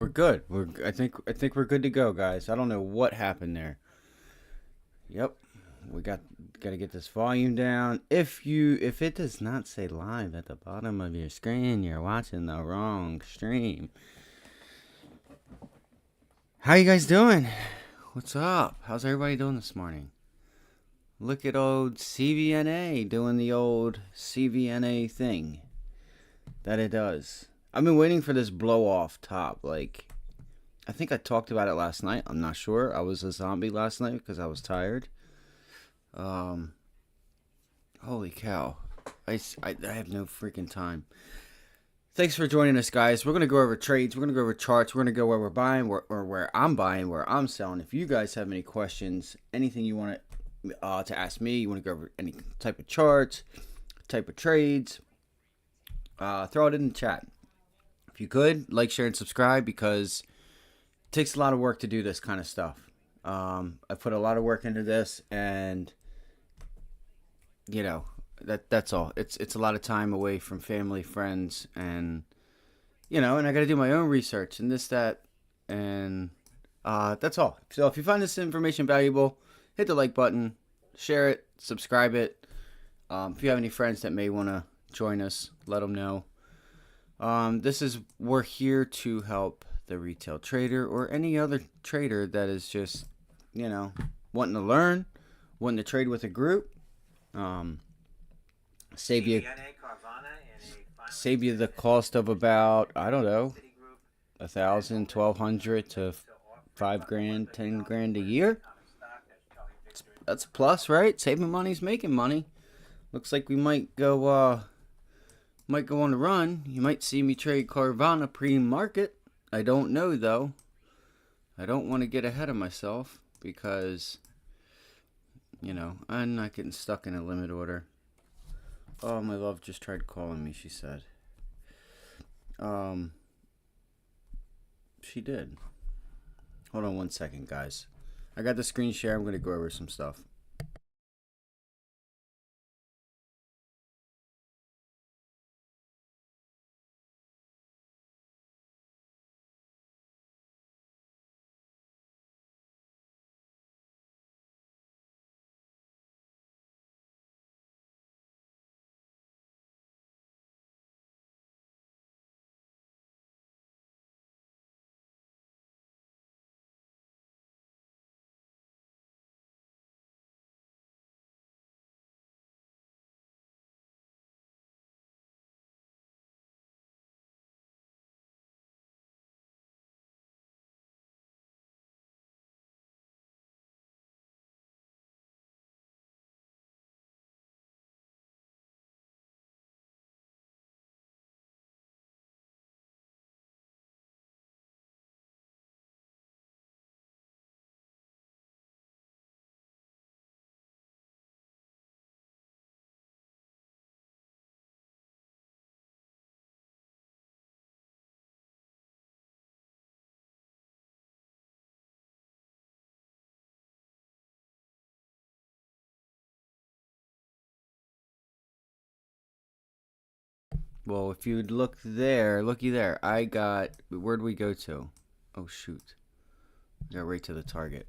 We're good. I think we're good to go, guys. I don't know what happened there. Yep. We got to get this volume down. If it does not say live at the bottom of your screen, you're watching the wrong stream. How you guys doing? What's up? How's everybody doing this morning? Look at old CVNA doing the old CVNA thing that it does. I've been waiting for this blow off top. Like, I think I talked about it last night. I'm not sure. I was a zombie last night because I was tired. Um, Holy cow. I have no freaking time. Thanks for joining us, guys. We're going to go over trades. We're going to go over charts. We're going to go where we're buying, where I'm buying, where I'm selling. If you guys have any questions, anything you want to ask me, you want to go over any type of charts, type of trades, throw it in the chat. If you could, like, share, and subscribe because it takes a lot of work to do this kind of stuff. I put a lot of work into this, and you know that's all. It's a lot of time away from family, friends, and and I got to do my own research and this, that, and that's all. So if you find this information valuable, hit the like button, share it, subscribe it. If you have any friends that may want to join us, let them know. We're here to help the retail trader or any other trader that is just, wanting to learn, wanting to trade with a group. Save you save you the cost of about, I don't know, 1,000, 1,200 to 5 grand, 10 grand a year. That's a plus, right? Saving money's making money. Looks like we might go on the run. You might see me trade Carvana pre-market. I don't know though. I don't want to get ahead of myself because I'm not getting stuck in a limit order. Oh, my love just tried calling me, she said. She did. Hold on one second, guys. I got the screen share. I'm going to go over some stuff. Well, if you'd look there, looky there. Where'd we go to? Oh, shoot. We got right to the target.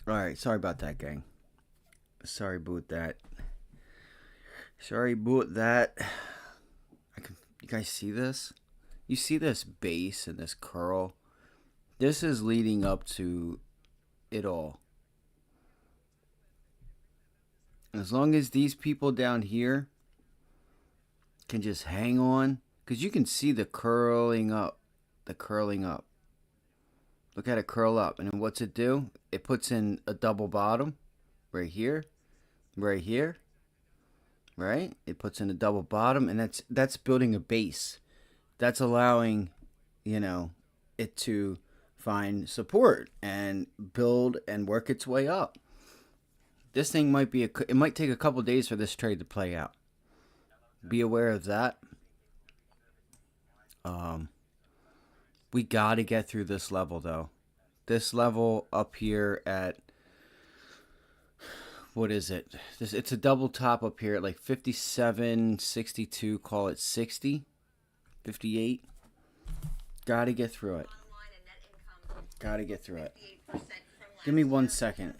Alright, sorry about that, gang. Sorry about that. Sorry about that. You guys see this? You see this base and this curl? This is leading up to it all. As long as these people down here can just hang on, because you can see the curling up. The curling up. Look at it curl up. And then what's it do? It puts in a double bottom right here, right here, right? It puts in a double bottom, and that's building a base. That's allowing, it to find support and build and work its way up. This thing might be it might take a couple days for this trade to play out. Be aware of that. We got to get through this level, though. This level up here at, what is it? It's a double top up here at like 57.62. Call it 60, 58. Got to get through it. Got to get through it. Give me 1 second.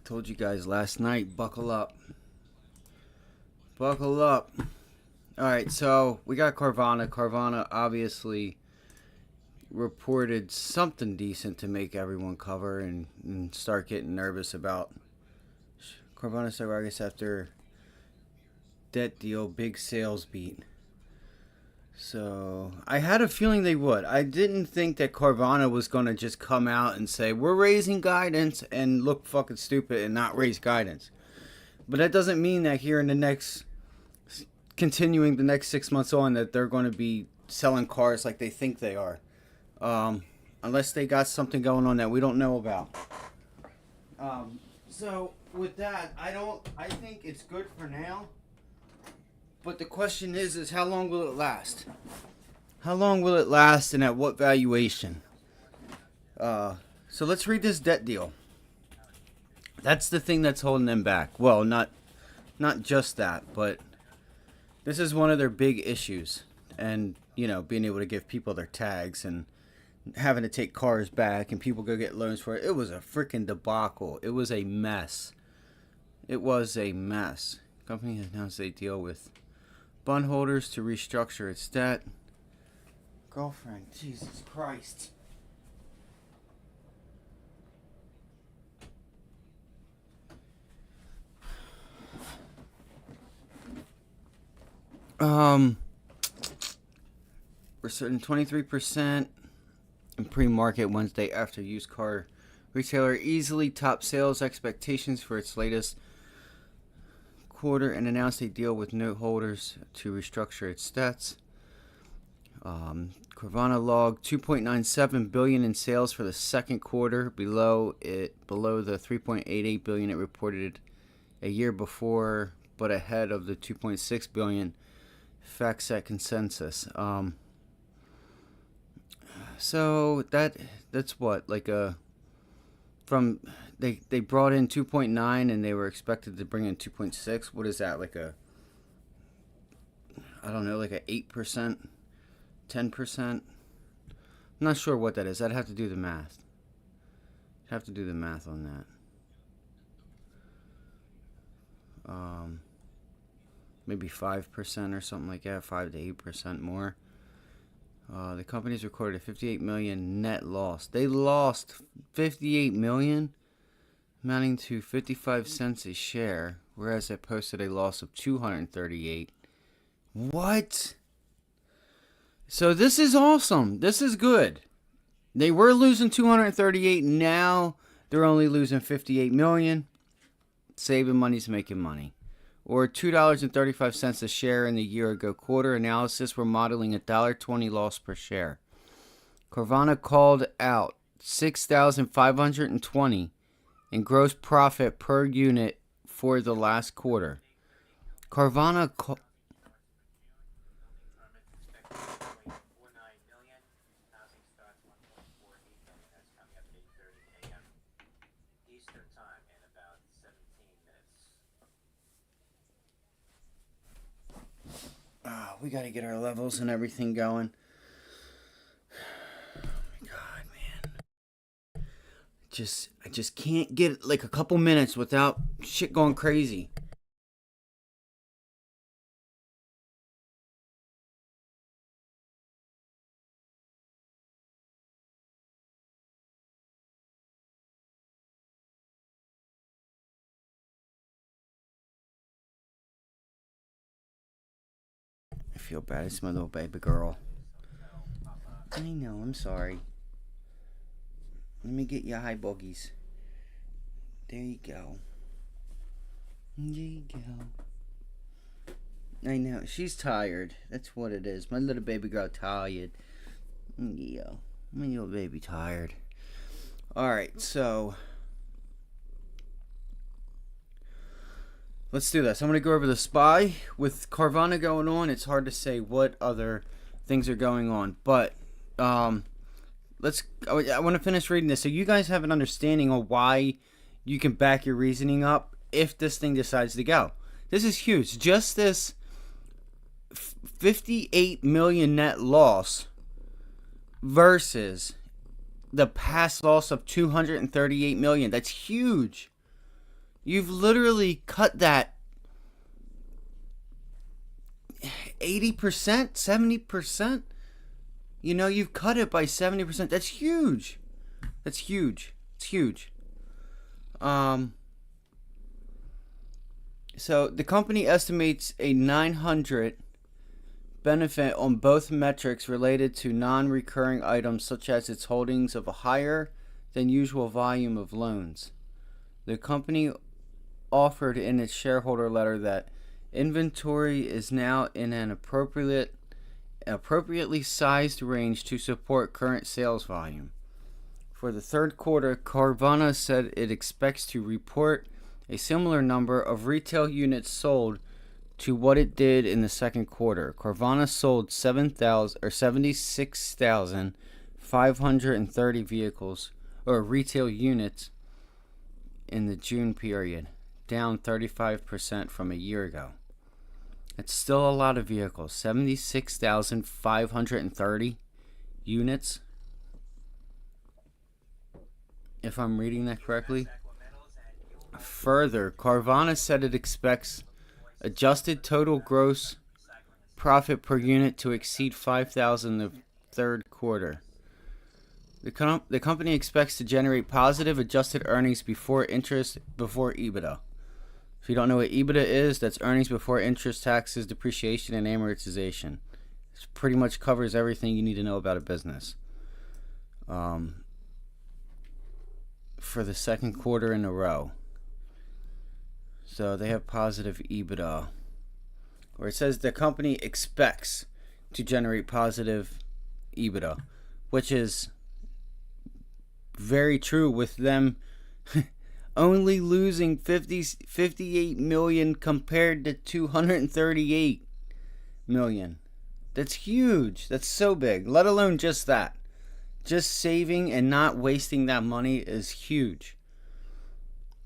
Told you guys last night, buckle up. Buckle up. Alright, so we got Carvana. Carvana obviously reported something decent to make everyone cover and start getting nervous about Carvana Saragas after that deal, big sales beat. So I had a feeling they would. I didn't think that Carvana was going to just come out and say, we're raising guidance and look fucking stupid and not raise guidance. But that doesn't mean that here in the next, continuing the next 6 months on, that they're going to be selling cars like they think they are. Unless they got something going on that we don't know about. So with that, I think it's good for now. But the question is how long will it last? How long will it last and at what valuation? So let's read this debt deal. That's the thing that's holding them back. Well, not just that, but this is one of their big issues. And, being able to give people their tags and having to take cars back and people go get loans for it. It was a freaking debacle. It was a mess. It was a mess. Company has announced a deal with bondholders to restructure its debt. Girlfriend, Jesus Christ. We're certain 23% in pre-market Wednesday after used car retailer easily topped sales expectations for its latest quarter and announced a deal with note holders to restructure its debts. Carvana logged $2.97 billion in sales for the second quarter, below the $3.88 billion it reported a year before, but ahead of the $2.6 billion FactSet consensus. So that's what, like from they brought in 2.9 and they were expected to bring in 2.6. What is that, like a 8%, 10%? I'm not sure what that is. I'd have to do the math. On that. Maybe 5% or something like that, 5 to 8% more. The company's recorded a $58 million net loss. They lost $58 million, amounting to 55 cents a share, whereas they posted a loss of $238. What? So this is awesome. This is good. They were losing $238. Now they're only losing $58 million. Saving money's making money. Or $2.35 a share in the year-ago quarter analysis. We're modeling a $1.20 loss per share. Carvana called out $6,520 in gross profit per unit for the last quarter. Carvana we got to get our levels and everything going. Oh my God, man. I just can't get like a couple minutes without shit going crazy. I feel bad. It's my little baby girl. I know. I'm sorry. Let me get your high boogies. There you go. There you go. I know. She's tired. That's what it is. My little baby girl tired. Yeah. My little baby tired. Alright, so let's do this. I'm going to go over the SPY. With Carvana going on, it's hard to say what other things are going on. But I want to finish reading this so you guys have an understanding of why you can back your reasoning up if this thing decides to go. This is huge. Just this $58 million net loss versus the past loss of $238 million. That's huge. You've literally cut that 80%, 70%. You know, you've cut it by 70%. That's huge. That's huge. It's huge. So the company estimates a $900 benefit on both metrics related to non-recurring items such as its holdings of a higher than usual volume of loans. The company offered in its shareholder letter that inventory is now in an appropriately sized range to support current sales volume. For the third quarter, Carvana said it expects to report a similar number of retail units sold to what it did in the second quarter. Carvana sold 76,530 vehicles or retail units in the June period, down 35% from a year ago. It's still a lot of vehicles. 76,530 units, if I'm reading that correctly. Further, Carvana said it expects adjusted total gross profit per unit to exceed $5,000 in the third quarter. The company expects to generate positive adjusted earnings before interest before EBITDA. If you don't know what EBITDA is, that's earnings before interest, taxes, depreciation, and amortization. It pretty much covers everything you need to know about a business. For the second quarter in a row. So they have positive EBITDA. Or it says the company expects to generate positive EBITDA, which is very true with them only losing 58 million compared to 238 million. That's huge. That's so big. Let alone just that. Just saving and not wasting that money is huge.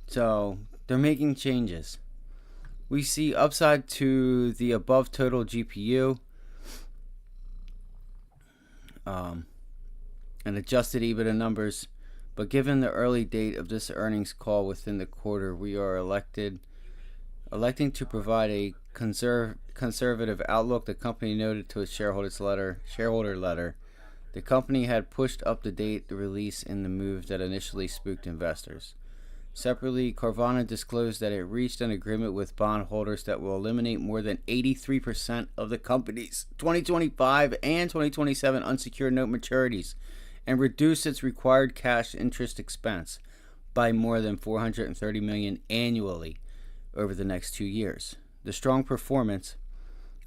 So they're making changes. We see upside to the above total GPU and adjusted EBITDA numbers. But given the early date of this earnings call within the quarter, we are electing to provide a conservative outlook. The company noted to its shareholder letter. The company had pushed up the date the release in the move that initially spooked investors. Separately, Carvana disclosed that it reached an agreement with bondholders that will eliminate more than 83% of the company's 2025 and 2027 unsecured note maturities and reduce its required cash interest expense by more than $430 million annually over the next 2 years. The strong performance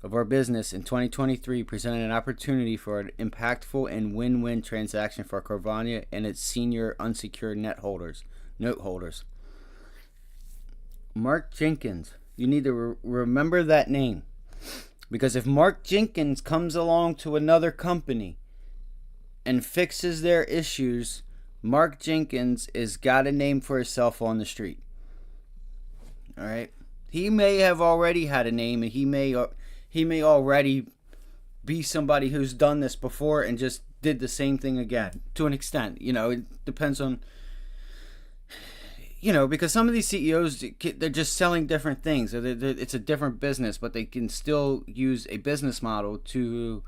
of our business in 2023 presented an opportunity for an impactful and win-win transaction for Carvana and its senior unsecured note holders. Mark Jenkins, you need to remember that name, because if Mark Jenkins comes along to another company and fixes their issues, Mark Jenkins has got a name for himself on the street. All right, he may have already had a name, and he may already be somebody who's done this before and just did the same thing again to an extent. It depends on, because some of these CEOs, they're just selling different things. It's a different business, but they can still use a business model to,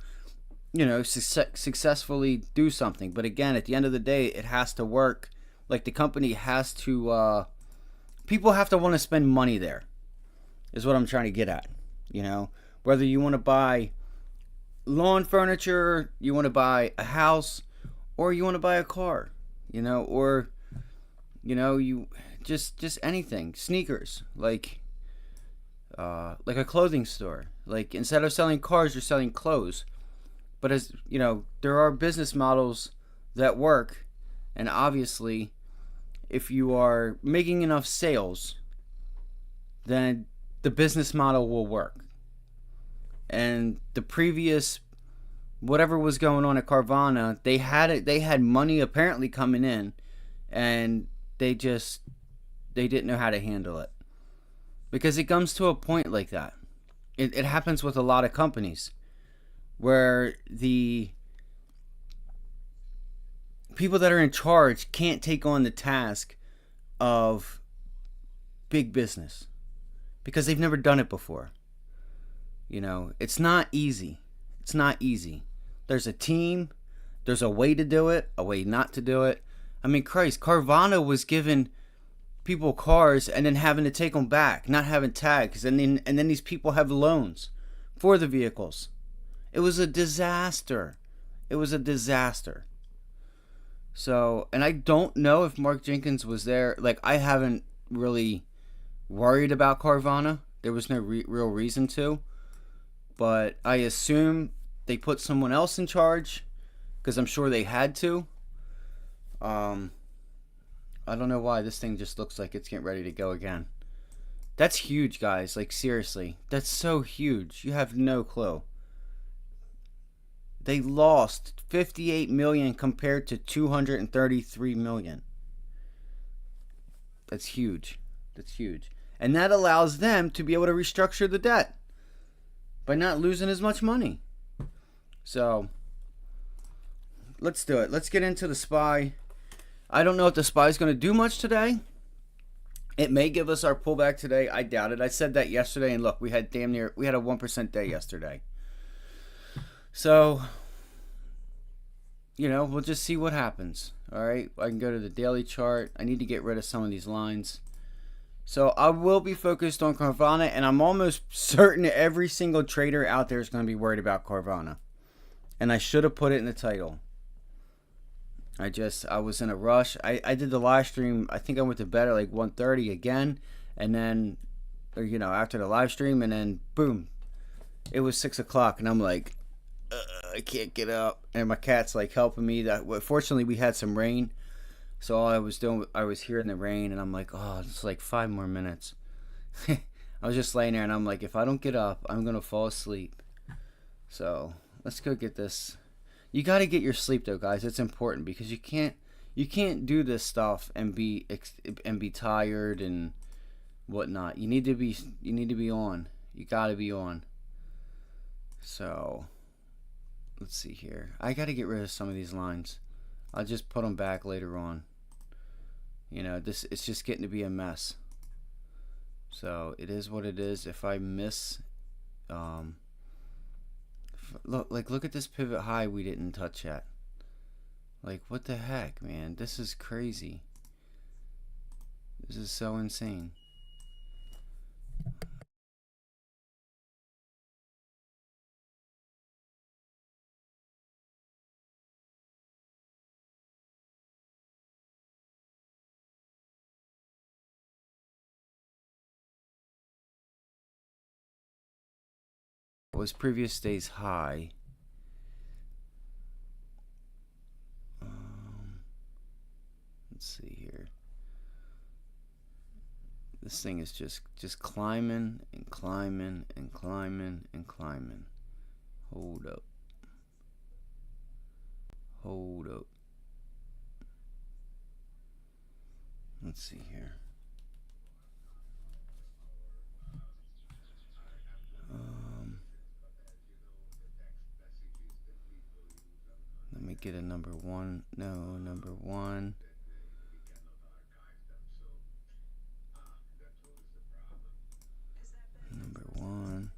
successfully do something. But again, at the end of the day, it has to work. Like, the company has to, people have to want to spend money there, is what I'm trying to get at. Whether you want to buy lawn furniture, you want to buy a house, or you want to buy a car, or you just anything, sneakers, like a clothing store. Like, instead of selling cars, you're selling clothes. But as there are business models that work, and obviously, if you are making enough sales, then the business model will work. And the previous, whatever was going on at Carvana, they had money apparently coming in, and they didn't know how to handle it. Because it comes to a point like that. It happens with a lot of companies where the people that are in charge can't take on the task of big business because they've never done it before. It's not easy. It's not easy. There's a team. There's a way to do it, a way not to do it. I mean, Christ, Carvana was giving people cars and then having to take them back, not having tags, and then these people have loans for the vehicles. It was a disaster. It was a disaster. So, and I don't know if Mark Jenkins was there. Like, I haven't really worried about Carvana. There was no real reason to. But I assume they put someone else in charge because I'm sure they had to. Um, I don't know why this thing just looks like it's getting ready to go again. That's huge, guys. Like, seriously. That's so huge. You have no clue. They lost 58 million compared to 233 million. That's huge. That's huge. And that allows them to be able to restructure the debt by not losing as much money. So, let's do it. Let's get into the SPY. I don't know if the SPY is going to do much today. It may give us our pullback today. I doubt it. I said that yesterday, and look, we had a 1% day yesterday. So, we'll just see what happens. All right, I can go to the daily chart. I need to get rid of some of these lines. So I will be focused on Carvana, and I'm almost certain every single trader out there is going to be worried about Carvana. And I should have put it in the title. I was in a rush. I did the live stream. I think I went to bed at like 1:30 again, and then, after the live stream, and then boom, it was 6 o'clock, and I'm like, I can't get up, and my cat's like helping me. Fortunately, we had some rain, so all I was doing, I was hearing the rain, and I'm like, oh, it's like 5 more minutes. I was just laying there, and I'm like, if I don't get up, I'm gonna fall asleep. So let's go get this. You got to get your sleep though, guys. It's important because you can't do this stuff and be tired and whatnot. You need to be on. You got to be on. So let's see here. I got to get rid of some of these lines. I'll just put them back later on. It's just getting to be a mess. So it is what it is. If I miss, look at this pivot high we didn't touch yet. Like, what the heck, man? This is crazy. This is so insane. It was previous day's high. Let's see here. This thing is just climbing and climbing and climbing and climbing. Hold up. Hold up. Let's see here. Let me get a number one. No, number one. Number one.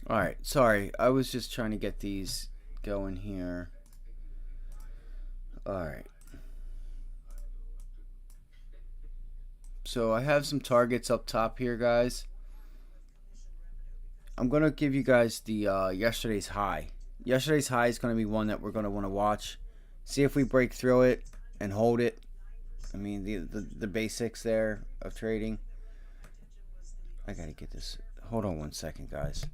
Alright, sorry. I was just trying to get these going here. Alright. So I have some targets up top here, guys. I'm going to give you guys the yesterday's high. Yesterday's high is going to be one that we're going to want to watch. See if we break through it and hold it. I mean, the basics there of trading. I got to get this. Hold on one second, guys.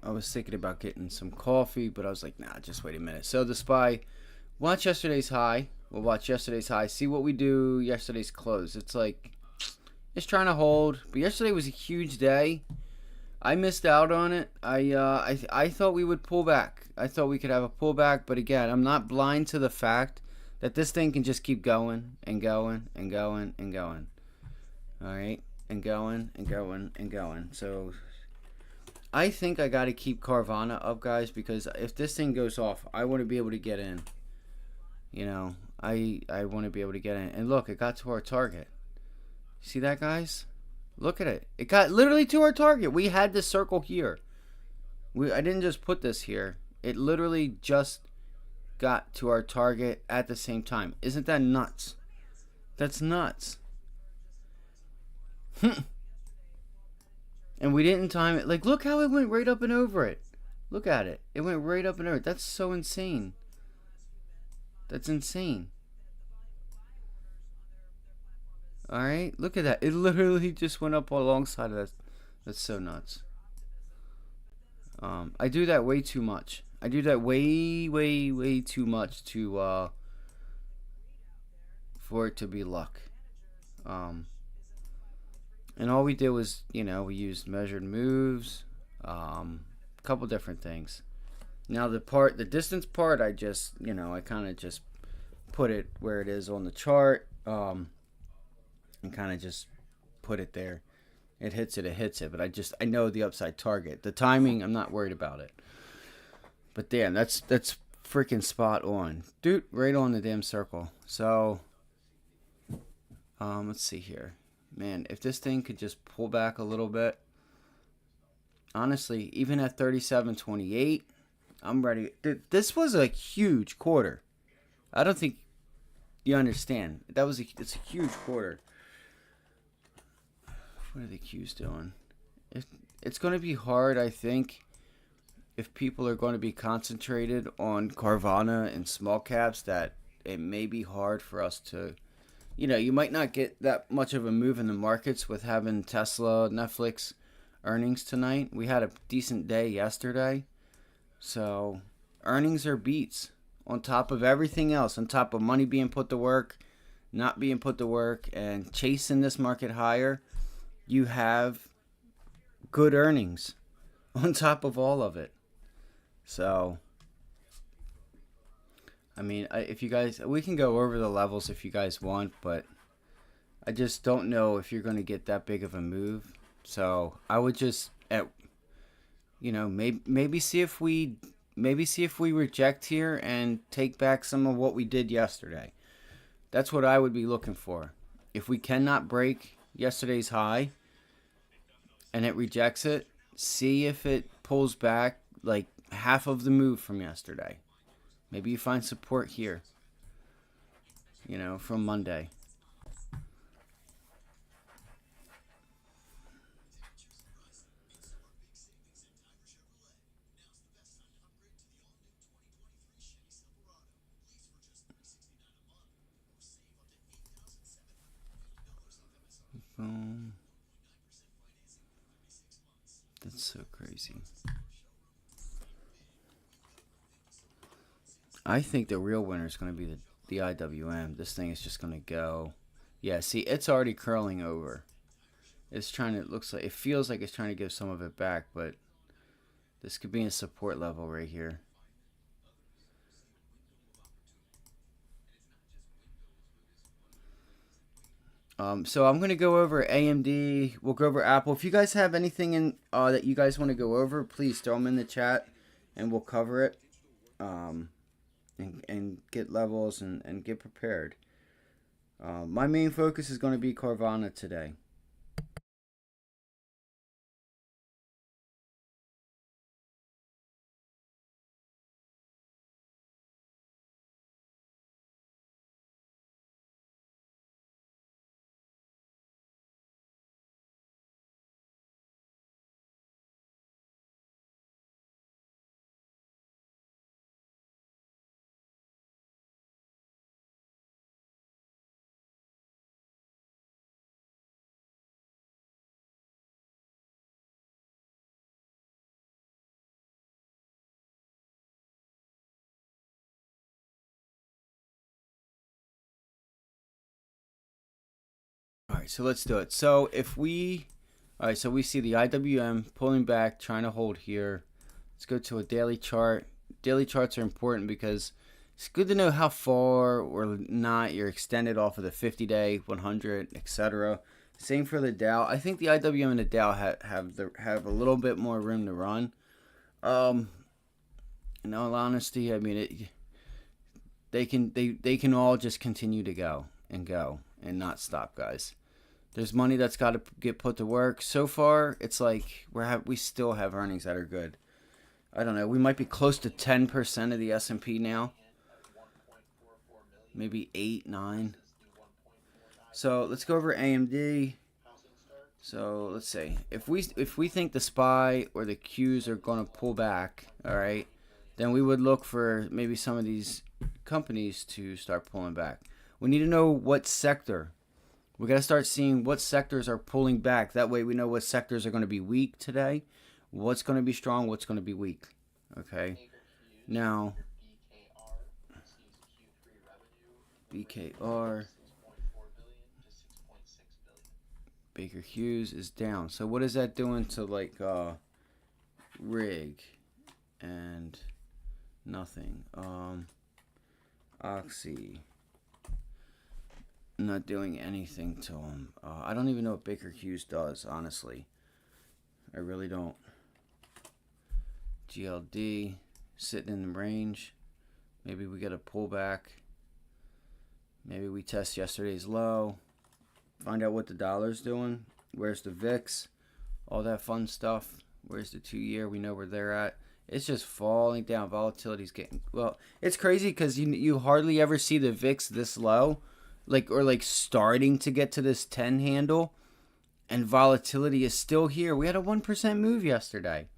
I was thinking about getting some coffee, but I was like, nah, just wait a minute. So the SPY, watch yesterday's high. We'll watch yesterday's high. See what we do yesterday's close. It's like, it's trying to hold. But yesterday was a huge day. I missed out on it. I thought we would pull back. I thought we could have a pullback, but again, I'm not blind to the fact that this thing can just keep going and going and going and going. All right, and going and going and going. So I think I got to keep Carvana up, guys, because if this thing goes off, I want to be able to get in. You know, I want to be able to get in. And look, it got to our target. See that, guys? Look at it. It got literally to our target. We had this circle here. I didn't just put this here. It literally just got to our target at the same time. Isn't that nuts? That's nuts. And we didn't time it. Like, look how it went right up and over it. Look at it. It went right up and over it. That's so insane. That's insane. Alright, look at that. It literally just went up alongside of that. That's so nuts. I do that way too much. I do that way too much to for it to be luck. And all we did was, we used measured moves, a couple different things. Now the distance part, I just, I kind of just put it where it is on the chart, and kind of just put it there. It hits it, but I know the upside target. The timing, I'm not worried about it. But damn, that's freaking spot on. Dude, right on the damn circle. So, let's see here. Man, if this thing could just pull back a little bit, honestly, even at 37.28, I'm ready. Dude, this was a huge quarter. I don't think you understand. It's a huge quarter. What are the Qs doing? It's going to be hard, I think, if people are going to be concentrated on Carvana and small caps, that it may be hard for us to, you might not get that much of a move in the markets with having Tesla, Netflix earnings tonight. We had a decent day yesterday. So earnings are beats on top of everything else, on top of money being put to work, not being put to work, and chasing this market higher. You have good earnings on top of all of it. So, I mean, if you guys, we can go over the levels if you guys want, but I just don't know if you're going to get that big of a move. So I would just, maybe see if we reject here and take back some of what we did yesterday. That's what I would be looking for. If we cannot break yesterday's high and it rejects it, see if it pulls back like half of the move from yesterday. Maybe you find support here, from Monday. That's so crazy. I think the real winner is going to be the IWM. This thing is just going to go. Yeah, see, it's already curling over. It's trying to, it feels like it's trying to give some of it back, but this could be a support level right here. So I'm going to go over AMD. We'll go over Apple. If you guys have anything in that you guys want to go over, please throw them in the chat and we'll cover it. And get levels and get prepared. My main focus is going to be Carvana today. right, so let's do it. So if we, all right, so we see the IWM pulling back, trying to hold here. Let's go to a daily chart. Daily charts are important because it's good to know how far or not you're extended off of the 50-day, 100, etc. Same for the Dow. I think the IWM and the Dow have a little bit more room to run. In all honesty, I mean they can all just continue to go and not stop, guys. There's money that's got to get put to work. So far, it's like we still have earnings that are good. I don't know. We might be close to 10% of the S&P now. Maybe 8, 9. So let's go over AMD. So let's see. If we think the SPY or the Qs are going to pull back, all right, then we would look for maybe some of these companies to start pulling back. We need to know what sector. We got to start seeing what sectors are pulling back. That way we know what sectors are going to be weak today, what's going to be strong, what's going to be weak. Okay. Now, BKR, Baker Hughes is down. So what is that doing to like Rig and nothing? Oxy. Not doing anything to them. I don't even know what Baker Hughes does, honestly. I really don't. GLD sitting in the range. Maybe we get a pullback. Maybe we test yesterday's low. Find out what the dollar's doing. Where's the VIX? All that fun stuff. Where's the 2-year? We know where they're at. It's just falling down. Volatility's getting... Well, it's crazy because you hardly ever see the VIX this low. Or starting to get to this 10 handle. And volatility is still here. We had a 1% move yesterday.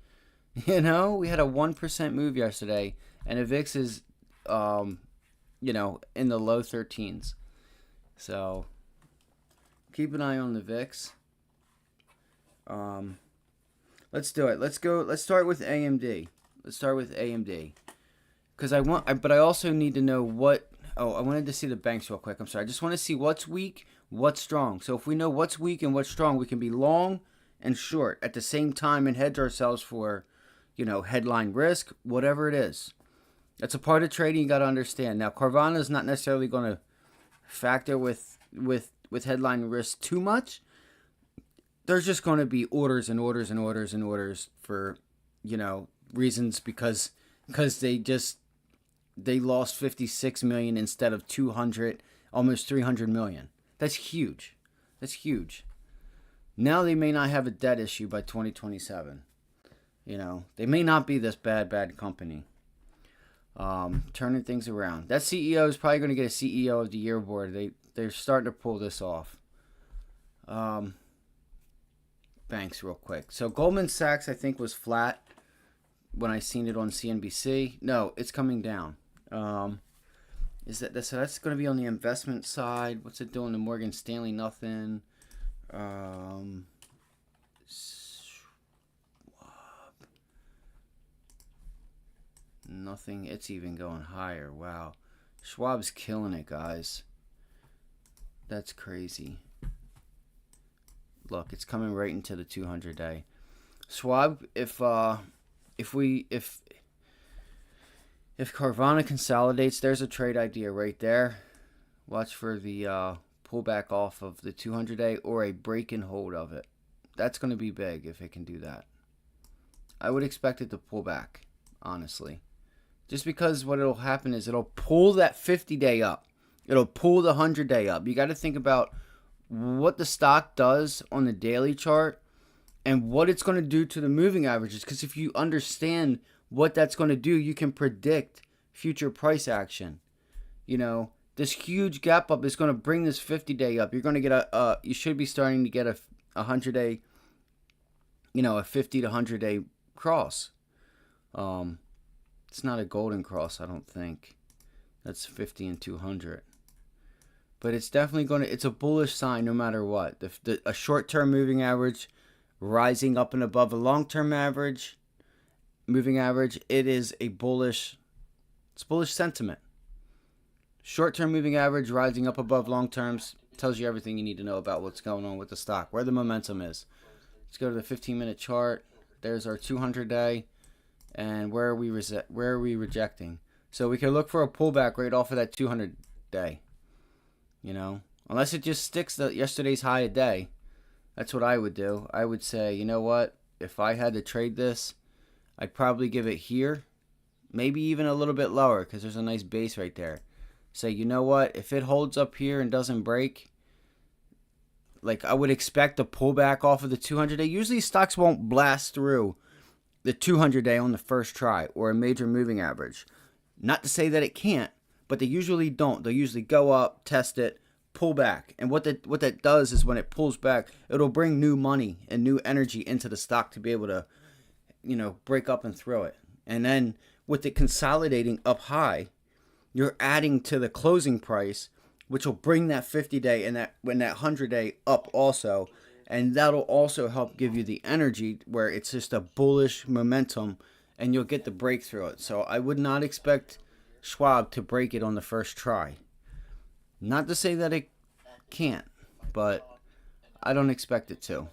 You know? We had a 1% move yesterday. And the VIX is, in the low 13s. So... keep an eye on the VIX. Let's do it. Let's start with AMD. Because I also need to know what. Oh, I wanted to see the banks real quick. I'm sorry. I just want to see what's weak, what's strong. So if we know what's weak and what's strong, we can be long and short at the same time and hedge ourselves for, headline risk, whatever it is. That's a part of trading you got to understand. Now, Carvana is not necessarily going to factor with headline risk too much. There's just going to be orders and orders and orders and orders for, reasons because they lost 56 million instead of 200, almost 300 million. That's huge. Now they may not have a debt issue by 2027. They may not be this bad company. Turning things around. That CEO is probably going to get a CEO of the Year award. They're starting to pull this off. Banks real quick. So Goldman Sachs, I think, was flat when I seen it on CNBC. No, it's coming down. So that's going to be on the investment side. What's it doing to Morgan Stanley? Nothing. Nothing. It's even going higher. Wow. Schwab's killing it, guys. That's crazy. Look, it's coming right into the 200-day. Schwab, if Carvana consolidates, there's a trade idea right there. Watch for the pullback off of the 200-day or a break and hold of it. That's going to be big if it can do that. I would expect it to pull back, honestly. Just because what it'll happen is it'll pull that 50-day up. It'll pull the 100-day up. You got to think about what the stock does on the daily chart and what it's going to do to the moving averages. Because if you understand what that's going to do, you can predict future price action. This huge gap up is going to bring this 50-day up. You're going to get you should be starting to get a 100-day, a 50 to 100-day cross. It's not a golden cross, I don't think. That's 50 and 200. But it's definitely it's a bullish sign no matter what. A short-term moving average rising up and above a long-term average, moving average, it's bullish sentiment. Short-term moving average rising up above long terms, Tells you everything you need to know about what's going on with the stock, where the momentum is. Let's go to the 15-minute chart. There's our 200-day, and where are we rejecting? So we can look for a pullback right off of that 200-day. You know, unless it just sticks to yesterday's high a day. That's what I would do. I would say, you know what? If I had to trade this, I'd probably give it here, maybe even a little bit lower because there's a nice base right there. Say, you know what? If it holds up here and doesn't break, like I would expect a pullback off of the 200-day. Usually stocks won't blast through the 200-day on the first try or a major moving average. Not to say that it can't, but they usually don't. They'll usually go up, test it, pull back. And what that does is when it pulls back, it'll bring new money and new energy into the stock to be able to, break up and throw it. And then with it consolidating up high, you're adding to the closing price, which will bring that 50-day and that 100-day up also. And that'll also help give you the energy where it's just a bullish momentum and you'll get the breakthrough it. So I would not expect Schwab to break it on the first try. Not to say that it can't, but I don't expect it to,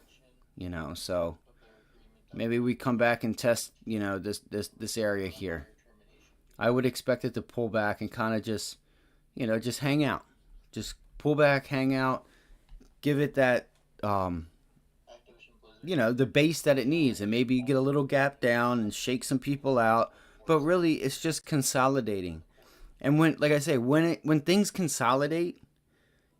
so maybe we come back and test, this area here. I would expect it to pull back and kind of just hang out. Just pull back, hang out, give it that, the base that it needs, and maybe get a little gap down and shake some people out. But really, it's just consolidating. And when things consolidate,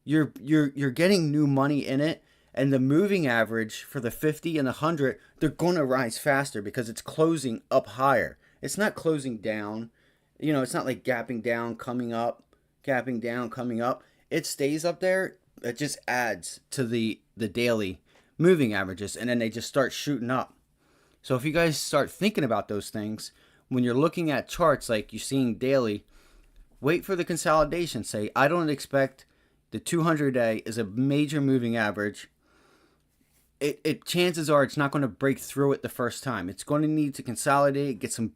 you're getting new money in it, and the moving average for the 50 and the 100, they're going to rise faster because it's closing up higher. It's not closing down. It's not like gapping down, coming up, gapping down, coming up. It stays up there. It just adds to the daily moving averages, and then they just start shooting up. So if you guys start thinking about those things, when you're looking at charts like you're seeing daily, wait for the consolidation. Say, I don't expect the 200-day is a major moving average. Chances are it's not going to break through it the first time. It's going to need to consolidate, get some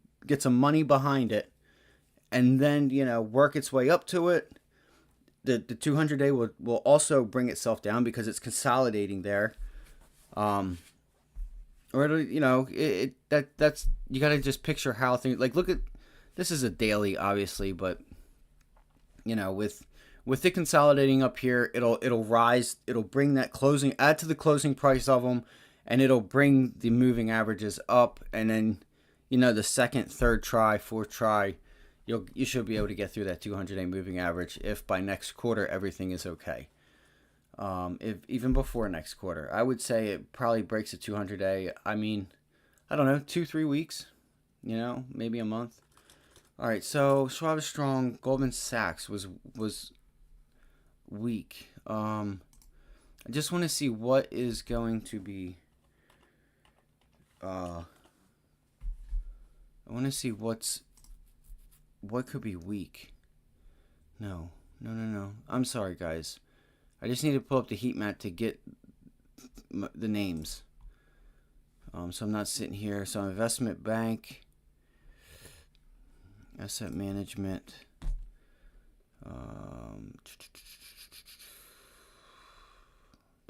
money behind it, and then work its way up to it. The 200-day will also bring itself down because it's consolidating there. Or it'll, that's you got to just picture how things, like, look at, this is a daily obviously, but with it consolidating up here, it'll rise, it'll bring that closing, add to the closing price of them, and it'll bring the moving averages up, and then the second, third try, fourth try, you should be able to get through that 200-day moving average if by next quarter everything is okay. If even before next quarter, I would say it probably breaks a 200-day. I mean, I don't know, 2-3 weeks, maybe a month. All right, so Schwab is strong. Goldman Sachs was weak. I just want to see what is going to be. I want to see what could be weak. No. I'm sorry, guys. I just need to pull up the heat map to get the names. So I'm not sitting here. So investment bank, asset management.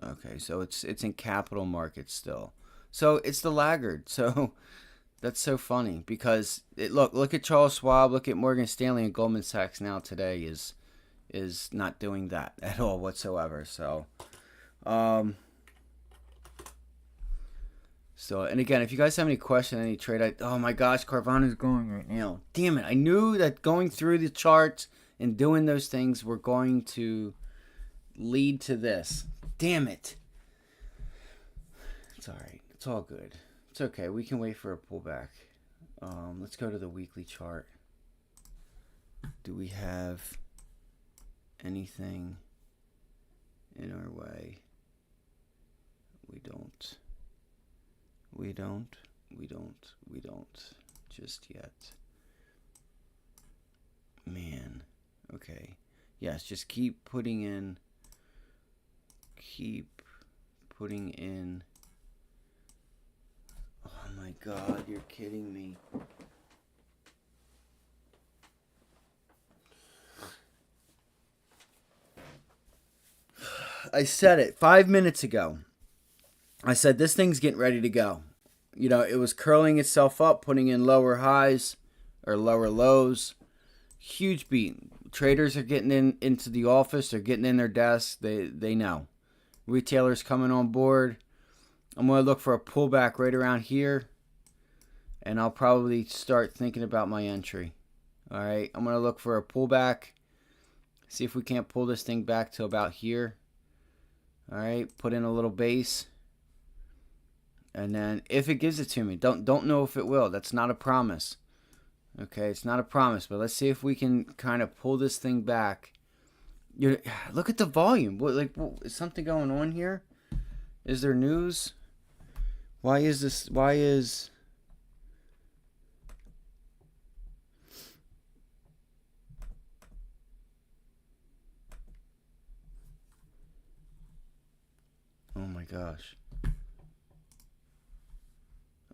Okay, so it's in capital markets still. So it's the laggard. So that's so funny because look at Charles Schwab, look at Morgan Stanley, and Goldman Sachs now today is not doing that at all whatsoever. So and again, if you guys have any question, any trade, oh my gosh, Carvana is going right now. Damn it. I knew that going through the charts and doing those things were going to lead to this. Damn it. It's all right. It's all good. It's okay. We can wait for a pullback. Let's go to the weekly chart. Do we have anything in our way? We don't just yet. Man. Okay. Yes, just keep putting in. Oh my God, you're kidding me. I said it 5 minutes ago. I said this thing's getting ready to go. You know, it was curling itself up, putting in lower highs or lower lows. Huge beat. Traders are getting into the office. They're getting in their desks. They know. Retailers coming on board. I'm going to look for a pullback right around here. And I'll probably start thinking about my entry. All right. I'm going to look for a pullback. See if we can't pull this thing back to about here. All right. Put in a little base. And then if it gives it to me, don't know if it will. That's not a promise. Okay, it's not a promise, but let's see if we can kind of pull this thing back. Look at the volume. Is something going on here? Is there news? Why is this? Why is... Oh my gosh.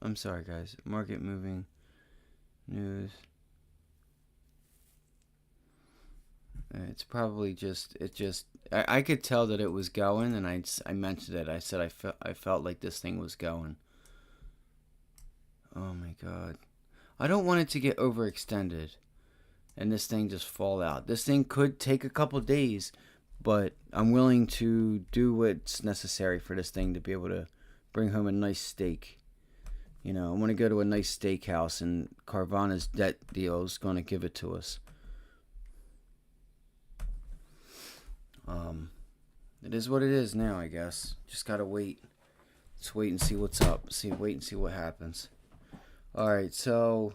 I'm sorry, guys. Market moving. News. It's probably just... I could tell that it was going, and I mentioned it. I said I felt like this thing was going. Oh my god. I don't want it to get overextended and this thing just fall out. This thing could take a couple days, but I'm willing to do what's necessary for this thing to be able to bring home a nice steak. You know, I want to go to a nice steakhouse, and Carvana's debt deal is going to give it to us. It is what it is now, I guess. Just gotta wait. Let's wait and see what's up. Wait and see what happens. All right, so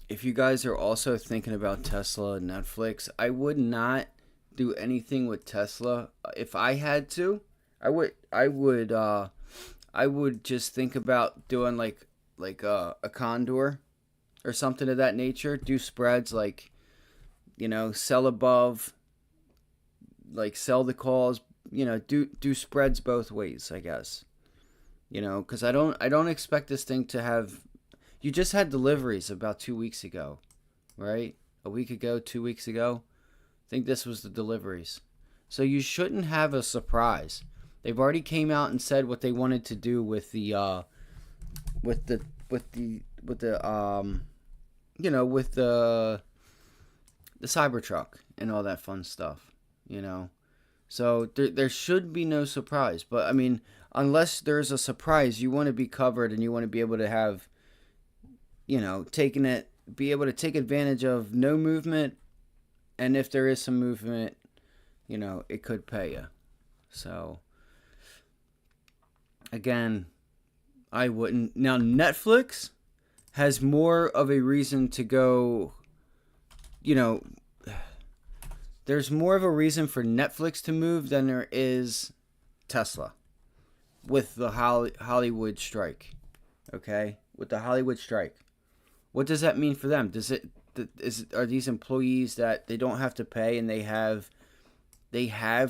if you guys are also thinking about Tesla and Netflix, I would not do anything with Tesla. If I had to, I would just think about doing like a condor or something of that nature. Do spreads like, you know, sell above, like sell the calls, you know, do spreads both ways, I guess. You know, cuz I don't expect this thing to have... You just had deliveries about 2 weeks ago, right? A week ago, 2 weeks ago. I think this was the deliveries. So you shouldn't have a surprise. They've already came out and said what they wanted to do with the Cybertruck and all that fun stuff, you know. So there should be no surprise. But I mean, unless there's a surprise, you want to be covered and you want to be able to have, you know, be able to take advantage of no movement, and if there is some movement, you know, it could pay you. So again, I wouldn't. Now Netflix has more of a reason to go, you know, there's more of a reason for Netflix to move than there is Tesla with the Hollywood strike. Okay? With the Hollywood strike. What does that mean for them? Are these employees that they don't have to pay, and they have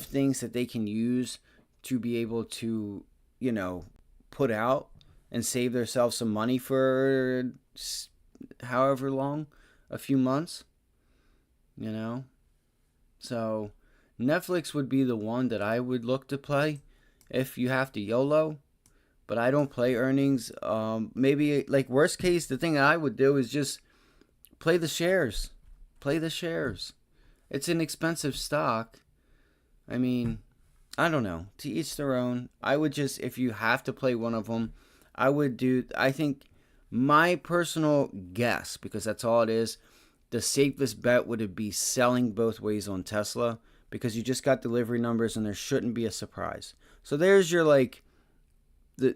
things that they can use to be able to, you know, put out and save themselves some money for however long, a few months, you know? So Netflix would be the one that I would look to play if you have to YOLO, but I don't play earnings. Maybe like worst case, the thing that I would do is just play the shares. Play the shares. It's an expensive stock. I mean, I don't know. To each their own. I would just, if you have to play one of them, I think my personal guess, because that's all it is, the safest bet would be selling both ways on Tesla, because you just got delivery numbers and there shouldn't be a surprise. So there's your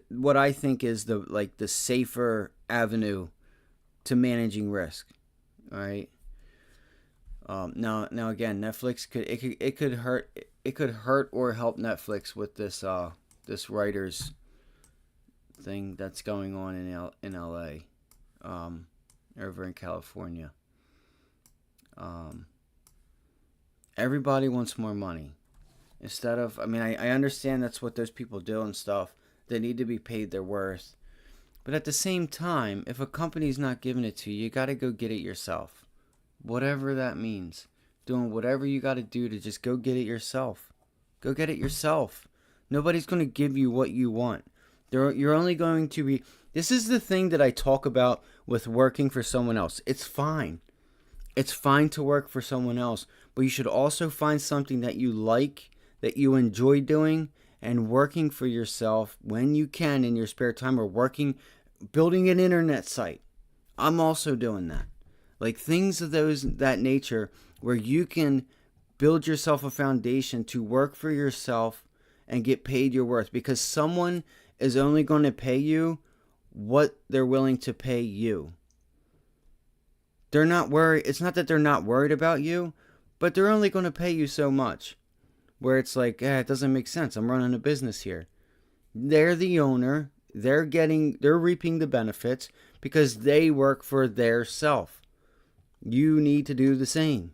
what I think is the safer avenue to managing risk. All right. Now again, Netflix could hurt or help Netflix with this writers thing that's going on in LA, over in California. Everybody wants more money. Instead of, I mean, I understand that's what those people do and stuff. They need to be paid their worth. But at the same time, if a company's not giving it to you, you got to go get it yourself. Whatever that means. Doing whatever you got to do to just go get it yourself. Go get it yourself. Nobody's going to give you what you want. You're only going to be... This is the thing that I talk about with working for someone else. It's fine. It's fine to work for someone else. But you should also find something that you like, that you enjoy doing, and working for yourself when you can in your spare time, or building an internet site. I'm also doing that. Like things of that nature where you can build yourself a foundation to work for yourself and get paid your worth, because someone is only going to pay you what they're willing to pay you. They're not worried. It's not that they're not worried about you, but they're only going to pay you so much. Where it's like, it doesn't make sense. I'm running a business here. They're the owner. They're reaping the benefits because they work for their self. You need to do the same.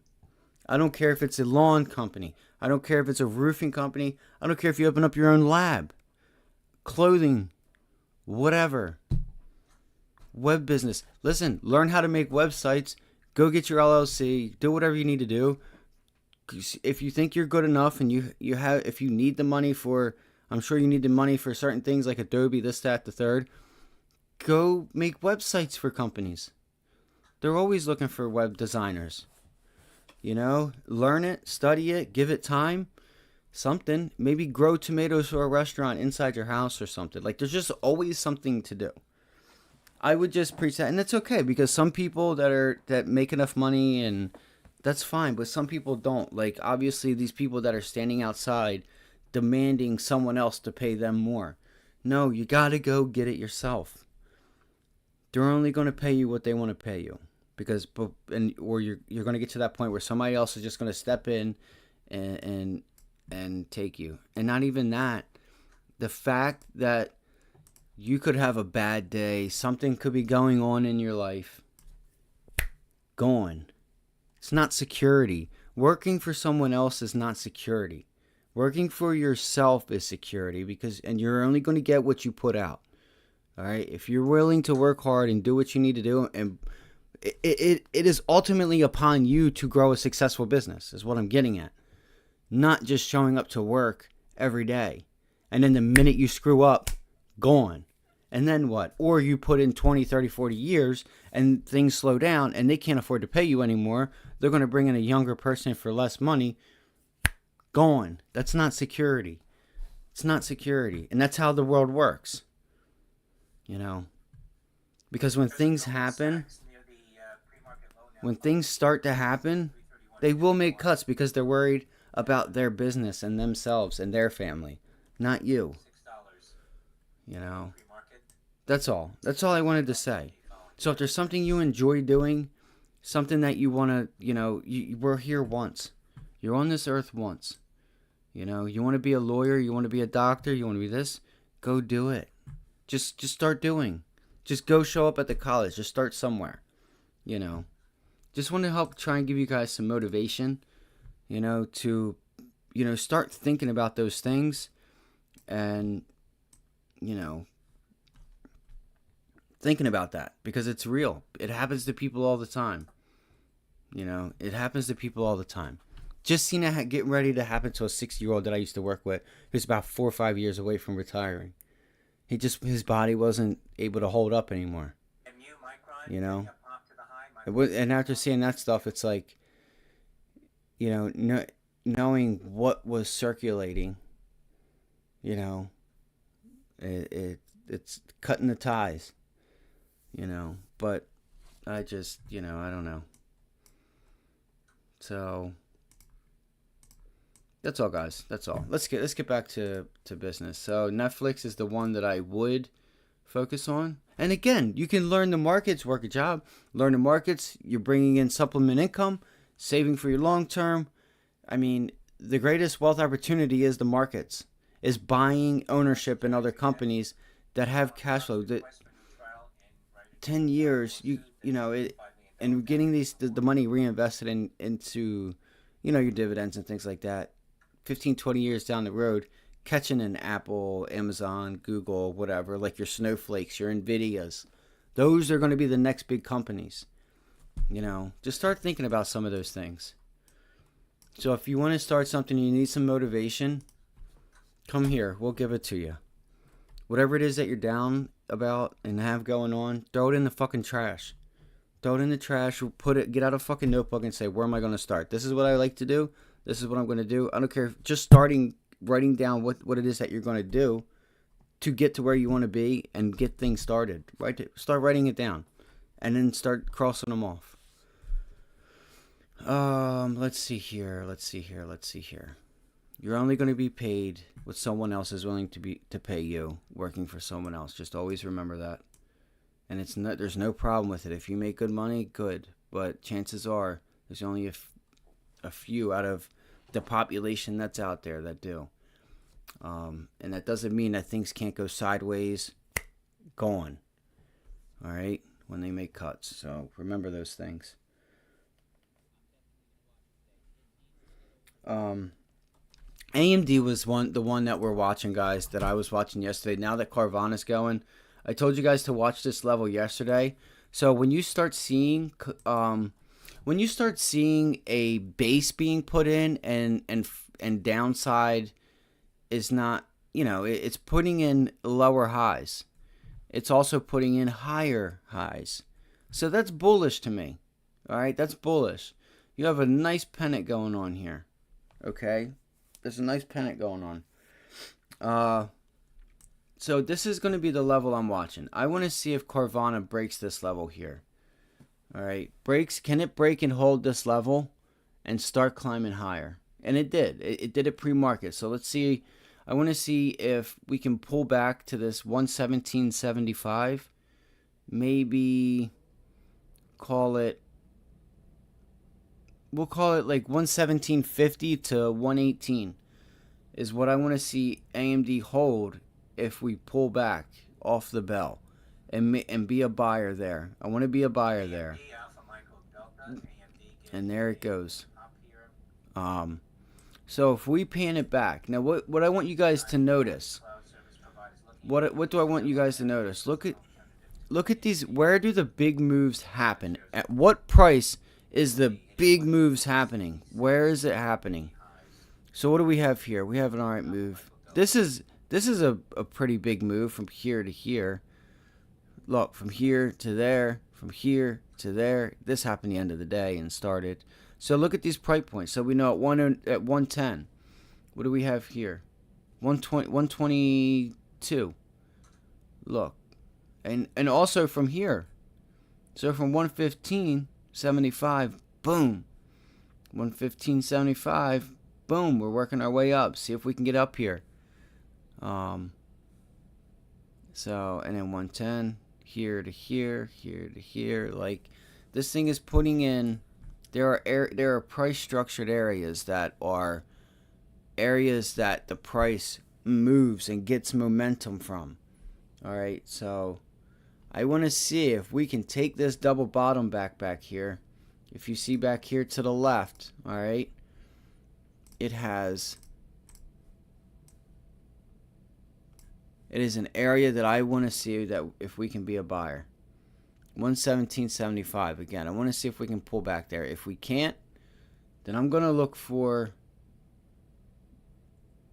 I don't care if it's a lawn company. I don't care if it's a roofing company. I don't care if you open up your own lab. Clothing. Whatever. Web business. Listen, learn how to make websites. Go get your LLC. Do whatever you need to do. If you think you're good enough and if you need the money for, I'm sure you need the money for certain things like Adobe, this, that, the third. Go make websites for companies. They're always looking for web designers. Learn it, study it, give it time. Something. Maybe grow tomatoes for a restaurant inside your house or something. Like, there's just always something to do. I would just preach that, and that's okay, because some people that make enough money, and that's fine, but some people don't. Like, obviously, these people that are standing outside demanding someone else to pay them more. No, you gotta go get it yourself. They're only going to pay you what they want to pay you, or you're going to get to that point where somebody else is just going to step in and take you. And not even that, the fact that you could have a bad day, something could be going on in your life. Gone. It's not security. Working for someone else is not security. Working for yourself is security, and you're only going to get what you put out. All right? If you're willing to work hard and do what you need to do, and it is ultimately upon you to grow a successful business, is what I'm getting at. Not just showing up to work every day. And then the minute you screw up, gone. And then what? Or you put in 20, 30, 40 years and things slow down and they can't afford to pay you anymore. They're going to bring in a younger person for less money. Gone. That's not security. It's not security. And that's how the world works. Because when things happen, when things start to happen, they will make cuts because they're worried about their business and themselves and their family, not you. That's all. That's all I wanted to say. So if there's something you enjoy doing, something that you want to, we're here once. You're on this earth once. You want to be a lawyer, you want to be a doctor, you want to be this, go do it. Just start doing. Just go show up at the college. Just start somewhere. Just want to help try and give you guys some motivation, to, start thinking about those things and, thinking about that, because it's real. It happens to people all the time. It happens to people all the time. Just seen it get ready to happen to a 60-year-old that I used to work with, who's about 4 or 5 years away from retiring. His body wasn't able to hold up anymore. And after seeing that stuff, it's like, knowing what was circulating, it's cutting the ties, but I just, I don't know. So that's all, guys. That's all. Let's get back to business. So Netflix is the one that I would focus on. And again, you can learn the markets, work a job, learn the markets. You're bringing in supplement income, saving for your long term. I mean, the greatest wealth opportunity is the markets, is buying ownership in other companies that have cash flow. That 10 years, and getting the money reinvested into, your dividends and things like that. 15, 20 years down the road, catching an Apple, Amazon, Google, whatever, like your Snowflakes, your Nvidias. Those are going to be the next big companies. You know, just start thinking about some of those things. So if you want to start something, you need some motivation, come here. We'll give it to you. Whatever it is that you're down about and have going on, throw it in the fucking trash. Throw it in the trash. Put it. Get out a fucking notebook and say, where am I going to start? This is what I like to do. This is what I'm going to do. I don't care. Just writing down what it is that you're going to do to get to where you want to be and get things started. Start writing it down, and then start crossing them off. Let's see here. You're only going to be paid what someone else is willing to pay you working for someone else. Just always remember that. And there's no problem with it. If you make good money, good. But chances are there's only a few out of the population that's out there that do. And that doesn't mean that things can't go sideways. Gone. All right? When they make cuts. So remember those things. AMD was the one that we're watching, guys, that I was watching yesterday. Now that Carvana's going, I told you guys to watch this level yesterday. So when you start seeing a base being put in and downside is not, it's putting in lower highs. It's also putting in higher highs. So that's bullish to me. All right, that's bullish. You have a nice pennant going on here. Okay, there's a nice pennant going on. So this is going to be the level I'm watching. I want to see if Carvana breaks this level here. All right, can it break and hold this level and start climbing higher? And it did. It did it pre-market. So let's see. I want to see if we can pull back to this 117.75. Maybe we'll call it like 117.50 to 118 is what I want to see AMD hold if we pull back off the bell and be a buyer there. I want to be a buyer there. And there it goes. So if we pan it back, now what I want you guys to notice, what do I want you guys to notice? Look at these. Where do the big moves happen? At what price is the big moves happening? Where is it happening? So what do we have here? We have an alright move. This is a pretty big move from here to here. Look, from here to there, from here to there. This happened the end of the day and started. So look at these price points. So we know at 110. What do we have here? 122. Look. And also from here. So from 115.75, boom. 115.75, boom. We're working our way up. See if we can get up here. So, and then 110, here to here, here to here. Like, this thing is putting in, there are price structured areas that are areas that the price moves and gets momentum from. All right, so I want to see if we can take this double bottom back here. If you see back here to the left, all right, it is an area that I want to see that if we can be a buyer. 117.75 again. I want to see if we can pull back there. If we can't, then I'm going to look for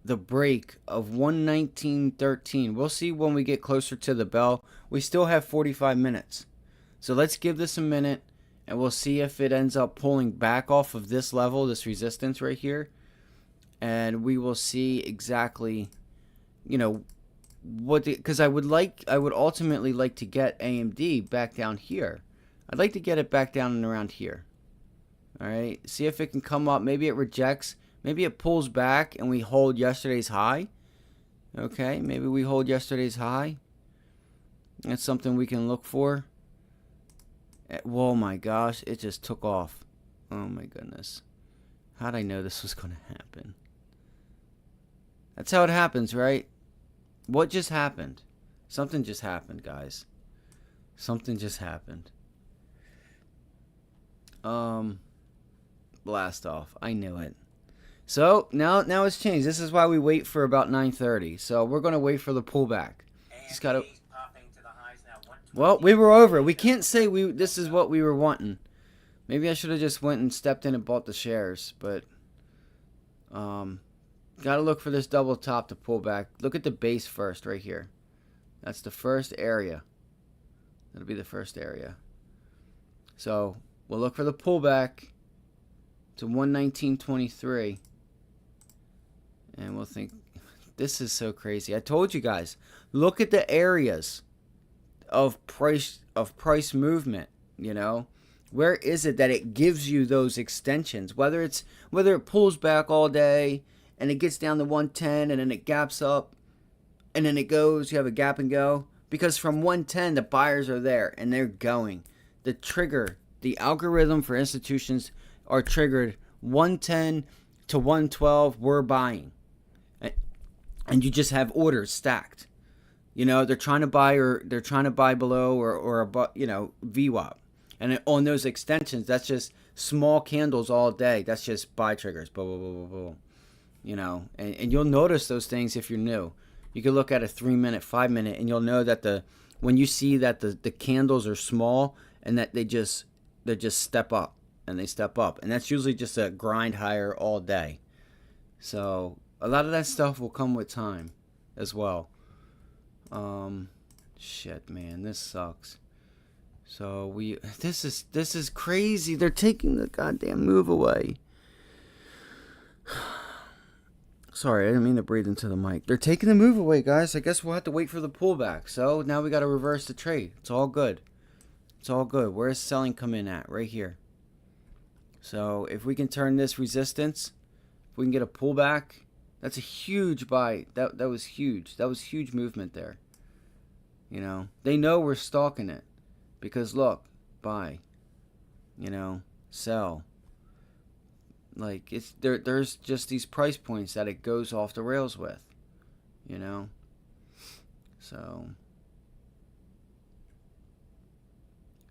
the break of 119.13. We'll see when we get closer to the bell. We still have 45 minutes. So let's give this a minute and we'll see if it ends up pulling back off of this level, this resistance right here. And we will see exactly, because I would ultimately like to get AMD back down here. I'd like to get it back down and around here. All right, see if it can come up. Maybe it rejects. Maybe it pulls back and we hold yesterday's high. Okay, maybe we hold yesterday's high. That's something we can look for. Oh my gosh, it just took off. Oh my goodness. How'd I know this was going to happen? That's how it happens, right? What just happened? Something just happened, guys. Something just happened. Blast off. I knew it. So now it's changed. This is why we wait for about 9:30. So we're gonna wait for the pullback. Just gotta. Well, we were over. We can't say we. This is what we were wanting. Maybe I should have just went and stepped in and bought the shares, but gotta look for this double top to pull back. Look at the base first, right here. That's the first area. That'll be the first area. So we'll look for the pullback to 119.23, and we'll think this is so crazy. I told you guys, look at the areas of price movement. You know, where is it that it gives you those extensions? Whether it pulls back all day and it gets down to 110 and then it gaps up and then it goes. You have a gap and go, because from 110 the buyers are there and they're going. The trigger, the algorithm for institutions are triggered 110 to 112. We're buying, and you just have orders stacked. You know, they're trying to buy below or above, you know, VWAP. And on those extensions, that's just small candles all day. That's just buy triggers. Blah, blah, blah, blah, blah. You know, and you'll notice those things if you're new. You can look at a 3-minute, 5-minute, and you'll know that when you see that the candles are small and that they just step up and they step up. And that's usually just a grind higher all day. So a lot of that stuff will come with time as well. Shit, man, this sucks. So this is crazy. They're taking the goddamn move away. Sorry, I didn't mean to breathe into the mic. They're taking the move away, guys. I guess we'll have to wait for the pullback. So now we got to reverse the trade. It's all good. It's all good. Where's selling come in at? Right here. So if we can turn this resistance, if we can get a pullback, that's a huge buy. That was huge. That was huge movement there. You know, they know we're stalking it because look, buy, you know, sell. Like there's just these price points that it goes off the rails with, you know. So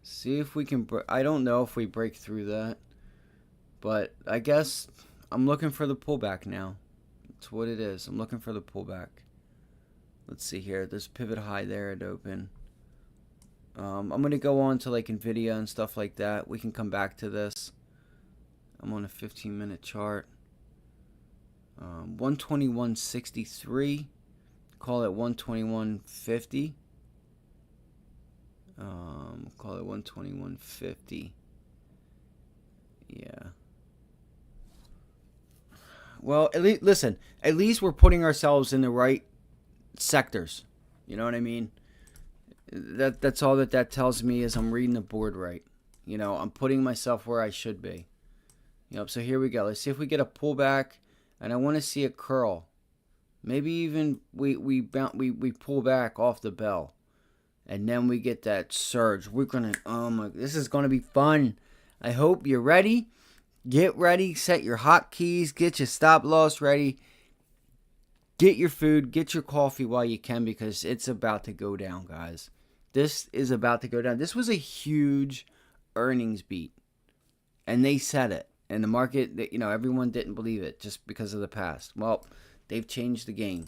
see if we can. I don't know if we break through that, but I guess I'm looking for the pullback now. That's what it is. I'm looking for the pullback. Let's see here. There's pivot high there at open. I'm going to go on to like NVIDIA and stuff like that. We can come back to this. I'm on a 15-minute chart. 121.63. Call it 121.50. Call it 121.50. Yeah. Well, at least listen. At least we're putting ourselves in the right sectors. You know what I mean? That's all that tells me is I'm reading the board right. You know, I'm putting myself where I should be. You know, so here we go. Let's see if we get a pullback, and I want to see a curl. Maybe even we pull back off the bell, and then we get that surge. We're gonna this is gonna be fun. I hope you're ready. Get ready. Set your hotkeys. Get your stop loss ready. Get your food, get your coffee while you can, because it's about to go down, guys. This is about to go down. This was a huge earnings beat, and they said it. And the market, you know, everyone didn't believe it just because of the past. Well, they've changed the game.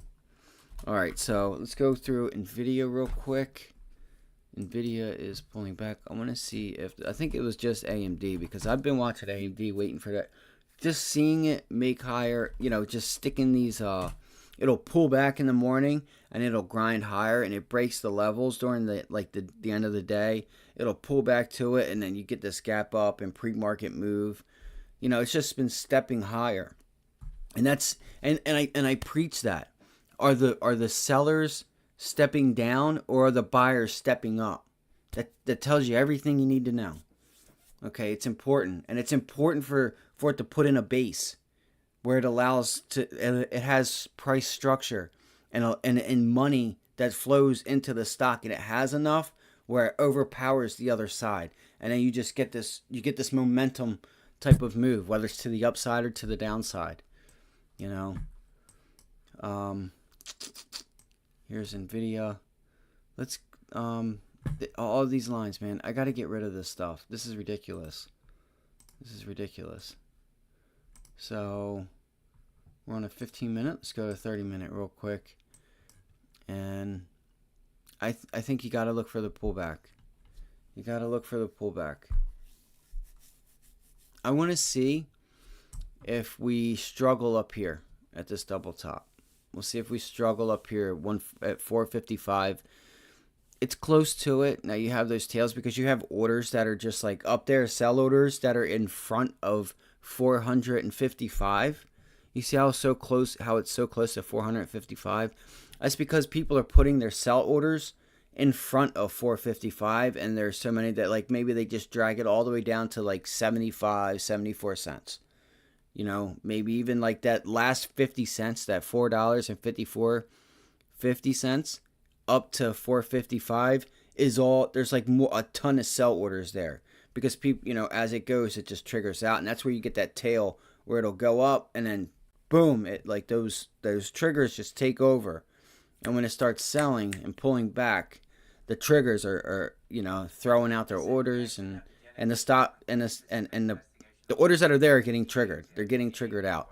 All right, so let's go through NVIDIA real quick. NVIDIA is pulling back. I want to see if, I think it was just AMD, because I've been watching AMD waiting for that. Just seeing it make higher, you know, just sticking these, it'll pull back in the morning and it'll grind higher, and it breaks the levels during the end of the day. It'll pull back to it, and then you get this gap up and pre-market move. You know, it's just been stepping higher. And that's and I preach that. Are the sellers stepping down, or are the buyers stepping up? That tells you everything you need to know. Okay, it's important. And it's important for it to put in a base where it allows it has price structure and money that flows into the stock, and it has enough where it overpowers the other side, and then you just get this momentum type of move, whether it's to the upside or to the downside. You know, here's NVIDIA. Let's all these lines, man. I got to get rid of this stuff. This is ridiculous. So We're on a 15-minute. Let's go to 30-minute real quick. And I think you got to look for the pullback. You got to look for the pullback. I want to see if we struggle up here at this double top. We'll see if we struggle up here at 455. It's close to it. Now you have those tails because you have orders that are just like up there, sell orders that are in front of 455. You see how it's so close to 455? That's because people are putting their sell orders in front of 455, and there's so many that like maybe they just drag it all the way down to like 75, 74 cents. You know, maybe even like that last 50 cents, that $4.50 up to 455 is all, there's like a ton of sell orders there because people, you know, as it goes, it just triggers out, and that's where you get that tail where it'll go up and then boom, it like those triggers just take over. And when it starts selling and pulling back, the triggers are you know, throwing out their orders, and the stop and the orders that are there are getting triggered. They're getting triggered out.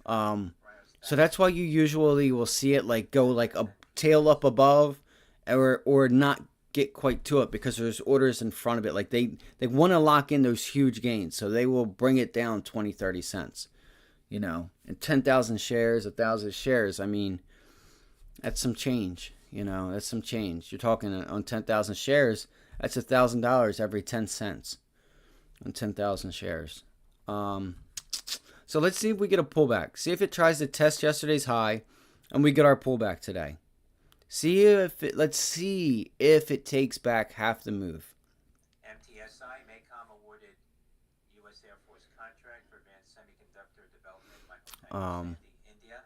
So that's why you usually will see it like go like a tail up above, or not get quite to it because there's orders in front of it. Like they want to lock in those huge gains, so they will bring it down 20, 30 cents. You know, and 10,000 shares, 1,000 shares. I mean, that's some change. You know, that's some change. You're talking on 10,000 shares. That's $1,000 every 10 cents on 10,000 shares. So let's see if we get a pullback. See if it tries to test yesterday's high, and we get our pullback today. Let's see if it takes back half the move. MTSI, MACOM awarded U.S. Air Force contract for advanced semiconductor development. India.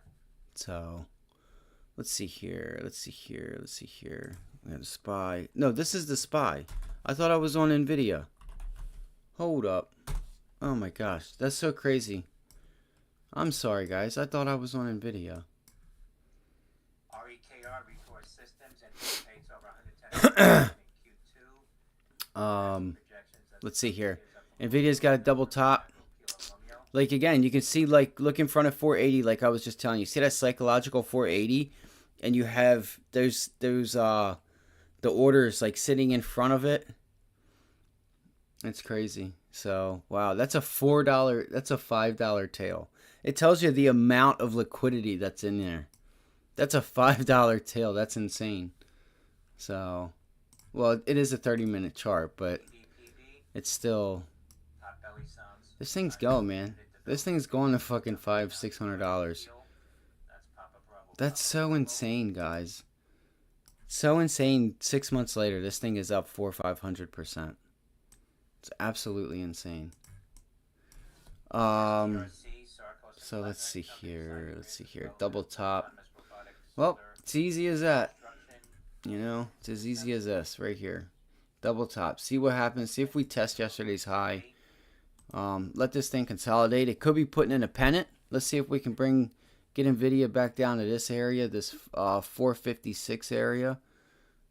So let's see here. We have a SPY. No, this is the SPY. I thought I was on NVIDIA. Hold up. Oh my gosh, that's so crazy. I'm sorry, guys. I thought I was on NVIDIA. REKR Resource Systems anticipates over 110 in Q2. Let's see here. NVIDIA's got a double top. Like again, you can see like look in front of 480, like I was just telling you. See that psychological 480, and you have those the orders like sitting in front of it. It's crazy. So wow, that's a $4. That's a $5 tail. It tells you the amount of liquidity that's in there. That's a $5 tail. That's insane. So, well, it is a 30-minute chart, but it's still. This thing's going, man. This thing's going to fucking $500-600. That's so insane, guys. So insane. 6 months later, this thing is up 400-500%. It's absolutely insane. So let's see here. Double top. Well, it's easy as that. You know, it's as easy as this right here. Double top. See what happens. See if we test yesterday's high. Let this thing consolidate. It could be putting in a pennant. Let's see if we can get NVIDIA back down to this area, this 456 area.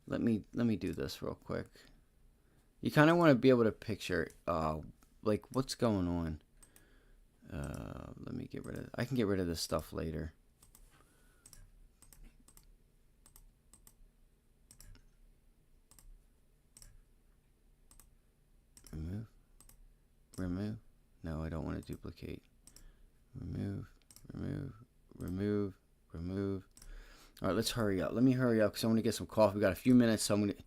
Let me do this real quick. You kind of want to be able to picture like what's going on. Let me get rid of. I can get rid of this stuff later. Remove. No, I don't want to duplicate. Remove. All right, let's hurry up. Let me hurry up because I want to get some coffee. We got a few minutes, so I'm going to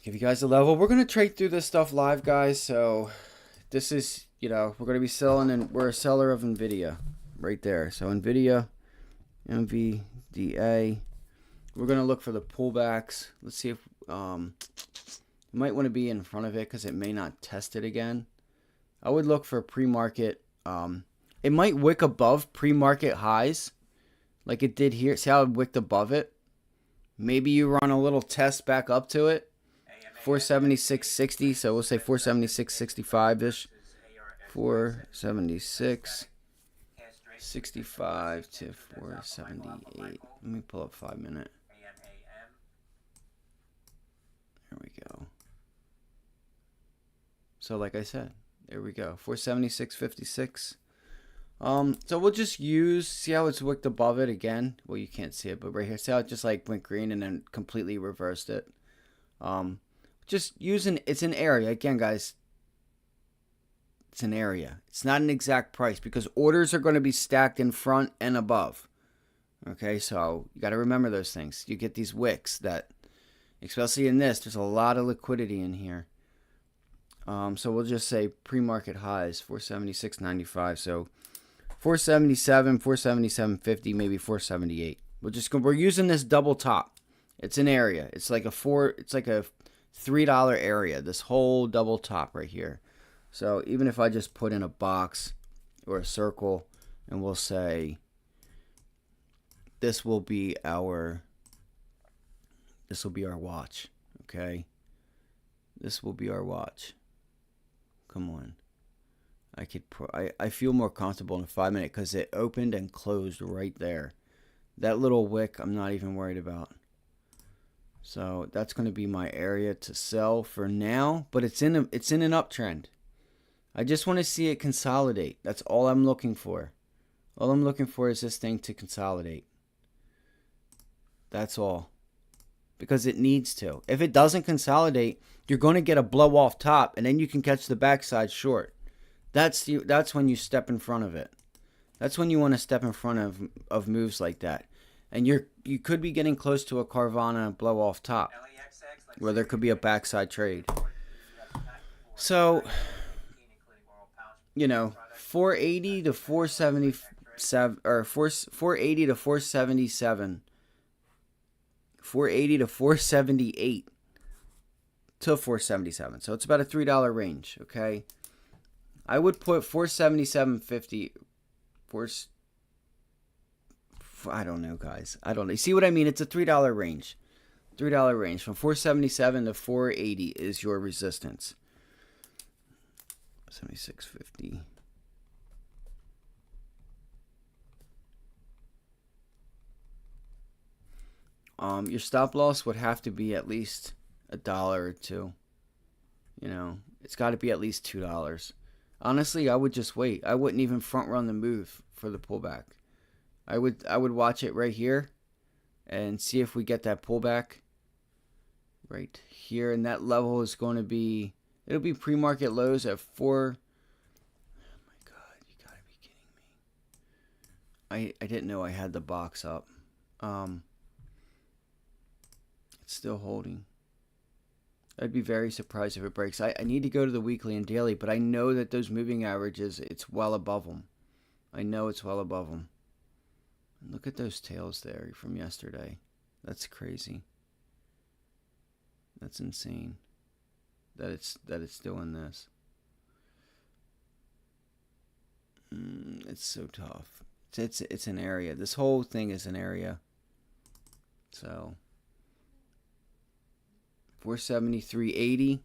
give you guys a level. We're going to trade through this stuff live, guys. So this is, you know, we're going to be selling, and we're a seller of NVIDIA right there. So NVIDIA, NVDA. We're going to look for the pullbacks. Let's see if you might want to be in front of it because it may not test it again. I would look for pre-market. It might wick above pre-market highs like it did here. See how it wicked above it? Maybe you run a little test back up to it. 476.60, so we'll say 476.65-ish. 476.65 to 478. Let me pull up 5 minute. There we go. So like I said, there we go. 476.56. So we'll just see how it's wicked above it again. Well, you can't see it, but right here, see how it just like went green and then completely reversed it. Just using, it's an area. Again, guys, it's an area. It's not an exact price because orders are going to be stacked in front and above. Okay, so you got to remember those things. You get these wicks that, especially in this, there's a lot of liquidity in here. So we'll just say pre-market highs, 476.95. So 477, 477.50, maybe 478. We're using this double top. It's an area. It's like a $3 area. This whole double top right here. So even if I just put in a box or a circle, and we'll say this will be our watch. Okay, this will be our watch. Come on. I feel more comfortable in a 5-minute because it opened and closed right there. That little wick I'm not even worried about. So that's going to be my area to sell for now, but it's in an uptrend. I just want to see it consolidate. That's all I'm looking for. All I'm looking for is this thing to consolidate. That's all. Because it needs to. If it doesn't consolidate, you're going to get a blow off top, and then you can catch the backside short. That's when you step in front of it. That's when you want to step in front of moves like that. And you could be getting close to a Carvana blow off top, where there could be a backside trade. So, 480 to 477 or 480 to 477. 480 to 478 to 477. So it's about a $3 range, okay? I would put 477.50. I don't know, guys. I don't know. You see what I mean? It's a $3 range. $3 range. From 477 to 480 is your resistance. 76.50. Your stop loss would have to be at least $1 or $2. It's got to be at least $2. Honestly, I would just wait. I wouldn't even front run the move for the pullback. I would watch it right here and see if we get that pullback right here, and that level is going to be, it'll be pre-market lows at 4. Oh my god, you gotta be kidding me. I didn't know I had the box up. It's still holding. I'd be very surprised if it breaks. I need to go to the weekly and daily, but I know that those moving averages, it's well above them. I know it's well above them. And look at those tails there from yesterday. That's crazy. That's insane. That it's doing this. It's so tough. It's an area. This whole thing is an area. So 473.80,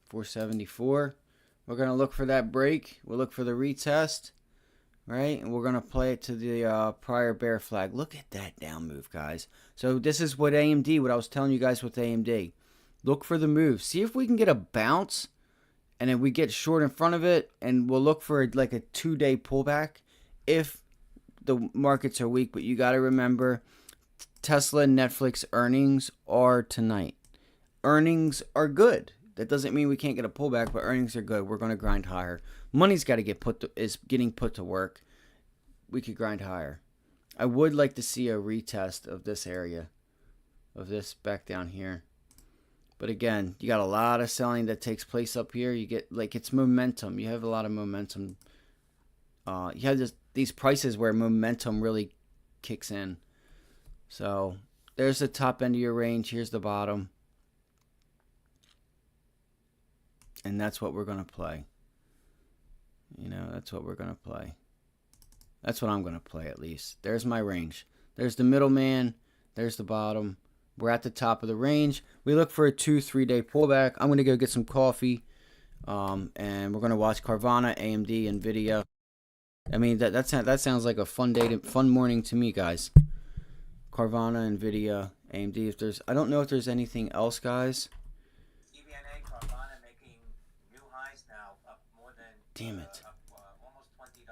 474. We're gonna look for that break. We'll look for the retest, right? And we're gonna play it to the prior bear flag. Look at that down move, guys. So this is what AMD, what I was telling you guys with AMD. Look for the move. See if we can get a bounce, and then we get short in front of it, and we'll look for like a 2-day pullback if the markets are weak. But you got to remember, Tesla and Netflix earnings are tonight. Earnings are good. That doesn't mean we can't get a pullback, but earnings are good. We're going to grind higher. Money's got to get getting put to work. We could grind higher. I would like to see a retest of this area, of this back down here. But again, you got a lot of selling that takes place up here. You get, like, it's momentum. You have a lot of momentum. You have these prices where momentum really kicks in. So there's the top end of your range. Here's the bottom. And that's what we're going to play. That's what we're going to play. That's what I'm going to play, at least. There's my range. There's the middleman. There's the bottom. We're at the top of the range. We look for a 2-3 day pullback. I'm going to go get some coffee. And we're going to watch Carvana, AMD, NVIDIA. I mean, that sounds like a fun morning to me, guys. Carvana, NVIDIA, AMD. I don't know if there's anything else, guys. CVNA, Carvana making new highs now, up more than Damn it. almost $20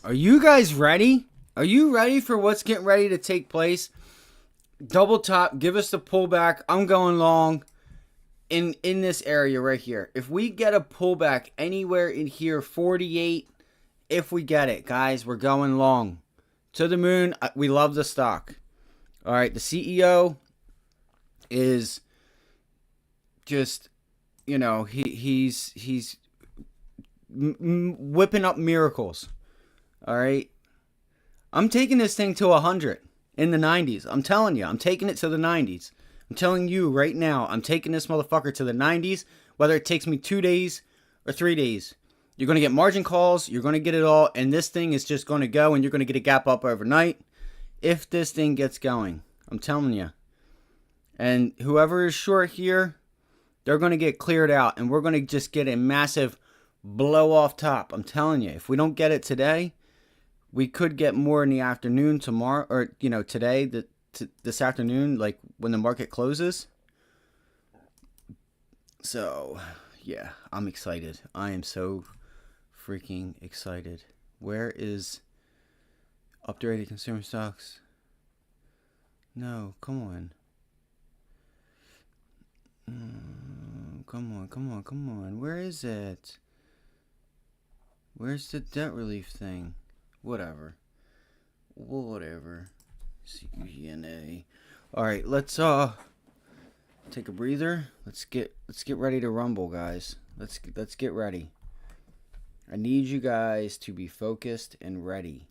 Are you guys ready? Are you ready for what's getting ready to take place? Double top, give us the pullback. I'm going long in this area right here. If we get a pullback anywhere in here, 48, if we get it, guys, we're going long. To the moon. We love the stock. All right, the CEO is just, you know, he's whipping up miracles. All right, I'm taking this thing to 100 in the 90s. I'm telling you, I'm taking it to the 90s. I'm telling you right now, I'm taking this motherfucker to the 90s, whether it takes me 2 days or 3 days. You're going to get margin calls, you're going to get it all, and this thing is just going to go, and you're going to get a gap up overnight if this thing gets going. I'm telling you. And whoever is short here, they're going to get cleared out, and we're going to just get a massive blow off top. I'm telling you, if we don't get it today, we could get more in the afternoon tomorrow, or, you know, today, this afternoon, like when the market closes. So, yeah, I'm excited. I am so freaking excited. Where is updated consumer stocks? No, come on. Come on. Where is it? Where's the debt relief thing? Whatever. CVNA. All right, let's take a breather. Let's get ready to rumble, guys. Let's get ready. I need you guys to be focused and ready.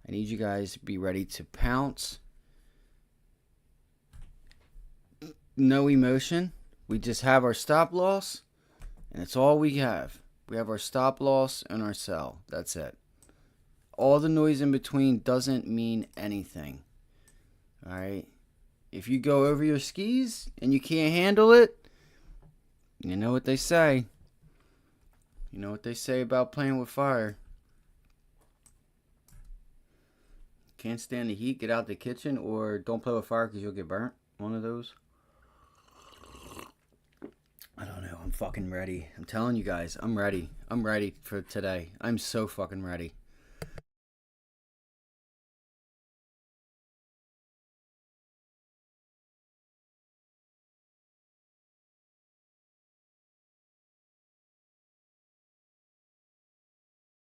I need you guys to be ready to pounce. No emotion. We just have our stop loss, and it's all we have. We have our stop loss and our sell. That's it. All the noise in between doesn't mean anything. All right? If you go over your skis and you can't handle it, you know what they say. You know what they say about playing with fire. Can't stand the heat, get out the kitchen, or don't play with fire because you'll get burnt. One of those. I don't know. I'm fucking ready. I'm telling you guys, I'm ready. I'm ready for today. I'm so fucking ready.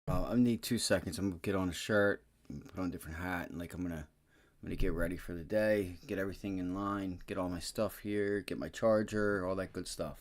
I need 2 seconds. I'm gonna get on a shirt, put on a different hat, and like I'm gonna get ready for the day, get everything in line, get all my stuff here, get my charger, all that good stuff.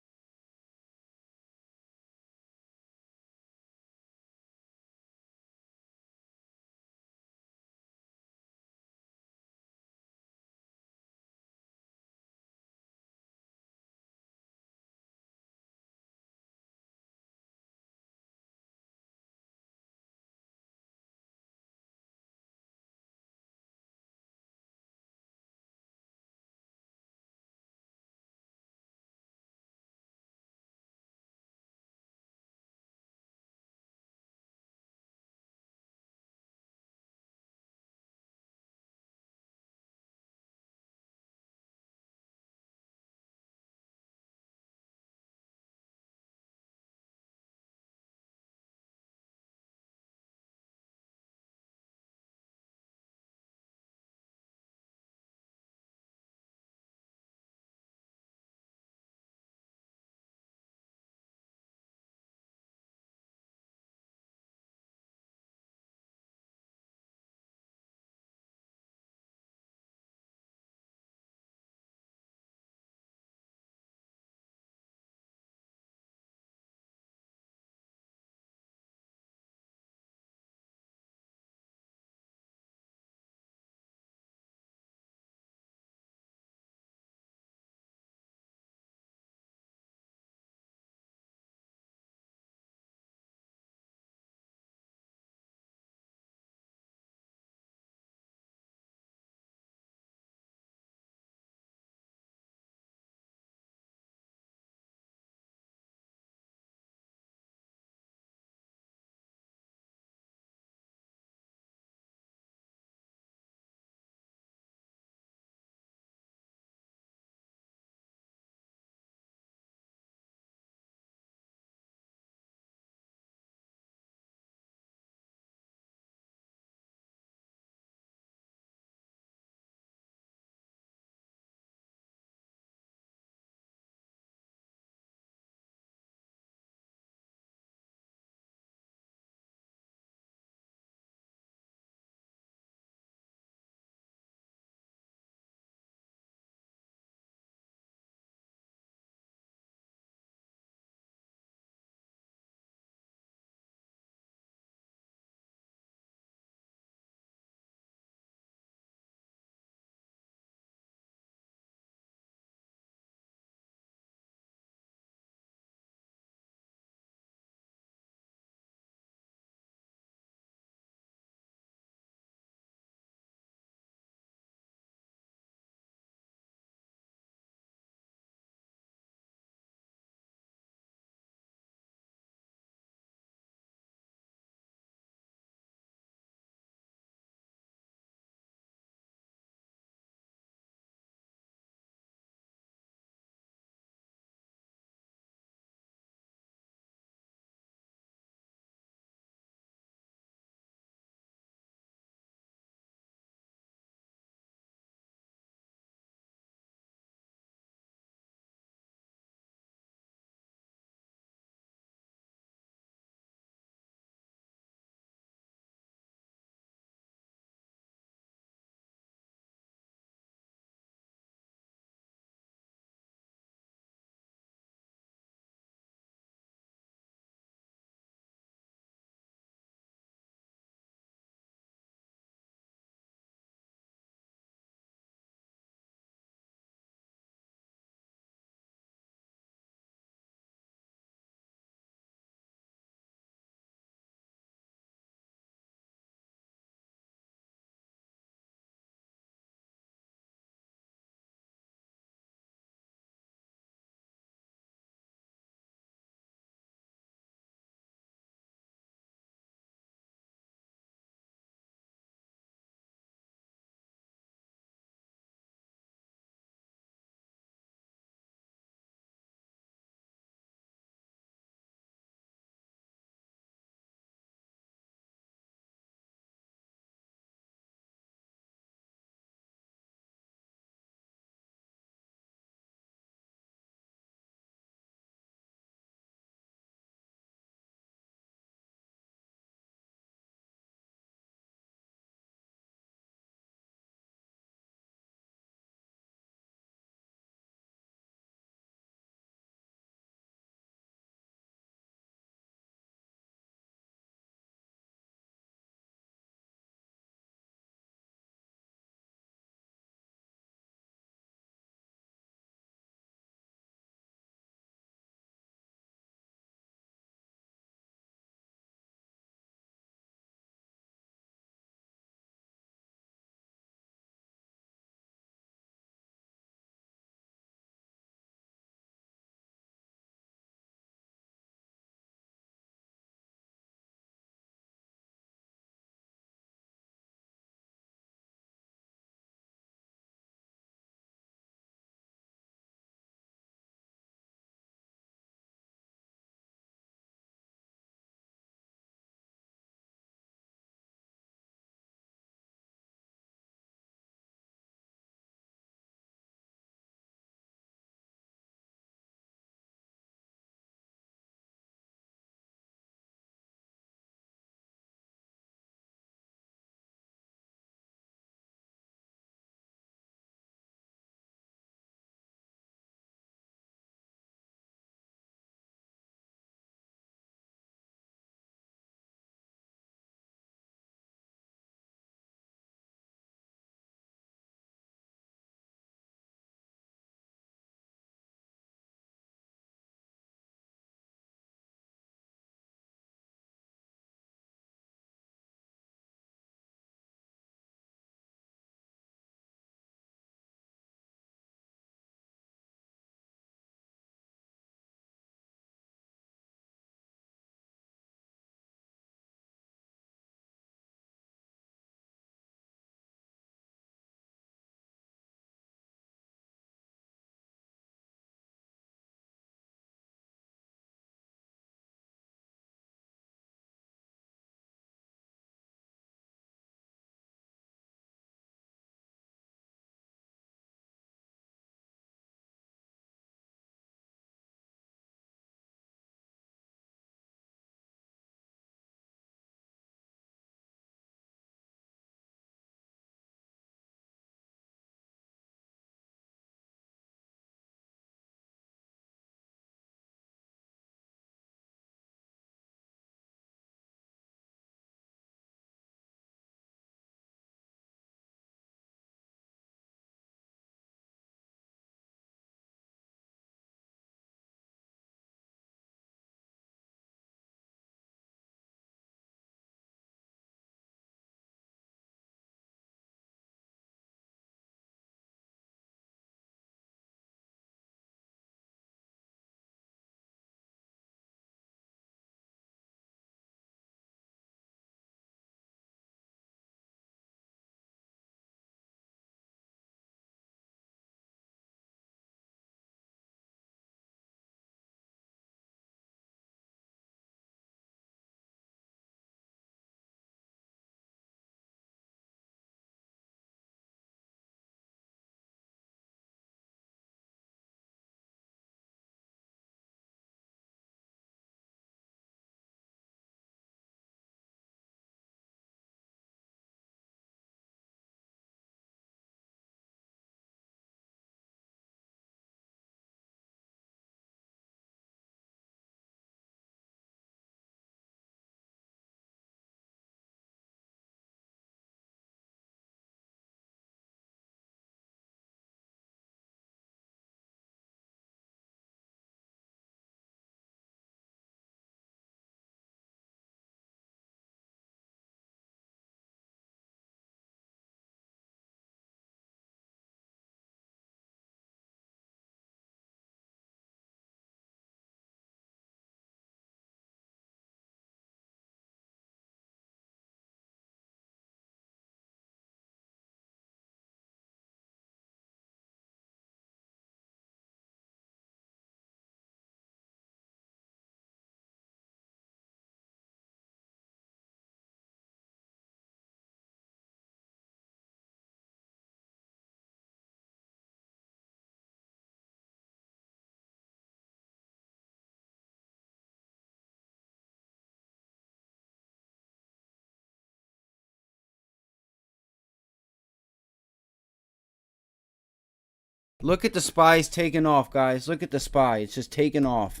Look at the SPY's taking off, guys. Look at the SPY. It's just taking off.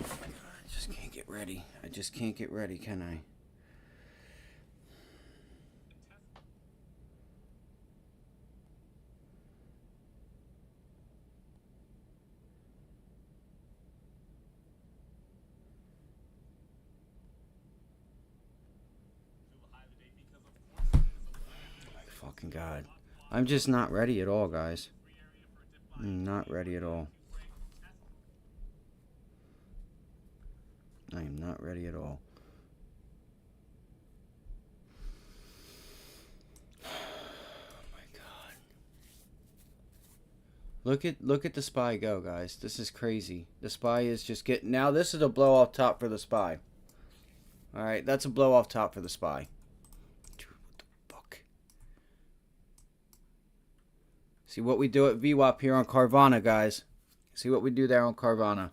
I just can't get ready. I just can't get ready, can I? My fucking God. I'm just not ready at all, guys. I'm not ready at all. I am not ready at all. Oh my God. Look at the SPY go, guys. This is crazy. The SPY is just getting... Now this is a blow off top for the SPY. Alright, that's a blow off top for the SPY. Dude, what the fuck? See what we do at VWAP here on Carvana, guys. See what we do there on Carvana.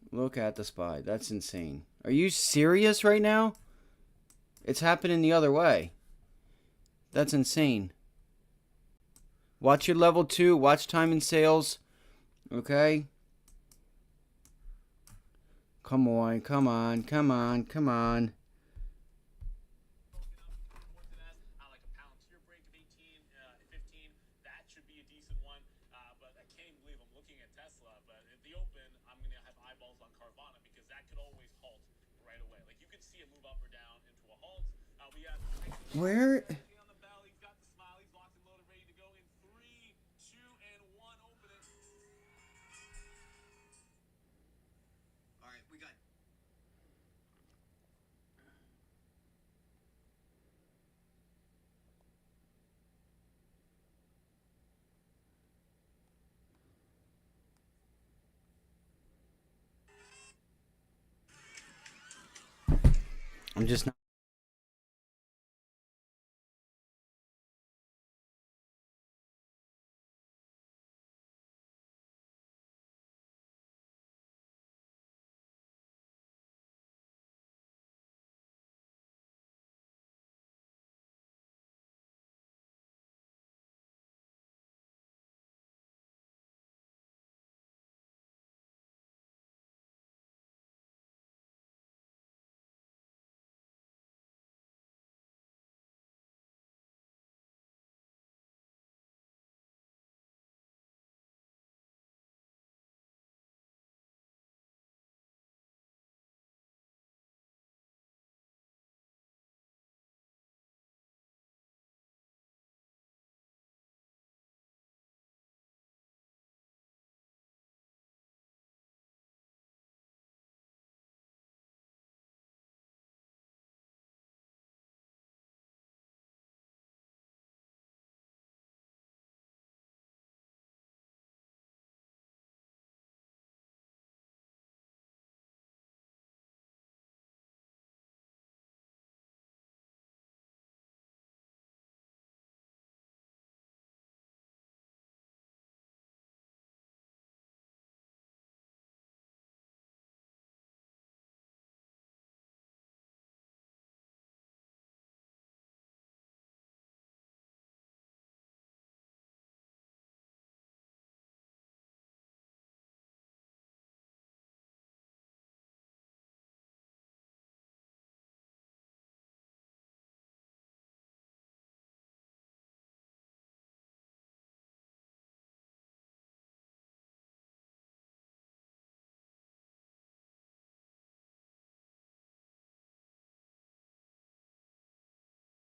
Look at the SPY. That's insane. Are you serious right now? It's happening the other way. That's insane. Watch your level 2. Watch time and sales. Okay? Come on, come on, come on, come on. Where? I'm just not.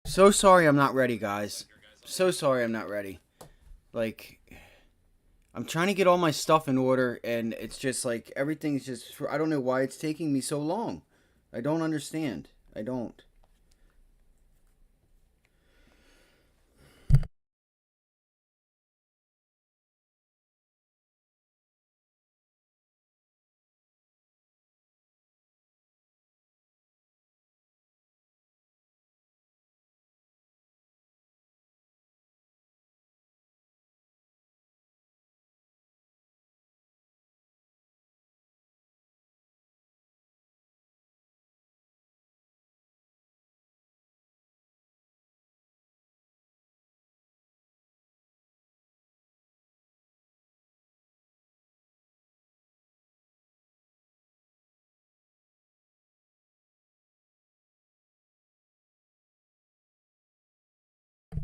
So sorry I'm not ready, guys. So sorry I'm not ready. Like, I'm trying to get all my stuff in order, and it's just like everything's just. I don't know why it's taking me so long. I don't understand. I don't.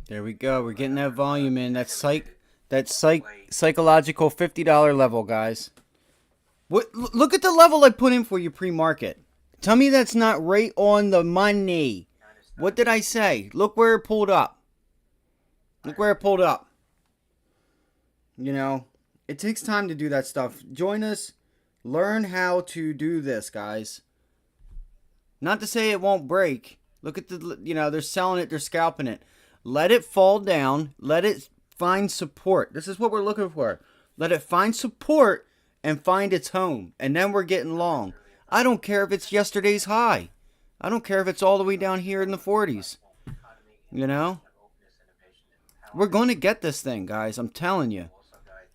There we go. We're getting that volume in. Psychological $50 level, guys. What? Look at the level I put in for you pre-market. Tell me that's not right on the money. What did I say? Look where it pulled up. Look where it pulled up. You know, it takes time to do that stuff. Join us. Learn how to do this, guys. Not to say it won't break. Look at they're selling it, they're scalping it. Let it fall down. Let it find support. This is what we're looking for. Let it find support and find its home. And then we're getting long. I don't care if it's yesterday's high. I don't care if it's all the way down here in the 40s. You know? We're going to get this thing, guys. I'm telling you.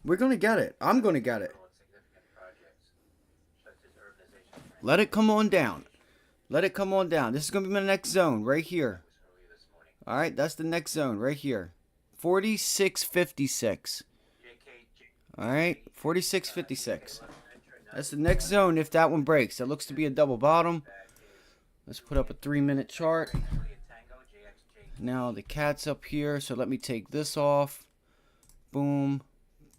We're going to get it. I'm going to get it. Let it come on down. Let it come on down. This is going to be my next zone right here. All right, that's the next zone right here. 46.56. All right, 46.56. That's the next zone if that one breaks. That looks to be a double bottom. Let's put up a 3-minute chart. Now the cat's up here, so let me take this off. Boom,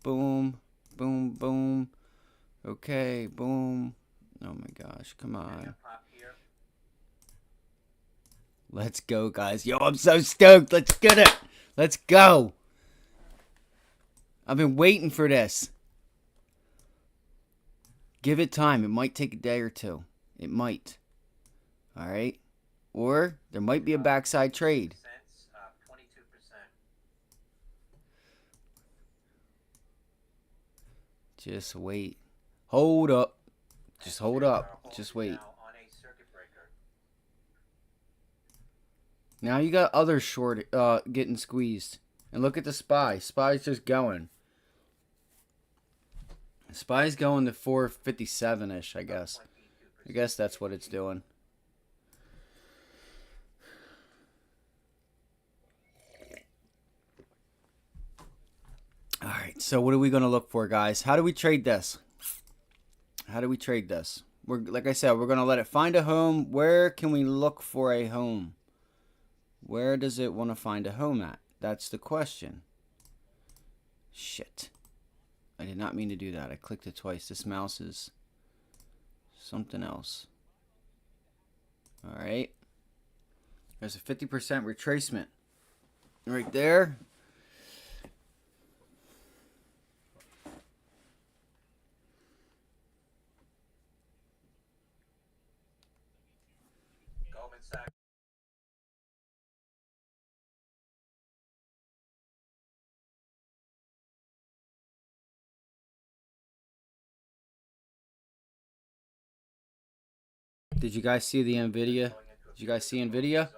boom, boom, boom. Okay, boom. Oh my gosh, come on. Let's go, guys. Yo, I'm so stoked. Let's get it. Let's go. I've been waiting for this. Give it time. It might take a day or two. It might. All right. Or there might be a backside trade. Just wait. Hold up. Just hold up. Just wait. Now you got other short getting squeezed. And look at the SPY. SPY's just going. SPY's going to 457-ish, I guess. I guess that's what it's doing. Alright, so what are we going to look for, guys? How do we trade this? How do we trade this? Like I said, we're going to let it find a home. Where can we look for a home? Where does it want to find a home at? That's the question. Shit. I did not mean to do that. I clicked it twice. This mouse is something else. Alright. There's a 50% retracement. Right there. Did you guys see the NVIDIA? Did you guys see NVIDIA?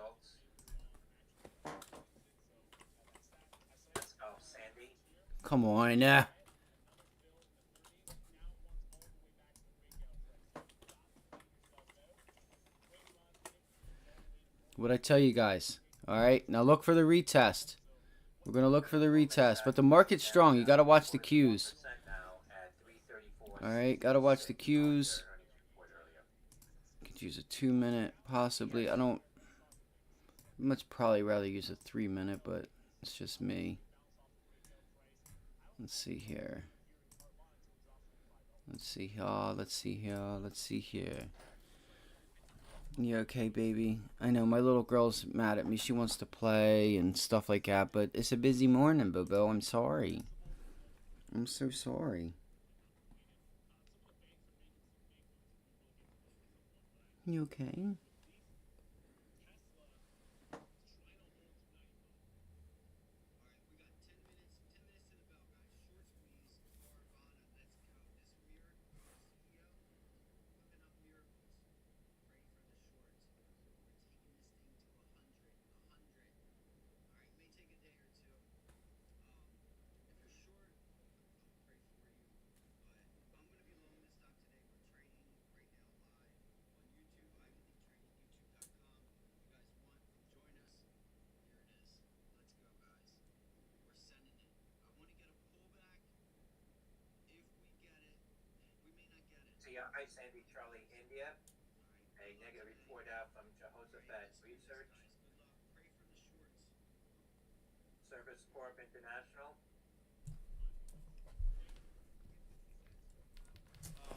Come on now. What'd I tell you guys? Alright, now look for the retest. We're going to look for the retest. But the market's strong. You got to watch the cues. Alright, got to watch the cues. Could use a 2-minute, possibly. I don't... I'd much probably rather use a 3-minute, but it's just me. Let's see here. Let's see here. Let's see here. Let's see here. You okay, baby? I know my little girl's mad at me. She wants to play and stuff like that, but it's a busy morning, Bobo. I'm sorry. I'm so sorry. You okay? Hi, Sandy, Charlie, India. A negative report out from Jehoshaphat Research. Service Corp International.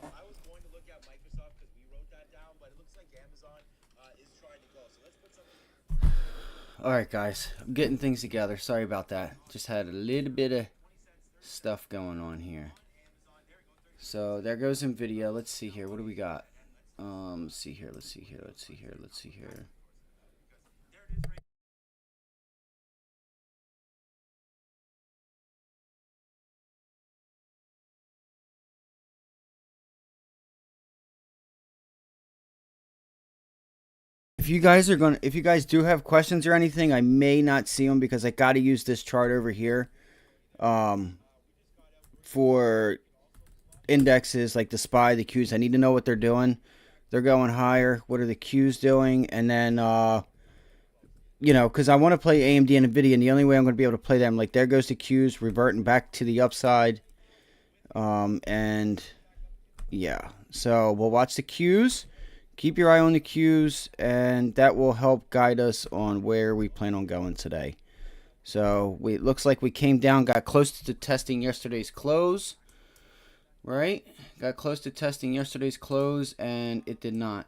I was going to look at Microsoft because we wrote that down, but it looks like Amazon is trying to go. So let's put something. Alright, guys. I'm getting things together. Sorry about that. Just had a little bit of stuff going on here. So there goes NVIDIA. Let's see here. What do we got? Let's see here. Let's see here. Let's see here. Let's see here. If you guys do have questions or anything, I may not see them because I got to use this chart over here, for indexes like the SPY, the Qs. I need to know what they're doing. They're going higher. What are the Qs doing? And then, because I want to play AMD and NVIDIA, and the only way I'm going to be able to play them, like there goes the Qs reverting back to the upside. And yeah, so we'll watch the Qs. Keep your eye on the Qs, and that will help guide us on where we plan on going today. So it looks like we came down, got close to testing yesterday's close, right? Got close to testing yesterday's close, and it did not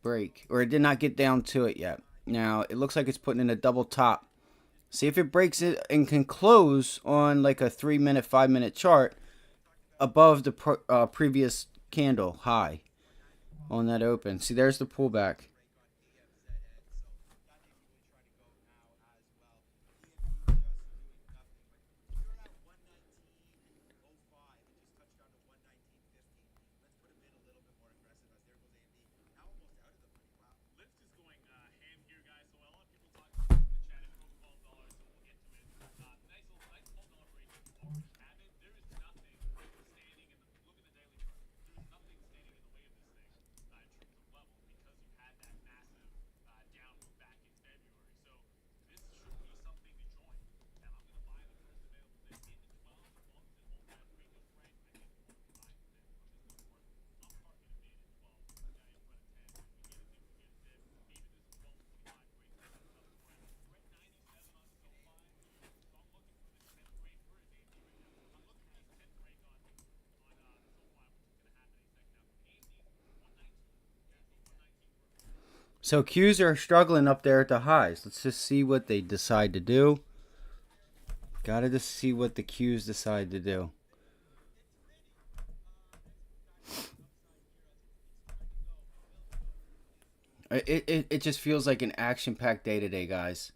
break, or it did not get down to it yet. Now, it looks like it's putting in a double top. See if it breaks it and can close on like a 3-minute, 5-minute chart above the previous candle high on that open. See, there's the pullback. So Qs are struggling up there at the highs. Let's just see what they decide to do. Gotta just see what the Qs decide to do. It just feels like an action-packed day today, guys.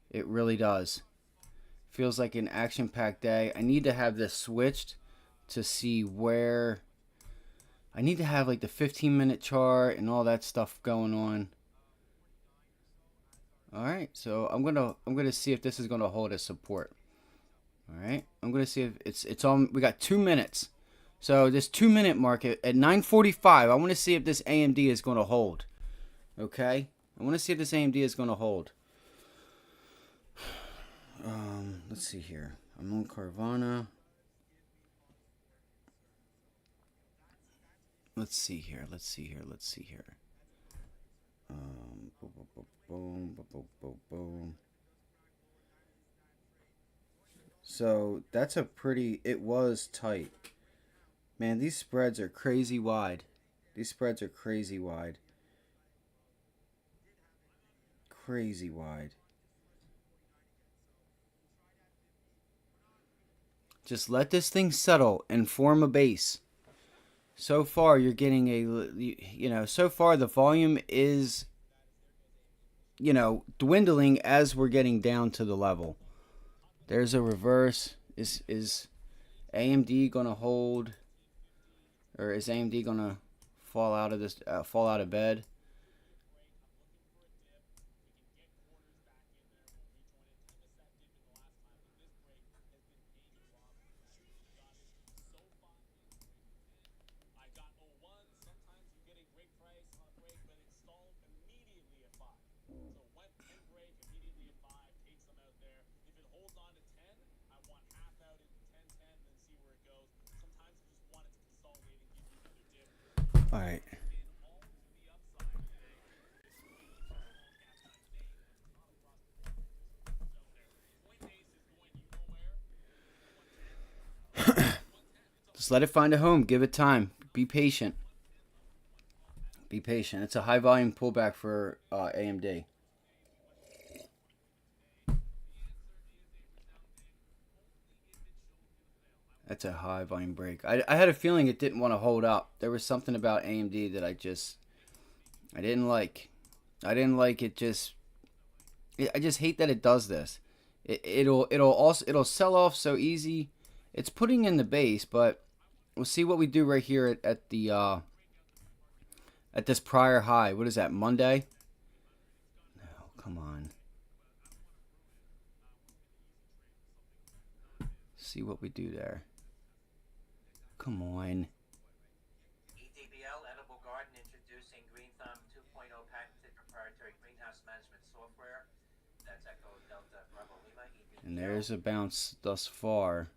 It really does. Feels like an action-packed day. I need to have this switched to see where... I need to have like the 15-minute chart and all that stuff going on. All right, so I'm gonna see if this is gonna hold as support. All right, I'm gonna see if it's on. We got 2 minutes, so this 2-minute market at 9:45. I want to see if this AMD is gonna hold. Okay, I want to see if this AMD is gonna hold. Let's see here. I'm on Carvana. Let's see here. Let's see here. Let's see here. Boom, boom, boom, boom, boom, boom, boom. So that's a pretty. It was tight, man. These spreads are crazy wide. These spreads are crazy wide. Crazy wide. Just let this thing settle and form a base. So far, you're getting so far the volume is, dwindling as we're getting down to the level. There's a reverse. Is AMD gonna hold, or is AMD gonna fall out of this? Fall out of bed? All right. Just let it find a home. Give it time. Be patient. Be patient. It's a high volume pullback for AMD. That's a high volume break. I had a feeling it didn't want to hold up. There was something about AMD that I didn't like. I didn't like it. I just hate that it does this. It'll sell off so easy. It's putting in the base, but we'll see what we do right here at this prior high. What is that? Monday? No, come on. See what we do there. Come on. EDBL Edible Garden introducing Green Thumb 2.0 patented proprietary greenhouse management software. That's Echo Delta Bravo Lima. EDBL. And there's a bounce thus far.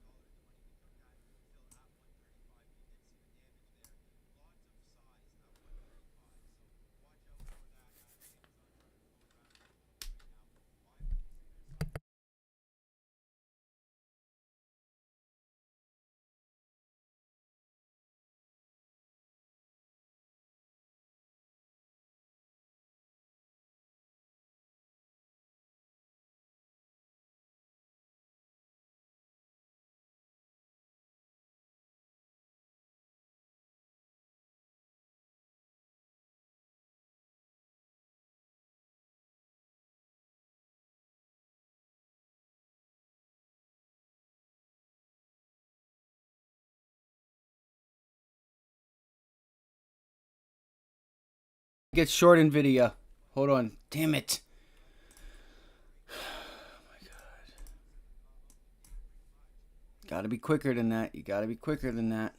Get short Nvidia. Hold on. Damn it. Oh my god. Gotta be quicker than that. You gotta be quicker than that.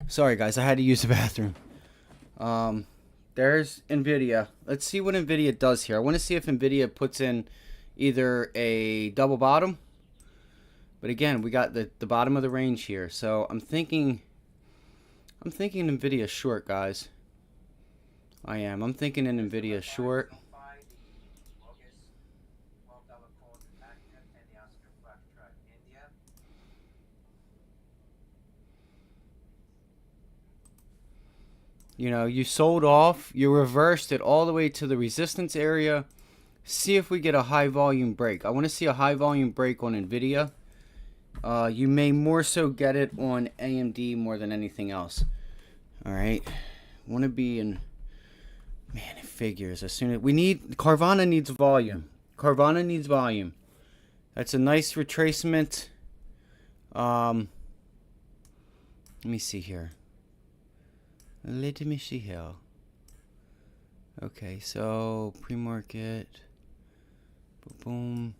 Sorry, guys. I had to use the bathroom. There's NVIDIA. Let's see what NVIDIA does here. I want to see if NVIDIA puts in either a double bottom. But again, we got the bottom of the range here. So I'm thinking NVIDIA short, guys. I am. I'm thinking an NVIDIA short. You know, you sold off, you reversed it all the way to the resistance area. See if we get a high volume break. I want to see a high volume break on NVIDIA. You may more so get it on AMD more than anything else. All right. Want to be in, man, it figures. As soon as we need, Carvana needs volume. Carvana needs volume. That's a nice retracement. Let me see here. Let me see here. Okay, so pre-market. Boom.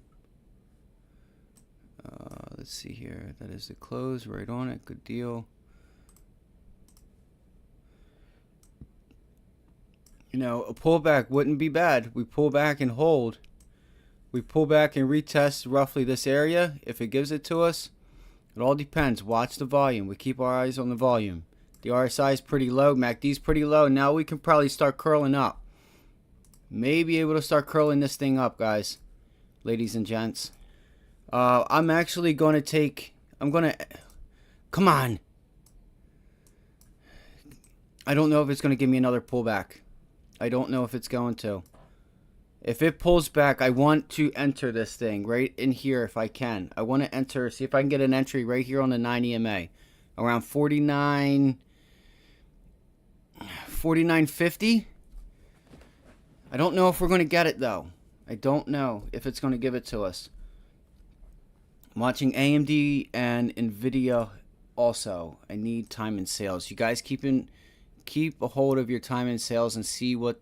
Let's see here. That is the close right on it. Good deal. You know, a pullback wouldn't be bad. We pull back and hold. We pull back and retest roughly this area. If it gives it to us, it all depends. Watch the volume. We keep our eyes on the volume. The RSI is pretty low. MACD is pretty low. Now we can probably start curling up. May be able to start curling this thing up, guys. Ladies and gents. I'm actually going to take... Come on. I don't know if it's going to give me another pullback. I don't know if it's going to. If it pulls back, I want to enter this thing right in here if I can. I want to enter, see if I can get an entry right here on the 9 EMA. Around 49.50. I don't know if we're going to get it though. I don't know if it's going to give it to us. I'm watching AMD and NVIDIA also. I need time and sales. You guys keep a hold of your time and sales and see what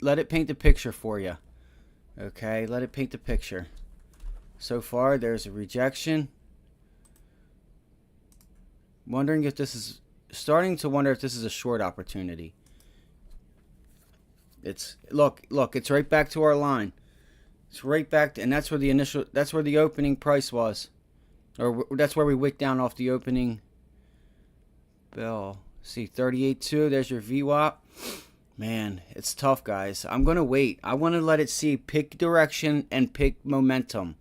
let it paint the picture for you. Okay, let it paint the picture. So far there's a rejection. Wondering if this is starting to wonder if this is a short opportunity. It's look, it's right back to our line. It's right back to, and that's where the opening price was. Or that's where we wicked down off the opening bell. See, 38.2, there's your VWAP. Man, it's tough, guys. I'm going to wait. I want to let it see pick direction and pick momentum.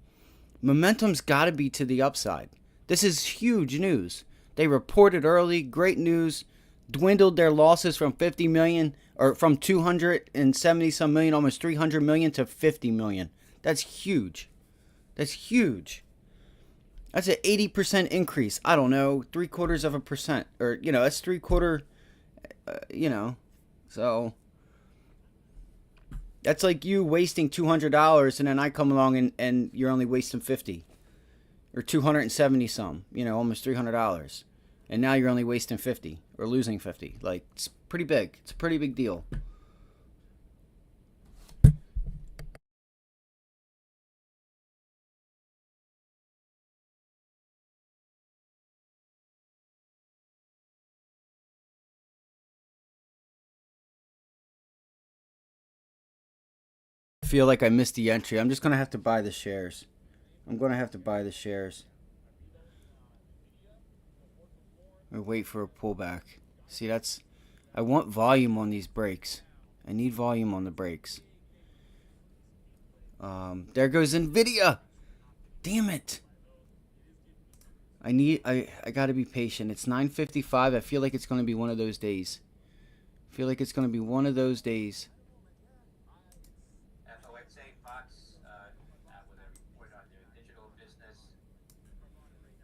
Momentum's got to be to the upside. This is huge news. They reported early, great news, dwindled their losses from 50 million or from 270 some million, almost 300 million to 50 million. That's huge. That's huge. That's an 80% increase. I don't know, 0.75%, or that's 3/4. So that's like you wasting $200, and then I come along and you're only wasting 50, or 270 some. Almost $300. And now you're only wasting 50 or losing 50. Like, it's pretty big. It's a pretty big deal. I feel like I missed the entry. I'm just going to have to buy the shares. Or wait for a pullback. See, I want volume on these breaks. I need volume on the breaks. There goes NVIDIA. Damn it. I gotta be patient. It's 9:55. I feel like it's gonna be one of those days. FOXA, Fox, with a report on their digital business.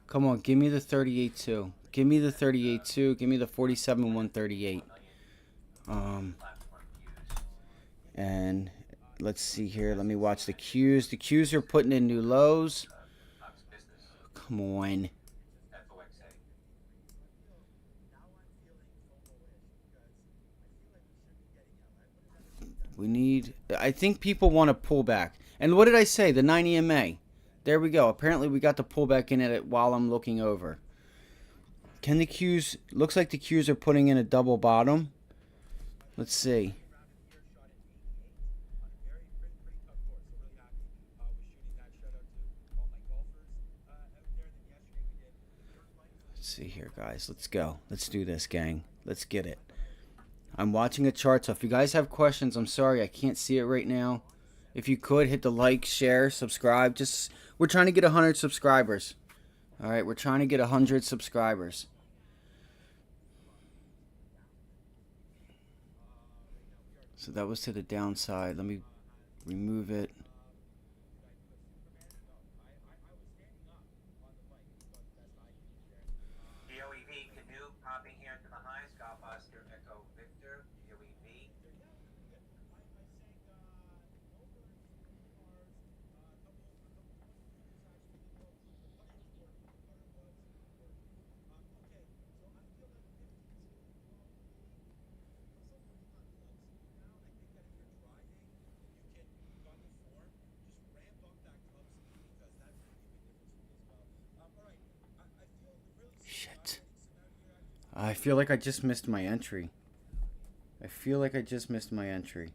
Come on, give me the 38.2. Give me the 38.2. Give me the 47.138. And let's see here. Let me watch the Qs. The Qs are putting in new lows. Come on. I think people want to pull back. And what did I say? The 9 EMA. There we go. Apparently we got the pullback in it while I'm looking over. Can the Qs... Looks like the Qs are putting in a double bottom. Let's see. Let's see here, guys. Let's go. Let's do this, gang. Let's get it. I'm watching a chart, so if you guys have questions, I'm sorry I can't see it right now. If you could, hit the like, share, subscribe. Just, we're trying to get 100 subscribers. All right, we're trying to get 100 subscribers. So that was to the downside. Let me remove it. DOEV canoe popping here to the highs. Golf Oscar Echo Victor. DOEV. Shit. I feel like I just missed my entry. I feel like I just missed my entry.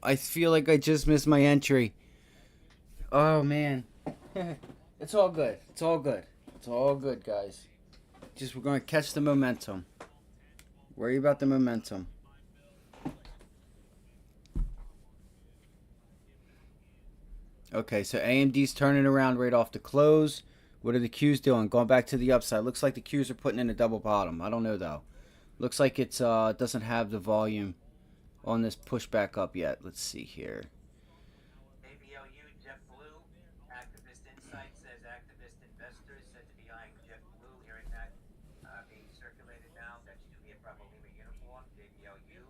I feel like I just missed my entry. Oh, man. It's all good. It's all good. It's all good, guys. Just, we're going to catch the momentum. Worry about the momentum. Okay, so AMD's turning around right off the close. What are the Qs doing? Going back to the upside. Looks like the Qs are putting in a double bottom. I don't know, though. Looks like it's doesn't have the volume on this pushback up yet. Let's see here. ABLU JetBlue. Activist Insight says activist investors said to be eyeing JetBlue. Hearing that being circulated now. That's Julia Bravo Lima uniform. ABLU.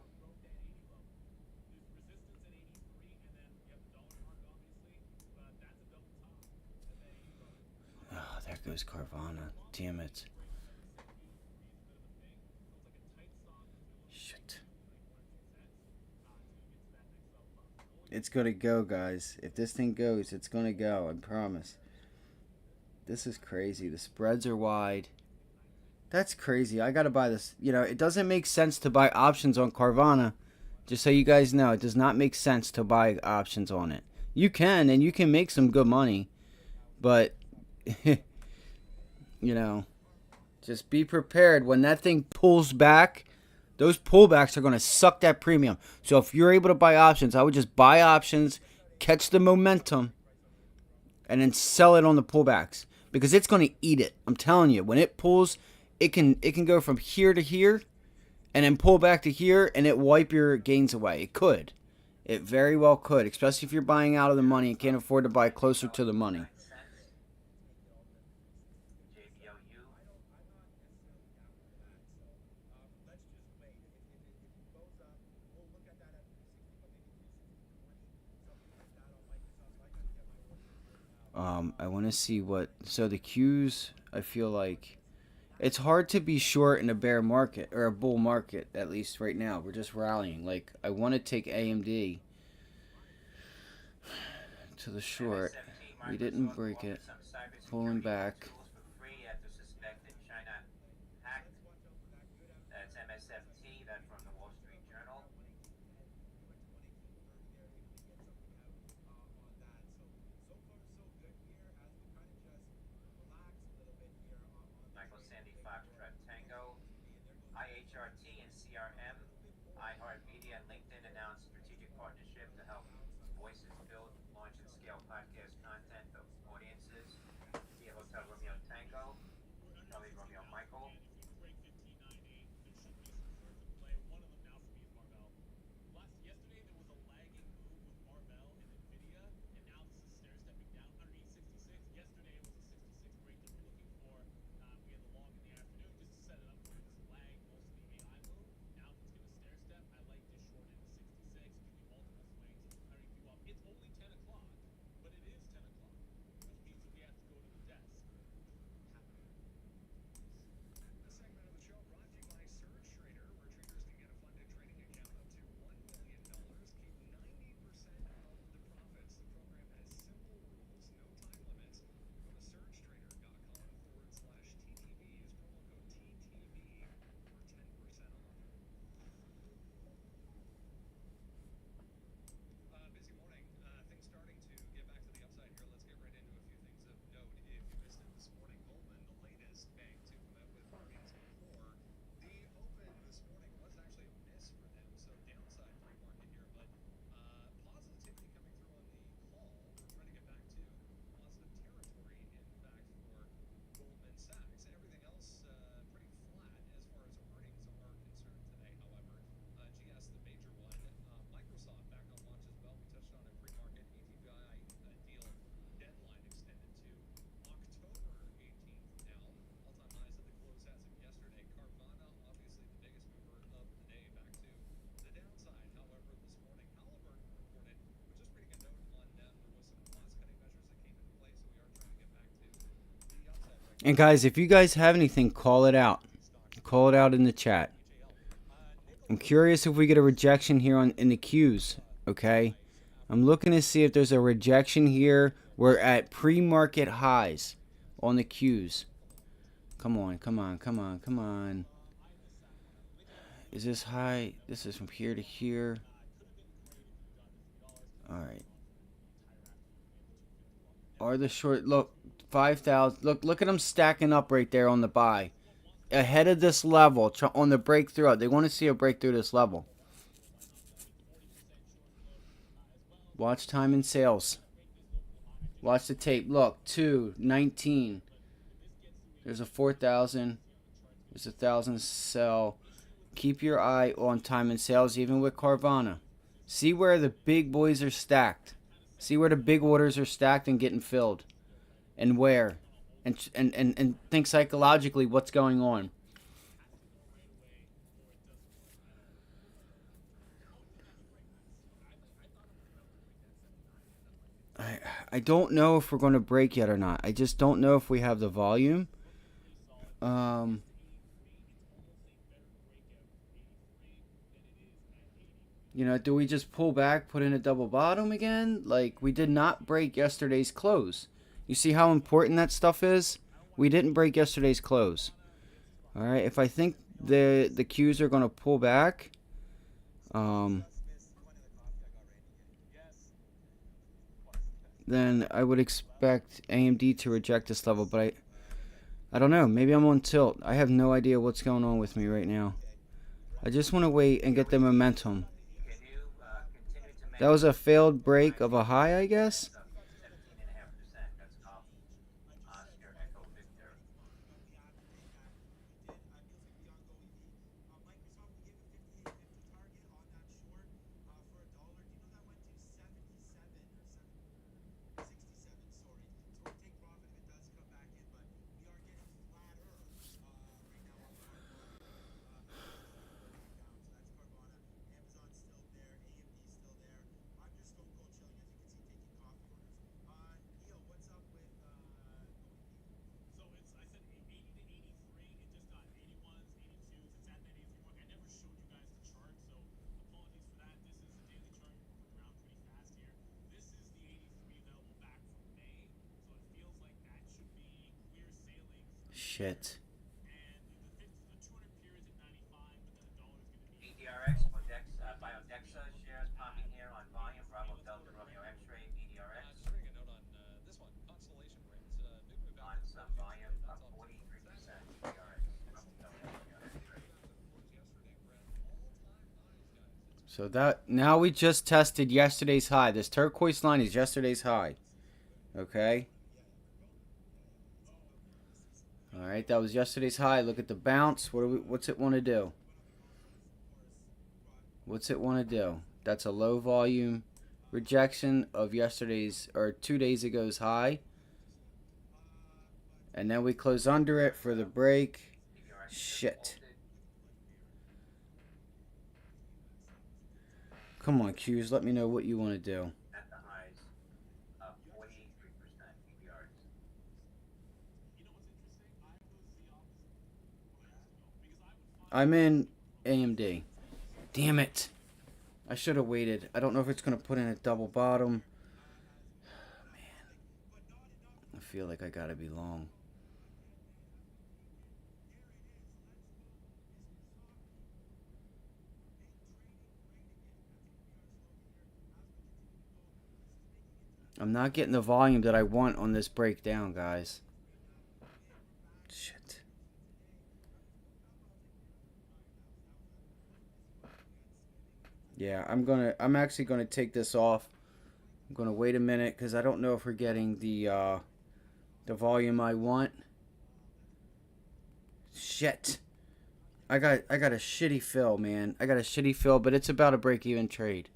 Oh, there goes Carvana. Damn it. Shit. It's gonna go, guys. If this thing goes, it's gonna go. I promise. This is crazy. The spreads are wide. That's crazy. I gotta buy this. You know, it doesn't make sense to buy options on Carvana. Just so you guys know, it does not make sense to buy options on it. You can, and you can make some good money. But, you know, just be prepared. When that thing pulls back, those pullbacks are going to suck that premium. So if you're able to buy options, I would just buy options, catch the momentum, and then sell it on the pullbacks. Because it's going to eat it. I'm telling you, when it pulls, it can go from here to here, and then pull back to here, and it wipe your gains away. It could. It very well could, especially if you're buying out of the money and can't afford to buy closer to the money. JBLU. I want to see what... So the Qs, I feel like... It's hard to be short in a bear market, or a bull market, at least right now. We're just rallying. Like, I want to take AMD to the short. We didn't break it. Pulling back. That's MSFT, that's from the Wall Street Journal. Michael Sandy Foxtrot Tango. IHRT and CRM. iHeartMedia and LinkedIn announced strategic partnership to help voices build, launch, and scale podcast content to audiences. Via Hotel Romeo Tango. Charlie Romeo Michael. And guys, if you guys have anything, call it out. Call it out in the chat. I'm curious if we get a rejection here in the Qs, okay? I'm looking to see if there's a rejection here. We're at pre-market highs on the Qs. Come on, come on, come on, come on. Is this high? This is from here to here. Alright. Are the short... Look, 5,000. Look at them stacking up right there on the buy. Ahead of this level, on the breakthrough. They want to see a breakthrough this level. Watch time and sales. Watch the tape. Look, 219. There's a 4,000. There's 1,000 sell. Keep your eye on time and sales, even with Carvana. See where the big boys are stacked. See where the big orders are stacked and getting filled, and where, and think psychologically what's going on. I don't know if we're going to break yet or not. I just don't know if we have the volume. You know, do we just pull back, put in a double bottom again? Like, we did not break yesterday's close. You see how important that stuff is? We didn't break yesterday's close. All right, if I think the Qs are going to pull back, then I would expect AMD to reject this level, but I don't know. Maybe I'm on tilt. I have no idea what's going on with me right now. I just want to wait and get the momentum. That was a failed break of a high, I guess. Shit. BDRX, Biodexa shares popping here on volume. Bravo Delta Romeo X-ray, BDRX. On some volume, up 43%. BDRX, Bravo Delta Romeo X-ray. So that now we just tested yesterday's high. This turquoise line is yesterday's high. Okay. All right, that was yesterday's high. Look at the bounce. What's it want to do? What's it want to do? That's a low volume rejection of yesterday's or 2 days ago's high. And then we close under it for the break. Shit. Come on, Qs. Let me know what you want to do. At the highs, up 43%. BDRX. I'm in AMD. Damn it. I should have waited. I don't know if it's going to put in a double bottom. Man. I feel like I got to be long. I'm not getting the volume that I want on this breakdown, guys. Shit. Yeah, I'm actually gonna take this off. I'm gonna wait a minute because I don't know if we're getting the volume I want. Shit. I got a shitty fill, man. I got a shitty fill, but it's about a break-even trade.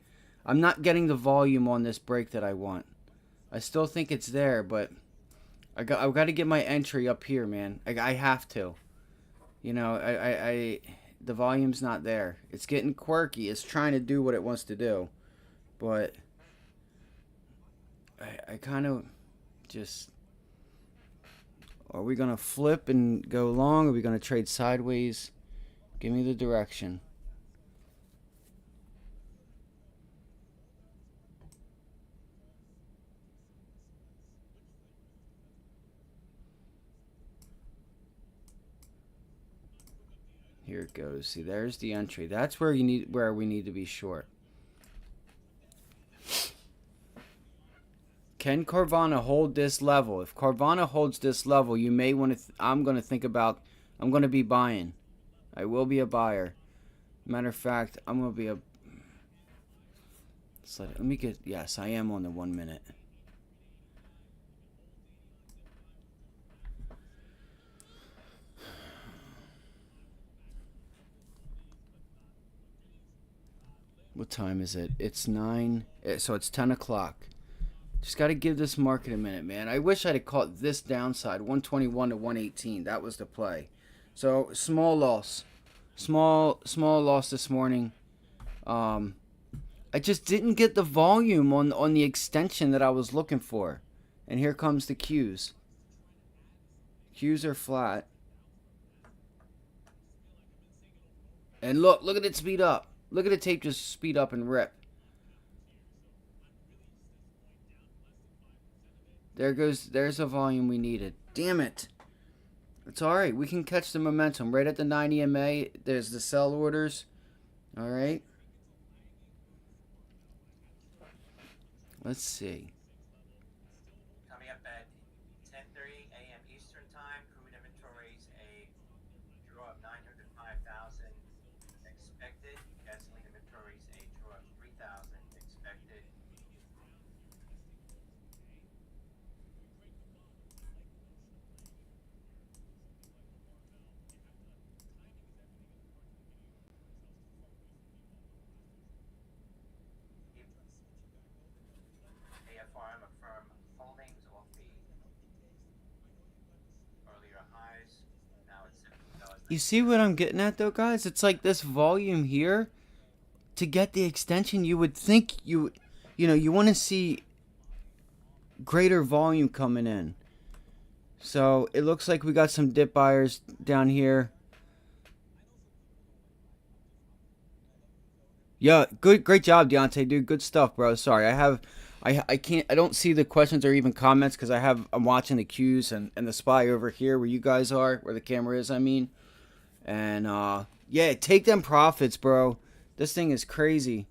I'm not getting the volume on this break that I want. I still think it's there, but I've got to get my entry up here, man. I have to. You know, the volume's not there. It's getting quirky. It's trying to do what it wants to do. But I kind of just... Are we going to flip and go long? Are we going to trade sideways? Give me the direction. Here it goes. See, there's the entry. That's where we need to be short. Can Carvana hold this level? If Carvana holds this level, you may want to. I'm going to think about. I'm going to be buying. I will be a buyer. Matter of fact, I'm going to be a. Let me get. Yes, I am on the 1 minute. What time is it? It's 9. So it's 10 o'clock. Just got to give this market a minute, man. I wish I'd have caught this downside, 121 to 118. That was the play. So small loss, small loss this morning. I just didn't get the volume on the extension that I was looking for, and here comes the Qs. Qs are flat, and look at it speed up. Look at the tape just speed up and rip. There's a volume we needed. Damn it. It's alright. We can catch the momentum. Right at the 9 EMA, there's the sell orders. Alright. Let's see. Coming up at 10:30 a.m. Eastern Time, crude inventories a draw of 905,000 expected. Gasoline inventories a draw of 3,000 expected. AFRM affirm holdings off the earlier highs. Now it's $17. You see what I'm getting at though, guys? It's like this volume here. To get the extension, you would think you want to see greater volume coming in. So it looks like we got some dip buyers down here. Yeah, great job, Deontay, dude. Good stuff, bro. Sorry, I don't see the questions or even comments because I'm watching the Qs and the SPY over here where you guys are, where the camera is, I mean. And yeah, take them profits, bro. This thing is crazy.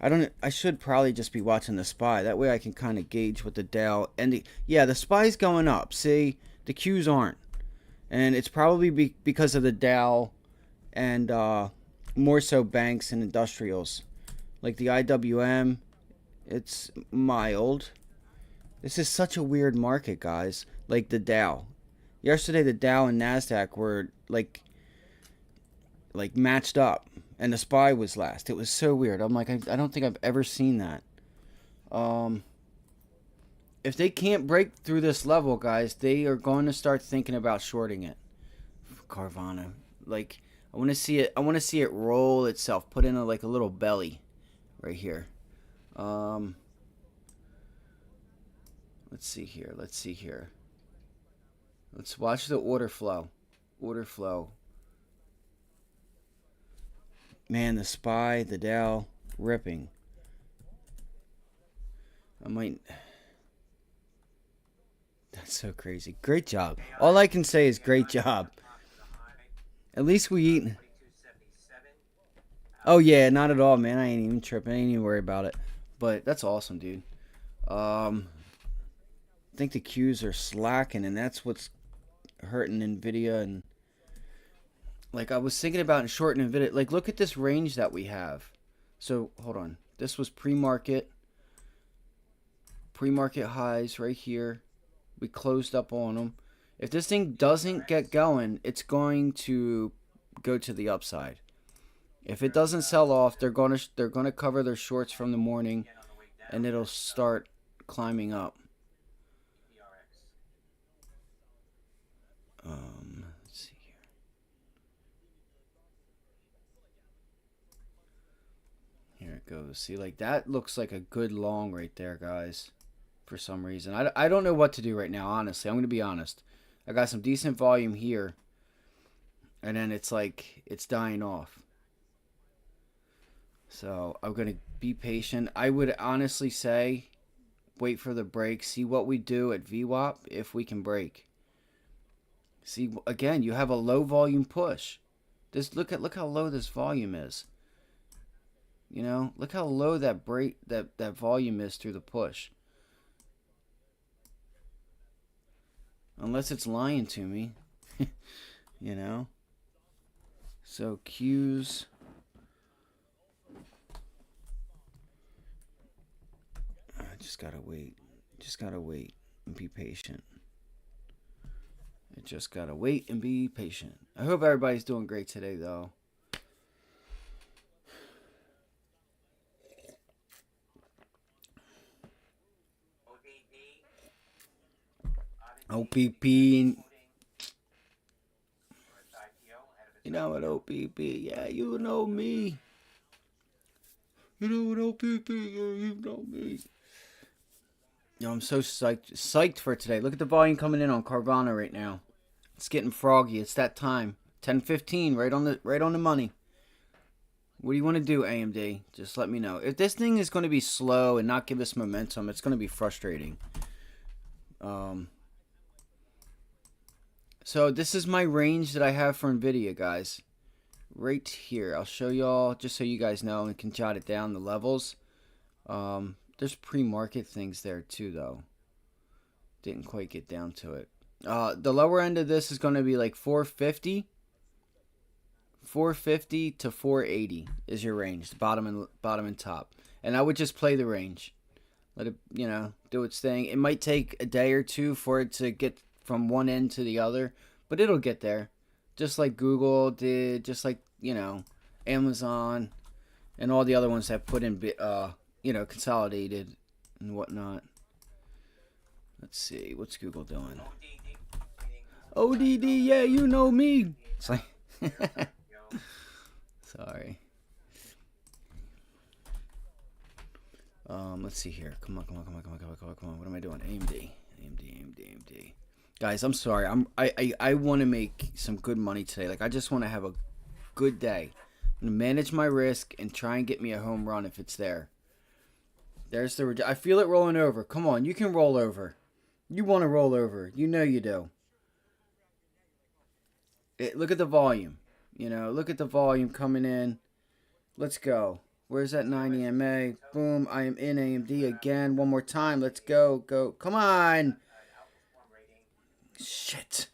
I should probably just be watching the SPY. That way I can kind of gauge what the Dow and the SPY's going up. See, the Qs aren't. And it's probably because of the Dow and more so banks and industrials. Like the IWM, it's mild. This is such a weird market, guys. Like the Dow. Yesterday the Dow and Nasdaq were like matched up, and the SPY was last. It was so weird. I'm like, I don't think I've ever seen that. If they can't break through this level, guys, they are going to start thinking about shorting it. Carvana, like I want to see it. I want to see it roll itself, put in a little belly, right here. Let's see here. Let's watch the order flow. Man, the SPY, the Dow, ripping. That's so crazy. Great job. All I can say is great job. At least we eat. Oh yeah, not at all, man. I ain't even tripping. I ain't even worried about it. But that's awesome, dude. I think the Qs are slacking, and that's what's hurting Nvidia. And like I was thinking about in short Nvidia, like look at this range that we have. So hold on, this was pre-market highs right here. We closed up on them. If this thing doesn't get going, it's going to go to the upside. If it doesn't sell off, they're gonna cover their shorts from the morning, and it'll start climbing up. Let's see here. Here it goes. See, like that looks like a good long right there, guys. For some reason, I don't know what to do right now. Honestly, I'm gonna be honest. I got some decent volume here, and then it's like it's dying off. So I'm gonna be patient. I would honestly say wait for the break, see what we do at VWAP if we can break. See again, you have a low volume push. This look how low this volume is. You know, look how low that volume is through the push. Unless it's lying to me, you know. So Q's. I just gotta wait. Just gotta wait and be patient. I just gotta wait and be patient. I hope everybody's doing great today, though. OPP. You know what OPP? Yeah, you know me. You know what OPP? Yeah, you know me. Yo, I'm so psyched for today. Look at the volume coming in on Carvana right now. It's getting froggy. It's that time. 10:15, right on the money. What do you want to do, AMD? Just let me know. If this thing is going to be slow and not give us momentum, it's going to be frustrating. So this is my range that I have for NVIDIA, guys. Right here. I'll show y'all just so you guys know and can jot it down, the levels. There's pre-market things there too, though. Didn't quite get down to it. The lower end of this is going to be like 450. 450 to 480 is your range, the bottom and top. And I would just play the range. Let it, do its thing. It might take a day or two for it to get from one end to the other, but it'll get there. Just like Google did, just like, Amazon and all the other ones that put in, consolidated and whatnot. Let's see, what's Google doing? ODD, yeah, you know me. It's like, sorry. Let's see here. Come on. What am I doing? AMD. Guys, I'm sorry. I want to make some good money today. Like, I just want to have a good day. I'm gonna manage my risk and try and get me a home run if it's there. There's the. I feel it rolling over. Come on, you can roll over. You want to roll over. You know you do. Look at the volume. Look at the volume coming in. Let's go. Where's that 90 MA? Boom. I am in AMD again. One more time. Let's go. Go. Come on. Shit.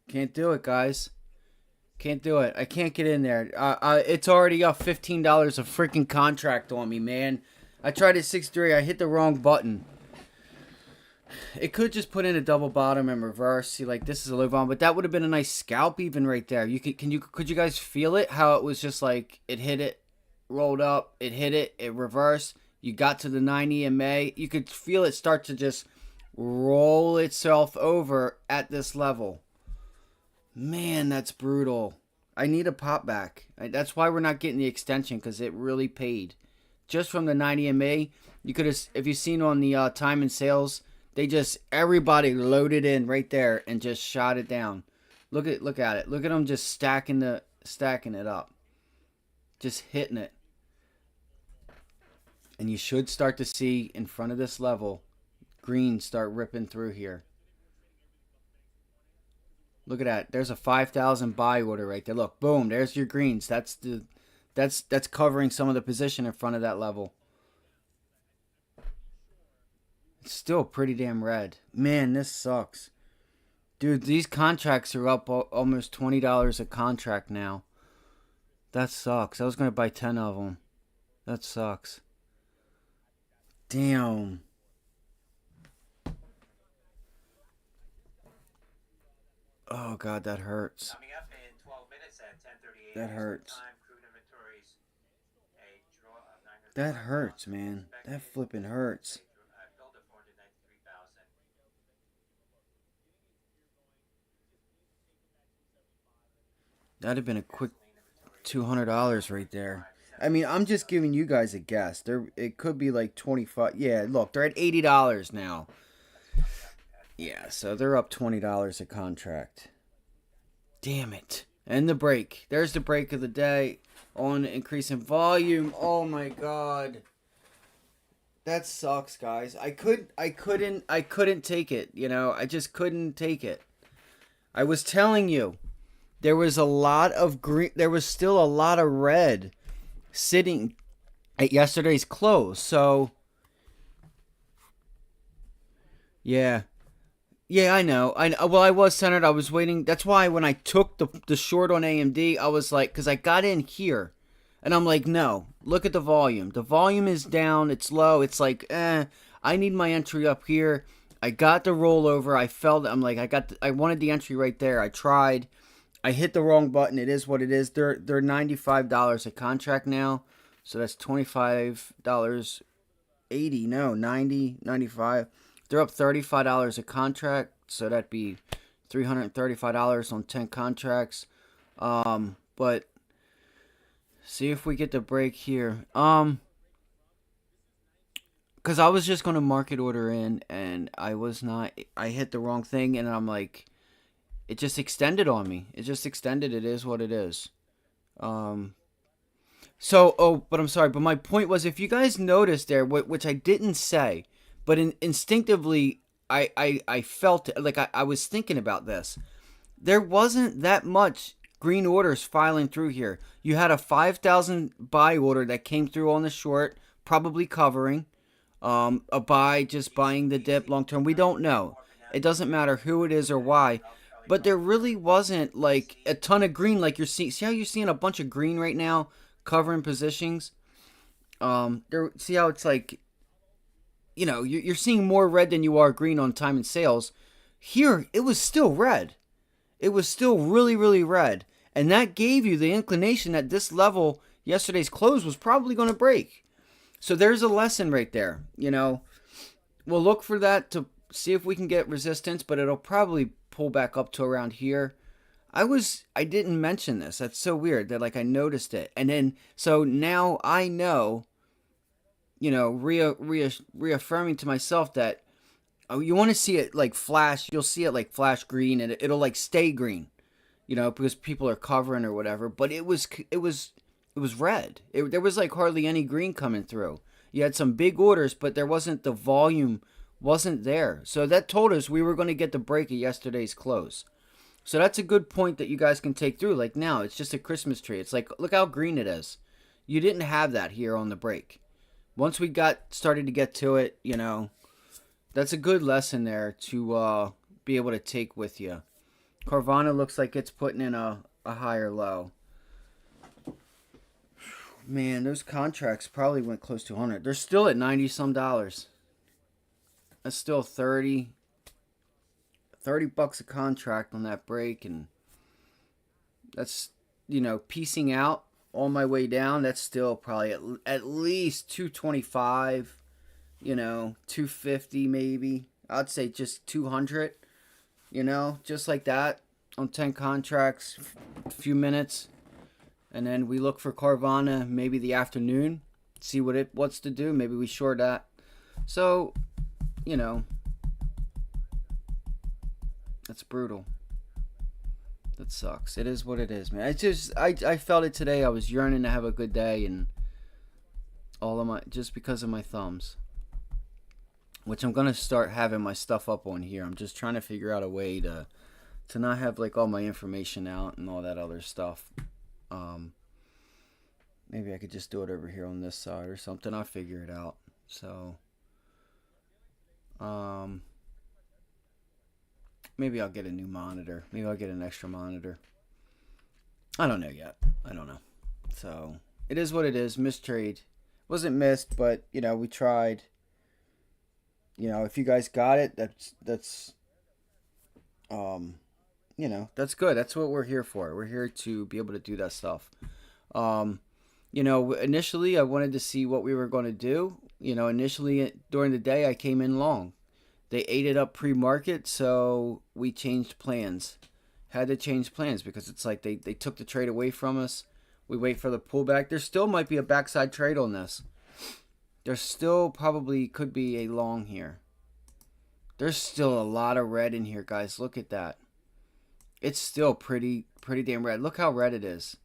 Can't do it, guys. Can't do it. I can't get in there. It's already up $15 a freaking contract on me, man. I tried at 6.3. I hit the wrong button. It could just put in a double bottom and reverse. See, like, this is a low volume, but that would have been a nice scalp even right there. Could you guys feel it? How it was just like it hit it, rolled up, it hit it, it reversed. You got to the 90 MA. You could feel it start to just roll itself over at this level. Man, that's brutal. I need a pop back. That's why we're not getting the extension, because it really paid. Just from the 90 MA, you could have, if you've seen on the time and sales, everybody loaded in right there and just shot it down. Look at it. Look at them just stacking it up. Just hitting it. And you should start to see in front of this level, green start ripping through here. Look at that. There's a 5,000 buy order right there. Look, boom, there's your greens. That's covering some of the position in front of that level. It's still pretty damn red. Man, this sucks. Dude, these contracts are up almost $20 a contract now. That sucks. I was going to buy 10 of them. That sucks. Damn. Oh, God, that hurts. Coming up in 12 minutes at 10:38. That hurts. Crude inventories, a draw of 900. That hurts, man. That flipping hurts. Build of 493,000. That'd have been a quick $200 right there. I mean, I'm just giving you guys a guess. It could be like 25. Yeah, look, they're at $80 now. Yeah, so they're up $20 a contract. Damn it. And the break. There's the break of the day on increase in volume. Oh my god. That sucks, guys. I couldn't take it, you know. I just couldn't take it. I was telling you, there was a lot of green, there was still a lot of red sitting at yesterday's close. So yeah. Yeah, I know. Well, I was centered. I was waiting. That's why when I took the short on AMD, I was like, because I got in here, and I'm like, no, look at the volume. The volume is down. It's low. It's like, I need my entry up here. I got the rollover. I felt. I'm like, I wanted the entry right there. I tried. I hit the wrong button. It is what it is. They're $95 a contract now, so that's $25.80. No, 90, 95. They're up $35 a contract, so that'd be $335 on 10 contracts. But see if we get the break here. Because I was just gonna market order in, and I was not. I hit the wrong thing, and I'm like, it just extended on me. It just extended. It is what it is. But I'm sorry. But my point was, if you guys noticed there, which I didn't say. But instinctively, I felt it. Like I was thinking about this. There wasn't that much green orders filing through here. You had a 5,000 buy order that came through on the short, probably covering. A buy, just buying the dip long term. We don't know. It doesn't matter who it is or why. But there really wasn't like a ton of green like you're seeing. See how you're seeing a bunch of green right now covering positions? See how it's like, you know, you're seeing more red than you are green on time and sales. Here, it was still red. It was still really, really red. And that gave you the inclination that this level, yesterday's close, was probably going to break. So there's a lesson right there. You know, we'll look for that to see if we can get resistance, but it'll probably pull back up to around here. I didn't mention this. That's so weird that like I noticed it. And then, so now I know, you know, reaffirming to myself that you want to see it like flash. You'll see it like flash green, and it'll like stay green, you know, because people are covering or whatever. But it was red. There was like hardly any green coming through. You had some big orders, but there wasn't the volume wasn't there. So that told us we were going to get the break at yesterday's close. So that's a good point that you guys can take through. Like now, it's just a Christmas tree. It's like, look how green it is. You didn't have that here on the break. Once we started to get to it, you know, that's a good lesson there to be able to take with you. Carvana looks like it's putting in a higher low. Man, those contracts probably went close to 100. They're still at 90 some dollars. That's still 30 bucks a contract on that break, and that's, you know, piecing out on my way down. That's still probably at least 225, you know, 250 maybe. I'd say just 200, you know, just like that on 10 contracts, a few minutes. And then we look for Carvana maybe the afternoon, see what's to do. Maybe we short that. So, you know, that's brutal. That sucks. It is what it is, man. I felt it today. I was yearning to have a good day, and just because of my thumbs, which I'm gonna start having my stuff up on here. I'm just trying to figure out a way to not have like all my information out and all that other stuff. Maybe I could just do it over here on this side or something. I'll figure it out. So, maybe I'll get a new monitor. Maybe I'll get an extra monitor. I don't know yet. I don't know. So, it is what it is. Missed trade. Wasn't missed, but, you know, we tried. You know, if you guys got it, that's you know, that's good. That's what we're here for. We're here to be able to do that stuff. You know, initially I wanted to see what we were going to do. You know, initially during the day I came in long. They ate it up pre-market, so we changed plans. had to change plans because it's like they took the trade away from us. We wait for the pullback. There still might be a backside trade on this. There still probably could be a long here. There's still a lot of red in here, guys. Look at that. It's still pretty damn red. Look how red it is.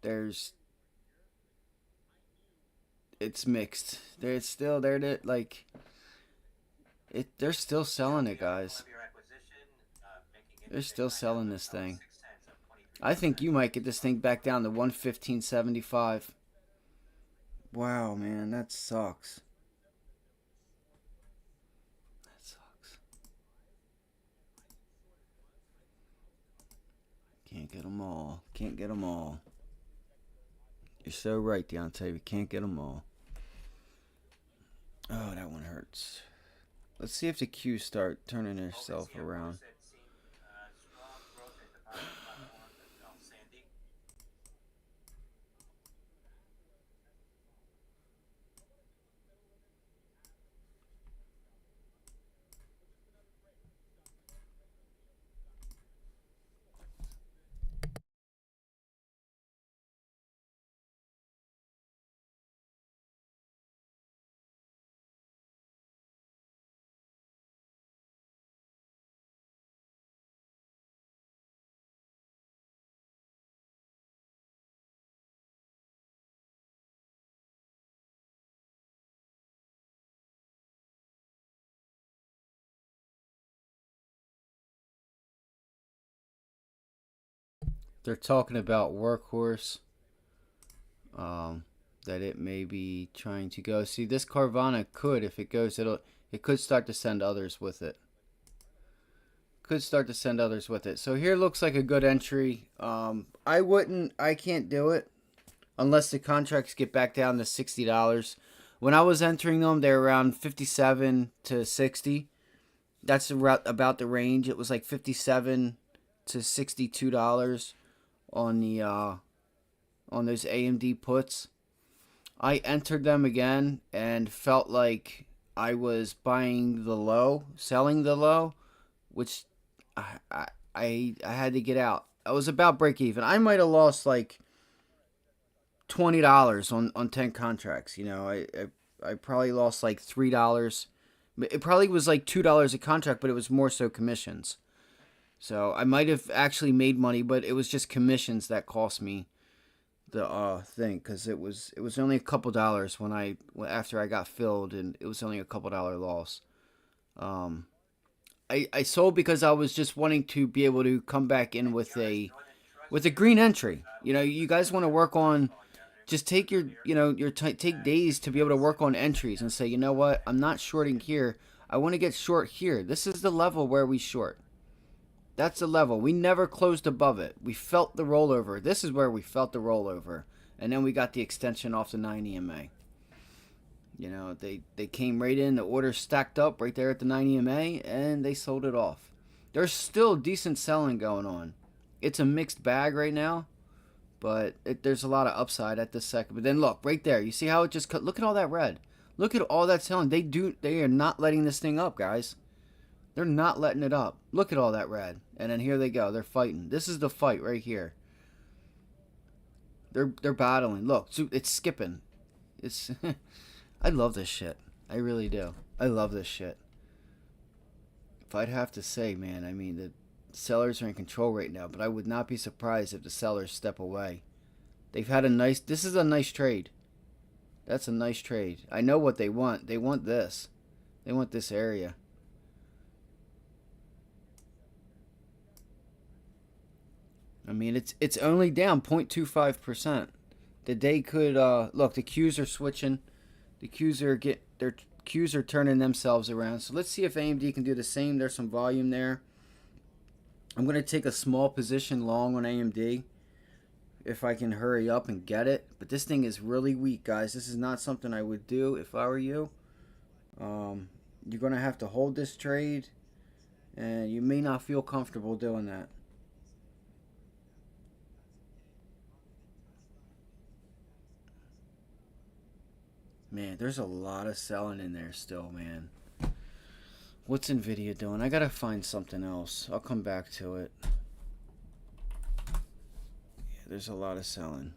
It's mixed. They're like they're still selling it, guys. They're still selling this thing. I think you might get this thing back down to 115.75. Wow, man, that sucks. That sucks. Can't get them all. Can't get them all. You're so right, Deontay. We can't get them all. Oh, that one hurts. Let's see if the Qs start turning themselves around. They're talking about Workhorse. That it may be trying to go. See, this Carvana could, if it goes, it could start to send others with it. Could start to send others with it. So here looks like a good entry. I can't do it unless the contracts get back down to $60. When I was entering them, they're around 57 to 60. That's about the range. It was like 57 to $62 on the on those AMD puts. I entered them again and felt like I was buying the low, selling the low, which I had to get out. I was about break even. I might have lost like $20 on 10 contracts. You know, I probably lost like $3. It probably was like $2 a contract, but it was more so commissions. So I might have actually made money, but it was just commissions that cost me the thing, because it was only a couple dollars after I got filled, and it was only a couple dollar loss. I sold because I was just wanting to be able to come back in with a green entry. You know, you guys want to work on, just take take days to be able to work on entries and say, you know what, I'm not shorting here. I want to get short here. This is the level where we short. That's the level. We never closed above it. We felt the rollover. This is where we felt the rollover. And then we got the extension off the 9 EMA. You know, they came right in. The order stacked up right there at the 9 EMA, and they sold it off. There's still decent selling going on. It's a mixed bag right now, but there's a lot of upside at this second. But then look, right there. You see how it just cut? Look at all that red. Look at all that selling. They are not letting this thing up, guys. They're not letting it up. Look at all that red. And then here they go. They're fighting. This is the fight right here. They're battling. Look, it's skipping. It's I love this shit. I really do. I love this shit. If I'd have to say, man, I mean, the sellers are in control right now, but I would not be surprised if the sellers step away. They've had this is a nice trade. That's a nice trade. I know what they want. They want this. They want this area. I mean, it's only down 0.25%. The day could look. The Qs are switching. The Qs are turning themselves around. So let's see if AMD can do the same. There's some volume there. I'm going to take a small position long on AMD if I can hurry up and get it. But this thing is really weak, guys. This is not something I would do if I were you. You're going to have to hold this trade, and you may not feel comfortable doing that. Man, there's a lot of selling in there still, man. What's Nvidia doing? I gotta find something else. I'll come back to it. Yeah, there's a lot of selling.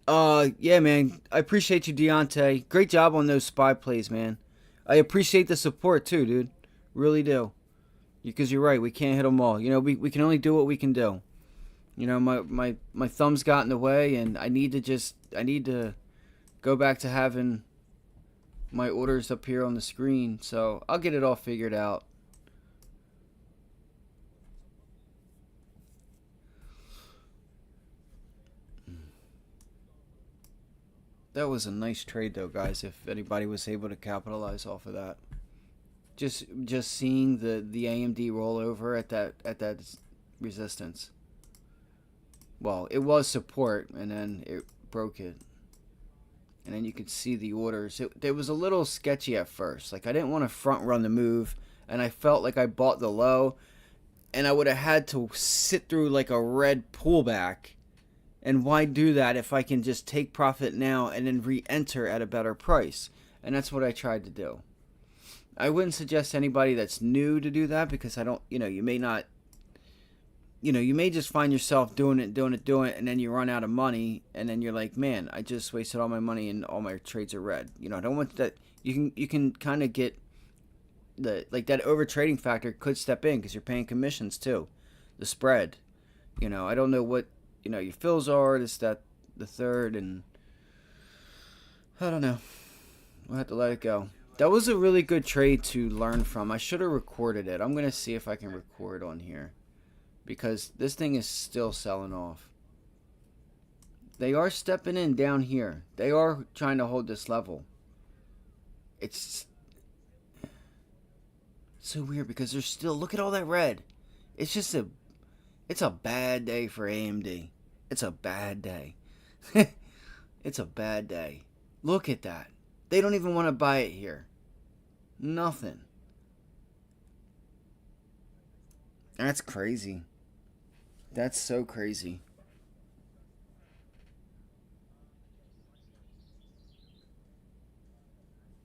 Yeah, man. I appreciate you, Deontay. Great job on those SPY plays, man. I appreciate the support too, dude. Really do. Because you're right, we can't hit them all. You know, we can only do what we can do. You know, my thumb's got in the way, and I need to go back to having my orders up here on the screen. So I'll get it all figured out. That was a nice trade, though, guys. If anybody was able to capitalize off of that, just seeing the AMD roll over at that resistance. Well, it was support, and then it broke it. And then you could see the orders. It was a little sketchy at first. Like, I didn't want to front run the move, and I felt like I bought the low, and I would have had to sit through like a red pullback. And why do that if I can just take profit now and then re-enter at a better price? And that's what I tried to do. I wouldn't suggest anybody that's new to do that, because I don't, you may not, you may just find yourself doing it, and then you run out of money, and then you're like, man, I just wasted all my money and all my trades are red. I don't want that. You can kind of get that over trading factor could step in, because you're paying commissions too, the spread. I don't know what your fills are, this, that, the third, and I don't know. We'll have to let it go. That was a really good trade to learn from. I should have recorded it. I'm going to see if I can record on here, because this thing is still selling off. They are stepping in down here. They are trying to hold this level. It's so weird, because there's still, look at all that red. It's just it's a bad day for AMD. It's a bad day. It's a bad day. Look at that. They don't even want to buy it here. Nothing. That's crazy. That's so crazy.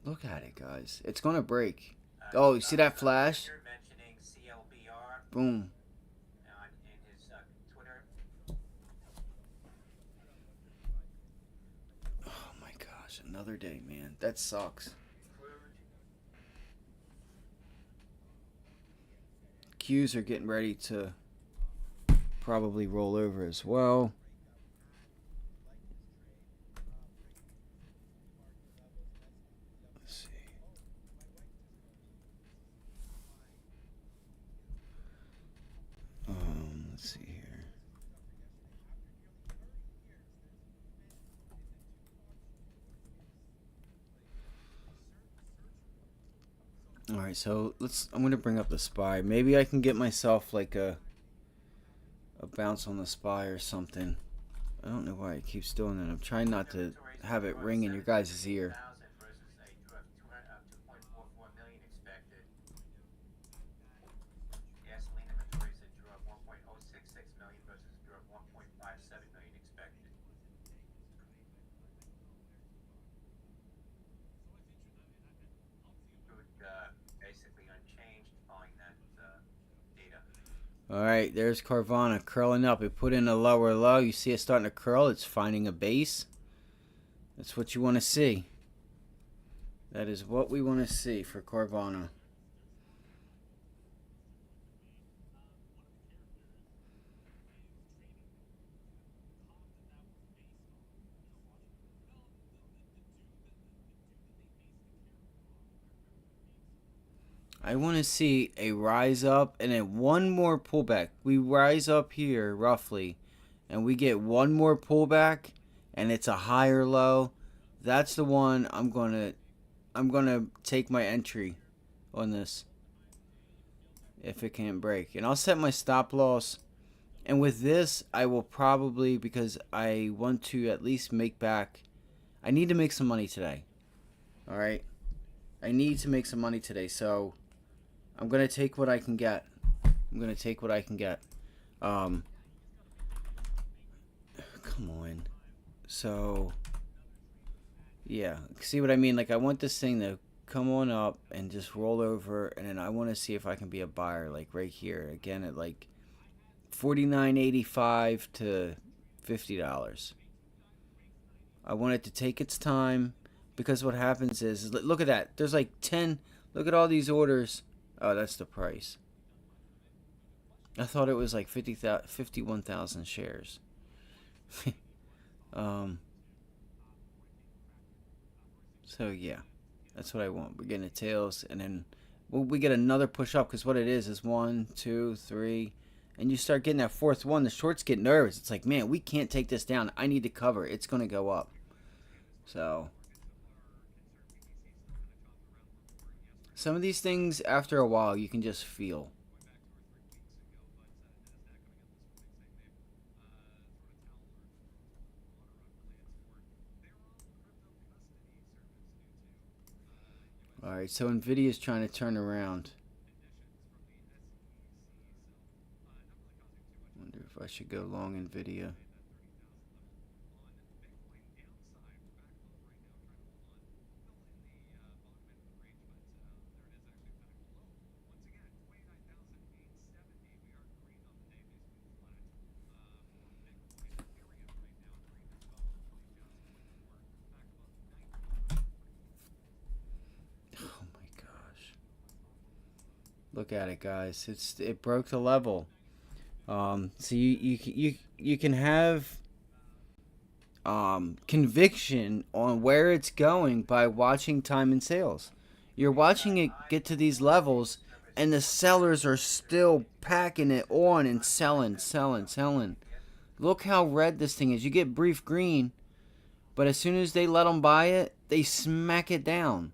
Look at it, guys. It's going to break. Oh, you see that flash? Mentioning CLBR Boom. in his Twitter. Oh my gosh, another day, man. That sucks. Qs are getting ready to probably roll over as well. Let's see. Let's see here. Alright, so I'm gonna bring up the SPY. Maybe I can get myself like a bounce on the SPY or something. I don't know why it keeps doing that. I'm trying not to have it ring in your guys' ear. Gasoline inventories that drew up 1.066 million versus drew up 1.57 million expected. Basically unchanged following that data. Alright, there's Carvana curling up. It put in a lower low. You see it starting to curl. It's finding a base. That's what you want to see. That is what we want to see for Carvana. I want to see a rise up and then one more pullback. We rise up here roughly, and we get one more pullback, and it's a higher low. That's the one I'm gonna take my entry on this if it can't break, and I'll set my stop loss. And with this, I will probably, because I want to at least make back. I need to make some money today. All right, I need to make some money today, so I'm going to take what I can get. Come on. So, yeah. See what I mean? Like, I want this thing to come on up and just roll over, and then I want to see if I can be a buyer, like right here again at like $49.85 to $50. I want it to take its time, because what happens is look at that. There's like 10. Look at all these orders. Oh, that's the price. I thought it was like 51,000 shares. So yeah, that's what I want. We're getting a tails, and then we get another push up, because what it is 1, 2, 3, and you start getting that fourth one. The shorts get nervous. It's like, man, we can't take this down. I need to cover. It's going to go up. So some of these things, after a while, you can just feel. All right, so Nvidia is trying to turn around. Wonder if I should go long Nvidia. Oh my gosh! Look at it, guys. It broke the level. So you can have conviction on where it's going by watching time and sales. You're watching it get to these levels, and the sellers are still packing it on and selling, selling, selling. Look how red this thing is. You get brief green, but as soon as they let them buy it, they smack it down.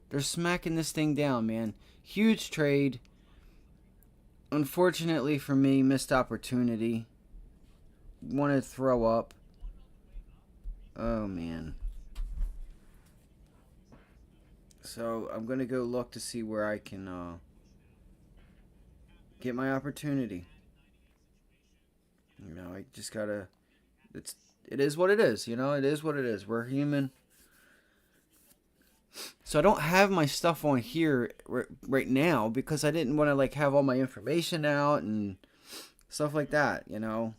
They're smacking this thing down, man. Huge trade. Unfortunately for me, missed opportunity. Want to throw up. Oh, man. So I'm going to go look to see where I can get my opportunity. You know, I just got to... It is what it is, you know? It is what it is. We're human. So I don't have my stuff on here right now, because I didn't want to like have all my information out and stuff like that, you know.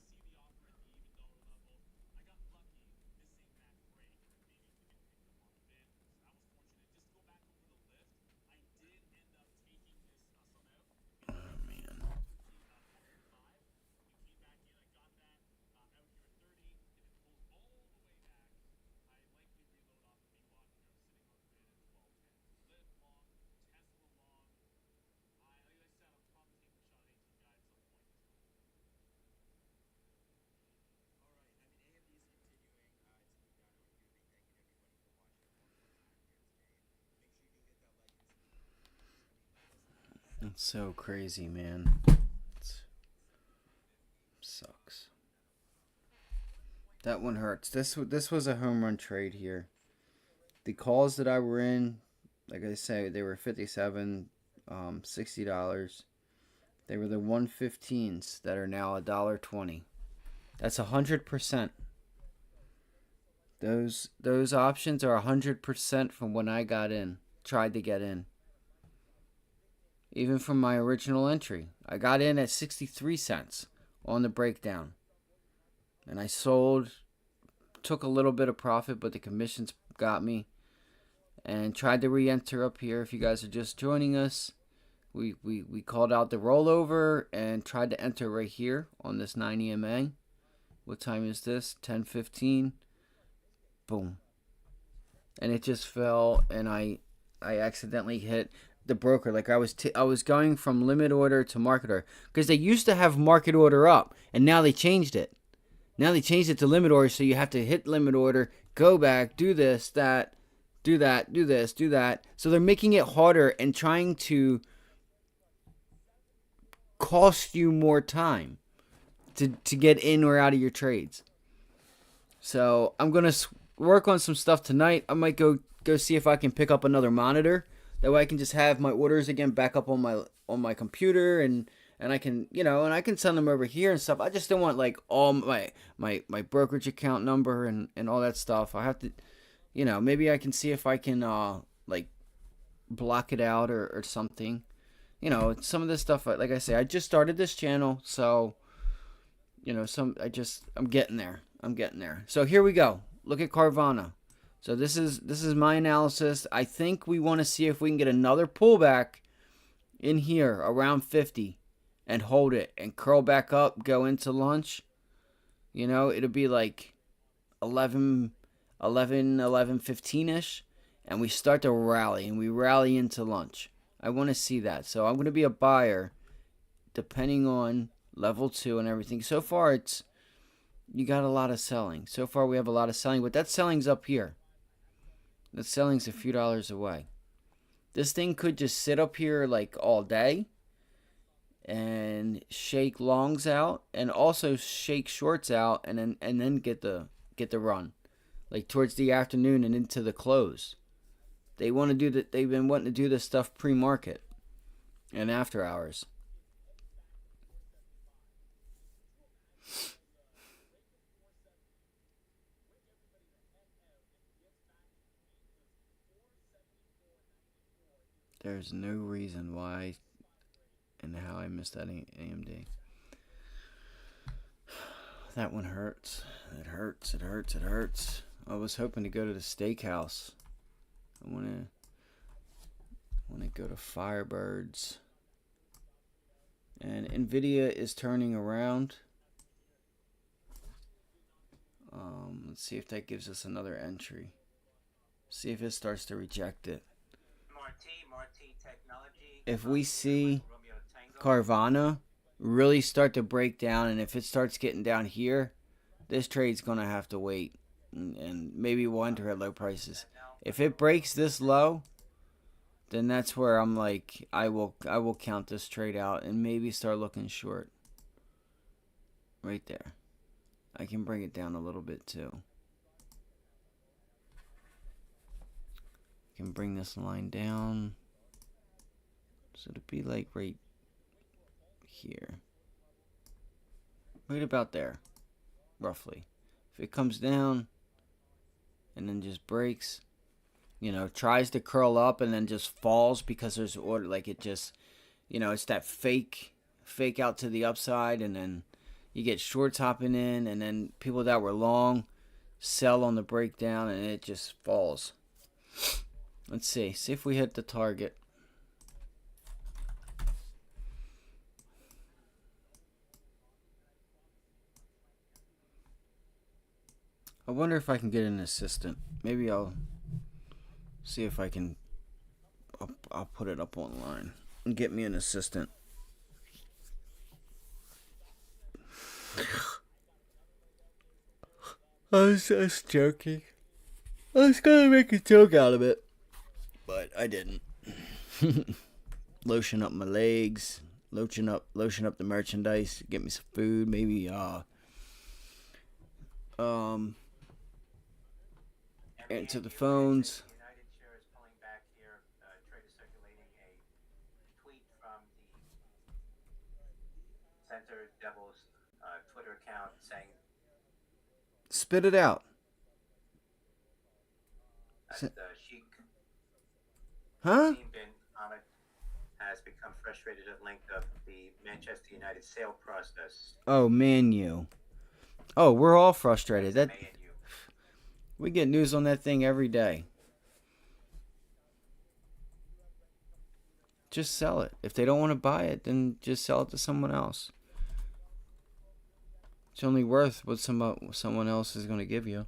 Oh man. It's so crazy, man. It sucks. That one hurts. This was a home run trade here. The calls that I were in, like I say, they were 57, $60. They were the 115s that are now $1.20. That's 100%. Those options are 100% from when I got in, tried to get in. Even from my original entry, I got in at 63 cents on the breakdown, and I sold, took a little bit of profit, but the commissions got me, and tried to re-enter up here. If you guys are just joining us, we called out the rollover and tried to enter right here on this 9 EMA. What time is this? 10:15. Boom. And it just fell, and I accidentally hit the broker. Like I was going from limit order to market order, because they used to have market order up, and now they changed it. Now they changed it to limit order, so you have to hit limit order, go back, do this, that, do that, do this, do that. So they're making it harder and trying to cost you more time to get in or out of your trades. So I'm going to work on some stuff tonight. I might go see if I can pick up another monitor. That way I can just have my orders again back up on my computer, and I can, you know, and I can send them over here and stuff. I just don't want like all my brokerage account number and all that stuff. I have to, you know, maybe I can see if I can like block it out or something. Some of this stuff, like I say, I just started this channel, so I'm getting there. So here we go. Look at Carvana. So this is my analysis. I think we want to see if we can get another pullback in here around 50 and hold it and curl back up, go into lunch. It'll be like 11:15ish, and we start to rally, and we rally into lunch. I want to see that. So I'm going to be a buyer depending on level 2 and everything. So far, you got a lot of selling. So far, we have a lot of selling, but that selling's up here. That selling's a few dollars away. This thing could just sit up here like all day and shake longs out and also shake shorts out and then get the run like towards the afternoon and into the close. They want to do that. They've been wanting to do this stuff pre-market and after hours. There's no reason why and how I missed that AMD. That one hurts. It hurts. I was hoping to go to the steakhouse. I want to go to Firebirds. And Nvidia is turning around. Let's see if that gives us another entry. See if it starts to reject it. If we see Carvana really start to break down, and if it starts getting down here, this trade's going to have to wait, and maybe we'll enter at low prices. If it breaks this low, then that's where I'm like, I will count this trade out and maybe start looking short. Right there. I can bring it down a little bit too. I can bring this line down. So it'd be like right here. Right about there. Roughly. If it comes down and then just breaks, tries to curl up and then just falls because there's order, like it just, it's that fake out to the upside, and then you get shorts hopping in, and then people that were long sell on the breakdown, and it just falls. Let's see if we hit the target. I wonder if I can get an assistant. Maybe I'll see if I can. I'll put it up online and get me an assistant. I was just joking. I was gonna make a joke out of it, but I didn't. Lotion up my legs, lotion up the merchandise, get me some food, maybe answer the phones. United shares pulling back here. Trader circulating a tweet from the Center Devils Twitter account saying, Spit it out. Sheikh Huh? bin Ahmed has become frustrated at length of the Manchester United sale process. Oh, Man U. Oh, we're all frustrated. That Man U. we get news on that thing every day. Just sell it. If they don't want to buy it, then just sell it to someone else. It's only worth what someone else is going to give you.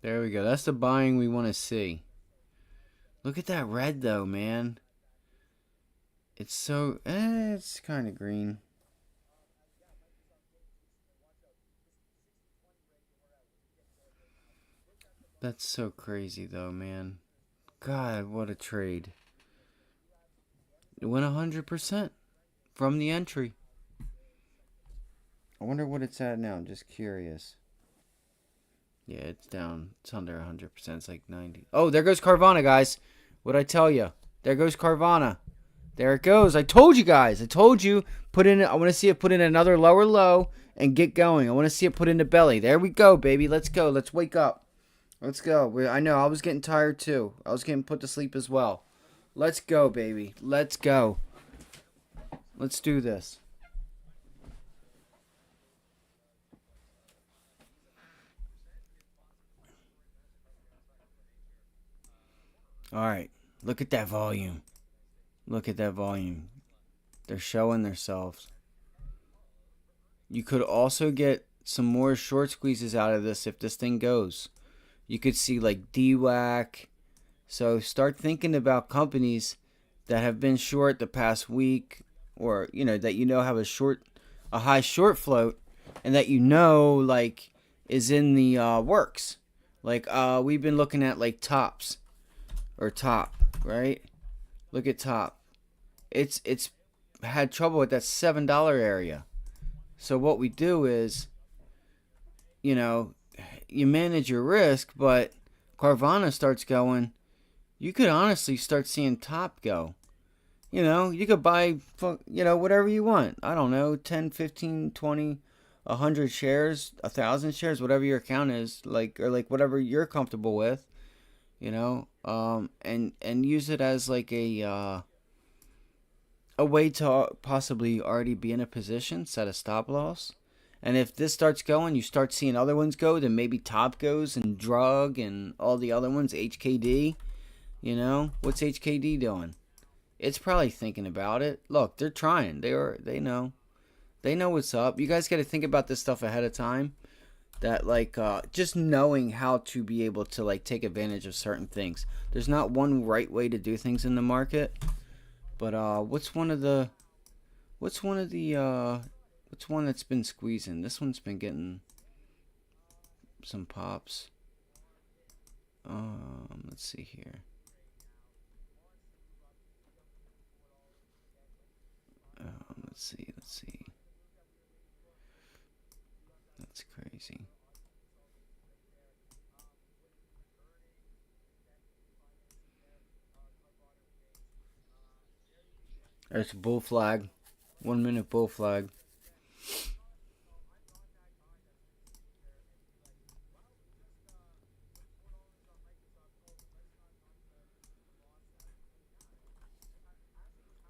There we go. That's the buying we want to see. Look at that red though, man. It's so it's kind of green. That's so crazy, though, man. God, what a trade. It went 100% from the entry. I wonder what it's at now. I'm just curious. Yeah, it's down. It's under 100%. It's like 90. Oh, there goes Carvana, guys. What'd I tell you? There goes Carvana. There it goes. I told you guys. I told you. Put in. I want to see it put in another lower low and get going. I want to see it put in the belly. There we go, baby. Let's go. Let's wake up. Let's go. I know. I was getting tired too. I was getting put to sleep as well. Let's go, baby. Let's go. Let's do this. All right. Look at that volume. Look at that volume. They're showing themselves. You could also get some more short squeezes out of this if this thing goes. You could see like DWAC. So start thinking about companies that have been short the past week, or that have a high short float, and that like is in the works. Like we've been looking at like tops or top, right? Look at top. It's had trouble with that $7 area. So what we do is, you manage your risk, but Carvana starts going, you could honestly start seeing top go. You could buy, whatever you want. I don't know, 10, 15, 20, 100 shares, 1,000 shares, whatever your account is, or whatever you're comfortable with, and use it as like a way to possibly already be in a position, set a stop loss. And if this starts going, you start seeing other ones go, then maybe top goes and drug and all the other ones, HKD. What's HKD doing? It's probably thinking about it. Look, they're trying. They know. They know what's up. You guys got to think about this stuff ahead of time. That just knowing how to be able to like take advantage of certain things. There's not one right way to do things in the market. But what's one that's been squeezing? This one's been getting some pops. Let's see here. Let's see. That's crazy. There's a bull flag. 1 minute bull flag.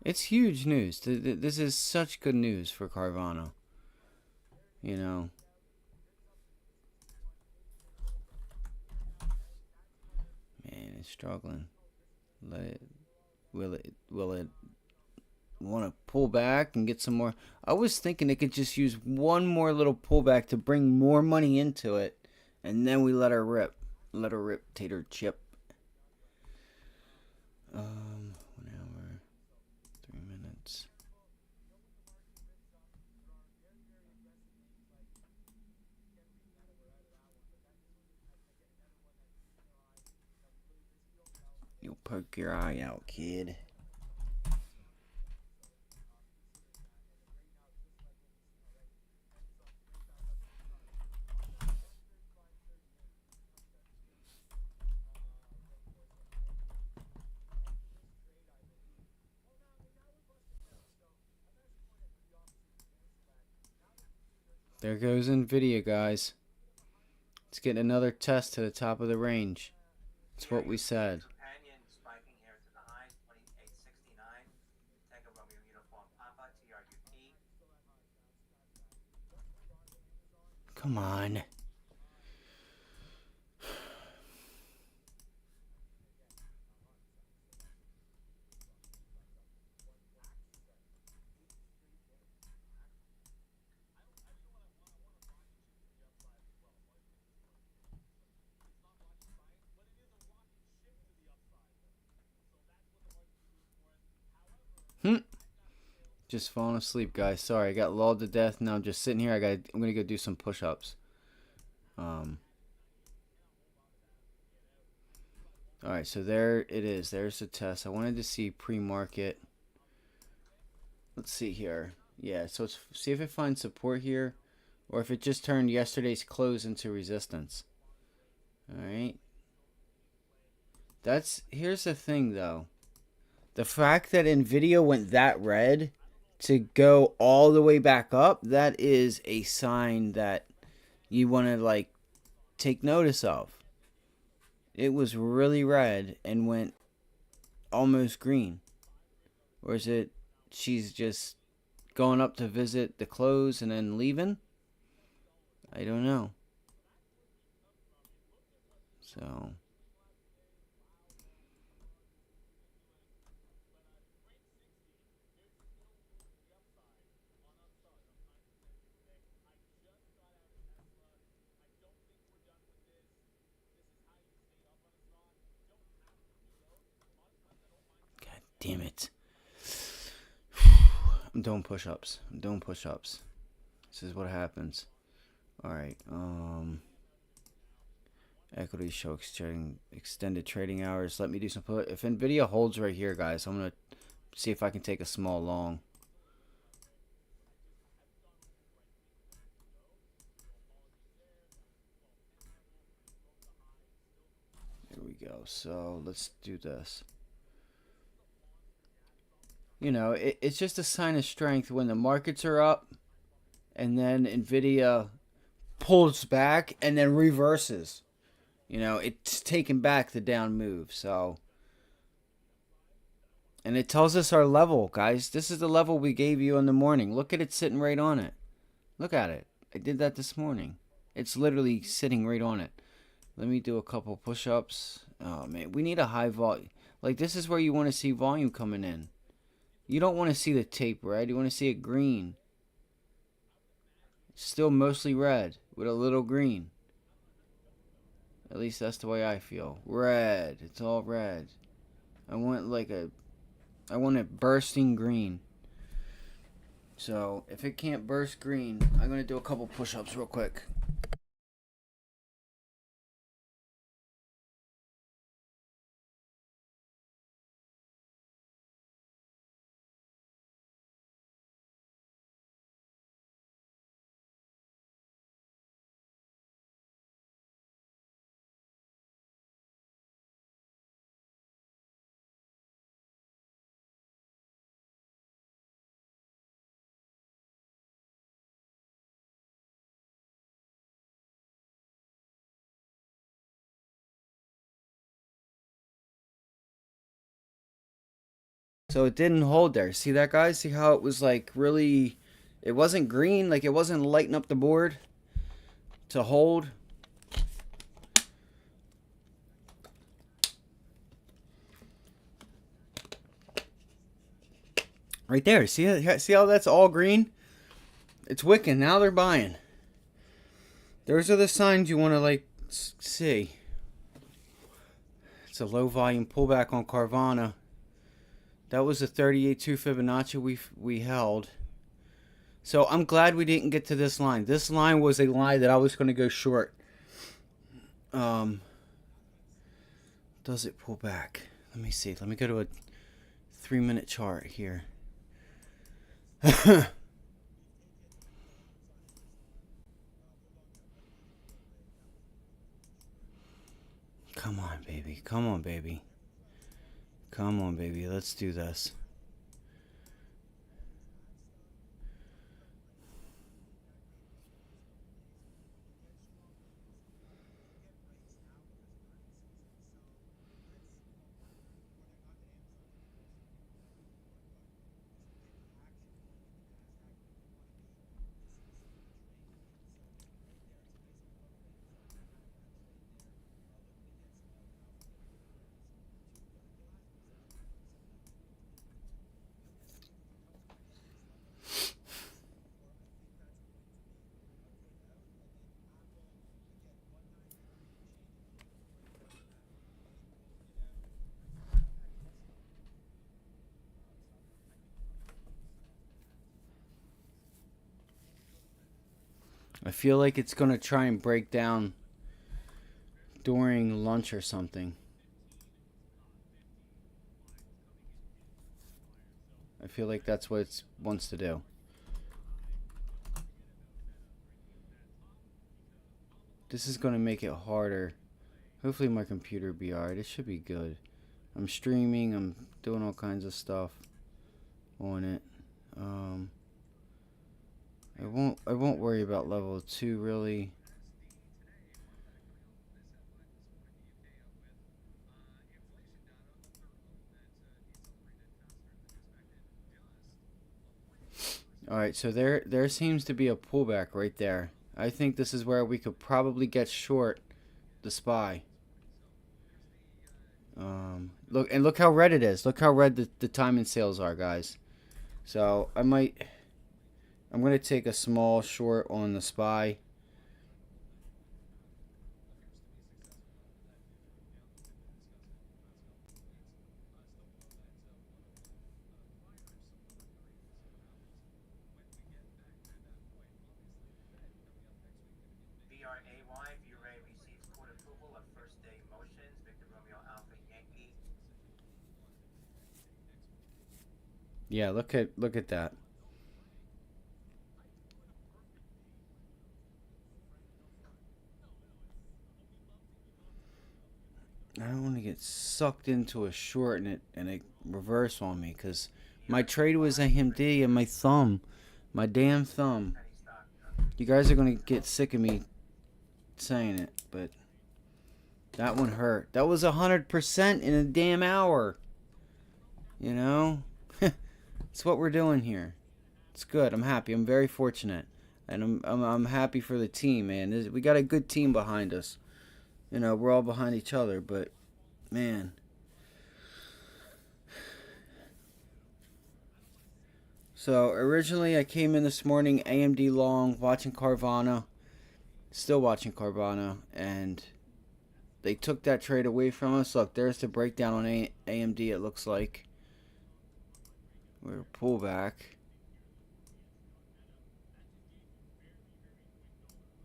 It's huge news. This is such good news for Carvana. Man, it's struggling. Will it want to pull back and get some more? I was thinking it could just use one more little pullback to bring more money into it, and then we let her rip. Let her rip, tater chip. 1 hour, 3 minutes. You'll poke your eye out, kid. There goes Nvidia, guys. Let's get another test to the top of the range. That's what we said. Companion spiking here to the high, 2869. Tango Romeo Uniform Papa, TRUP. Come on. Just falling asleep, guys. Sorry, I got lulled to death. Now I'm just sitting here. I'm gonna go do some push-ups. All right, so there it is. There's the test. I wanted to see pre-market. Let's see here. Yeah, so let's see if it finds support here, or if it just turned yesterday's close into resistance. All right. Here's the thing though. The fact that Nvidia went that red to go all the way back up, that is a sign that you want to like take notice of. It was really red and went almost green. Or is it she's just going up to visit the close and then leaving? I don't know. So God damn it. I'm doing push-ups. This is what happens. Alright, equity show extended trading hours. Let me do some put. If Nvidia holds right here, guys, I'm gonna see if I can take a small long. Here we go. So let's do this. You know, it's just a sign of strength when the markets are up and then Nvidia pulls back and then reverses. You know, it's taking back the down move. So, and it tells us our level, guys. This is the level we gave you in the morning. Look at it sitting right on it. Look at it. I did that this morning. It's literally sitting right on it. Let me do a couple push-ups. Oh, man. We need a high volume. Like, this is where you want to see volume coming in. You don't want to see the tape red. You want to see it green. It's still mostly red with a little green. At least that's the way I feel. Red. It's all red. I want it bursting green. So, if it can't burst green, I'm going to do a couple push-ups real quick. So it didn't hold there. See that, guys? See how it was like really... It wasn't green. Like it wasn't lighting up the board to hold. Right there. See how that's all green? It's wicking. Now they're buying. Those are the signs you want to like see. It's a low volume pullback on Carvana. That was a 38.2 Fibonacci we held. So I'm glad we didn't get to this line. This line was a line that I was going to go short. Does it pull back? Let me see. Let me go to a 3-minute chart here. Come on, baby. Come on, baby. Come on, baby. Let's do this. I feel like it's going to try and break down during lunch or something. I feel like that's what it wants to do. This is going to make it harder. Hopefully my computer will be alright. It should be good. I'm streaming. I'm doing all kinds of stuff on it. I won't worry about level 2 really. Alright, so there seems to be a pullback right there. I think this is where we could probably get short the SPY. Look how red it is. Look how red the time and sales are, guys. So I'm gonna take a small short on the SPY. BRAY, V-Ray receives court approval of first day motions. Victor Romeo Alpha Yankee. Yeah, look at that. I don't want to get sucked into a short and it reverse on me because my trade was AMD and my damn thumb. Penny stock. You guys are gonna get sick of me saying it, but that one hurt. That was 100% in a damn hour. You know, it's what we're doing here. It's good. I'm happy. I'm very fortunate, and I'm happy for the team, man. We got a good team behind us. You know, we're all behind each other, but man. So originally I came in this morning AMD long, watching Carvana, still watching Carvana, and they took that trade away from us. Look, there's the breakdown on AMD. It looks like we're pullback.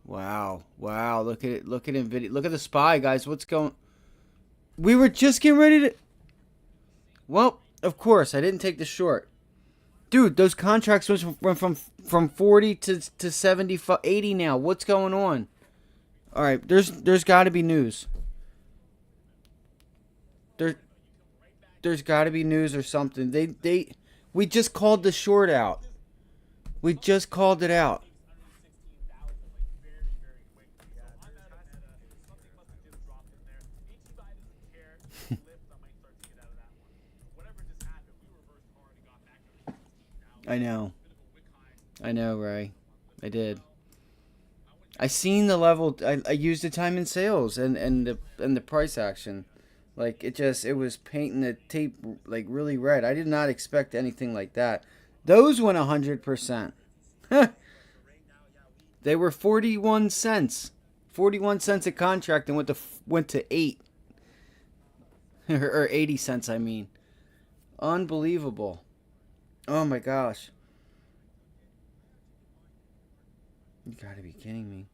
Wow, wow! Look at it. Look at Nvidia. Look at the SPY, guys. What's going? We were just getting ready to. Well, of course I didn't take the short. Dude, those contracts went from 40 to 75, 80 now. What's going on? All right, there's got to be news. There's got to be news or something. We just called the short out. We just called it out. I know. I know, Ray. I did. I seen the level. I used the time in sales and the price action. Like it was painting the tape like really red. I did not expect anything like that. Those went 100%. They were 41 cents. 41 cents a contract and went to 8 or 80 cents, I mean. Unbelievable. Oh my gosh. You got to be kidding me.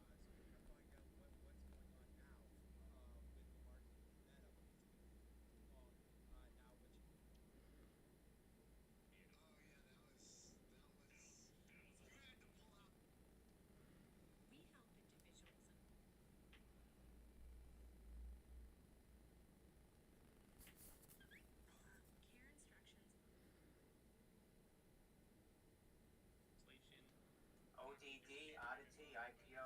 ODD, Oddity, IPO.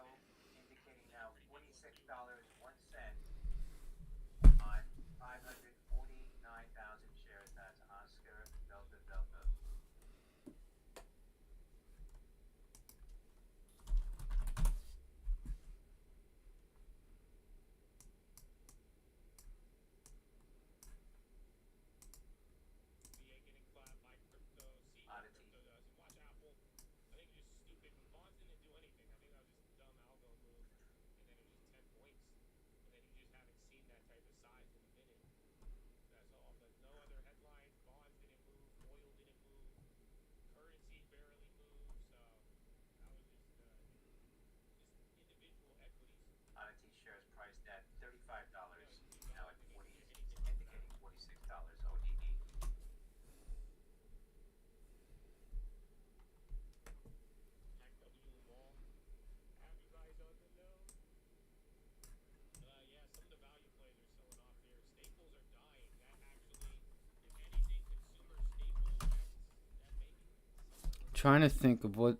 trying to think of what.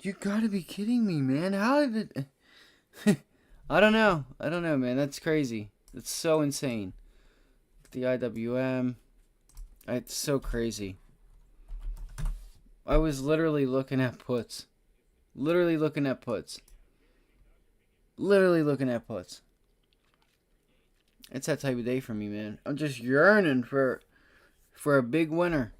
You gotta be kidding me, man! How did it? I don't know. I don't know, man. That's crazy. That's so insane. The IWM. It's so crazy. I was literally looking at puts. Literally looking at puts. Literally looking at puts. It's that type of day for me, man. I'm just yearning for a big winner.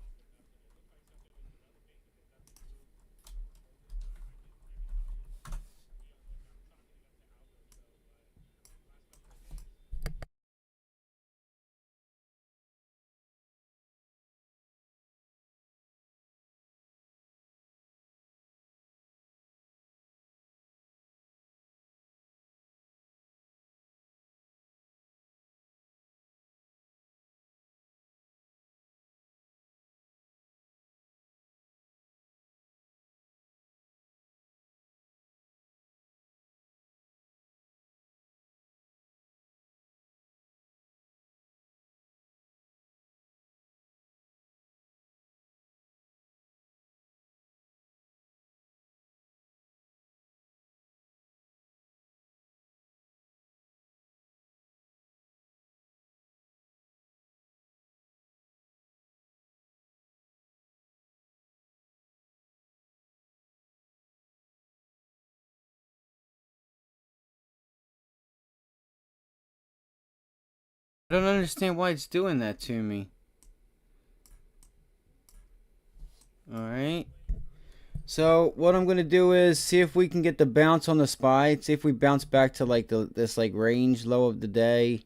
I don't understand why it's doing that to me. Alright. So what I'm gonna do is see if we can get the bounce on the SPY. See if we bounce back to like this like range low of the day.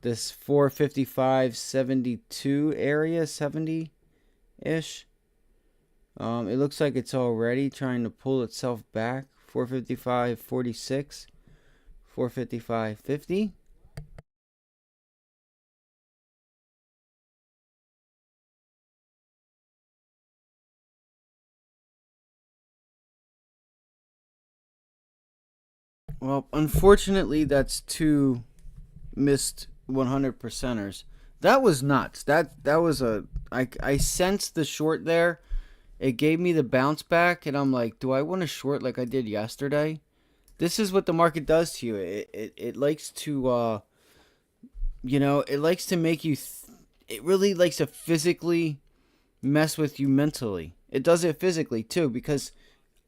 This 455.72 area, 70-ish. It looks like it's already trying to pull itself back. 455.46, 455.50. Well, unfortunately, that's two missed 100 percenters. That was nuts. That was a I sensed the short there. It gave me the bounce back, and I'm like, do I want to short like I did yesterday? This is what the market does to you. It likes to it likes to make you. It really likes to physically mess with you mentally. It does it physically too, because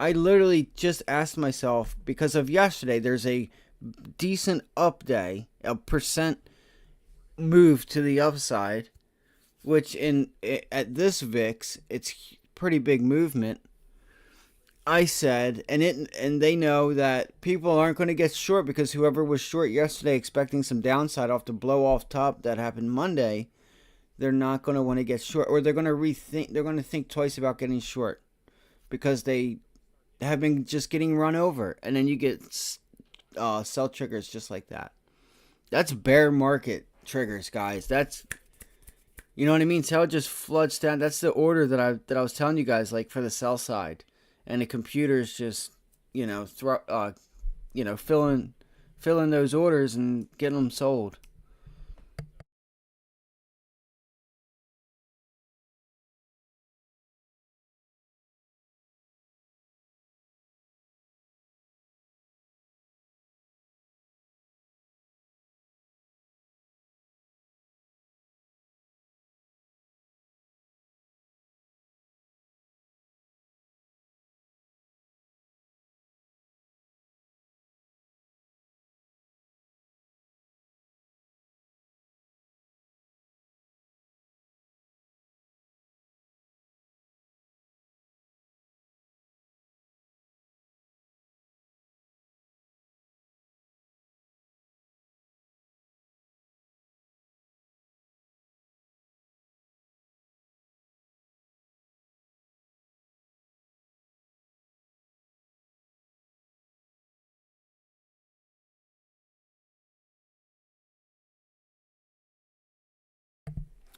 I literally just asked myself, because of yesterday, there's a decent up day, a percent move to the upside, which at this VIX, it's pretty big movement. I said, and they know that people aren't going to get short, because whoever was short yesterday expecting some downside off the blow off top that happened Monday, they're not going to want to get short, or they're going to rethink. They're going to think twice about getting short, because they have been just getting run over, and then you get sell triggers just like that. That's bear market triggers, guys. That's, you know what I mean. So it just floods down. That's the order that I was telling you guys, like for the sell side, and the computer's just filling those orders and getting them sold.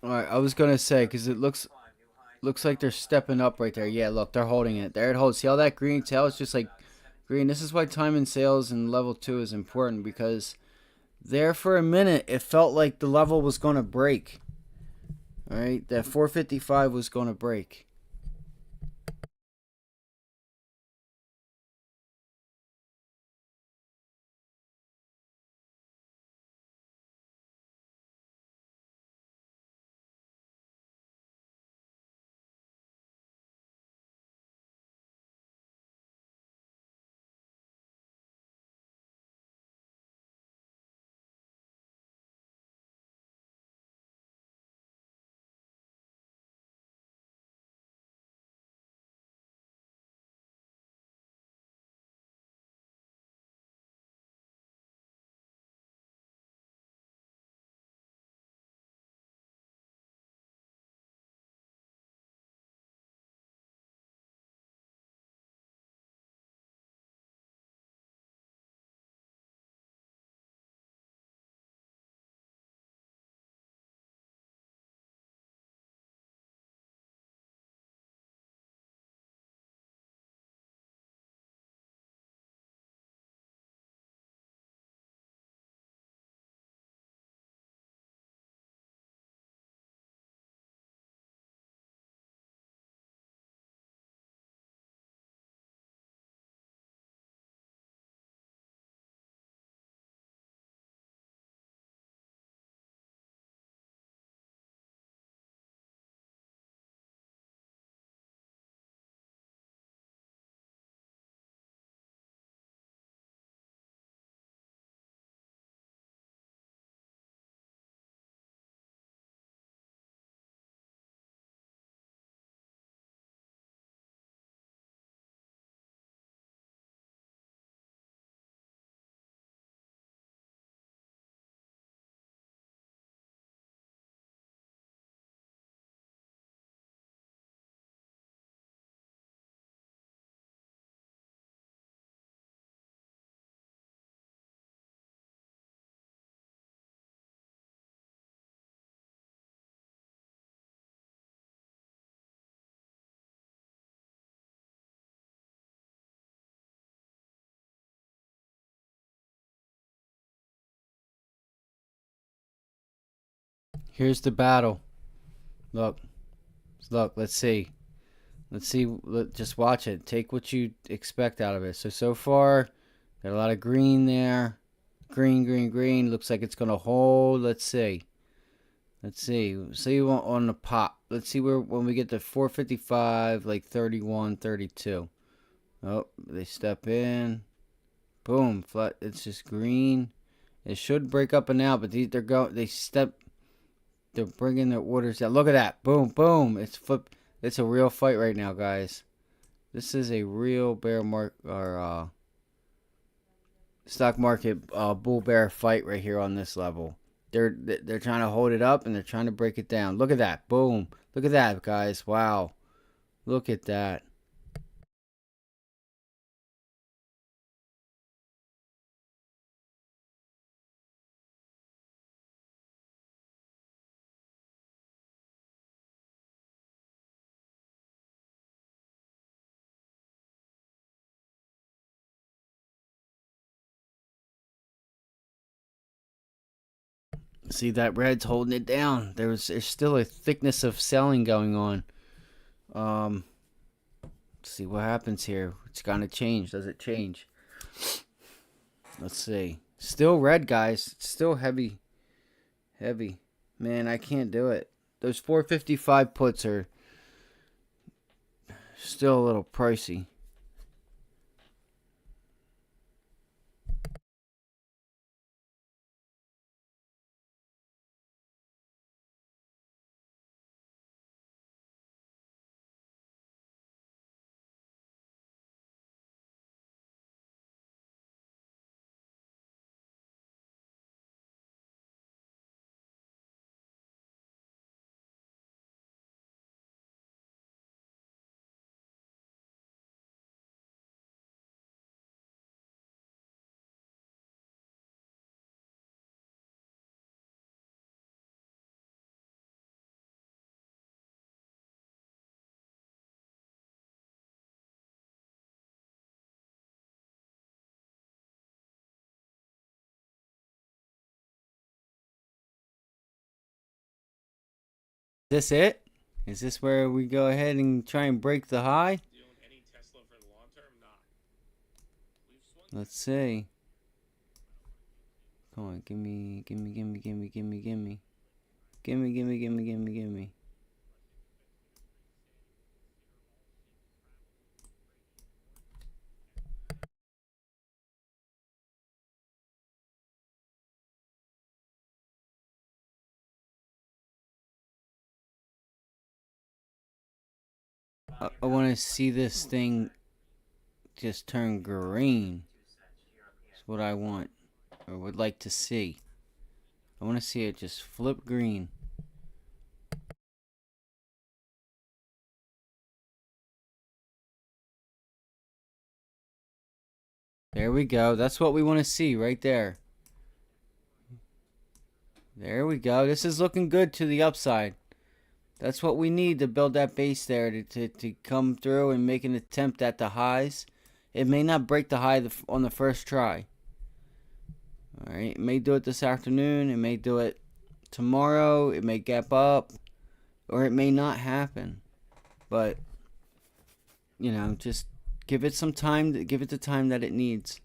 All right, I was gonna say, because it looks like they're stepping up right there. Yeah, look, they're holding it. There it holds. See all that green tail? It's just like green. This is why time and sales and level 2 is important, because there for a minute it felt like the level was going to break. All right, that 455 was going to break. Here's the battle. Look. Look, let's see. Let's see. Just watch it. Take what you expect out of it. So far, got a lot of green there. Green, green, green. Looks like it's going to hold. Let's see. Let's see. See on the pop. Let's see where when we get to 455, like 31, 32. Oh, they step in. Boom. Flat. It's just green. It should break up and out, but they're bringing their orders down. Look at that. Boom, boom. It's flip. It's a real fight right now, guys. This is a real bear market or stock market bull bear fight right here on this level. They're trying to hold it up and they're trying to break it down. Look at that. Boom. Look at that, guys. Wow. Look at that. See that red's holding it down. There's still a thickness of selling going on. Let's see what happens here. It's gonna change. Does it change? Let's see. Still red, guys. It's still heavy. Heavy. Man, I can't do it. Those 455 puts are still a little pricey. Is this it? Is this where we go ahead and try and break the high? Do you own any Tesla for the long term? Nah. Let's see. Come on, gimme. Gimme. I want to see this thing just turn green. That's what I want, or would like to see. I want to see it just flip green. There we go. That's what we want to see right there. There we go. This is looking good to the upside. That's what we need to build that base there to come through and make an attempt at the highs. It may not break the high on the first try. Alright, it may do it this afternoon. It may do it tomorrow. It may gap up. Or it may not happen. But, you know, just give it some time. Give it the time that it needs.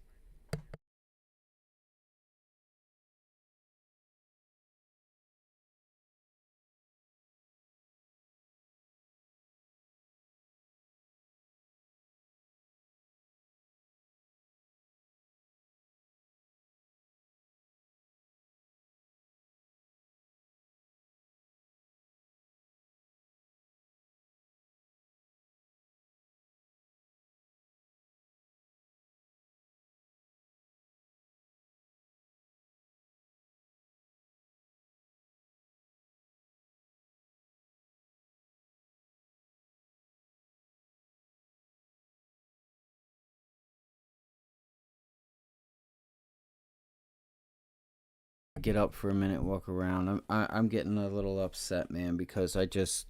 Get up for a minute, walk around. I'm getting a little upset, man, because I just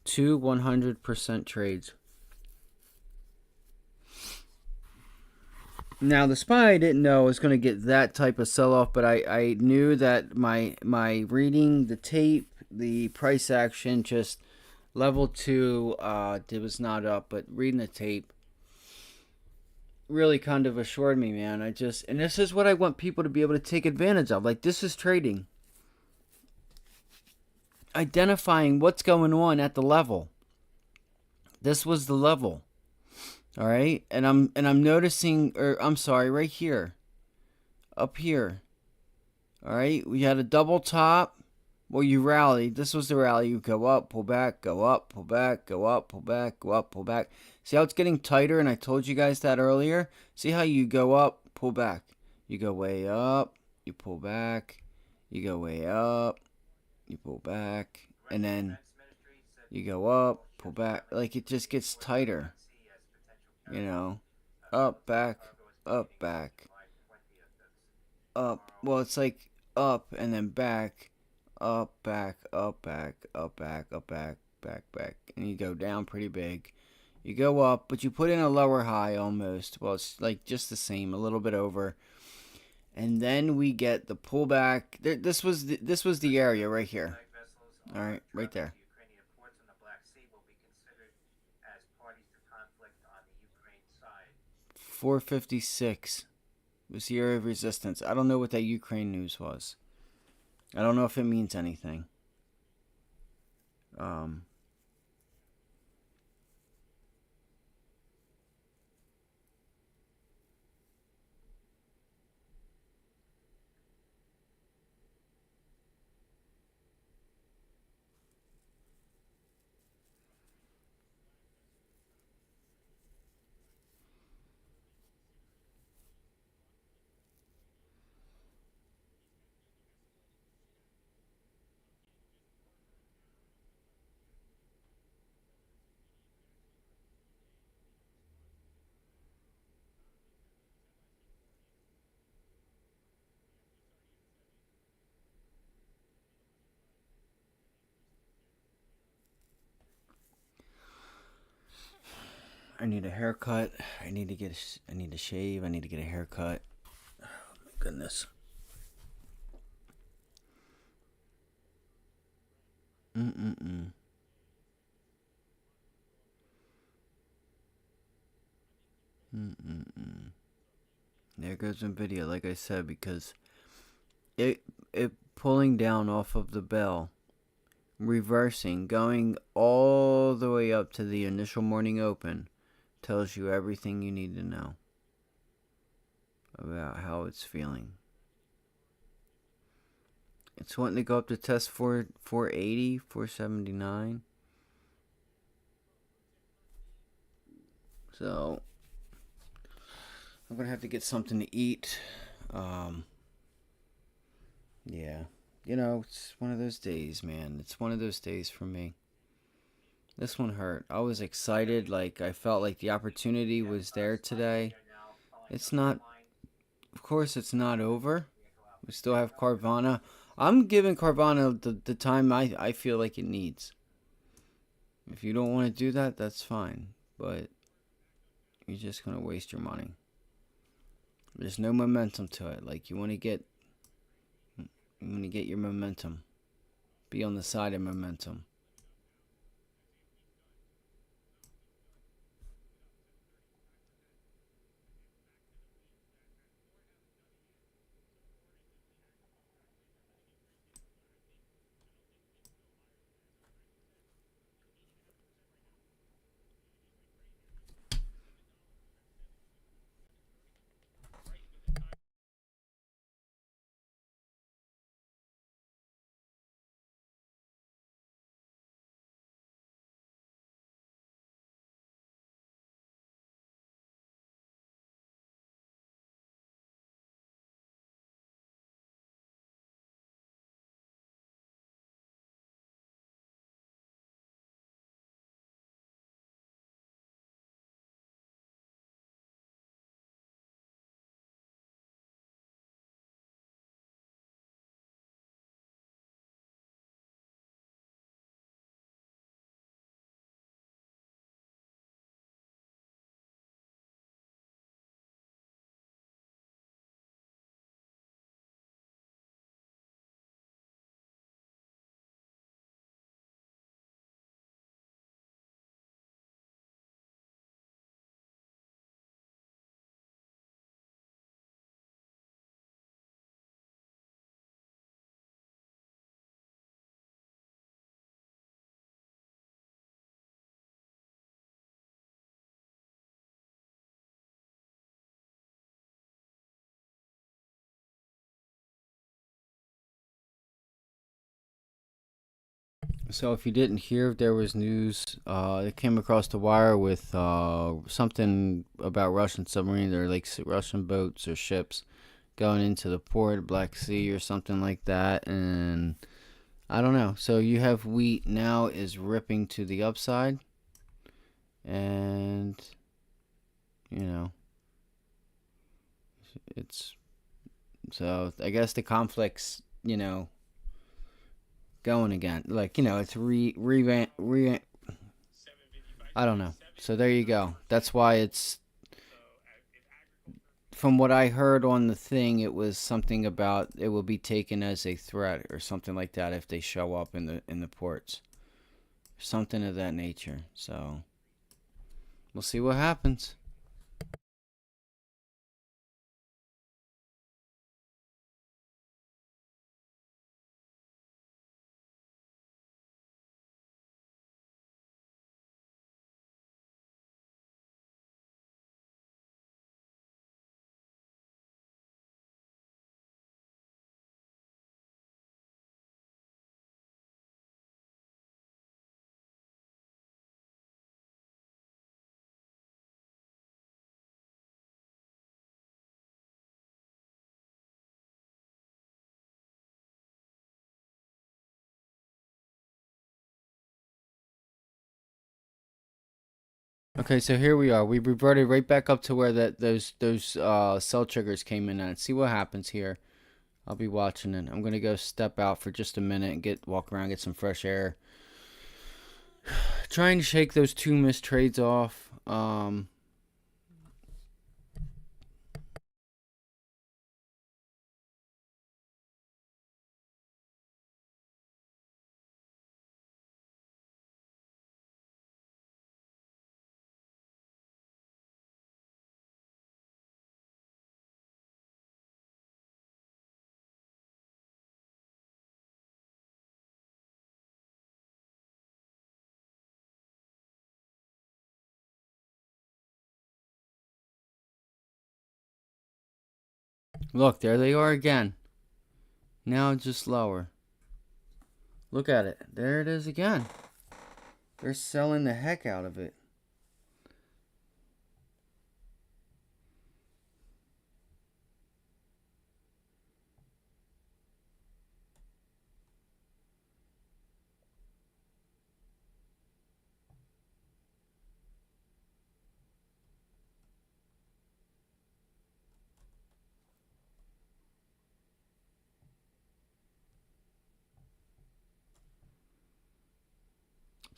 two 100% trades. Now the SPY I didn't know was going to get that type of sell off, but I knew that my reading the tape, the price action just level 2 it was not up, but reading the tape really kind of assured me, man. And this is what I want people to be able to take advantage of. Like, this is trading, identifying what's going on at the level. This was the level. All right? And I'm noticing, or I'm sorry, right here. Up here. All right? We had a double top. Well, you rallied. This was the rally. You go up, pull back, go up, pull back, go up, pull back, go up, pull back. See how it's getting tighter? And I told you guys that earlier. See how you go up, pull back. You go way up, you pull back. You go way up, you pull back. And then you go up, pull back. Like, it just gets tighter. You know? Up, back, up, back. Up. Well, it's like up and then back. Up, back, up, back, up, back, up, back, back, back. And you go down pretty big. You go up, but you put in a lower high almost. Well, it's like just the same, a little bit over. And then we get the pullback. This was the area right here. All right, right there. 456 was the area of resistance. I don't know what that Ukraine news was. I don't know if it means anything. I need a haircut. I need to shave. I need to get a haircut. Oh my goodness. Mm-mm-mm. Mm-mm-mm. There goes NVIDIA, like I said, because it pulling down off of the bell, reversing, going all the way up to the initial morning open, tells you everything you need to know about how it's feeling. It's wanting to go up to test 480, 479. So I'm gonna have to get something to eat. Yeah, it's one of those days, man. It's one of those days for me. This one hurt. I was excited, like I felt like the opportunity was there today. It's not. Of course, it's not over. We still have Carvana. I'm giving Carvana the time I feel like it needs. If you don't want to do that, that's fine. But you're just gonna waste your money. There's no momentum to it. Like, you want to get your momentum. Be on the side of momentum. So if you didn't hear, there was news. It came across the wire with something about Russian submarines or like Russian boats or ships going into the port, Black Sea or something like that, and I don't know. So you have wheat now is ripping to the upside, and you know it's so I guess the conflict's going again. Like it's re I don't know. So there you go. That's why it's from what I heard on the thing, it was something about it will be taken as a threat or something like that if they show up in the ports, something of that nature. So we'll see what happens. Okay, so here we are. We reverted right back up to where those cell triggers came in at. See what happens here. I'll be watching it. I'm gonna go step out for just a minute and walk around, get some fresh air. Trying to shake those two missed trades off. Look, there they are again. Now just lower. Look at it. There it is again. They're selling the heck out of it.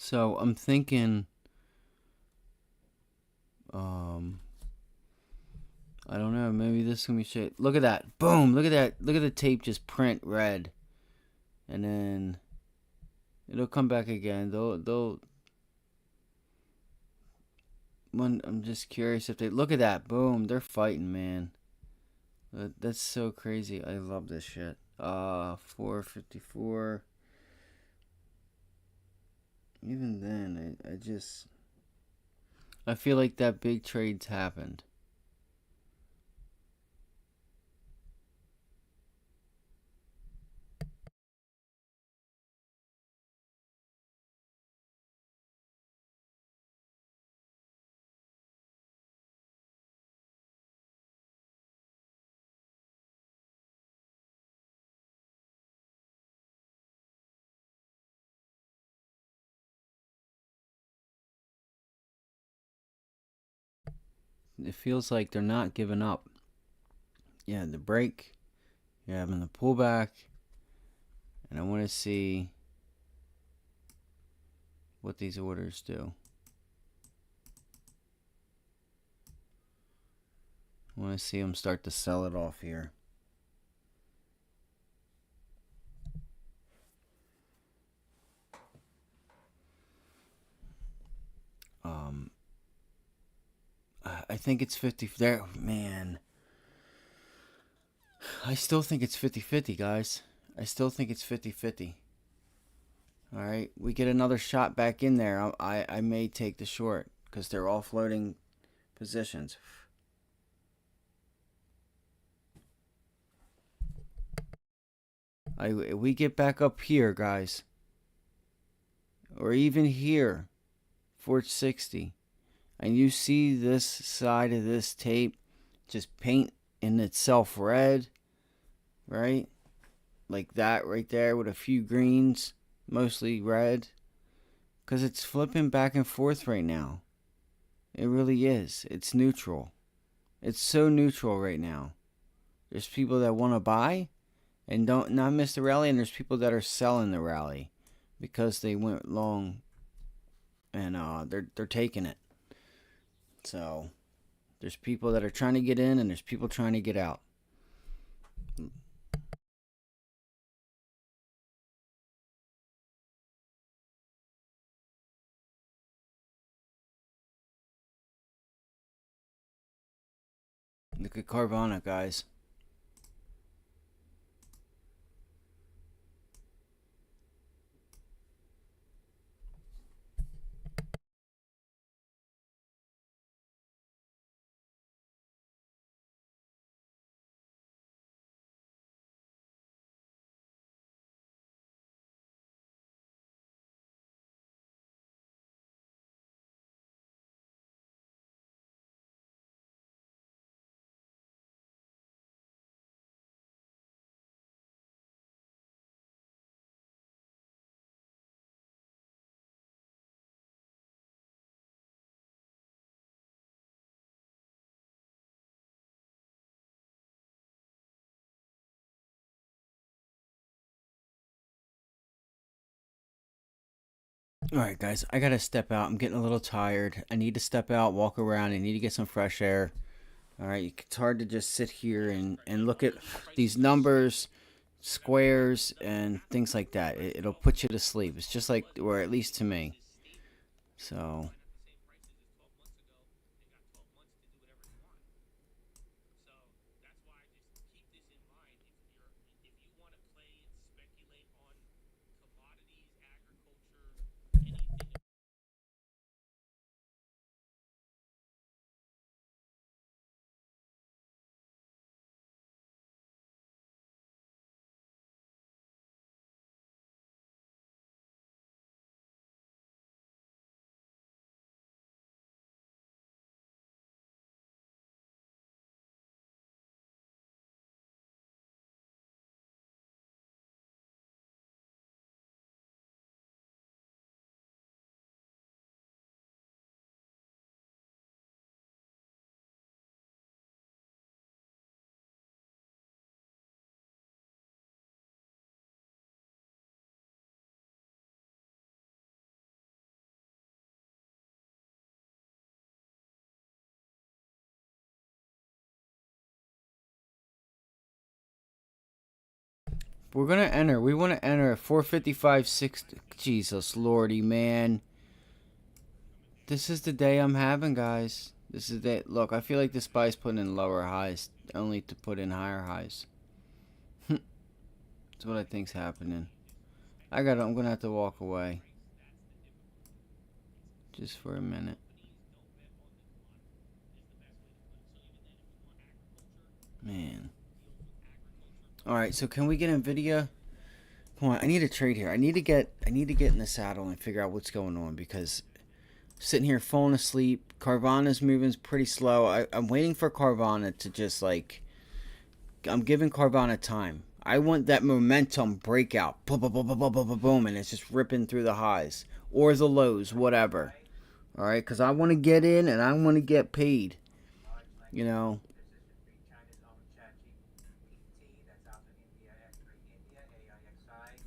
So I'm thinking, um, I don't know. Maybe this can be shit. Look at that. Boom. Look at that. Look at the tape just print red, and then it'll come back again. They'll. I'm just curious if they look at that. Boom. They're fighting, man. That's so crazy. I love this shit. 454. Even then, I feel like that big trade's happened. It feels like they're not giving up. Yeah, the break. You're having the pullback. And I want to see what these orders do. I want to see them start to sell it off here. I think it's 50 there, man. I still think it's 50-50, guys. I still think it's 50-50. All right, we get another shot back in there. I may take the short because they're all floating positions. We get back up here, guys. or even here, 460, and you see this side of this tape just paint in itself red, right? Like that right there with a few greens, mostly red, because it's flipping back and forth right now. It really is. It's neutral. It's so neutral right now. There's people that want to buy and don't not miss the rally, and there's people that are selling the rally because they went long and they're taking it. So there's people that are trying to get in and there's people trying to get out. Look at Carvana, guys. Alright, guys, I gotta step out. I'm getting a little tired. I need to step out, walk around. I need to get some fresh air. Alright, it's hard to just sit here and look at these numbers, squares, and things like that. It'll put you to sleep. It's just like, or at least to me. So, we're gonna enter. We want to enter 455.60. Jesus Lordy, man. This is the day I'm having, guys. This is the look. I feel like this buy's putting in lower highs only to put in higher highs. That's what I think's happening. I'm gonna have to walk away just for a minute. Man. Alright, so can we get Nvidia? Come on, I need a trade here. I need to get in the saddle and figure out what's going on, because sitting here falling asleep. Carvana's moving pretty slow. I'm waiting for Carvana to just like, I'm giving Carvana time. I want that momentum breakout. Boom, boom, boom, boom, boom, boom, boom, boom, and it's just ripping through the highs or the lows, whatever. All right, because I want to get in and I want to get paid. You know. China's own ChatGPT, that's Alpha India, X-Ray India, AIXI.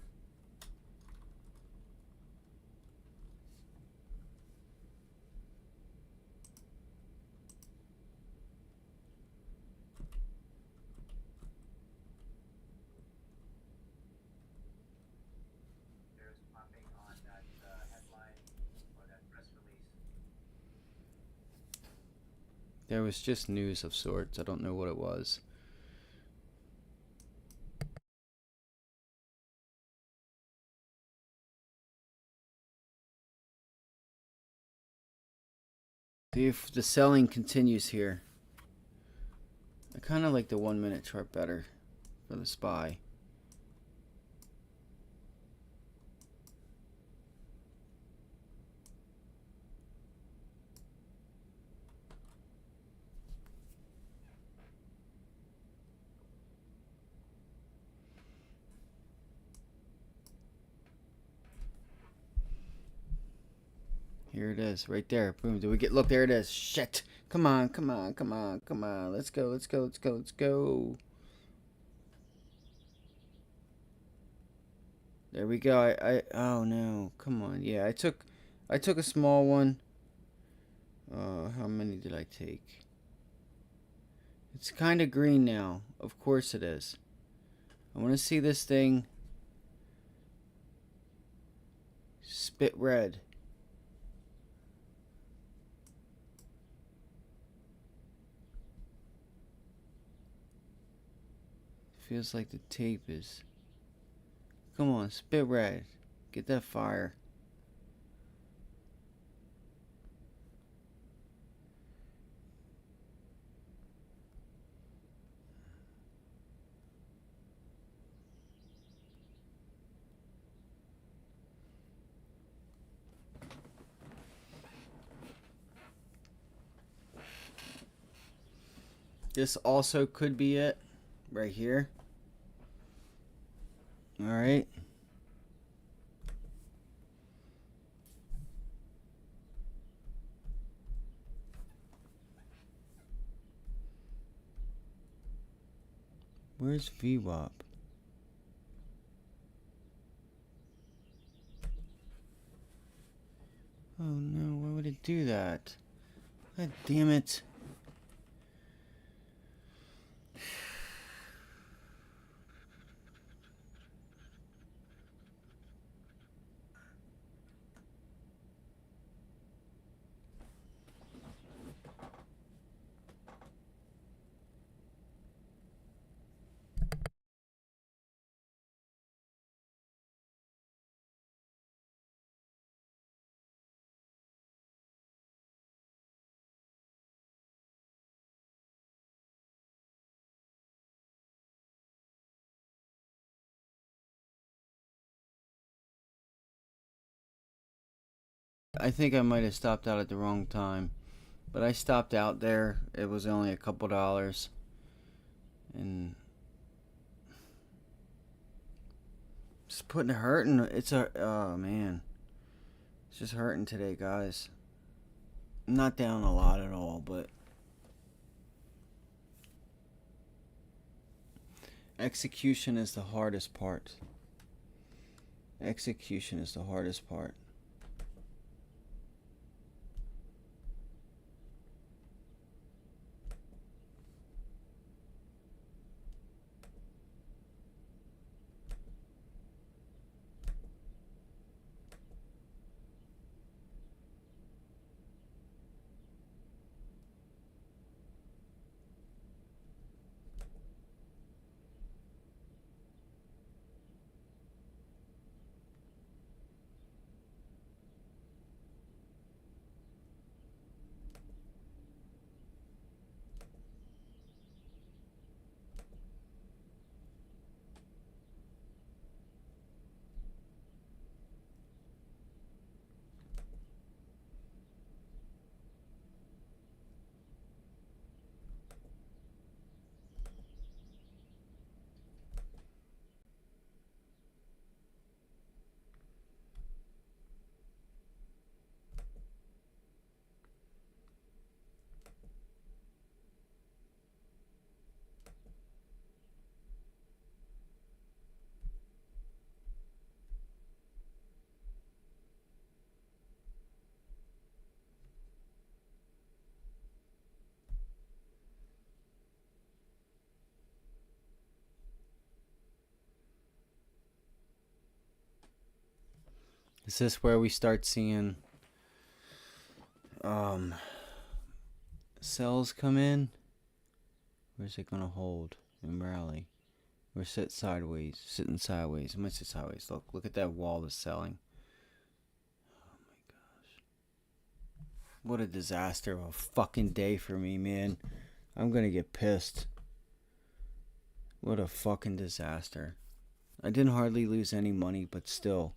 There's popping on that headline or that press release. There was just news of sorts. I don't know what it was. See if the selling continues here. I kind of like the 1 minute chart better for the SPY. Here it is, right there. Boom. Do we get? Look, there it is. Shit. Come on, come on, come on, come on. Let's go, let's go, let's go, let's go. There we go. Oh no. Come on. Yeah, I took a small one. How many did I take? It's kind of green now. Of course it is. I want to see this thing spit red. Feels like the tape is. Come on, spit red. Get that fire. This also could be it. Right here. Alright. Where's VWAP? Oh no, why would it do that? God damn it. I think I might have stopped out at the wrong time. But I stopped out there. It was only a couple dollars. And it's putting a hurting. It's a oh man. It's just hurting today, guys. I'm not down a lot at all, but execution is the hardest part. Execution is the hardest part. Is this where we start seeing cells come in? Where's it gonna hold and rally? Or sit sideways, sitting sideways. It might sit sideways. Look at that wall that's selling. Oh my gosh. What a disaster of a fucking day for me, man. I'm gonna get pissed. What a fucking disaster. I didn't hardly lose any money, but still.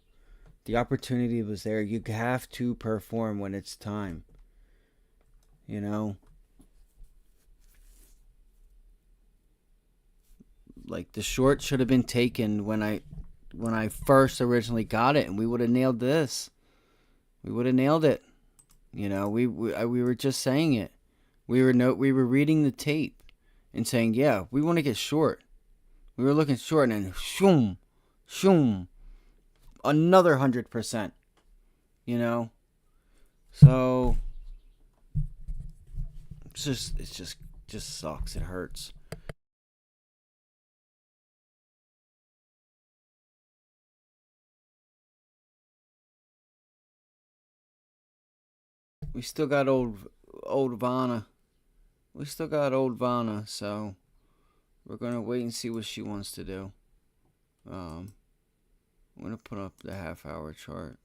The opportunity was there. You have to perform when it's time. You know? Like, the short should have been taken when I first originally got it, and we would have nailed this. We would have nailed it. You know, we were just saying it. We were reading the tape and saying, yeah, we want to get short. We were looking short, and then shoom, shoom, another 100%. You know, so it's just sucks. It hurts. We still got old Vanna. We still got old Vanna, so we're gonna wait and see what she wants to do. Um, I'm gonna put up the half-hour chart.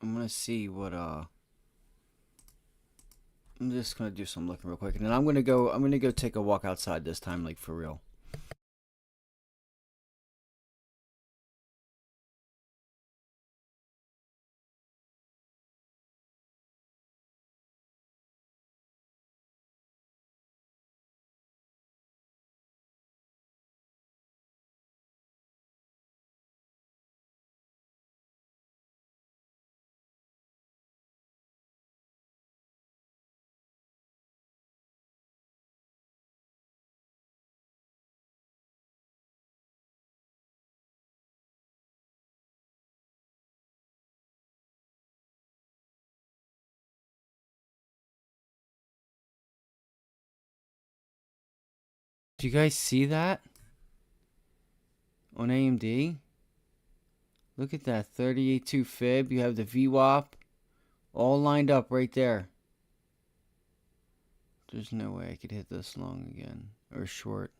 I'm gonna see what I'm just gonna do some looking real quick, and then I'm gonna go. I'm gonna go take a walk outside this time, like for real. Do you guys see that on AMD? Look at that 38.2 fib. You have the VWAP all lined up right there. There's no way I could hit this long again or short.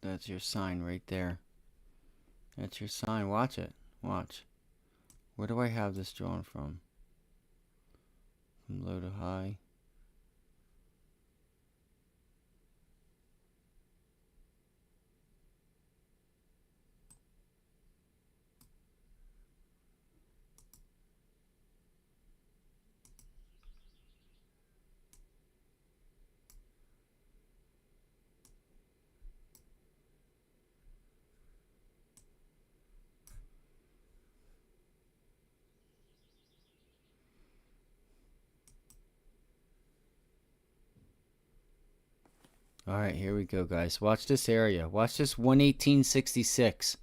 That's your sign right there. That's your sign. Watch it. Watch. Where do I have this drawn from? From low to high. All right, here we go, guys. Watch this area. Watch this 118.66.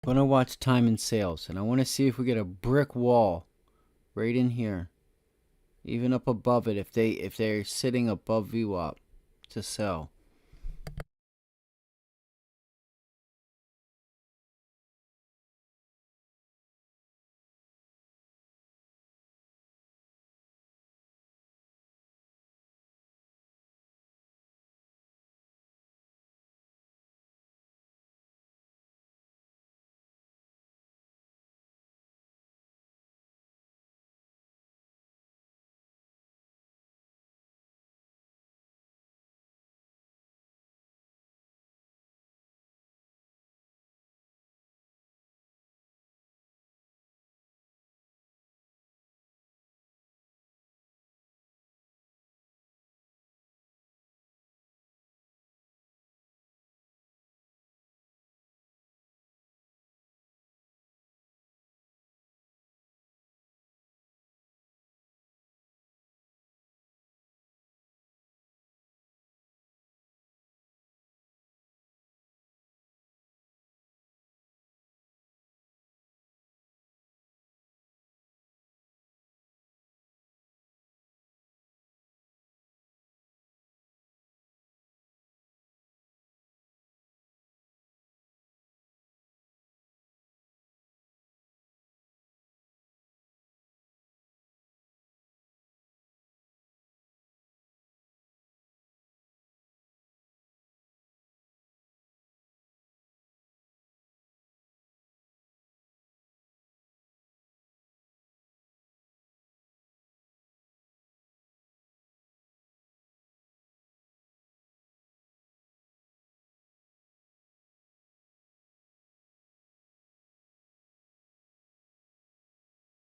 I'm gonna watch time and sales, and I want to see if we get a brick wall right in here, even up above it. If they're sitting above VWAP to sell.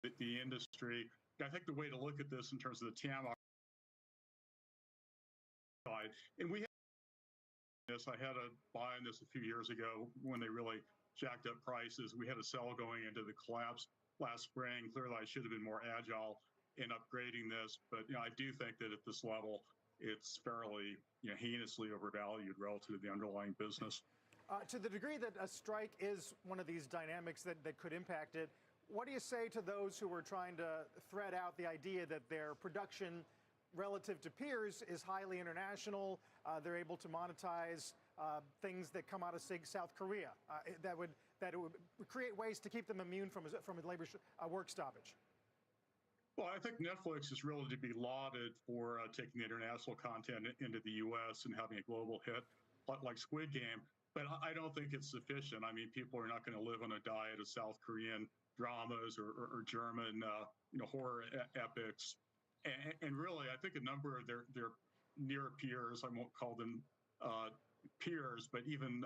the industry. I think the way to look at this in terms of the TAM side, and we had this, I had a buy in this a few years ago when they really jacked up prices. We had a sell going into the collapse last spring. Clearly, I should have been more agile in upgrading this, but I do think that at this level, it's fairly heinously overvalued relative to the underlying business. To the degree that a strike is one of these dynamics that could impact it, what do you say to those who are trying to thread out the idea that their production relative to peers is highly international? They're able to monetize things that come out of, say, South Korea. That would create ways to keep them immune from a labor work stoppage. Well, I think Netflix is really to be lauded for taking international content into the U.S. and having a global hit like Squid Game. But I don't think it's sufficient. I mean, people are not going to live on a diet of South Korean dramas or German, horror epics. And really, I think a number of their near peers, I won't call them peers, but even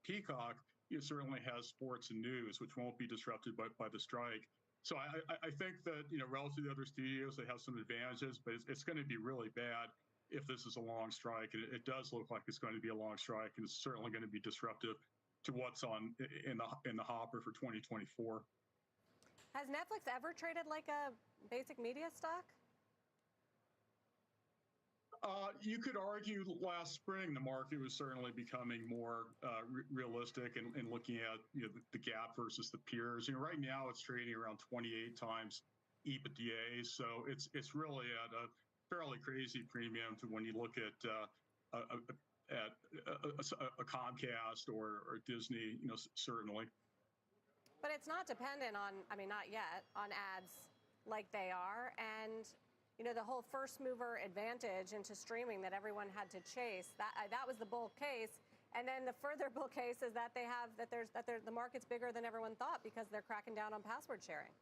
Peacock, certainly has sports and news, which won't be disrupted by the strike. So I think that relative to other studios, they have some advantages, but it's going to be really bad if this is a long strike. And it does look like it's going to be a long strike, and it's certainly going to be disruptive to what's on in the hopper for 2024. Has Netflix ever traded like a basic media stock? You could argue last spring the market was certainly becoming more realistic and looking at the gap versus the peers. Right now it's trading around 28 times EBITDA, so it's really at a fairly crazy premium to when you look at a Comcast or Disney, certainly. But it's not dependent on, I mean, not yet, on ads like they are. And the whole first mover advantage into streaming that everyone had to chase, that was the bull case. And then the further bull case is that the market's bigger than everyone thought because they're cracking down on password sharing.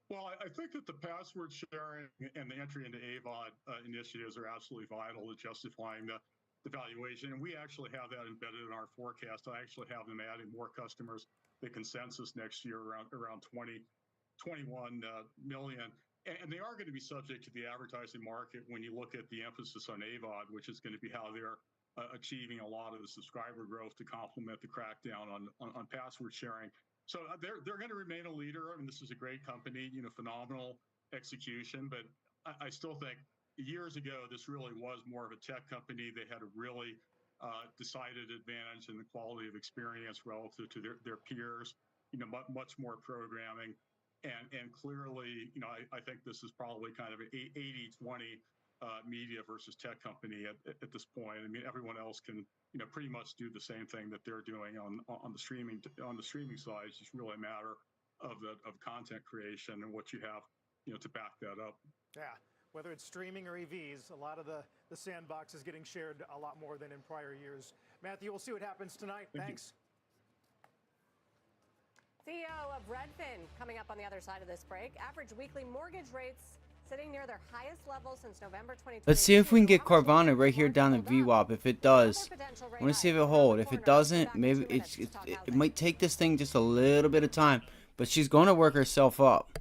Well, I think that the password sharing and the entry into AVOD initiatives are absolutely vital to justifying the valuation. And we actually have that embedded in our forecast. I actually have them adding more customers than consensus next year, around 21 million. And they are going to be subject to the advertising market when you look at the emphasis on AVOD, which is going to be how they're achieving a lot of the subscriber growth to complement the crackdown on password sharing. So they're going to remain a leader. I mean, this is a great company, phenomenal execution. But I still think years ago, this really was more of a tech company. They had a really decided advantage in the quality of experience relative to their peers, much more programming. And clearly, I think this is probably kind of an 80-20 media versus tech company at this point. I mean, everyone else can, pretty much do the same thing that they're doing on the streaming side. It's just really a matter of content creation and what you have, to back that up. Yeah. Whether it's streaming or EVs, a lot of the sandbox is getting shared a lot more than in prior years. Matthew, we'll see what happens tonight. Thanks. CEO of Redfin coming up on the other side of this break. Average weekly mortgage rates sitting near their highest level since November 2020. Let's see if we can get Carvana right here down in VWAP. If it does, I want to see if it hold. If it doesn't, maybe it might take this thing just a little bit of time. But she's going to work herself up.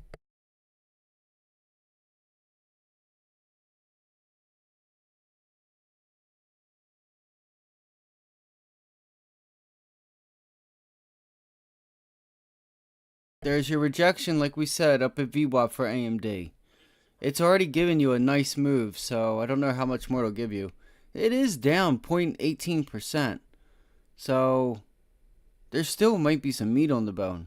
There's your rejection, like we said, up at VWAP for AMD. It's already given you a nice move, so I don't know how much more it'll give you. It is down 0.18%. So there still might be some meat on the bone.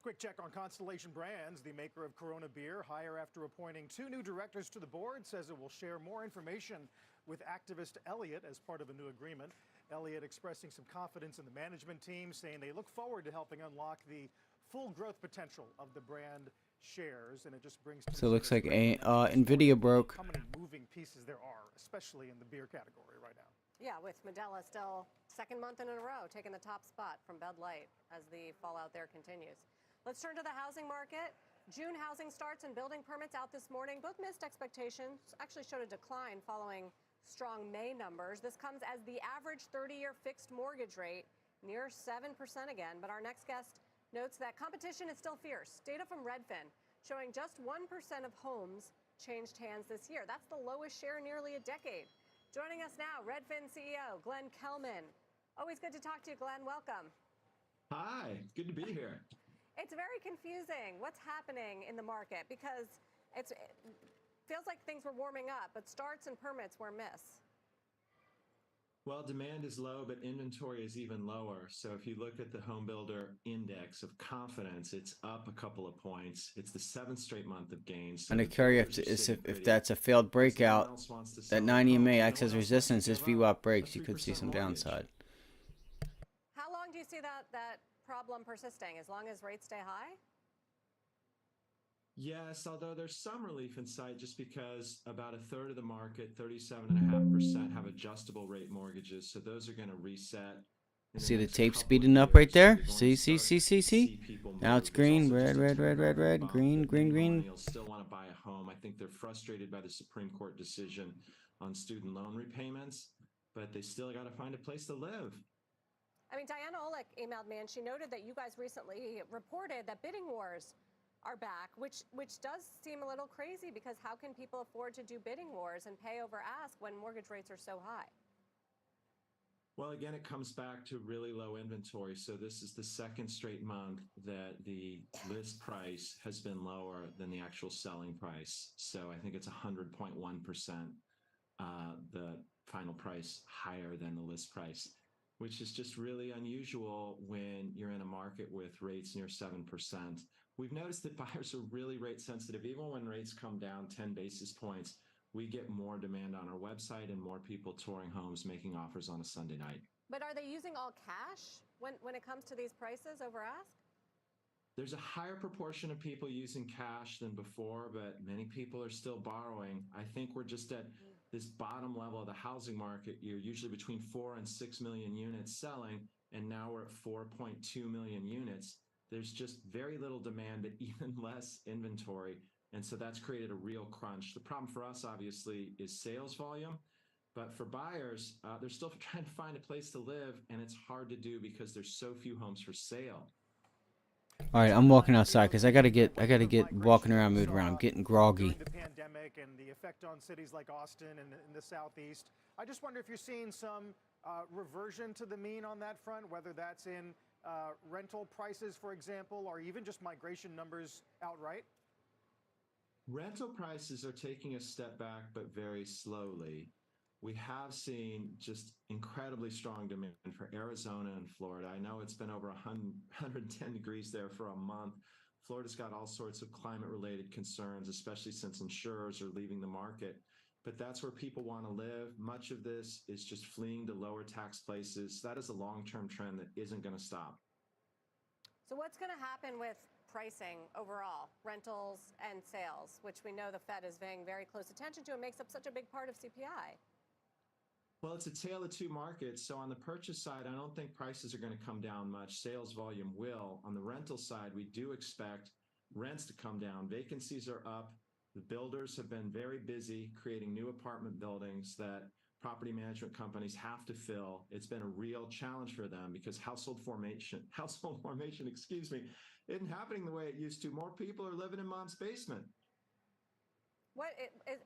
Quick check on Constellation Brands. The maker of Corona beer, hire after appointing 2 new directors to the board, says it will share more information with activist Elliott as part of a new agreement. Elliott expressing some confidence in the management team, saying they look forward to helping unlock the full growth potential of the brand shares. And it just brings to So it looks this like great Nvidia broke. how many moving pieces there are, especially in the beer category right now. Yeah, with Modelo still second month in a row taking the top spot from Bud Light as the fallout there continues. Let's turn to the housing market. June housing starts and building permits out this morning. Both missed expectations, actually showed a decline following strong May numbers. This comes as the average 30-year fixed mortgage rate near 7% again. But our next guest notes that competition is still fierce. Data from Redfin showing just 1% of homes changed hands this year. That's the lowest share in nearly a decade. Joining us now, Redfin CEO Glenn Kelman. Always good to talk to you, Glenn. Welcome. Hi, good to be here. It's very confusing what's happening in the market because it feels like things were warming up, but starts and permits were miss. Well, demand is low, but inventory is even lower. So if you look at the home builder index of confidence, it's up a couple of points. It's the 7th straight month of gains. So And I carry if that's a failed breakout, that 90 MA acts as resistance. If VWAP breaks, you could see some downside. How long do you see that problem persisting? As long as rates stay high? Yes, although there's some relief in sight just because about a third of the market, 37.5%, have adjustable rate mortgages. So those are going to reset. See the tape speeding up right there? See? Now it's green, red, green. Millennials still want to buy a home. I think they're frustrated by the Supreme Court decision on student loan repayments, but they still got to find a place to live. I mean, Diana Olick emailed me and she noted that you guys recently reported that bidding wars are back, which does seem a little crazy because how can people afford to do bidding wars and pay over ask when mortgage rates are so high? Well, again, it comes back to really low inventory. So this is the second straight month that the list price has been lower than the actual selling price. So I think it's 100.1%, the final price higher than the list price, which is just really unusual when you're in a market with rates near 7%. We've noticed that buyers are really rate sensitive. Even when rates come down 10 basis points, we get more demand on our website and more people touring homes, making offers on a Sunday night. But are they using all cash when it comes to these prices over ask? There's a higher proportion of people using cash than before, but many people are still borrowing. I think we're just at this bottom level of the housing market. You're usually between 4 and 6 million units selling, and now we're at 4.2 million units. There's just very little demand, but even less inventory. And so that's created a real crunch. The problem for us, obviously, is sales volume. But for buyers, they're still trying to find a place to live, and it's hard to do because there's so few homes for sale. All right, I'm walking outside because I gotta get walking around, moving around. I'm getting groggy. During the pandemic and the effect on cities like Austin and in the Southeast, I just wonder if you're seeing some reversion to the mean on that front, whether that's in rental prices, for example, or even just migration numbers outright. Rental prices are taking a step back, but very slowly. We have seen just incredibly strong demand for Arizona and Florida. I know it's been over 110 degrees there for a month. Florida's got all sorts of climate-related concerns, especially since insurers are leaving the market. But that's where people want to live. Much of this is just fleeing to lower tax places. That is a long-term trend that isn't going to stop. So what's going to happen with pricing overall, rentals and sales, which we know the Fed is paying very close attention to and makes up such a big part of CPI? Well, it's a tale of two markets. So on the purchase side, I don't think prices are going to come down much. Sales volume will. On the rental side, we do expect rents to come down. Vacancies are up. The builders have been very busy creating new apartment buildings that property management companies have to fill. It's been a real challenge for them because household formation, isn't happening the way it used to. More people are living in mom's basement.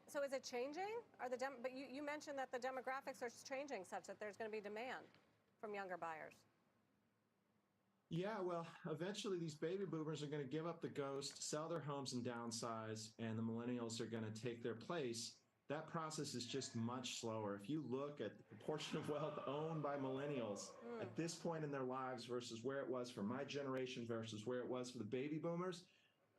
So is it changing? But you mentioned that the demographics are changing such that there's going to be demand from younger buyers. Yeah, well, eventually these baby boomers are going to give up the ghost, sell their homes and downsize, and the millennials are going to take their place. that process is just much slower. If you look at the proportion of wealth owned by millennials at this point in their lives versus where it was for my generation versus where it was for the baby boomers,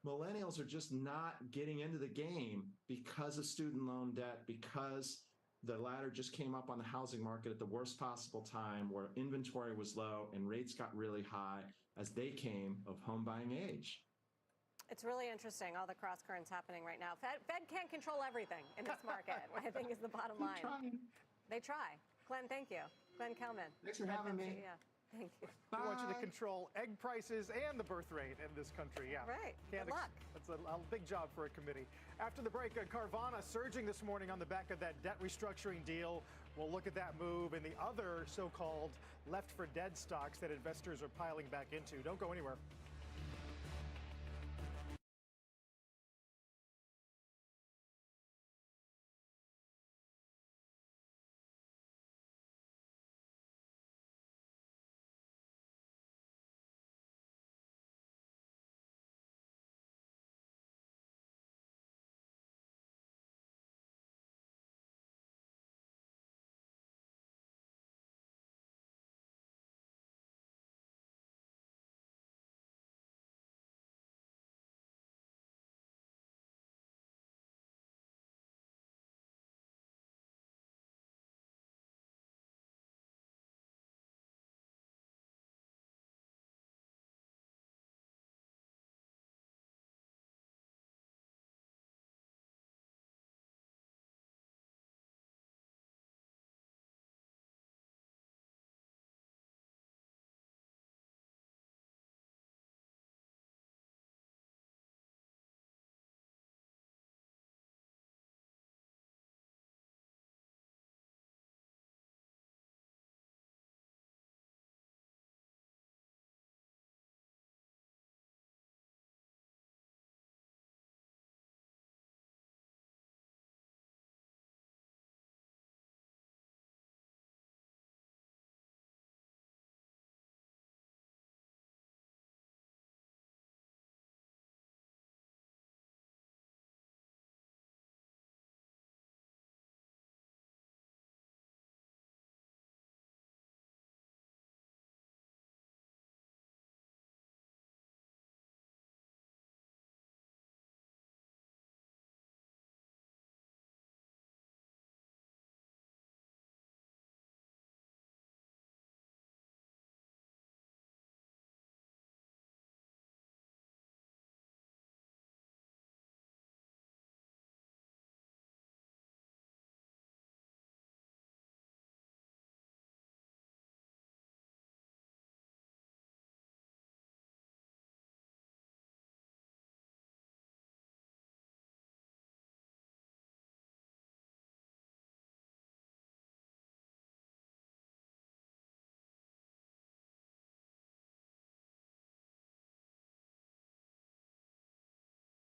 millennials are just not getting into the game because of student loan debt, because the ladder just came up on the housing market at the worst possible time where inventory was low and rates got really high as they came of home buying age. It's really interesting, all the cross currents happening right now. Fed can't control everything in this market, I think is the bottom line. They try. Glenn, thank you. Glenn Kelman. Thanks for having me. Yeah, thank you. We want you to control egg prices and the birth rate in this country. Yeah. Right. Good luck. That's a big job for a committee. After the break, Carvana surging this morning on the back of that debt restructuring deal. We'll look at that move and the other so-called left for dead stocks that investors are piling back into. Don't go anywhere.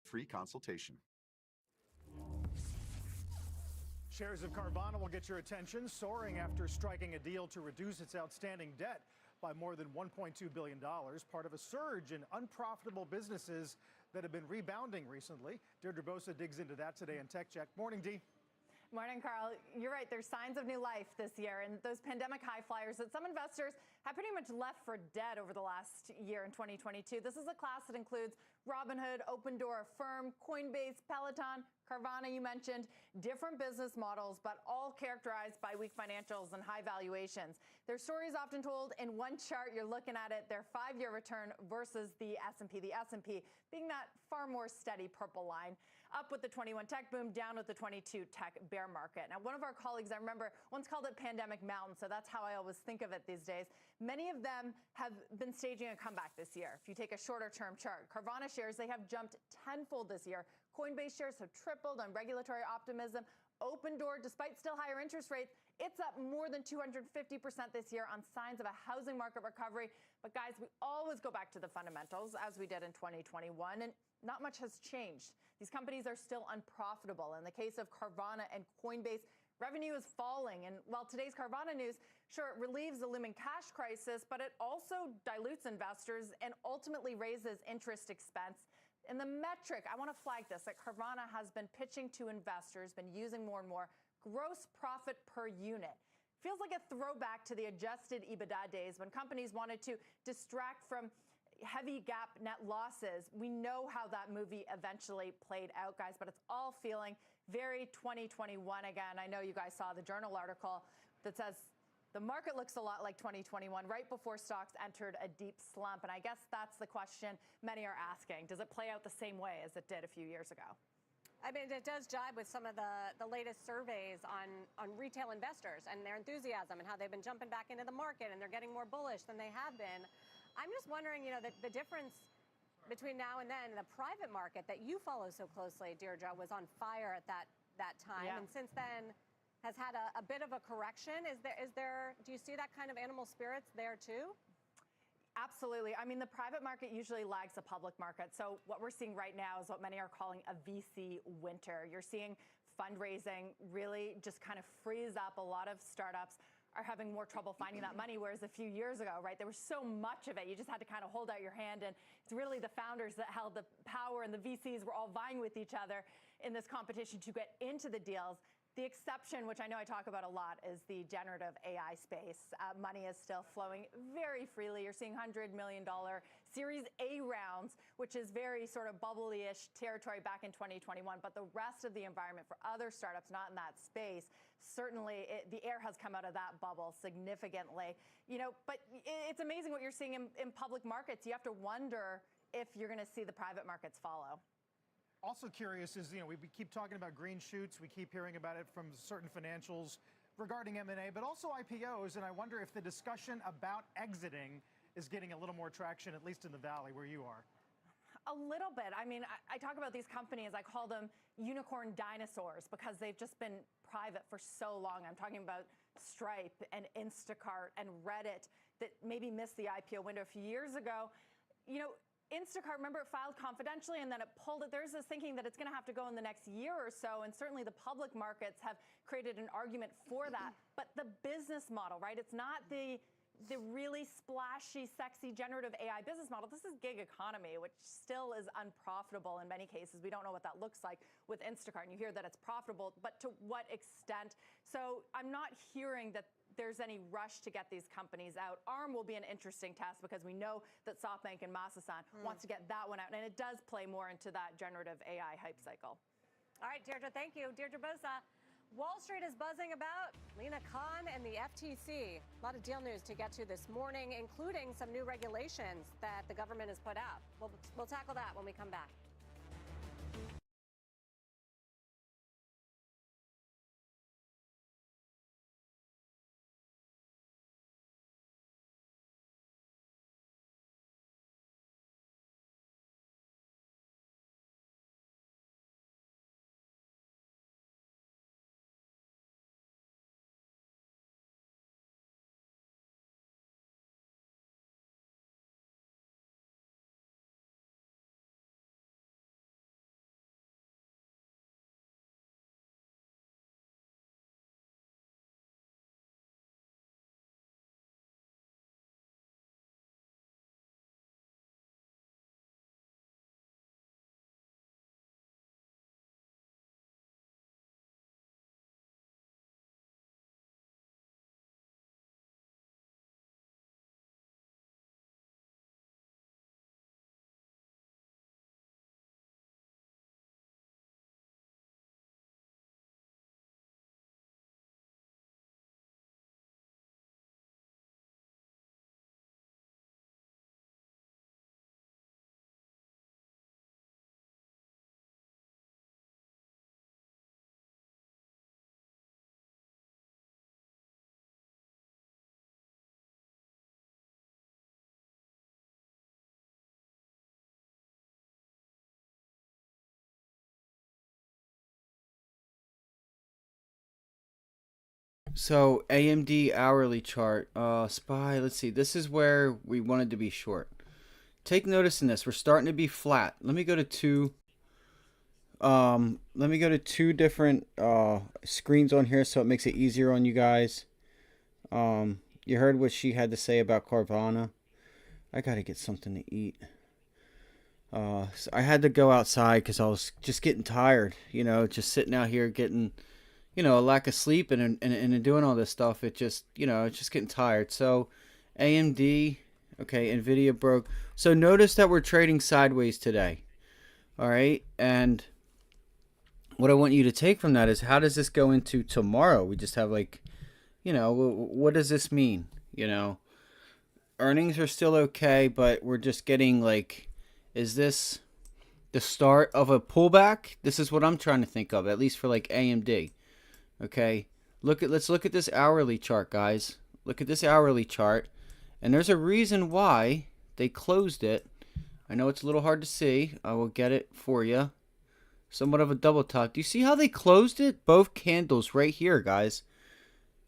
Free consultation. Shares of Carvana will get your attention, soaring after striking a deal to reduce its outstanding debt by more than $1.2 billion, part of a surge in unprofitable businesses that have been rebounding recently. Deirdre Bosa digs into that today in Tech Check. Morning, Dee. Morning, Carl. You're right. There's signs of new life this year, and those pandemic high flyers that some investors have pretty much left for dead over the last year in 2022. This is a class that includes Robinhood, Opendoor, Affirm, Coinbase, Peloton, Carvana, you mentioned, different business models, but all characterized by weak financials and high valuations. Their story is often told in one chart. You're looking at it, their 5-year return versus the S&P. The S&P being that far more steady purple line. Up with the 21 tech boom, down with the 22 tech bear market. Now, one of our colleagues, I remember, once called it Pandemic Mountain, so that's how I always think of it these days. Many of them have been staging a comeback this year. If you take a shorter-term chart, Carvana shares, they have jumped tenfold this year. Coinbase shares have tripled on regulatory optimism. Opendoor, despite still higher interest rates, it's up more than 250% this year on signs of a housing market recovery. But guys, we always go back to the fundamentals, as we did in 2021, and not much has changed. These companies are still unprofitable. In the case of Carvana and Coinbase, revenue is falling. And while today's Carvana news, sure, it relieves the looming cash crisis, but it also dilutes investors and ultimately raises interest expense. And the metric, I want to flag this, that Carvana has been pitching to investors, been using more and more, gross profit per unit. Feels like a throwback to the adjusted EBITDA days when companies wanted to distract from heavy gap net losses. We know how that movie eventually played out, guys, but it's all feeling very 2021 again. I know you guys saw the Journal article that says the market looks a lot like 2021 right before stocks entered a deep slump. And I guess that's the question many are asking. Does it play out the same way as it did a few years ago? I mean, it does jibe with some of the latest surveys on retail investors and their enthusiasm and how they've been jumping back into the market and they're getting more bullish than they have been. I'm just wondering, you know, the difference between now and then, the private market that you follow so closely, Deirdre, was on fire at that time. Yeah. And since then has had a bit of a correction. Do you see that kind of animal spirits there too? Absolutely. I mean, the private market usually lags the public market. So what we're seeing right now is what many are calling a VC winter. You're seeing fundraising really just kind of freeze up. A lot of startups are having more trouble finding that money, whereas a few years ago, right, there was so much of it. You just had to kind of hold out your hand, and it's really the founders that held the power, and the VCs were all vying with each other in this competition to get into the deals. The exception, which I know I talk about a lot, is the generative AI space. Money is still flowing very freely. You're seeing $100 million Series A rounds, which is very sort of bubbly-ish territory back in 2021. But the rest of the environment for other startups not in that space, certainly the air has come out of that bubble significantly. You know, but it's amazing what you're seeing in public markets. You have to wonder if you're going to see the private markets follow. Also curious is, you know, we keep talking about green shoots. We keep hearing about it from certain financials regarding M&A, but also IPOs. And I wonder if the discussion about exiting is getting a little more traction, at least in the Valley where you are. A little bit. I mean, I talk about these companies, I call them unicorn dinosaurs because they've just been private for so long. I'm talking about Stripe and Instacart and Reddit that maybe missed the IPO window a few years ago. You know, Instacart, remember, it filed confidentially and then it pulled it. There's this thinking that it's going to have to go in the next year or so. And certainly the public markets have created an argument for that. But the business model, right? It's not the really splashy, sexy generative AI business model. This is gig economy, which still is unprofitable in many cases. We don't know what that looks like with Instacart. And you hear that it's profitable, but to what extent? So I'm not hearing that there's any rush to get these companies out. ARM will be an interesting test because we know that SoftBank and Masasan wants to get that one out. And it does play more into that generative AI hype cycle. All right, Deirdre, thank you. Deirdre Bosa. Wall Street is buzzing about Lina Khan and the FTC. A lot of deal news to get to this morning, including some new regulations that the government has put out. We'll tackle that when we come back. So AMD hourly chart, SPY. Let's see. This is where we wanted to be short. Take notice in this. We're starting to be flat. Let me go to two. Let me go to two different screens on here so it makes it easier on you guys. You heard what she had to say about Carvana. I gotta get something to eat. So I had to go outside because I was just getting tired. Just sitting out here getting, a lack of sleep and doing all this stuff. It just, it's just getting tired. So AMD, okay, Nvidia broke. So notice that we're trading sideways today. All right, and what I want you to take from that is, how does this go into tomorrow? We just have like, what does this mean? Earnings are still okay, but we're just getting like, is this the start of a pullback? This is what I'm trying to think of, at least for like AMD. Okay, let's look at this hourly chart, guys. Look at this hourly chart, and there's a reason why they closed it. I know it's a little hard to see. I will get it for you. Somewhat of a double top. Do you see how they closed it? Both candles right here, guys.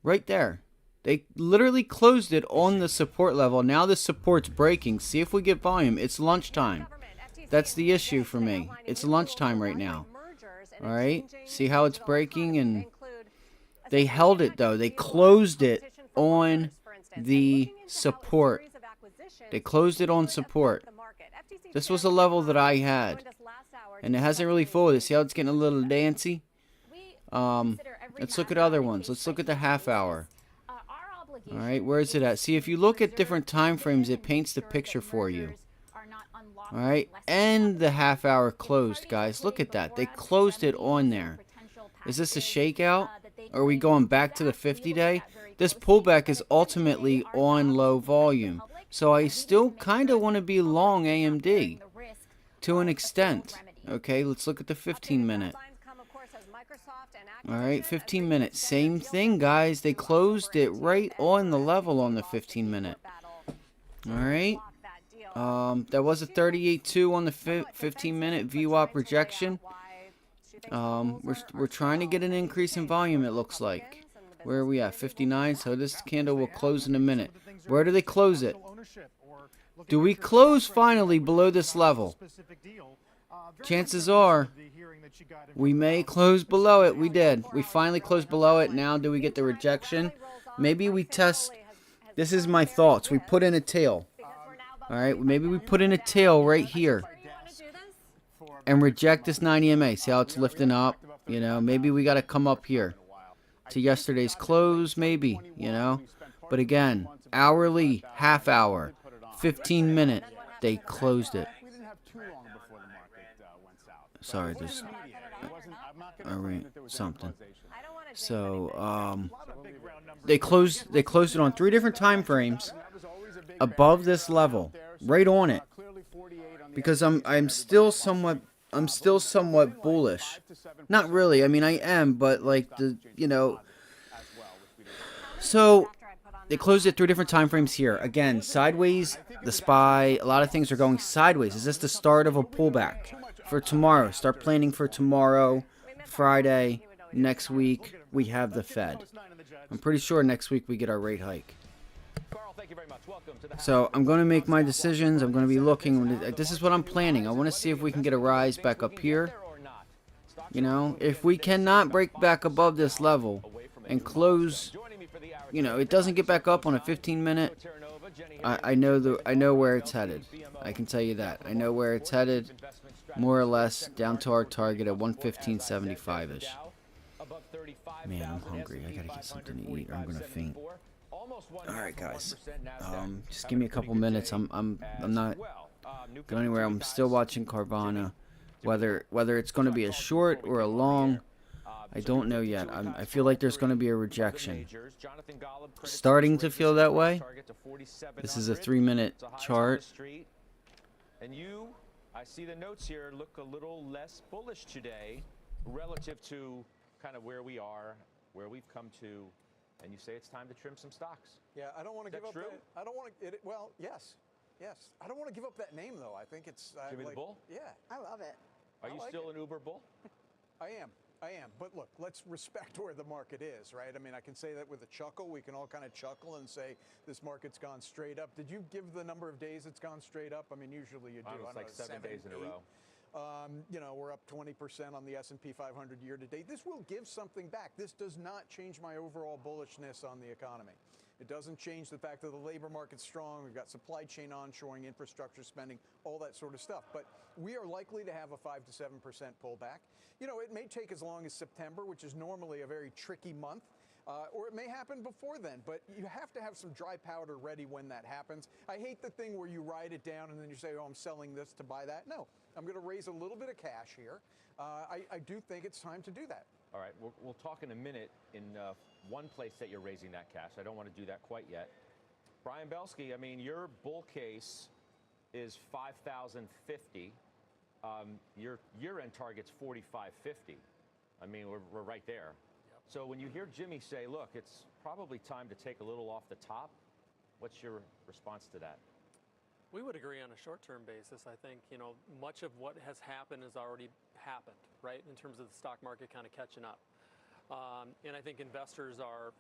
Right there. They literally closed it on the support level. Now the support's breaking. See if we get volume. It's lunchtime. That's the issue for me. It's lunchtime right now. All right. See how it's breaking? And they held it, though. They closed it on the support. They closed it on support. This was a level that I had, and it hasn't really folded. See how it's getting a little dancy? Let's look at other ones. Let's look at the half hour. All right, where is it at? See, if you look at different time frames, it paints the picture for you. All right, and the half hour closed, guys. Look at that. They closed it on there. Is this a shakeout? Are we going back to the 50-day? This pullback is ultimately on low volume. So I still kind of want to be long AMD to an extent. Okay, let's look at the 15-minute. All right, 15-minute. Same thing, guys. They closed it right on the level on the 15-minute. All right. That was a 38.2 on the 15-minute VWAP rejection. We're trying to get an increase in volume, it looks like. Where are we at? 59. So this candle will close in a minute. Where do they close it? Do we close finally below this level? Chances are we may close below it. We did. We finally closed below it. Now do we get the rejection? Maybe we test. This is my thoughts. We put in a tail. All right. Maybe we put in a tail right here and reject this 90 MA. See how it's lifting up? Maybe we got to come up here to yesterday's close, maybe, But again, hourly, half hour, 15-minute, they closed it. Sorry, there's something. So, they closed it on 3 different time frames above this level, right on it. Because I'm still somewhat bullish. Not really. I mean, I am, but like So they closed it 3 different time frames here. Again, sideways, the SPY, a lot of things are going sideways. Is this the start of a pullback for tomorrow? Start planning for tomorrow, Friday, next week. We have the Fed. I'm pretty sure next week we get our rate hike. So I'm going to make my decisions. I'm going to be looking. This is what I'm planning. I want to see if we can get a rise back up here. If we cannot break back above this level and close, it doesn't get back up on a 15-minute. I know where it's headed. I can tell you that. I know where it's headed, more or less down to our target at 115.75 ish. Man, I'm hungry. I gotta get something to eat, or I'm gonna faint. All right, guys. Just give me a couple minutes. I'm not going anywhere. I'm still watching Carvana. Whether it's going to be a short or a long, I don't know yet. I feel like there's going to be a rejection. Starting to feel that way. This is a 3-minute chart. And I see the notes here, look a little less bullish today relative to kind of where we are, where we've come to. And you say it's time to trim some stocks. Yeah, I don't want to give up that. I don't want to. Well, yes. I don't want to give up that name though. I think it's Jimmy the Bull. Yeah, I love it. Are you still an Uber bull? I am. But look, let's respect where the market is, right? I mean, I can say that with a chuckle. We can all kind of chuckle and say this market's gone straight up. Did you give the number of days it's gone straight up? I mean, usually you do. It's like 7 days in a row. We're up 20% on the S&P 500 year to date. This will give something back. This does not change my overall bullishness on the economy. It doesn't change the fact that the labor market's strong. We've got supply chain onshoring, infrastructure spending, all that sort of stuff. But we are likely to have a 5 to 7% pullback. You know, it may take as long as September, which is normally a very tricky month. Or it may happen before then, but you have to have some dry powder ready when that happens. I hate the thing where you write it down and then you say, oh, I'm selling this to buy that. No, I'm going to raise a little bit of cash here. I do think it's time to do that. All right, we'll talk in a minute in one place that you're raising that cash. I don't want to do that quite yet. Brian Belsky, I mean, your bull case is 5,050. Your year-end target's 4,550. I mean, we're right there. So when you hear Jimmy say, look, it's probably time to take a little off the top, what's your response to that? We would agree on a short-term basis. I think, you know, much of what has happened has already happened, right, in terms of the stock market kind of catching up. And I think investors are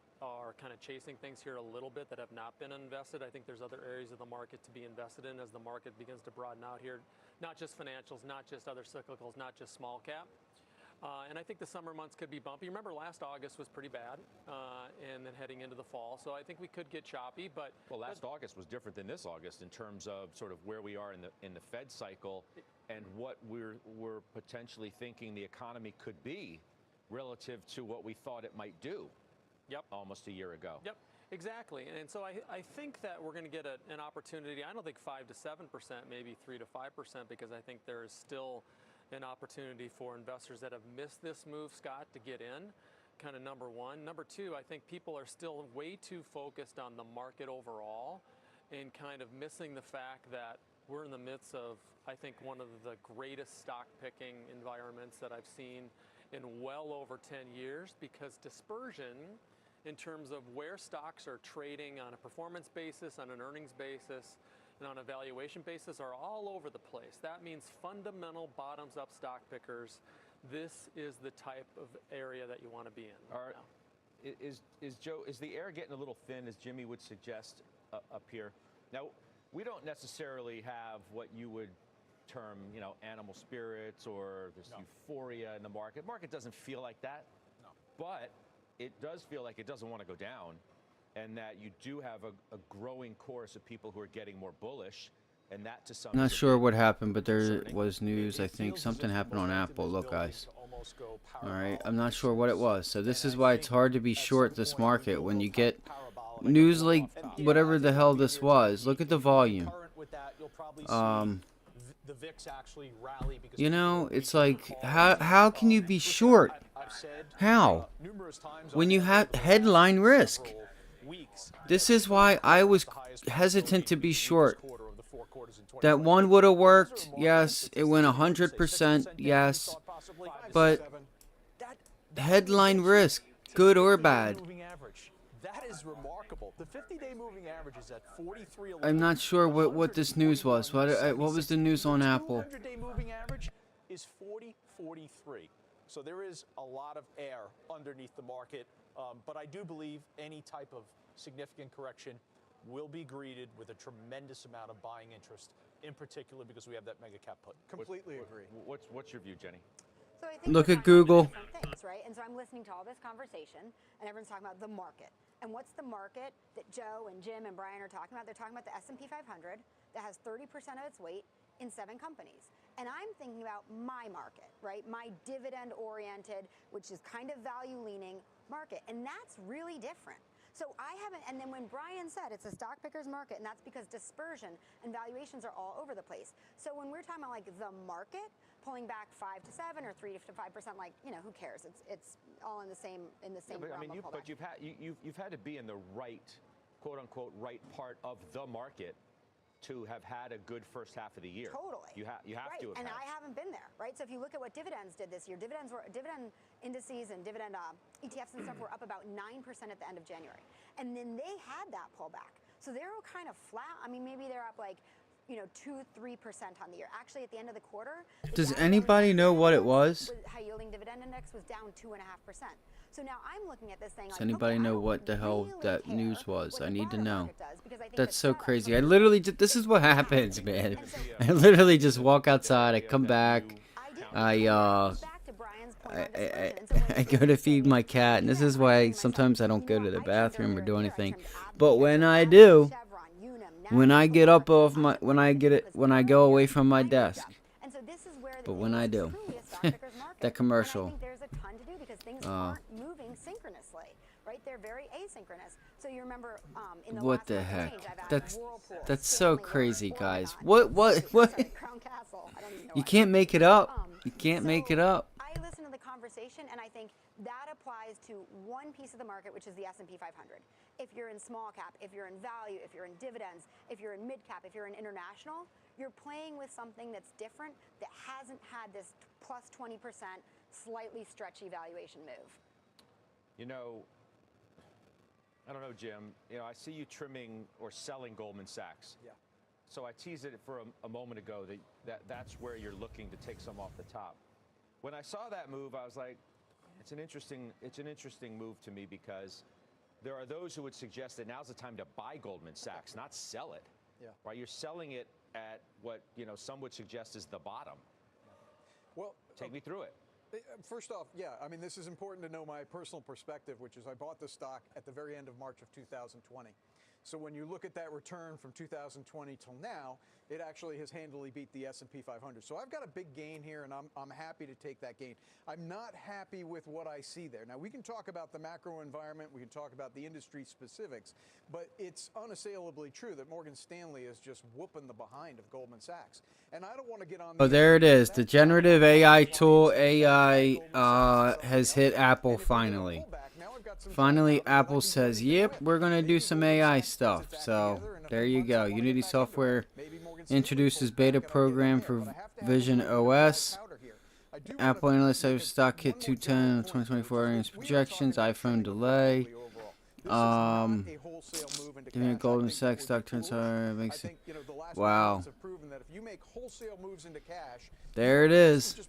kind of chasing things here a little bit that have not been invested. I think there's other areas of the market to be invested in as the market begins to broaden out here. Not just financials, not just other cyclicals, not just small cap. And I think the summer months could be bumpy. Remember, last August was pretty bad, and then heading into the fall. So I think we could get choppy. But well, last August was different than this August in terms of sort of where we are in the Fed cycle and what we're potentially thinking the economy could be relative to what we thought it might do. Yep. Almost a year ago. Yep. Exactly. And so I think that we're going to get an opportunity. I don't think 5 to 7%, maybe 3 to 5%, because I think there is still an opportunity for investors that have missed this move, Scott, to get in, kind of number one. Number two, I think people are still way too focused on the market overall and kind of missing the fact that we're in the midst of, I think, one of the greatest stock picking environments that I've seen in well over 10 years, because dispersion in terms of where stocks are trading on a performance basis, on an earnings basis, and on a valuation basis are all over the place. That means fundamental bottoms-up stock pickers. This is the type of area that you want to be in right now. Is the air getting a little thin, as Jimmy would suggest up here? Now, we don't necessarily have what you would term, you know, animal spirits or this euphoria in the market. Market doesn't feel like that, but it does feel like it doesn't want to go down, and that you do have a growing chorus of people who are getting more bullish, and that to some I'm not sure what happened, but there was news. I think something happened on Apple. Look, guys. All right, I'm not sure what it was. So this is why it's hard to be short this market when you get news like whatever the hell this was. Look at the volume. You know, it's like, how can you be short? How? When you have headline risk. This is why I was hesitant to be short. That one would have worked. Yes, it went 100%. Yes, but headline risk, good or bad. That is remarkable. The 50-day moving average is at 43. I'm not sure what this news was. What was the news on Apple? 100-day moving average is 40.43. So there is a lot of air underneath the market. But I do believe any type of significant correction will be greeted with a tremendous amount of buying interest, in particular because we have that mega cap put. Completely agree. What's your view, Jenny? So I think look at Google. Things, right? And so I'm listening to all this conversation, and everyone's talking about the market. And what's the market that Joe and Jim and Brian are talking about? They're talking about the S&P 500 that has 30% of its weight in 7 companies. And I'm thinking about my market, right? My dividend-oriented, which is kind of value-leaning market. And that's really different. So I haven't, and then when Brian said it's a stock picker's market, and that's because dispersion and valuations are all over the place. So when we're talking about like the market pulling back 5 to 7 or 3 to 5%, like, you know, who cares? It's all in the same But, realm I mean, of but you've had to be in the right, quote unquote, right part of the market to have had a good first half of the year. Totally. You have right. to have. And had. I haven't been there, right? So if you look at what dividends did this year, dividend indices and dividend ETFs and stuff were up about 9% at the end of January. And then they had that pullback. So they were kind of flat. I mean, maybe they're up like, you know, 2-3% on the year. Actually, at the end of the quarter, Does anybody know what it was? High yielding dividend index was down 2.5%. So now I'm looking at this thing. Does like, anybody okay, know what the hell really that care news was? what I the need to broader know. market does, because I think That's the so setup crazy. of I the literally just, this is what happens, man. I literally just walk outside, I come back, I I go to feed my cat, and this is why sometimes I don't go to the bathroom or do anything. But when I do, when I get up off my, when I go away from my desk. But when I do, that commercial. And I think there's a ton to do because things aren't moving synchronously, right? They're very asynchronous. So you remember in the What last the heck? change, I've added Whirlpool, That's so Stanley, crazy, Oregon, guys. What? sorry, Crown Castle. I don't even know You why. can't make it up. You can't make it up. I listen to the conversation, and I think that applies to one piece of the market, which is the S&P 500. If you're in small cap, if you're in value, if you're in dividends, if you're in mid cap, if you're in international, you're playing with something that's different that hasn't had this plus 20% slightly stretchy valuation move. You know, I don't know, Jim. You know, I see you trimming or selling Goldman Sachs. Yeah. So I teased it for a moment ago that's where you're looking to take some off the top. When I saw that move, I was like, it's an interesting move to me because there are those who would suggest that now's the time to buy Goldman Sachs, not sell it. Yeah. Right? You're selling it at what, you know, some would suggest is the bottom. Well, take me through it. First off, yeah, I mean, this is important to know my personal perspective, which is I bought the stock at the very end of March of 2020. So when you look at that return from 2020 till now, it actually has handily beat the S&P 500. So I've got a big gain here, and I'm happy to take that gain. I'm not happy with what I see there. Now, we can talk about the macro environment. We can talk about the industry specifics. But it's unassailably true that Morgan Stanley is just whooping the behind of Goldman Sachs. And I don't want to get on Oh, there it is. The generative AI tool, AI, has hit Apple finally. Finally, Apple says, yep, we're going to do some AI stuff. So, there you go. Unity Software introduces beta program for Vision OS. Apple analysts say stock hit 210 in 2024 earnings projections. iPhone delay. Giving a Goldman Sachs stock turns higher. Makes it. Wow. There it is.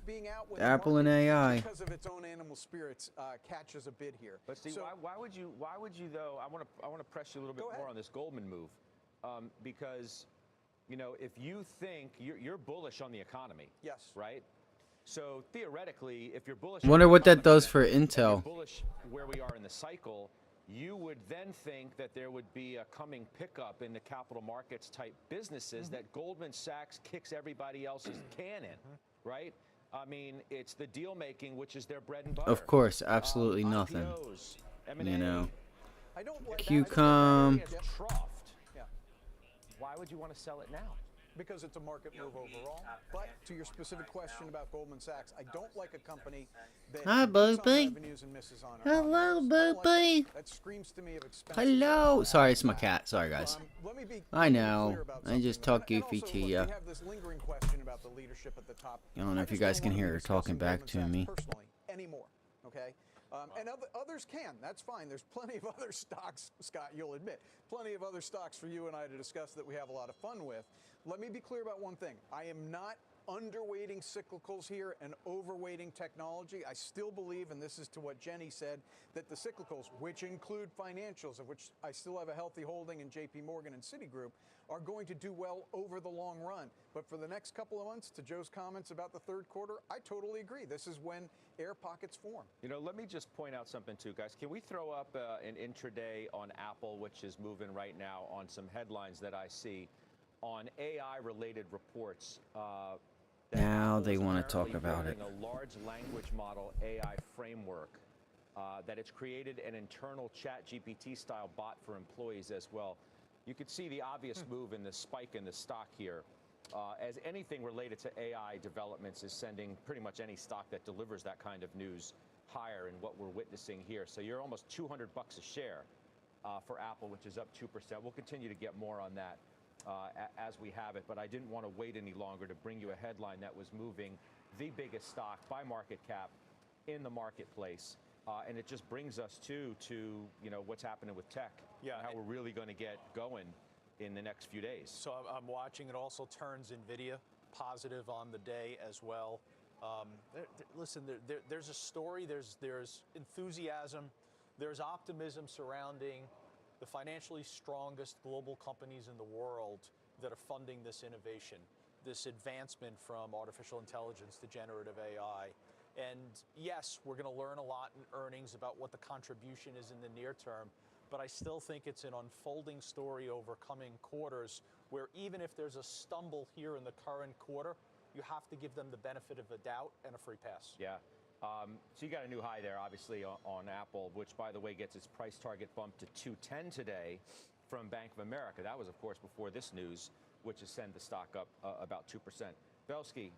Apple and AI. Because of its own animal spirits, catches a bid here. But Steve, why would you though? I want to press you a little bit more on this Goldman move, because, you know, if you think you're bullish on the economy, yes, right? So theoretically, if you're bullish, Wonder what that does for Intel. Bullish where we are in the cycle, you would then think that there would be a coming pickup in the capital markets type businesses that Goldman Sachs kicks everybody else's can in, right? I mean, it's the deal making, which is their bread and butter. Of course, absolutely nothing. IPOs, You know. I don't like QCOM. Yeah. Why would you want to sell it now? Because it's a market move overall. But to your specific question about Goldman Sachs, I don't like a company that Hi, hits on Boopy. revenues and misses on Hello, Boopy. That screams to me of expensive. Hello. Sorry, it's my cat. Sorry, guys. Let me be I know. clear about I just something. talk goofy And also, to look, you. we have this lingering question about the leadership at the top. I don't know if you just guys don't can wanna hear be her talking discussing back Goldman to Sachs me. personally anymore. Okay. And others can. That's fine. There's plenty of other stocks, Scott, you'll admit. Plenty of other stocks for you and I to discuss that we have a lot of fun with. Let me be clear about one thing. I am not underweighting cyclicals here and overweighting technology. I still believe, and this is to what Jenny said, that the cyclicals, which include financials, of which I still have a healthy holding in JP Morgan and Citigroup, are going to do well over the long run. But for the next couple of months, to Joe's comments about the third quarter, I totally agree. This is when air pockets form. You know, let me just point out something too, guys. Can we throw up an intraday on Apple, which is moving right now, on some headlines that I see on AI-related reports? Now they want to talk about it. A large language model AI framework that it's created an internal ChatGPT style bot for employees as well. You could see the obvious move in the spike in the stock here, as anything related to AI developments is sending pretty much any stock that delivers that kind of news higher in what we're witnessing here. So you're almost $200 a share for Apple, which is up 2%. We'll continue to get more on that as we have it, but I didn't want to wait any longer to bring you a headline that was moving the biggest stock by market cap in the marketplace. And it just brings us to you know, what's happening with tech, and how we're really going to get going in the next few days. So I'm watching. It also turns NVIDIA positive on the day as well. Listen, there's a story, there's enthusiasm, there's optimism surrounding the financially strongest global companies in the world that are funding this innovation, this advancement from artificial intelligence to generative AI. And yes, we're going to learn a lot in earnings about what the contribution is in the near term, but I still think it's an unfolding story over coming quarters where even if there's a stumble here in the current quarter, you have to give them the benefit of a doubt and a free pass. Yeah. So you got a new high there, obviously, on Apple, which, by the way, gets its price target bumped to 210 today from Bank of America. That was, of course, before this news, which has sent the stock up about 2%. Belsky,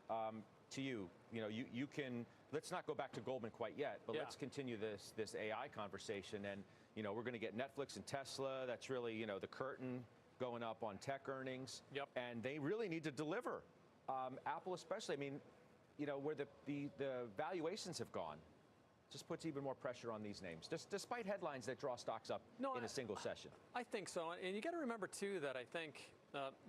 to you, you can, let's not go back to Goldman quite yet, but let's continue this AI conversation. And, we're going to get Netflix and Tesla. That's really, the curtain going up on tech earnings. Yep. And they really need to deliver. Apple especially, I mean, where the valuations have gone, just puts even more pressure on these names, just despite headlines that draw stocks up in a single session. I think so. And you got to remember, too, that I think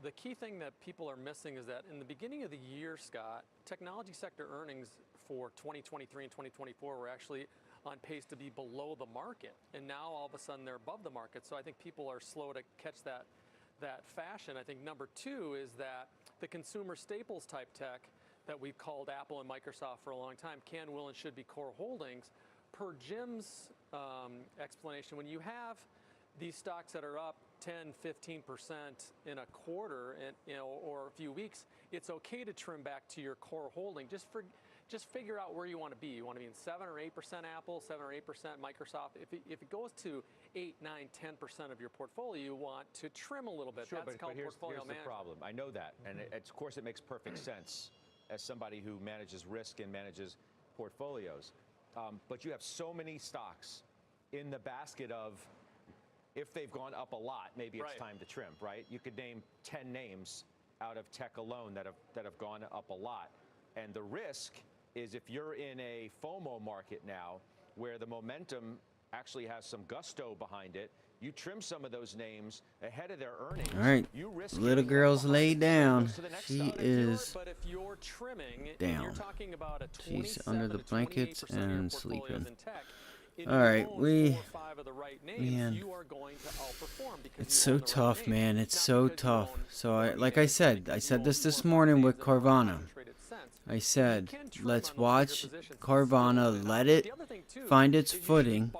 the key thing that people are missing is that in the beginning of the year, Scott, technology sector earnings for 2023 and 2024 were actually on pace to be below the market. And now all of a sudden they're above the market. So I think people are slow to catch that fashion. I think number two is that the consumer staples type tech that we've called Apple and Microsoft for a long time can, will, and should be core holdings. Per Jim's explanation, when you have these stocks that are up 10, 15% in a quarter or a few weeks, it's okay to trim back to your core holding. Just figure out where you want to be. You want to be in 7 or 8% Apple, 7 or 8% Microsoft. If it goes to 8, 9, 10% of your portfolio, you want to trim a little bit. Sure, That's called here's portfolio the management. problem. I know that, and of course it makes perfect sense as somebody who manages risk and manages portfolios. But you have so many stocks in the basket of, if they've gone up a lot, maybe it's time to trim, right? You could name 10 names out of tech alone that have gone up a lot. And the risk is if you're in a FOMO market now where the momentum actually has some gusto behind it, you trim some of those names ahead of their earnings. All right, little girl's laid down. She is down. She's under the blankets and sleeping. All right, man, it's so tough, man. It's so tough. So like I said this morning with Carvana. I said, let's watch Carvana, let it find its footing.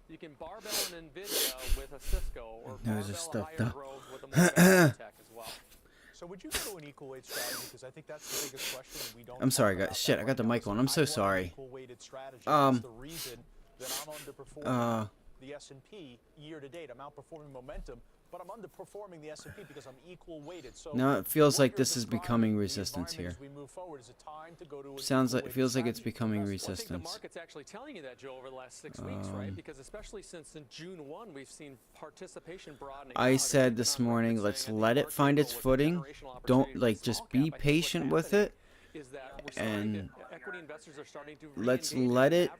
You can barbell an NVIDIA with a Cisco or There's a stuff So would you go to an equal weight strategy? Because I think that's the biggest question. We don't. I'm sorry, guys. Shit, I got the mic on. I'm so sorry. Equal weighted strategy. That's the reason that I'm underperforming the S&P year to date. I'm outperforming momentum, but I'm underperforming the S&P because I'm equal weighted. So no, it feels like this is becoming resistance here. It feels like it's becoming resistance. I think the market's actually telling you that, Joe, over the last 6 weeks, right? Because especially since in June 1, we've seen participation broadening. I said this morning, let's let it find its footing. Don't just be patient with it. And let's let it,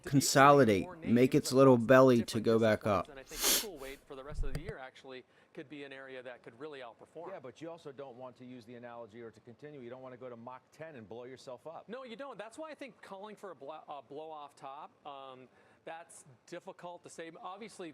consolidate, make its little belly to go back up. And I think equal weight for the rest of the year actually could be an area that could really outperform. Yeah, but you also don't want to use the analogy or to continue. You don't want to go to Mach 10 and blow yourself up. No, you don't. That's why I think calling for a blow off top, that's difficult to say. Obviously,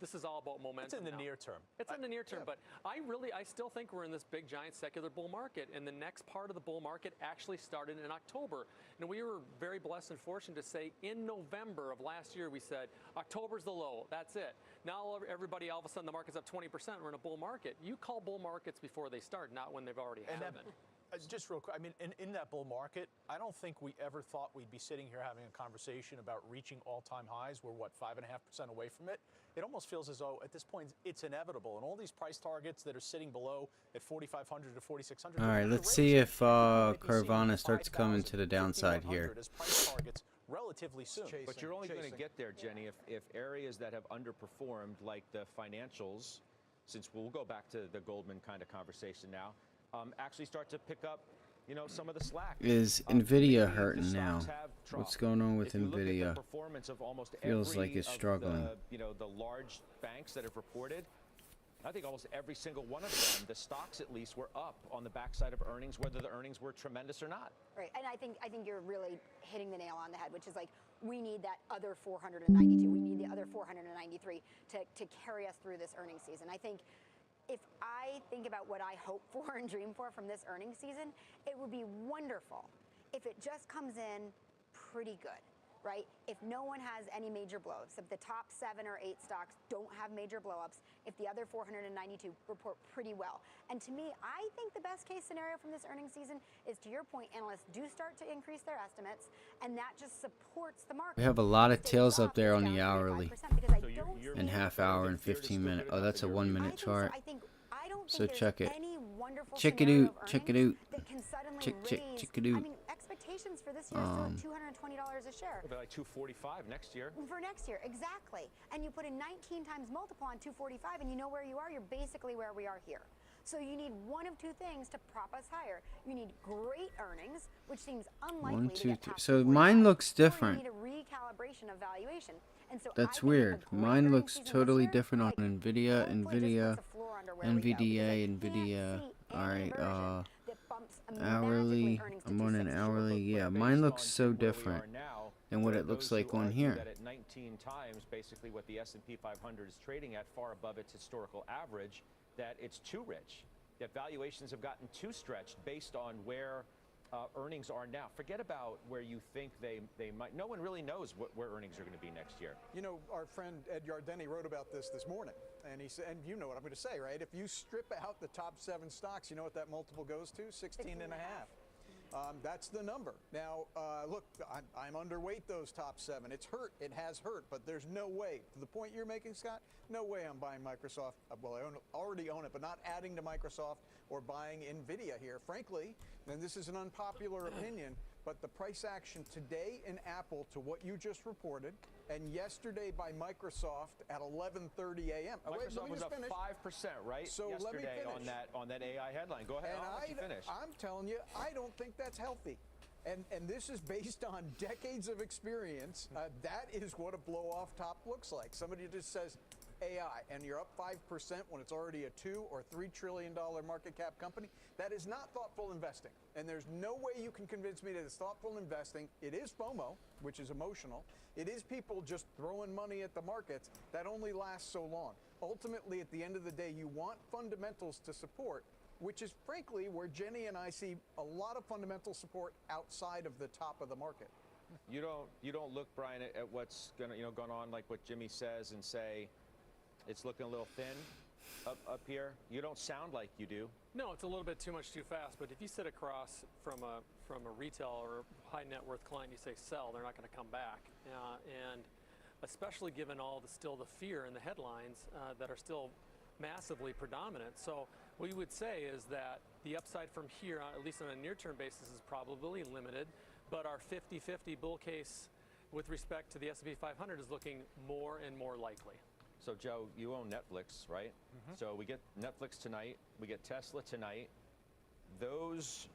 this is all about momentum. It's in the near term. It's in the near term, but I still think we're in this big, giant secular bull market, and the next part of the bull market actually started in October. And we were very blessed and fortunate to say in November of last year, we said, October's the low, that's it. Now everybody, all of a sudden, the market's up 20%, we're in a bull market. You call bull markets before they start, not when they've already happened. Just real quick, I mean, in that bull market, I don't think we ever thought we'd be sitting here having a conversation about reaching all-time highs. We're, 5.5% away from it? It almost feels as though, at this point, it's inevitable. And all these price targets that are sitting below at 4,500 to 4,600. All right, let's see if Carvana starts coming to the downside here. As price targets relatively soon. But you're only going to get there, Jenny, if areas that have underperformed, like the financials, since we'll go back to the Goldman kind of conversation now, actually start to pick up, some of the slack. Is NVIDIA hurting now? What's going on with NVIDIA? Feels like it's struggling. The large banks that have reported, I think almost every single one of them, the stocks at least, were up on the backside of earnings, whether the earnings were tremendous or not. Right, and I think you're really hitting the nail on the head, which is we need that other 492. We need the other 493 to carry us through this earnings season. I think if I think about what I hope for and dream for from this earnings season, it would be wonderful if it just comes in pretty good, right? If no one has any major blowups, if the top 7 or 8 stocks don't have major blowups, if the other 492 report pretty well. And to me, I think the best case scenario from this earnings season is, to your point, analysts do start to increase their estimates, and that just supports the market. We have a lot of tails up there on the hourly and half hour and 15 minute. Oh, that's a 1 minute chart. So check it. Check it out. Check it out. Check it out. I mean, expectations for this year are still at $220 a share. It'll be like 245 next year. For next year, exactly. And you put a 19 times multiple on 245, and you know where you are. You're basically where we are here. So you need one of two things to prop us higher. You need great earnings, which seems unlikely. 1, to 2, get 3. past So 45, mine looks or different. You need a recalibration of valuation. And so That's I think weird. a great Mine earnings looks season this totally year, different on like, Nvidia, hopefully just puts a floor under where we go, because I can't Nvidia. see All any right. version that bumps Hourly. magically earnings to I'm on an 260. hourly. Yeah, Based mine looks on so where we are different now, than what there it are looks those who like on argue here. That at 19 times, basically what the S&P 500 is trading at, far above its historical average, that it's too rich. That valuations have gotten too stretched based on where earnings are now. Forget about where you think they might. No one really knows where earnings are going to be next year. You know, our friend Ed Yardeni wrote about this morning, and he said, and you know what I'm going to say, right? If you strip out the top 7 stocks, you know what that multiple goes to? 16 and a half. That's the number. Now, look, I'm underweight those top 7. It's hurt. It has hurt, but there's no way. To the point you're making, Scott, no way I'm buying Microsoft. Well, I already own it, but not adding to Microsoft or buying NVIDIA here. Frankly, and this is an unpopular opinion, but the price action today in Apple to what you just reported, and yesterday by Microsoft at 11:30 a.m. Microsoft was up 5%, right? So yesterday let me finish. on that AI headline. Go ahead. And I'll let you finish. I'm telling you, I don't think that's healthy. And this is based on decades of experience. That is what a blow-off top looks like. Somebody just says AI, and you're up 5% when it's already a $2 or $3 trillion market cap company. That is not thoughtful investing. And there's no way you can convince me that it's thoughtful investing. It is FOMO, which is emotional. It is people just throwing money at the markets. That only lasts so long. Ultimately, at the end of the day, you want fundamentals to support, which is frankly where Jenny and I see a lot of fundamental support outside of the top of the market. You don't look, Brian, at what's going on, like what Jimmy says, and say it's looking a little thin up here. You don't sound like you do. No, it's a little bit too much too fast. But if you sit across from a retail or high net worth client, you say sell, they're not going to come back. And especially given all the fear in the headlines that are still massively predominant. So what we would say is that the upside from here, at least on a near-term basis, is probably limited. But our 50-50 bull case with respect to the S&P 500 is looking more and more likely. So, Joe, you own Netflix, right? Mm-hmm. So we get Netflix tonight. We get Tesla tonight. Those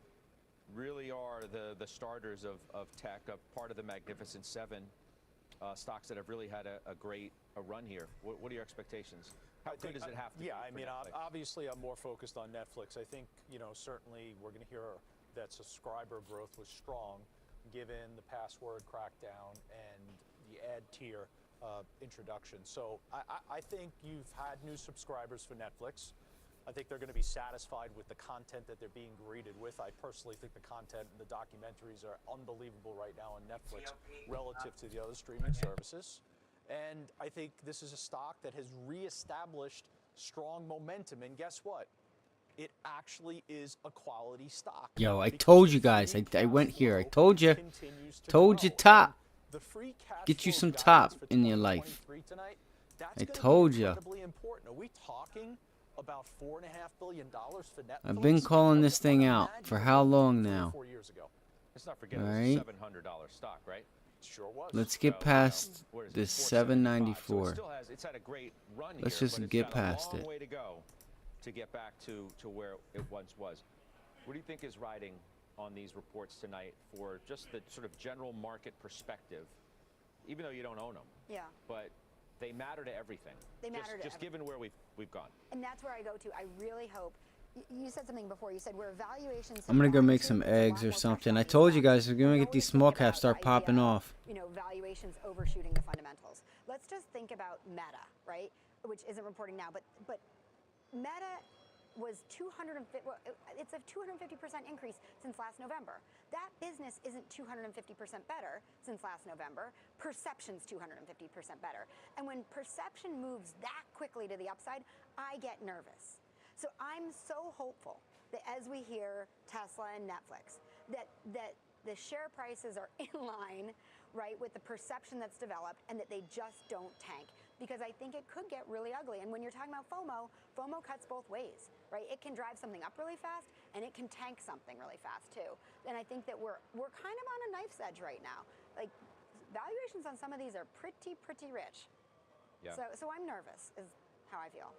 really are the starters of tech, a part of the Magnificent Seven stocks that have really had a great run here. What are your expectations? How good does it have to be? Yeah, I mean, obviously I'm more focused on Netflix. I think, certainly we're going to hear that subscriber growth was strong given the password crackdown and the ad tier introduction. So I think you've had new subscribers for Netflix. I think they're going to be satisfied with the content that they're being greeted with. I personally think the content and the documentaries are unbelievable right now on Netflix relative to the other streaming services. And I think this is a stock that has reestablished strong momentum. And guess what? It actually is a quality stock. Yo, I told you guys. I went here. I told you. Told you top. Get you some top in your life. I told you. Are we talking about $4.5 billion for Netflix? I've been calling this thing out for how long now? 4 years ago. Let's not forget it was a $700 stock, right? Sure was. Let's get past this 794. So it's had a great run here. Let's just get past it. A long way to go to get back to where it once was. What do you think is riding on these reports tonight for just the sort of general market perspective, even though you don't own them? Yeah. But they matter to everything. They matter to just given where we've gone. And that's where I go to. I really hope. You said something before. You said where valuations. I'm gonna go make some eggs or something. I told you guys we're gonna get these small caps start popping off. Valuations overshooting the fundamentals. Let's just think about Meta, right? Which isn't reporting now, but Meta was 250. Well, it's a 250% increase since last November. That business isn't 250% better since last November. Perception's 250% better. And when perception moves that quickly to the upside, I get nervous. So I'm so hopeful that as we hear Tesla and Netflix, that the share prices are in line, right, with the perception that's developed, and that they just don't tank. Because I think it could get really ugly. And when you're talking about FOMO, FOMO cuts both ways, right? It can drive something up really fast, and it can tank something really fast too. And I think that we're kind of on a knife's edge right now. Like, valuations on some of these are pretty rich. Yeah. So I'm nervous, is how I feel.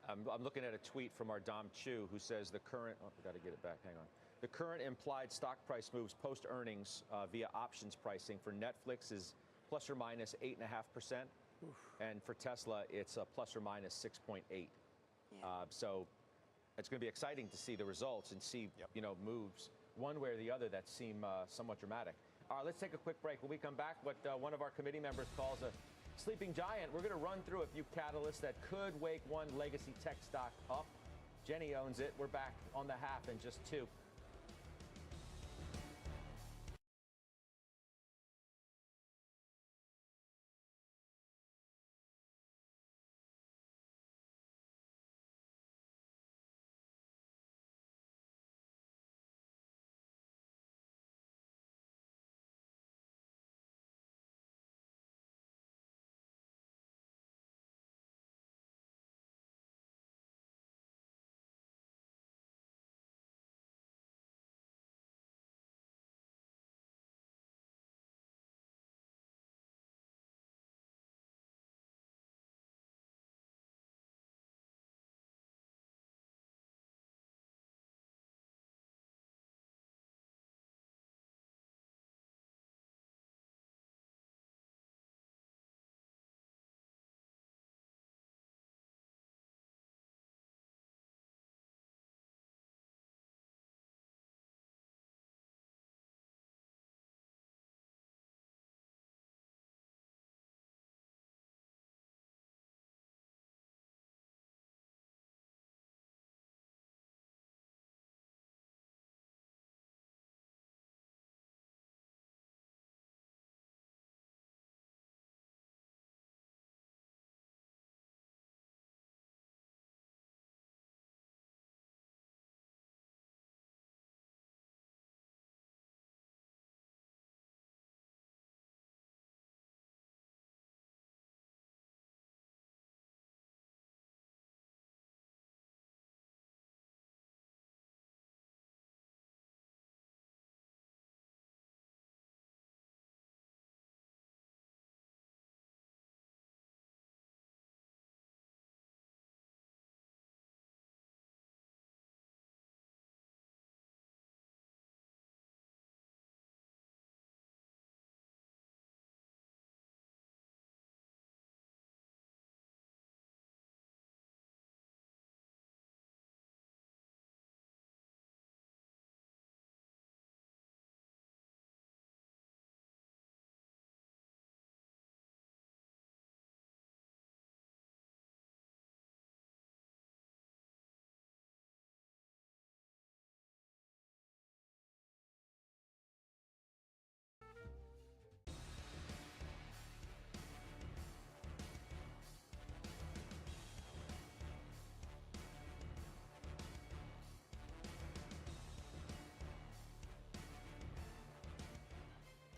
I'm looking at a tweet from our Dom Chu, who says the current, oh, I got to get it back, hang on. The current implied stock price moves post-earnings via options pricing for Netflix is plus or minus 8.5%. And for Tesla, it's a plus or minus 6.8. Yeah. So it's going to be exciting to see the results and see, you know, moves one way or the other that seem somewhat dramatic. All right, let's take a quick break. When we come back, what one of our committee members calls a sleeping giant, we're going to run through a few catalysts that could wake one legacy tech stock up. Jenny owns it. We're back on the half in just 2.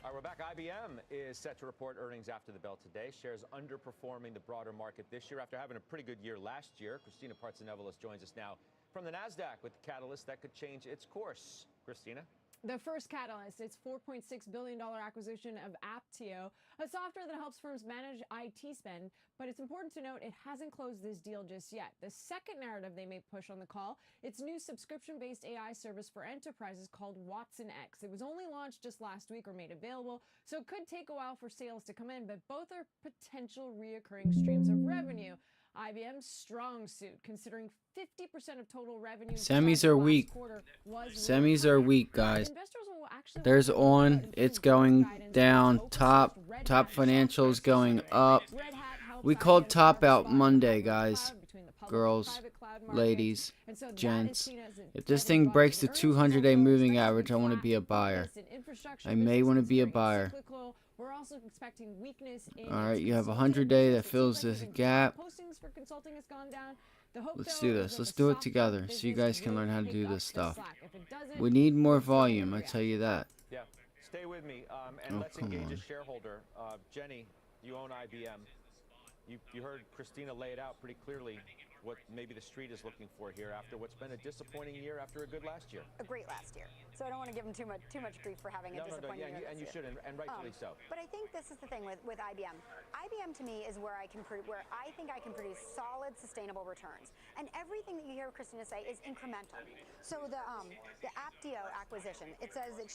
All right, we're back. IBM is set to report earnings after the bell today. Shares underperforming the broader market this year after having a pretty good year last year. Christina Partsinevelos joins us now from the NASDAQ with the catalyst that could change its course. Christina? The first catalyst, its $4.6 billion acquisition of Apptio, a software that helps firms manage IT spend. But it's important to note it hasn't closed this deal just yet. The second narrative they may push on the call, its new subscription-based AI service for enterprises called Watson X. It was only launched just last week or made available, so it could take a while for sales to come in, but both are potential reoccurring streams of revenue. IBM's strong suit, considering 50% of total revenue. Semis are weak. Semis are weak, guys. There's on. It's going down. Top financials going up. We called top out Monday, guys. Girls. stud market. ladies, And so that is gents. seen as a If this dead thing body. breaks the And earnings 200-day also moving expected average, I want to flat be a with buyer. weakness in infrastructure I may want to businesses be a very buyer. cyclical. We're also expecting weakness in All right, its you have a consulting 100-day business. that It fills seems like this even gap. job postings for consulting has gone down. The hope, Let's though, do is this. that Let's the do it software together so you business guys can will learn how to pick do up this the stuff. slack. If it doesn't, We need more we'll throw in volume, the I tell you that. Yeah, stay with me, and Oh, let's come engage on. a shareholder. Jenny, you own IBM. You heard Christina lay it out pretty clearly what maybe the street is looking for here after what's been a disappointing year after a good last year. A great last year. So I don't want to give them too much grief for having a disappointing year. And you should, and rightfully so. But I think this is the thing with IBM. IBM to me is where I think I can produce solid, sustainable returns. And everything that you hear Christina say is incremental. So the Apptio acquisition, it says it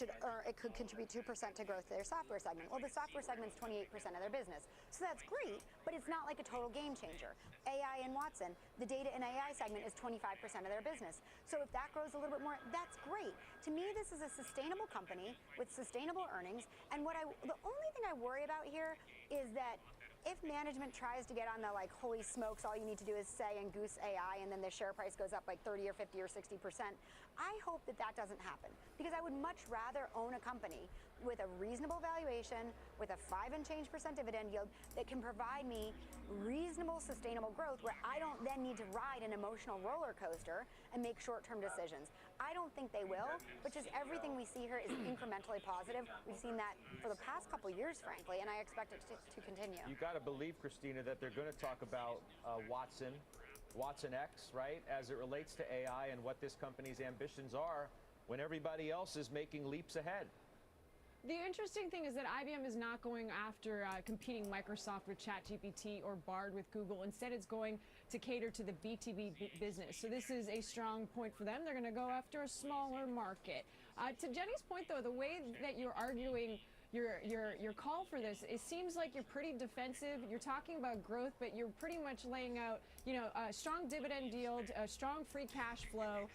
could contribute 2% to growth to their software segment. Well, the software segment's 28% of their business. So that's great, but it's not like a total game changer. AI and Watson, the data and AI segment is 25% of their business. So if that grows a little bit more, that's great. To me, this is a sustainable company with sustainable earnings. And the only thing I worry about here is that if management tries to get on the holy smokes, all you need to do is say and goose AI, and then the share price goes up like 30 or 50 or 60%, I hope that doesn't happen, because I would much rather own a company with a reasonable valuation, with a 5% and change dividend yield that can provide me reasonable, sustainable growth where I don't then need to ride an emotional roller coaster and make short-term decisions. I don't think they will, but just everything we see here is incrementally positive. We've seen that for the past couple years, frankly, and I expect it to continue. You got to believe, Christina, that they're going to talk about Watson X, right, as it relates to AI and what this company's ambitions are when everybody else is making leaps ahead. The interesting thing is that IBM is not going after competing Microsoft with ChatGPT or Bard with Google. Instead, it's going to cater to the B2B business. So this is a strong point for them. They're going to go after a smaller market. To Jenny's point, though, the way that you're arguing your call for this, it seems like you're pretty defensive. You're talking about growth, but you're pretty much laying out, a strong dividend yield, a strong free cash flow,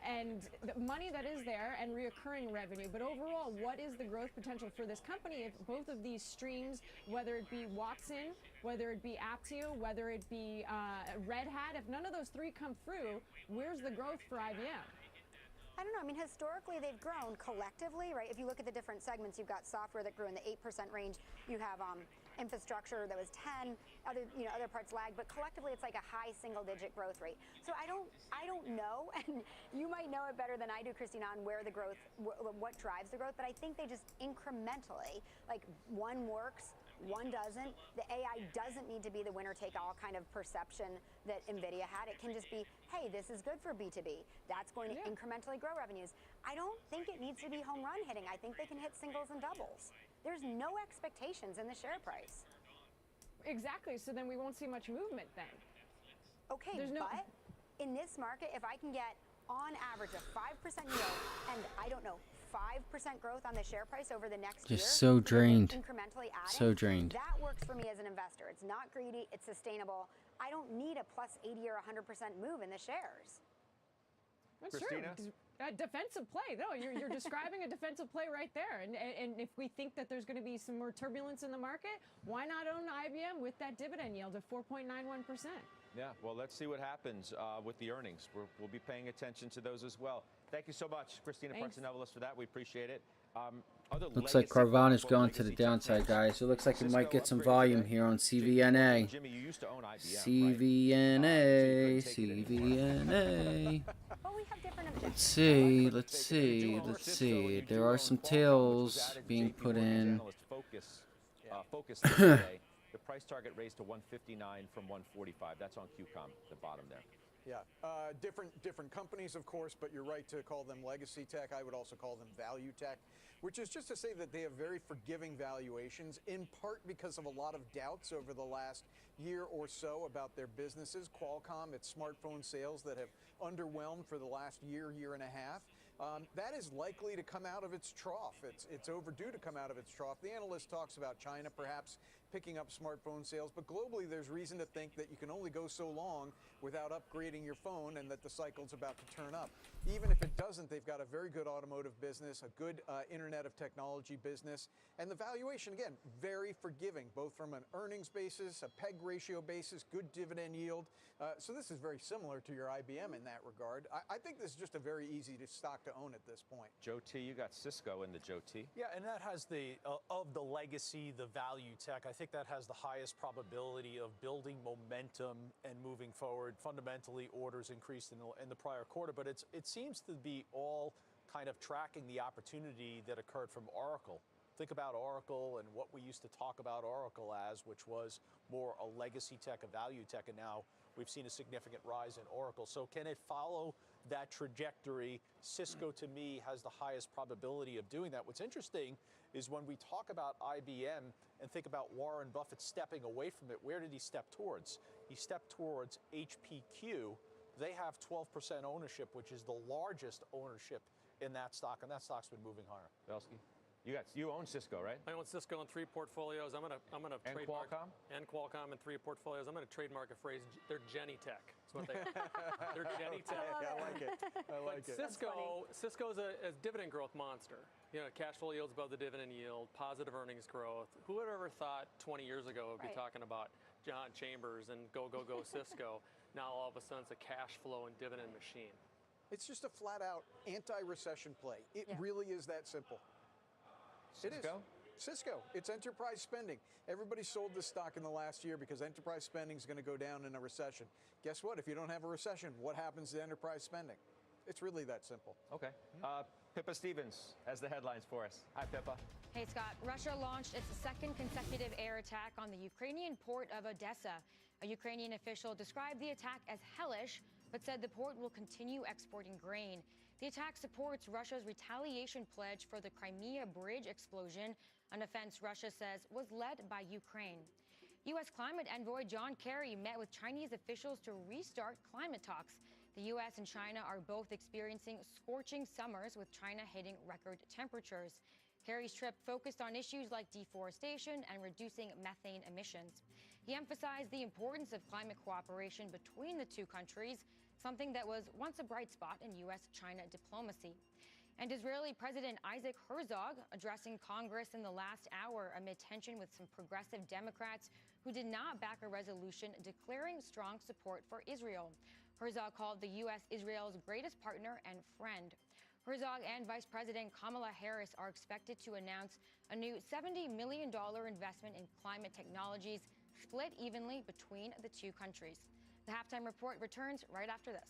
and the money that is there and reoccurring revenue. But overall, what is the growth potential for this company if both of these streams, whether it be Watson, whether it be Apptio, whether it be Red Hat, if none of those three come through, where's the growth for IBM? I don't know. I mean, historically, they've grown collectively, right? If you look at the different segments, you've got software that grew in the 8% range. You have infrastructure that was 10. Other parts lag, but collectively, it's like a high single-digit growth rate. So I don't know, and you might know it better than I do, Christina, on where the growth, what drives the growth. But I think they just incrementally, like one works, one doesn't. The AI doesn't need to be the winner-take-all kind of perception that NVIDIA had. It can just be, hey, this is good for B2B. That's going to incrementally grow revenues. I don't think it needs to be home run hitting. I think they can hit singles and doubles. There's no expectations in the share price. Exactly. So then we won't see much movement then. Okay, but in this market, if I can get on average a 5% yield and I don't know, 5% growth on the share price over the next year. Just so drained. Incrementally adding, so drained. That works for me as an investor. It's not greedy. It's sustainable. I don't need a plus 80 or 100% move in the shares. That's Christina? true. Defensive play. No, you're describing a defensive play right there. And if we think that there's going to be some more turbulence in the market, why not own IBM with that dividend yield of 4.91%? Yeah, well, let's see what happens with the earnings. We'll be paying attention to those as well. Thank you so much, Christina Partsinevelos, for that. We appreciate it. Looks like Carvana's going to the downside, guys. It looks like we might get some volume here on CVNA. Jimmy, you used to own IBM, CVNA. Let's see. There are some tails being put in. Focus today. The price target raised to 159 from 145. That's on QCOM, the bottom there. Yeah, different companies, of course, but you're right to call them legacy tech. I would also call them value tech, which is just to say that they have very forgiving valuations, in part because of a lot of doubts over the last year or so about their businesses. Qualcomm, its smartphone sales that have underwhelmed for the last year and a half. That is likely to come out of its trough. It's overdue to come out of its trough. The analyst talks about China perhaps picking up smartphone sales. But globally, there's reason to think that you can only go so long without upgrading your phone and that the cycle's about to turn up. Even if it doesn't, they've got a very good automotive business, a good Internet of Technology business, and the valuation, again, very forgiving, both from an earnings basis, a PEG ratio basis, good dividend yield. So this is very similar to your IBM in that regard. I think this is just a very easy stock to own at this point. Joe T, you got Cisco in the Joe T. Yeah, and that has of the legacy, the value tech, I think that has the highest probability of building momentum and moving forward. Fundamentally, orders increased in the prior quarter, but it seems to be all kind of tracking the opportunity that occurred from Oracle. Think about Oracle and what we used to talk about Oracle as, which was more a legacy tech, a value tech, and now we've seen a significant rise in Oracle. So can it follow that trajectory? Cisco, to me, has the highest probability of doing that. What's interesting is when we talk about IBM and think about Warren Buffett stepping away from it, where did he step towards? He stepped towards HPQ. They have 12% ownership, which is the largest ownership in that stock, and that stock's been moving higher. Belsky, you own Cisco, right? I own Cisco in 3 portfolios. I'm gonna and trademark Qualcomm? and Qualcomm in 3 portfolios. I'm gonna trademark a phrase. They're Jenny Tech. That's what they. They're Jenny Tech. I like it. I like it. Cisco's a dividend growth monster. You know, cash flow yields above the dividend yield, positive earnings growth. Who would have ever thought 20 years ago would be talking about John Chambers and go Cisco? Now all of a sudden it's a cash flow and dividend machine. It's just a flat-out anti-recession play. It really is that simple. Cisco? Cisco. It's enterprise spending. Everybody sold this stock in the last year because enterprise spending is going to go down in a recession. Guess what? If you don't have a recession, what happens to enterprise spending? It's really that simple. Okay. Pippa Stevens has the headlines for us. Hi, Pippa. Hey, Scott. Russia launched its second consecutive air attack on the Ukrainian port of Odessa. A Ukrainian official described the attack as hellish, but said the port will continue exporting grain. The attack supports Russia's retaliation pledge for the Crimea bridge explosion, an offense Russia says was led by Ukraine. U.S. climate envoy John Kerry met with Chinese officials to restart climate talks. The U.S. and China are both experiencing scorching summers, with China hitting record temperatures. Kerry's trip focused on issues like deforestation and reducing methane emissions. He emphasized the importance of climate cooperation between the two countries, something that was once a bright spot in U.S.-China diplomacy. And Israeli President Isaac Herzog addressing Congress in the last hour amid tension with some progressive Democrats who did not back a resolution declaring strong support for Israel. Herzog called the U.S. Israel's greatest partner and friend. Herzog and Vice President Kamala Harris are expected to announce a new $70 million investment in climate technologies split evenly between the two countries. The halftime report returns right after this.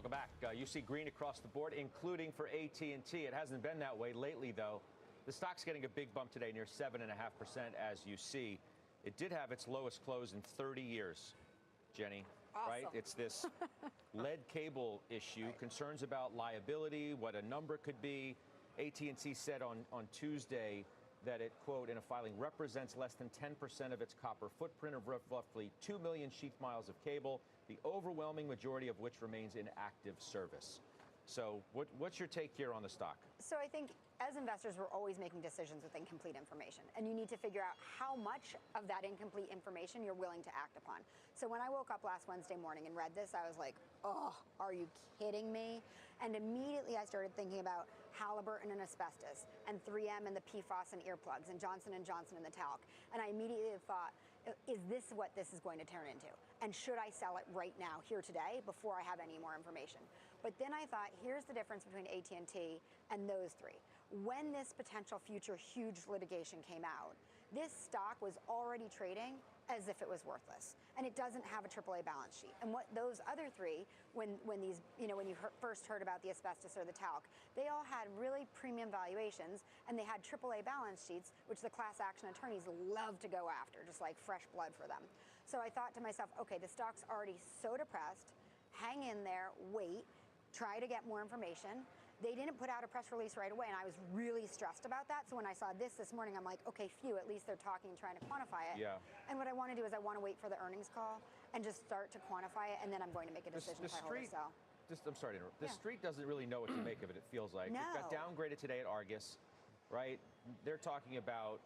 Welcome back. You see green across the board, including for AT&T. It hasn't been that way lately, though. The stock's getting a big bump today, near 7.5%, as you see. It did have its lowest close in 30 years, Jenny. Awesome. Right? It's this lead cable issue, concerns about liability, what a number could be. AT&T said on Tuesday that it, quote, in a filing, represents less than 10% of its copper footprint of roughly 2 million sheath miles of cable, the overwhelming majority of which remains in active service. So what's your take here on the stock? So I think as investors, we're always making decisions with incomplete information. And you need to figure out how much of that incomplete information you're willing to act upon. So when I woke up last Wednesday morning and read this, I was like, oh, are you kidding me? And immediately I started thinking about Halliburton and asbestos, and 3M and the PFAS and earplugs, and Johnson & Johnson and the talc. And I immediately thought, is this what this is going to turn into? And should I sell it right now, here today, before I have any more information? But then I thought, here's the difference between AT&T and those three. When this potential future huge litigation came out, this stock was already trading as if it was worthless. And it doesn't have a AAA balance sheet. And what those other three, when these, when you first heard about the asbestos or the talc, they all had really premium valuations, and they had AAA balance sheets, which the class action attorneys love to go after, just like fresh blood for them. So I thought to myself, okay, the stock's already so depressed, hang in there, wait, try to get more information. They didn't put out a press release right away, and I was really stressed about that. So when I saw this morning, I'm like, okay, phew, at least they're talking, trying to quantify it. Yeah. And what I want to do is I want to wait for the earnings call and just start to quantify it, and then I'm going to make a decision if I hold or sell. I'm sorry to interrupt. The street doesn't really know what to make of it, it feels like. No. It got downgraded today at Argus, right? They're talking about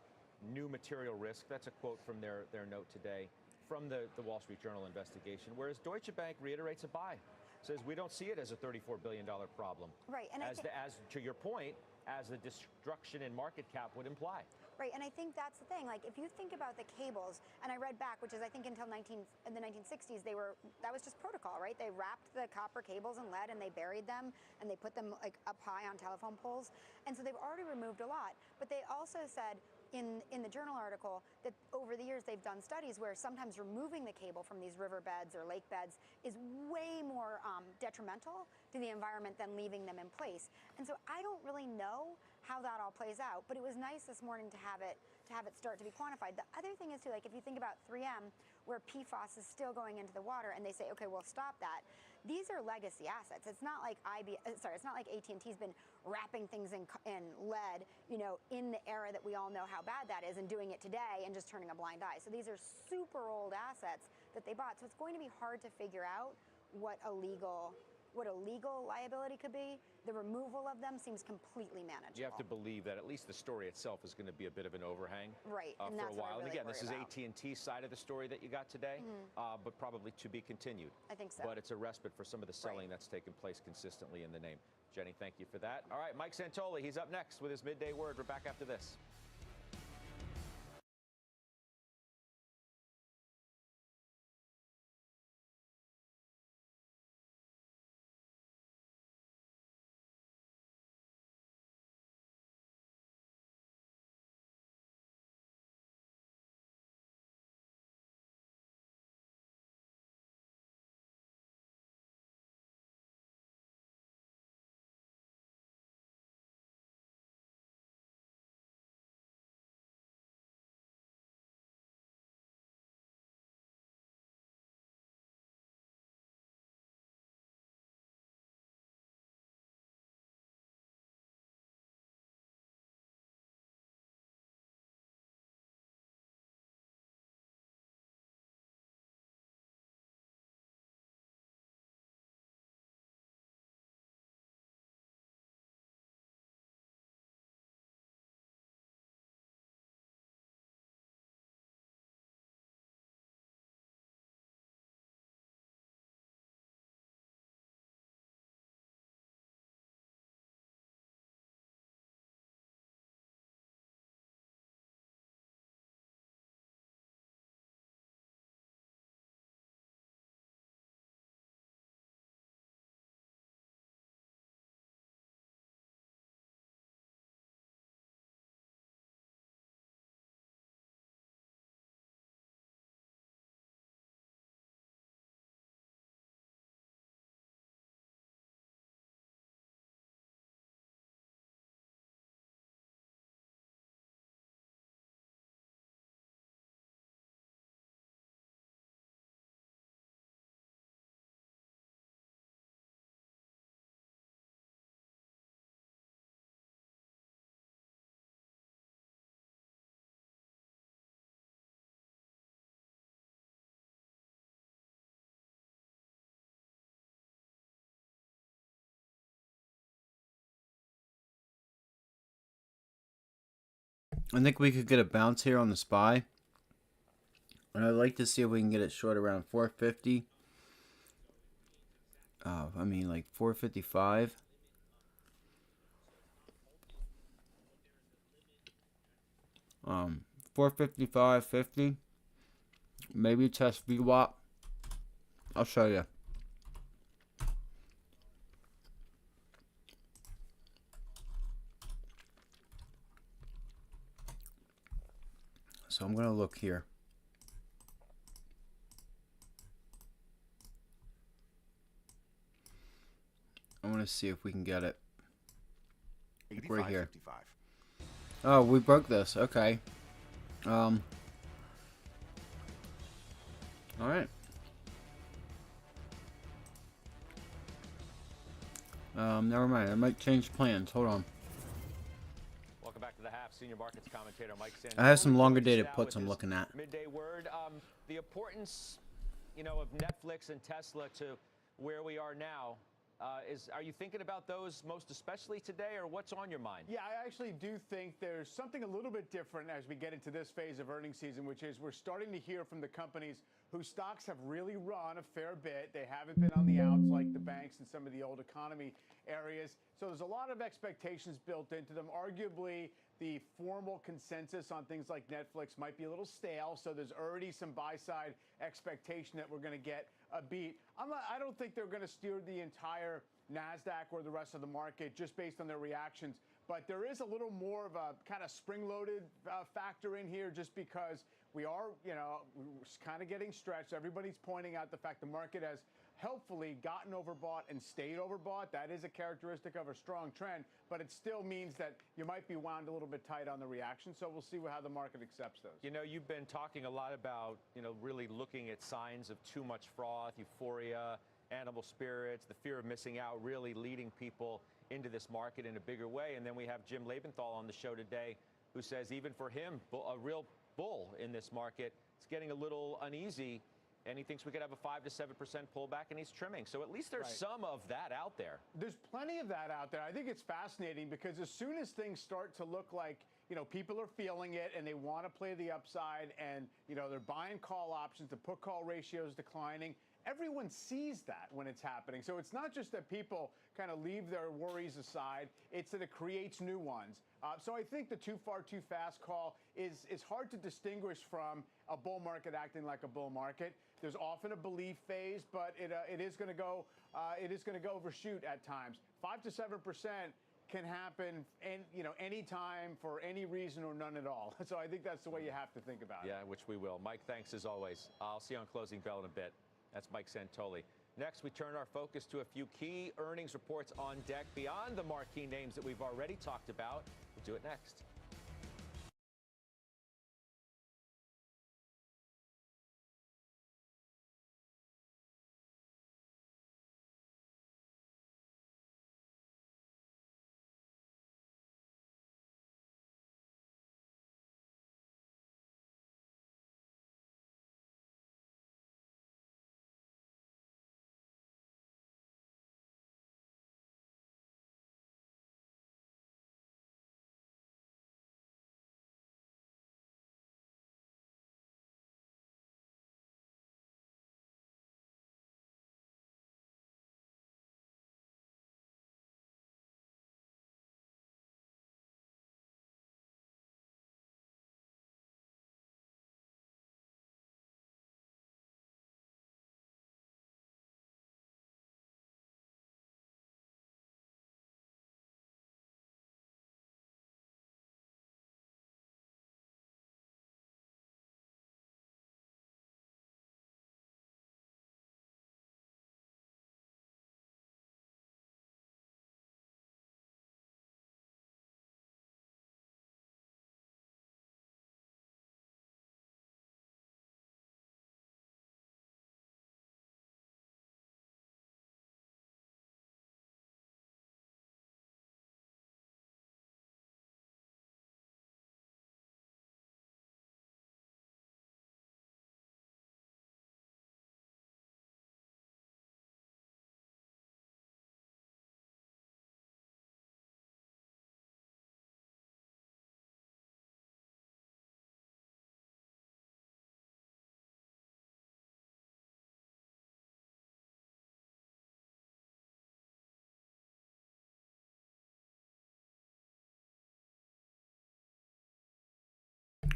new material risk. That's a quote from their note today from the Wall Street Journal investigation, whereas Deutsche Bank reiterates a buy. Says we don't see it as a $34 billion problem. Right, and as to your point, as the destruction in market cap would imply. Right, and I think that's the thing. Like, if you think about the cables, and I read back, which is I think until in the 1960s, that was just protocol, right? They wrapped the copper cables in lead and they buried them and they put them like up high on telephone poles, and so they've already removed a lot. But they also said in the journal article that over the years they've done studies where sometimes removing the cable from these riverbeds or lake beds is way more detrimental to the environment than leaving them in place. And so I don't really know how that all plays out, but it was nice this morning to have it start to be quantified. The other thing is too, like if you think about 3M, where PFAS is still going into the water, and they say, okay, we'll stop that. These are legacy assets. It's not like it's not like AT&T's been wrapping things in lead, in the era that we all know how bad that is, and doing it today and just turning a blind eye. So these are super old assets that they bought. So it's going to be hard to figure out what a legal liability could be. The removal of them seems completely manageable. You have to believe that at least the story itself is going to be a bit of an overhang, right? And for that's a while. What I really and again, this is about. AT&T's side of the story that you got today, but probably to be continued. I think so. But it's a respite for some of the selling that's taken place consistently in the name. Jenny, thank you for that. All right, Mike Santoli, he's up next with his midday word. We're back after this. I think we could get a bounce here on the SPY. And I'd like to see if we can get it short around 450. I mean, like 455. Um, 455.50. Maybe test VWAP. I'll show you. So I'm going to look here. I want to see if we can get it. Right here. 55. Oh, we broke this. Okay. All right. Never mind. I might change plans. Hold on. Welcome back to the Half. Senior markets commentator Mike Santoli. I have some longer dated puts I'm looking at. Midday word. The importance, of Netflix and Tesla to where we are now. Are you thinking about those most especially today, or what's on your mind? Yeah, I actually do think there's something a little bit different as we get into this phase of earnings season, which is we're starting to hear from the companies whose stocks have really run a fair bit. They haven't been on the outs like the banks and some of the old economy areas. So there's a lot of expectations built into them. Arguably, the formal consensus on things like Netflix might be a little stale, so there's already some buy-side expectation that we're going to get a beat. I don't think they're going to steer the entire NASDAQ or the rest of the market just based on their reactions, but there is a little more of a kind of spring-loaded factor in here just because we are, kind of getting stretched. Everybody's pointing out the fact the market has helpfully gotten overbought and stayed overbought. That is a characteristic of a strong trend, but it still means that you might be wound a little bit tight on the reaction. So we'll see how the market accepts those. You've been talking a lot about, really looking at signs of too much froth, euphoria, animal spirits, the fear of missing out, really leading people into this market in a bigger way. And then we have Jim Lebenthal on the show today, who says even for him, a real bull in this market, it's getting a little uneasy. And he thinks we could have a 5 to 7% pullback, and he's trimming. So at least there's some of that out there. There's plenty of that out there. I think it's fascinating because as soon as things start to look like, people are feeling it and they want to play the upside and, they're buying call options, the put call ratio is declining. Everyone sees that when it's happening. So it's not just that people kind of leave their worries aside, it's that it creates new ones. So I think the too far, too fast call is hard to distinguish from a bull market acting like a bull market. There's often a belief phase, but it is going to go overshoot at times. 5 to 7% can happen any time for any reason or none at all. So I think that's the way you have to think about it. Yeah, which we will. Mike, thanks as always. I'll see you on Closing Bell in a bit. That's Mike Santoli. Next, we turn our focus to a few key earnings reports on deck beyond the marquee names that we've already talked about. We'll do it next.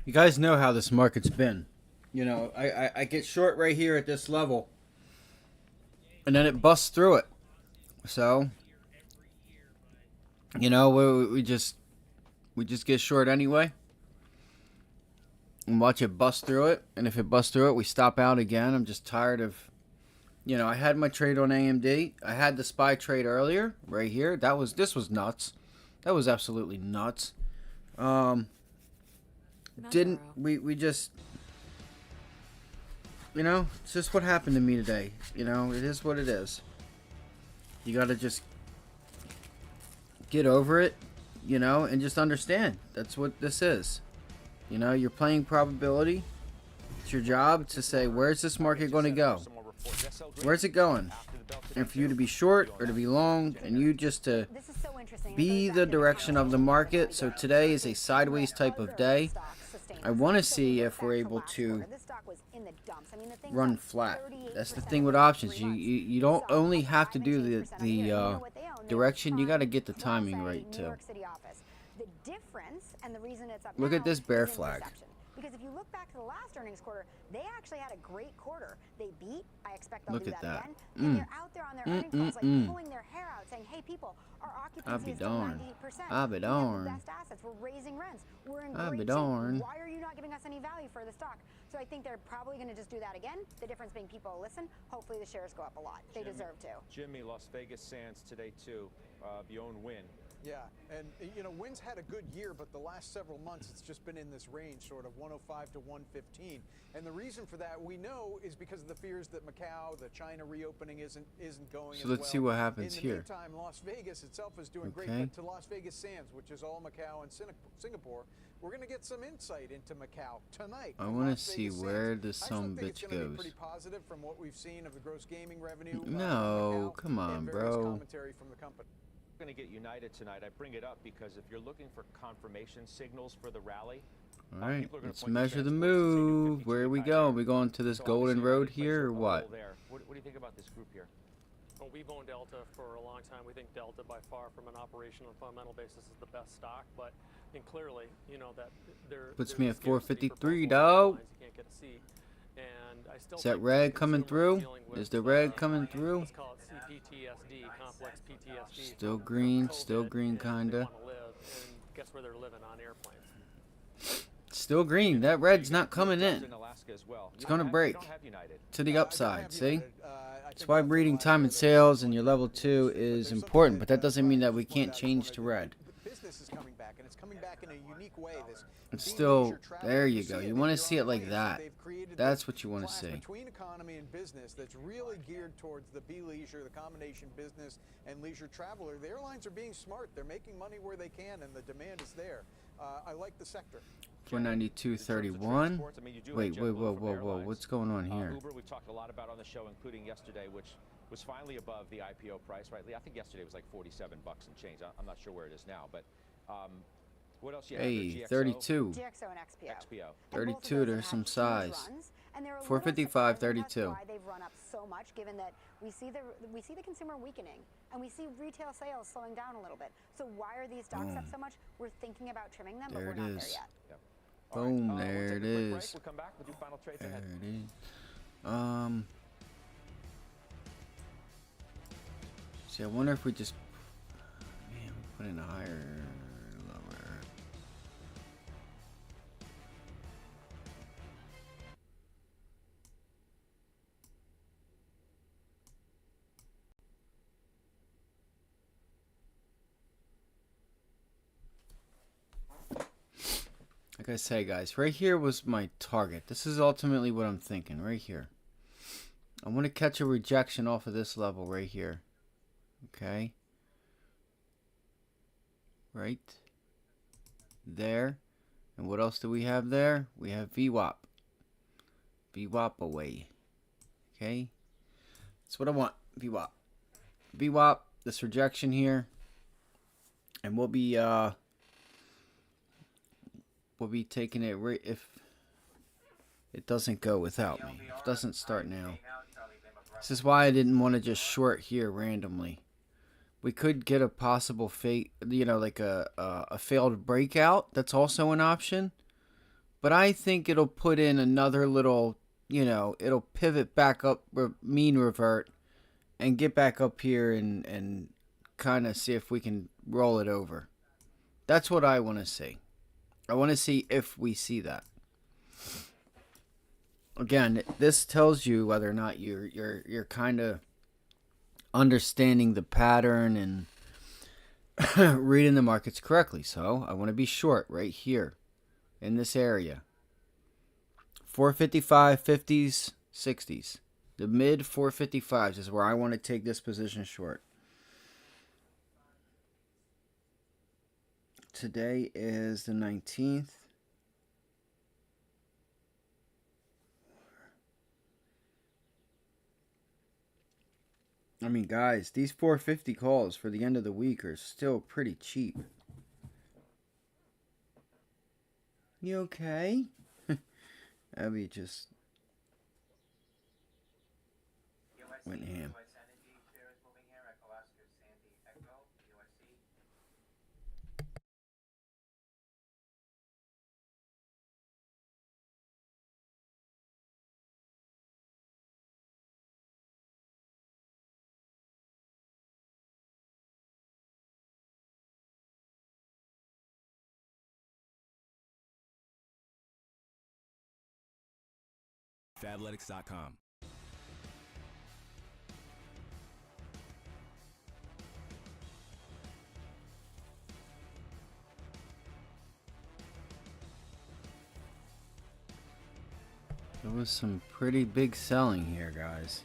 You guys know how this market's been. You know, I get short right here at this level, and then it busts through it. So, you know, we just get short anyway, and watch it bust through it. And if it busts through it, we stop out again. I'm just tired of, you know, I had my trade on AMD. I had the SPY trade earlier right here. This was nuts. That was absolutely nuts. We just, you know, it's just what happened to me today. You know, it is what it is. You got to just get over it, you know, and just understand that's what this is. You know, you're playing probability. It's your job to say, where's this market going to go? Where's it going? And for you to be short or to be long, and you just to be the direction of the market. So today is a sideways type of day. I want to see if we're able to run flat. That's the thing with options. You don't only have to do the direction. You got to get the timing right too. Look at this bear flag. Because if you look back to the last earnings quarter, they actually had a great quarter. They beat. I expect they'll do that again. And they're out there on their earnings calls, like pulling their hair out, saying, "Hey, people, our occupancy is still 98%. I'll be darned. We have the best assets. We're raising rents. We're in I'll be great shape. darned. Why are you not giving us any value for the stock?" So I think they're probably going to just do that again. The difference being people listen. Hopefully the shares go up a lot. They deserve to. Jimmy, Las Vegas Sands today too. Beyond Win. Yeah, and you know, Wynn's had a good year, but the last several months it's just been in this range, sort of 105 to 115. And the reason for that, we know, is because of the fears that Macau, the China reopening isn't going as So well. let's see what happens here. here. In the meantime, Las Vegas itself is doing great, but to Las Vegas Sands, which is all Macau and Singapore, we're going to get some insight into Macau tonight. I want to see where the sumbitch goes. Pretty positive from what we've seen of the gross gaming revenue. No, come on, bro. Commentary from the company. Going to get United tonight. I bring it up because if you're looking for confirmation signals for the rally, all right, let's measure the move. Where are we going? We going to this golden road here or what? What do you think about this group here? Well, we've owned Delta for a long time. We think Delta, by far, from an operational and fundamental basis, is the best stock. But clearly, you know that there puts me at 453, dog. You can't get a seat. And I still is that red coming through? Is the red coming through? Let's call it CPTSD, complex PTSD. Still green, kinda. And guess where they're living? On airplanes. Still green. That red's not coming in. It's gonna break to the upside. See? That's why reading time and sales and your level 2 is important, but that doesn't mean that we can't change to red. Business is coming back, and it's coming back in a unique way. It's still, there you go. You want to see it like that. That's what you want to see. Between economy and business that's really geared towards the leisure, the combination business and leisure traveler. The airlines are being smart. They're making money where they can, and the demand is there. I like the sector. 492.31. Wait, whoa. What's going on here? Uber, we've talked a lot about on the show, including yesterday, which was finally above the IPO price, right? I think yesterday was like 47 bucks and change. I'm not sure where it is now, but what else you have? Hey, 32. GXO and XPO. 32, there's some size. 455, 32. Why they've run up so much, given that we see the consumer weakening and we see retail sales slowing down a little bit. So why are these stocks up so much? We're thinking about trimming them, but we're not there yet. Boom, there it is. We'll come back. We'll do final trades there ahead. It is. See, I wonder if we just, man, we put in a higher, lower. Like I say, guys, right here was my target. This is ultimately what I'm thinking, right here. I want to catch a rejection off of this level right here. Okay. Right there. And what else do we have there? We have VWAP. VWAP away. Okay. That's what I want. VWAP. VWAP, this rejection here. And we'll be taking it right if it doesn't go without me. If it doesn't start now. This is why I didn't want to just short here randomly. We could get a possible fate, you know, like a failed breakout. That's also an option. but I think it'll put in another little, it'll pivot back up, mean revert, and get back up here and kind of see if we can roll it over. That's what I want to see. I want to see if we see that. Again, this tells you whether or not you're kind of understanding the pattern and reading the markets correctly. So I want to be short right here in this area. 455, 50s, 60s. The mid 455s is where I want to take this position short. Today is the 19th. I mean, guys, these 450 calls for the end of the week are still pretty cheap. You okay? Abby just went ham. Fabletics.com. There was some pretty big selling here, guys.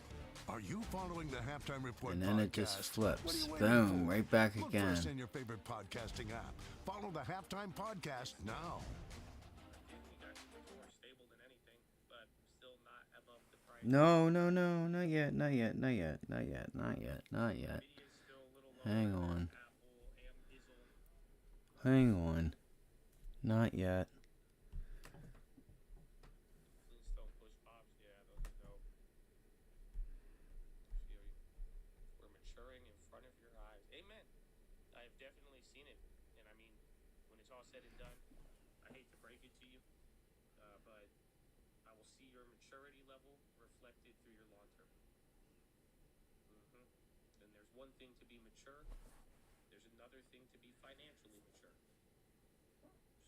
Are you following the Halftime Report And then podcast? it just flips. What are you Boom, waiting for? right back Look again. for us in your favorite podcasting app. Follow the Halftime Podcast now. No, not yet. Hang on. Not yet. One thing to be mature, there's another thing to be financially mature.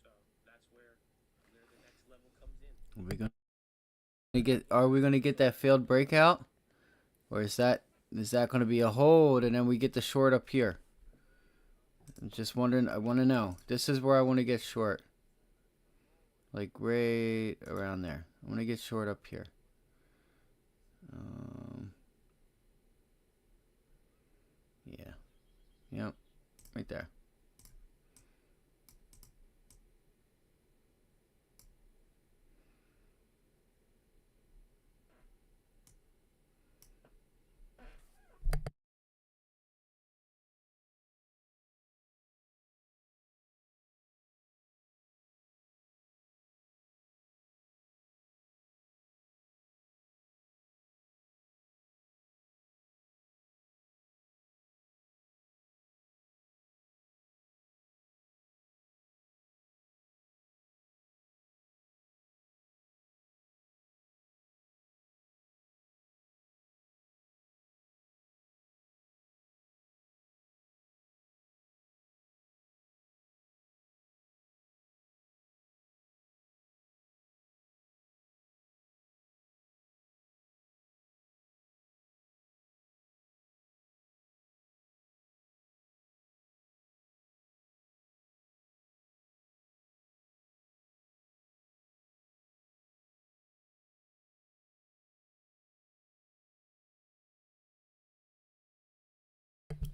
So that's where the next level comes in. Are we gonna get that failed breakout? Or is that gonna be a hold and then we get the short up here? I'm just wondering, I wanna know. This is where I wanna get short. Like right around there. I wanna get short up here. Yeah. Yep. Right there.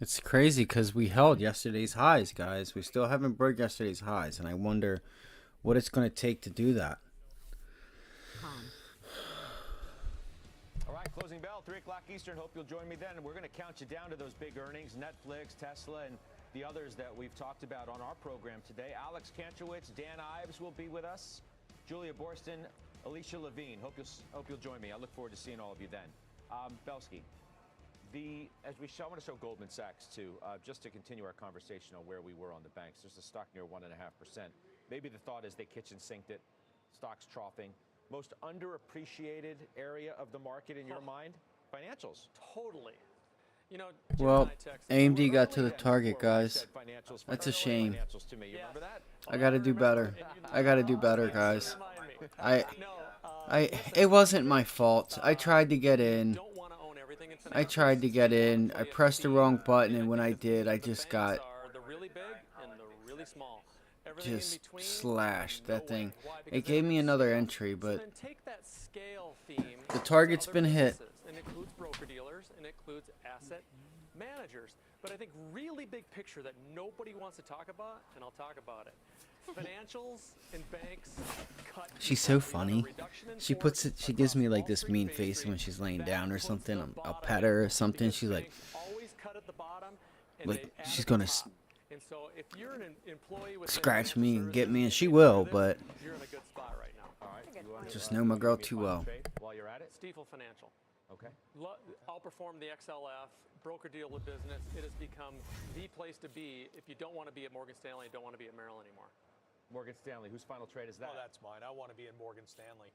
It's crazy because we held yesterday's highs, guys. We still haven't broke yesterday's highs, and I wonder what it's going to take to do that. All right, closing bell, 3 o'clock Eastern. Hope you'll join me then. And we're going to count you down to those big earnings, Netflix, Tesla, and the others that we've talked about on our program today. Alex Kantrowitz, Dan Ives will be with us, Julia Borston, Alicia Levine. Hope you'll join me. I look forward to seeing all of you then. Belsky. I want to show Goldman Sachs too, just to continue our conversation on where we were on the banks. There's a stock near 1.5%. Maybe the thought is they kitchen sinked it, stocks troughing. Most underappreciated area of the market in your mind? Financials. Totally. You know, Well, AMD got to the target, guys. That's a shame. I gotta do better. I gotta do better, guys. It wasn't my fault. I tried to get in. I pressed the wrong button, and when I did, I just got just slashed that thing. It gave me another entry, but the target's been hit. And it includes broker dealers, and it includes asset managers. But I think really big picture that nobody wants to talk about, and I'll talk about it. Financials and banks cut. She's so funny. She puts it. She gives me like this mean face when she's laying down or something. I'll pet her or something. She's like she's gonna scratch me and get me, and she will. But I just know my girl too well. While you're at it, Stifel Financial. Okay. Outperformed the XLF, broker dealer business. It has become the place to be if you don't want to be at Morgan Stanley, you don't want to be at Merrill anymore. Morgan Stanley, whose final trade is that? Oh, that's mine. I want to be in Morgan Stanley.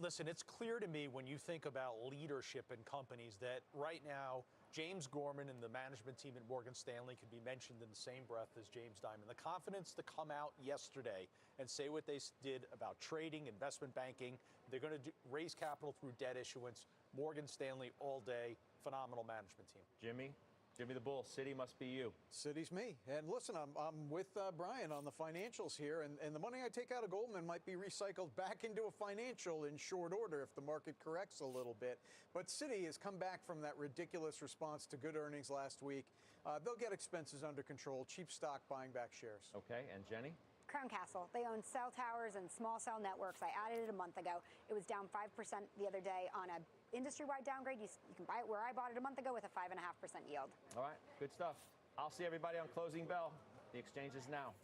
Listen, it's clear to me when you think about leadership in companies that right now, James Gorman and the management team at Morgan Stanley can be mentioned in the same breath as James Dimon. The confidence to come out yesterday and say what they did about trading, investment banking, they're going to raise capital through debt issuance. Morgan Stanley all day, phenomenal management team. Jimmy the Bull, Citi must be you. Citi's me. And listen, I'm with Brian on the financials here, and the money I take out of Goldman might be recycled back into a financial in short order if the market corrects a little bit. But Citi has come back from that ridiculous response to good earnings last week. They'll get expenses under control, cheap stock buying back shares. Okay, and Jenny? Crown Castle. They own cell towers and small cell networks. I added it a month ago. It was down 5% the other day on a industry-wide downgrade. You can buy it where I bought it a month ago with a 5.5% yield. All right, good stuff. I'll see everybody on closing bell. The exchange is now.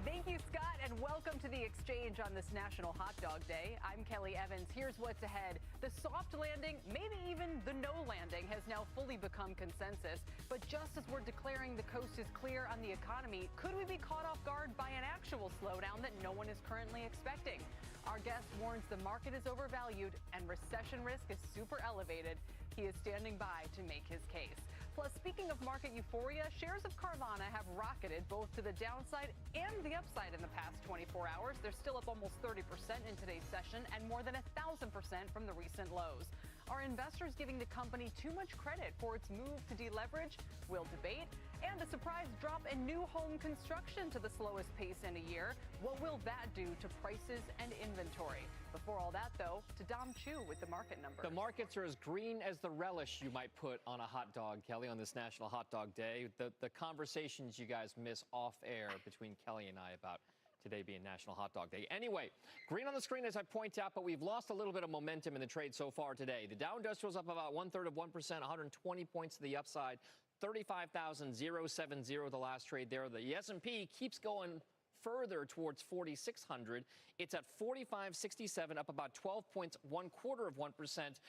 Thank you, Scott, and welcome to the exchange on this National Hot Dog Day. I'm Kelly Evans. Here's what's ahead. The soft landing, maybe even the no landing, has now fully become consensus. But just as we're declaring the coast is clear on the economy, could we be caught off guard by an actual slowdown that no one is currently expecting? Our guest warns the market is overvalued and recession risk is super elevated. He is standing by to make his case. Plus, speaking of market euphoria, shares of Carvana have rocketed both to the downside and the upside in the past 24 hours. They're still up almost 30% in today's session and more than 1,000% from the recent lows. Are investors giving the company too much credit for its move to deleverage? We'll debate. And a surprise drop in new home construction to the slowest pace in a year. What will that do to prices and inventory? Before all that, though, to Dom Chu with the market numbers. The markets are as green as the relish you might put on a hot dog, Kelly, on this National Hot Dog Day. The conversations you guys miss off air between Kelly and I about today being National Hot Dog Day. Anyway, green on the screen as I point out, but we've lost a little bit of momentum in the trade so far today. The Dow Industrial's up about 1/3 of 1%, 120 points to the upside, 35,070 the last trade there. The S&P keeps going further towards 4,600. It's at 45.67, up about 12 points, 1/4 of 1%.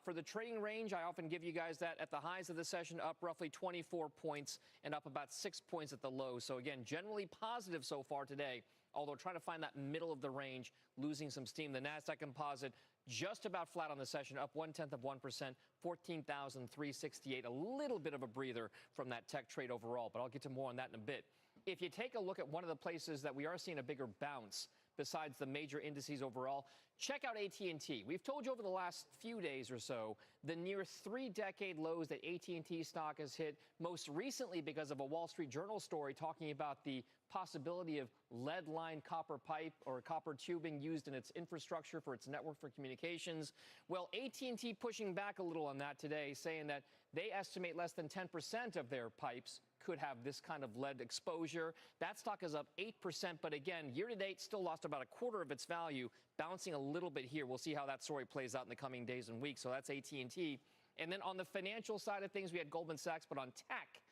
For the trading range, I often give you guys that at the highs of the session, up roughly 24 points and up about 6 points at the lows. So again, generally positive so far today, although trying to find that middle of the range, losing some steam. The NASDAQ composite just about flat on the session, up 1/10 of 1%, 14,368. A little bit of a breather from that tech trade overall, but I'll get to more on that in a bit. If you take a look at one of the places that we are seeing a bigger bounce besides the major indices overall, check out AT&T. We've told you over the last few days or so the near 3-decade lows that AT&T stock has hit, most recently because of a Wall Street Journal story talking about the possibility of lead-lined copper pipe or copper tubing used in its infrastructure for its network for communications. Well, AT&T pushing back a little on that today, saying that they estimate less than 10% of their pipes could have this kind of lead exposure. That stock is up 8%, but again, year-to-date still lost about 1/4 of its value, bouncing a little bit here. We'll see how that story plays out in the coming days and weeks. So that's AT&T. And then on the financial side of things, we had Goldman Sachs, but on tech,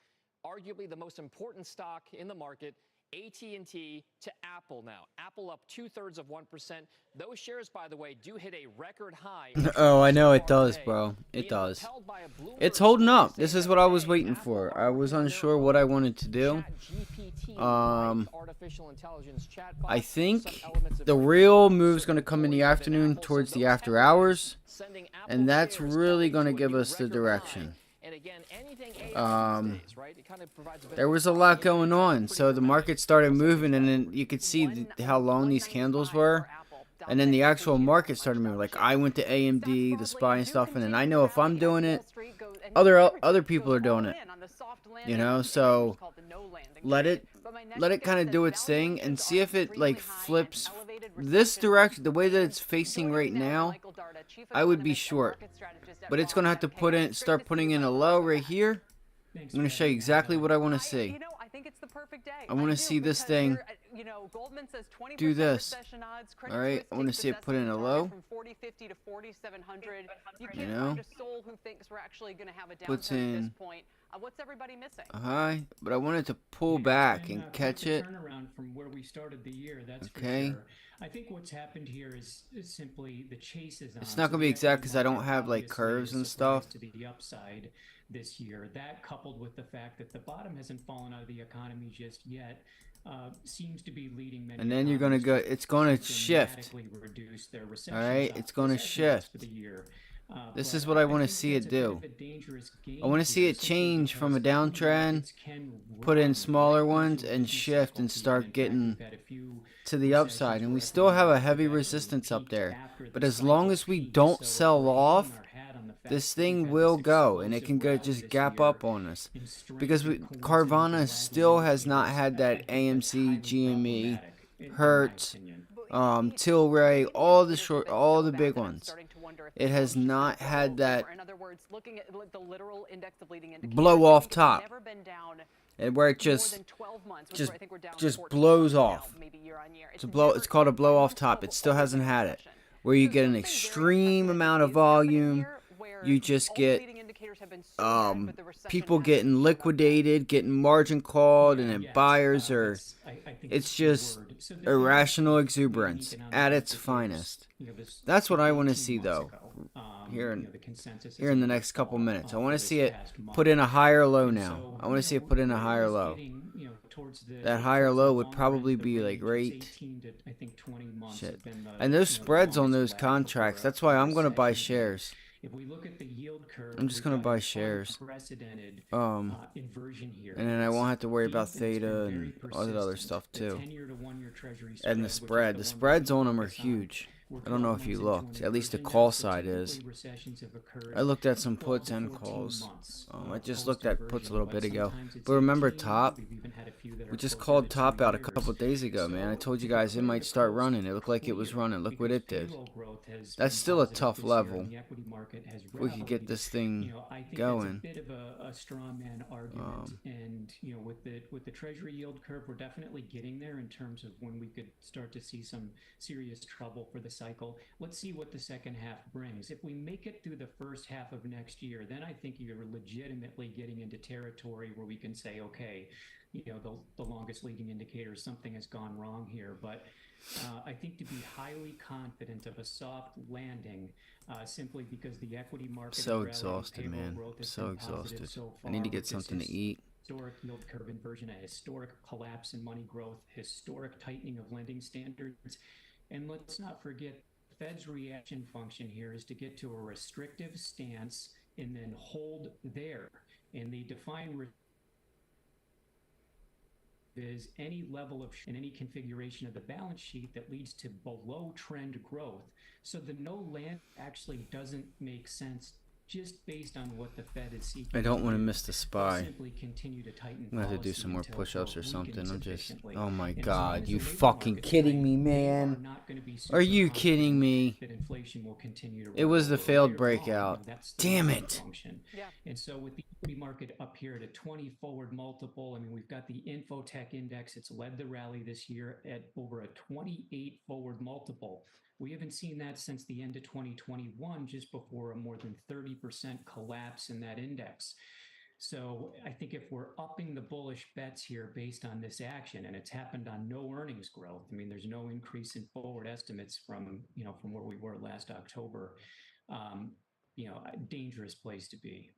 arguably the most important stock in the market, AT&T to Apple now. Apple up 2/3 of 1%. Those shares, by the way, do hit a record high. Oh, I know it does, bro. It does. It's holding up. This is what I was waiting for. I was unsure what I wanted to do. I think the real move's going to come in the afternoon towards the after hours, and that's really going to give us the direction. There was a lot going on, so the market started moving, and then you could see how long these candles were, and then the actual market started moving. Like, I went to AMD, the SPY and stuff, and then I know if I'm doing it, other people are doing it, you know. So let it kind of do its thing and see if it like flips this direction. The way that it's facing right now, I would be short, but it's gonna have to start putting in a low right here. I'm gonna show you exactly what I want to see. I want to see this thing do this. All right, I want to see it put in a low. You know, puts in what's everybody missing? a high, but I wanted to pull back and catch it. Turnaround from where we started the year. That's okay. For sure. I think what's happened here is simply the chase is on. It's not gonna be exact because I don't have like curves and stuff. To the upside this year. That coupled with the fact that the bottom hasn't fallen out of the economy just yet. Seems to be leading many. And then you're gonna go. It's gonna shift. All right, it's gonna shift. This is what I want to see it do. I want to see it change from a downtrend, put in smaller ones, and shift and start getting to the upside. And we still have a heavy resistance up there. But as long as we don't sell off, this thing will go, and it can go just gap up on us. Because Carvana still has not had that AMC, GME, Hertz, Tilray, all the big ones. It has not had that blow off top, and where it just blows off. It's called a blow off top. It still hasn't had it, where you get an extreme amount of volume. You just get people getting liquidated, getting margin called, and then buyers are. It's just irrational exuberance at its finest. That's what I want to see, though. Here in the next couple minutes, I want to see it put in a higher low now. I want to see it put in a higher low. That higher low would probably be like right. Shit. And those spreads on those contracts. That's why I'm gonna buy shares. If we look at the yield curve, I'm just gonna buy shares. Inversion here. And then I won't have to worry about theta and all that other stuff too. And the spread. The spreads on them are huge. I don't know if you looked. At least the call side is. I looked at some puts and calls. I just looked at puts a little bit ago. But remember top? We just called top out a couple days ago, man. I told you guys it might start running. It looked like it was running. Look what it did. That's still a tough level. If we could get this thing going. It's a bit of a straw man argument. And with the Treasury yield curve, we're definitely getting there in terms of when we could start to see some serious trouble for the cycle. Let's see what the second half brings. If we make it through the first half of next year, then I think you're legitimately getting into territory where we can say, okay, the longest leading indicator, something has gone wrong here. But I think to be highly confident of a soft landing, simply because the equity market so exhausted, man. So exhausted. I need to get something to eat. Historic yield curve inversion, a historic collapse in money growth, historic tightening of lending standards. And let's not forget, the Fed's reaction function here is to get to a restrictive stance and then hold there. And they define is any level of in any configuration of the balance sheet that leads to below trend growth. So the no land actually doesn't make sense just based on what the Fed is seeking. I don't want to miss the SPY. Simply continue to tighten. I'm gonna have to do some more push-ups or something. I'm just, oh my God, you fucking kidding me, man? Are you kidding me? It was the failed breakout. Damn it. And so with the equity market up here at a 20 forward multiple, I mean, we've got the Infotech index. It's led the rally this year at over a 28 forward multiple. We haven't seen that since the end of 2021, just before a more than 30% collapse in that index. So I think if we're upping the bullish bets here based on this action, and it's happened on no earnings growth, I mean, there's no increase in forward estimates from where we were last October. A dangerous place to be.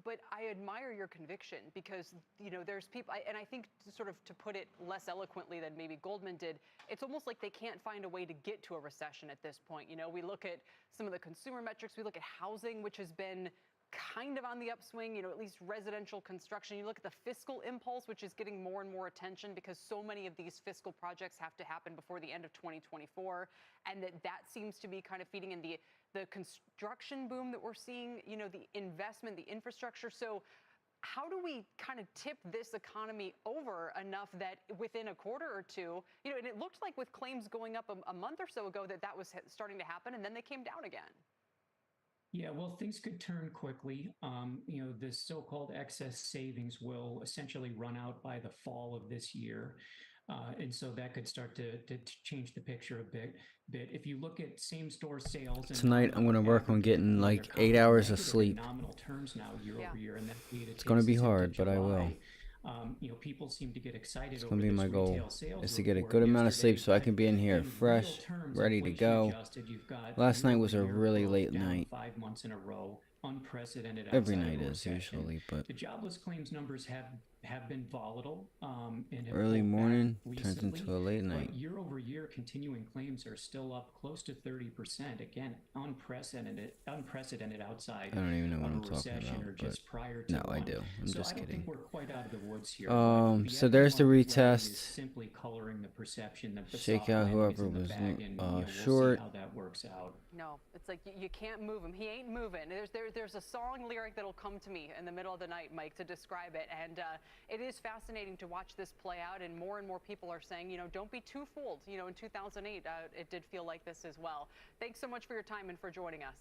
But I admire your conviction because, there's people, and I think to put it less eloquently than maybe Goldman did, it's almost like they can't find a way to get to a recession at this point. We look at some of the consumer metrics, we look at housing, which has been kind of on the upswing, at least residential construction. You look at the fiscal impulse, which is getting more and more attention because so many of these fiscal projects have to happen before the end of 2024. And that seems to be kind of feeding in the construction boom that we're seeing, the investment, the infrastructure. So how do we kind of tip this economy over enough that within a quarter or two, and it looked like with claims going up a month or so ago that was starting to happen, and then they came down again. Yeah, well, things could turn quickly. The so-called excess savings will essentially run out by the fall of this year. And so that could start to change the picture a bit. If you look at same-store sales tonight, I'm going to work on getting like 8 hours of sleep. Nominal terms now year over year, and it's going to be hard, but I will. People seem to get excited. It's going to be my goal, is to get a good amount of sleep so I can be in here fresh, ready to go. Last night was a really late night. 5 months in a row. Unprecedented. Every night is usually, but the jobless claims numbers have been volatile. And have early morning turns into a late night. Year over year, continuing claims are still up close to 30%. Again, unprecedented outside. I don't even know what I'm talking about. Or just prior to no, I do. I'm just kidding. I don't think we're quite out of the woods here. So there's the retest. Simply coloring the perception that the shake out whoever was short. We'll see how that works out. No, it's like you can't move him. He ain't moving. There's a song lyric that'll come to me in the middle of the night, Mike, to describe it. And it is fascinating to watch this play out. And more people are saying, don't be too fooled. In 2008, it did feel like this as well. Thanks so much for your time and for joining us.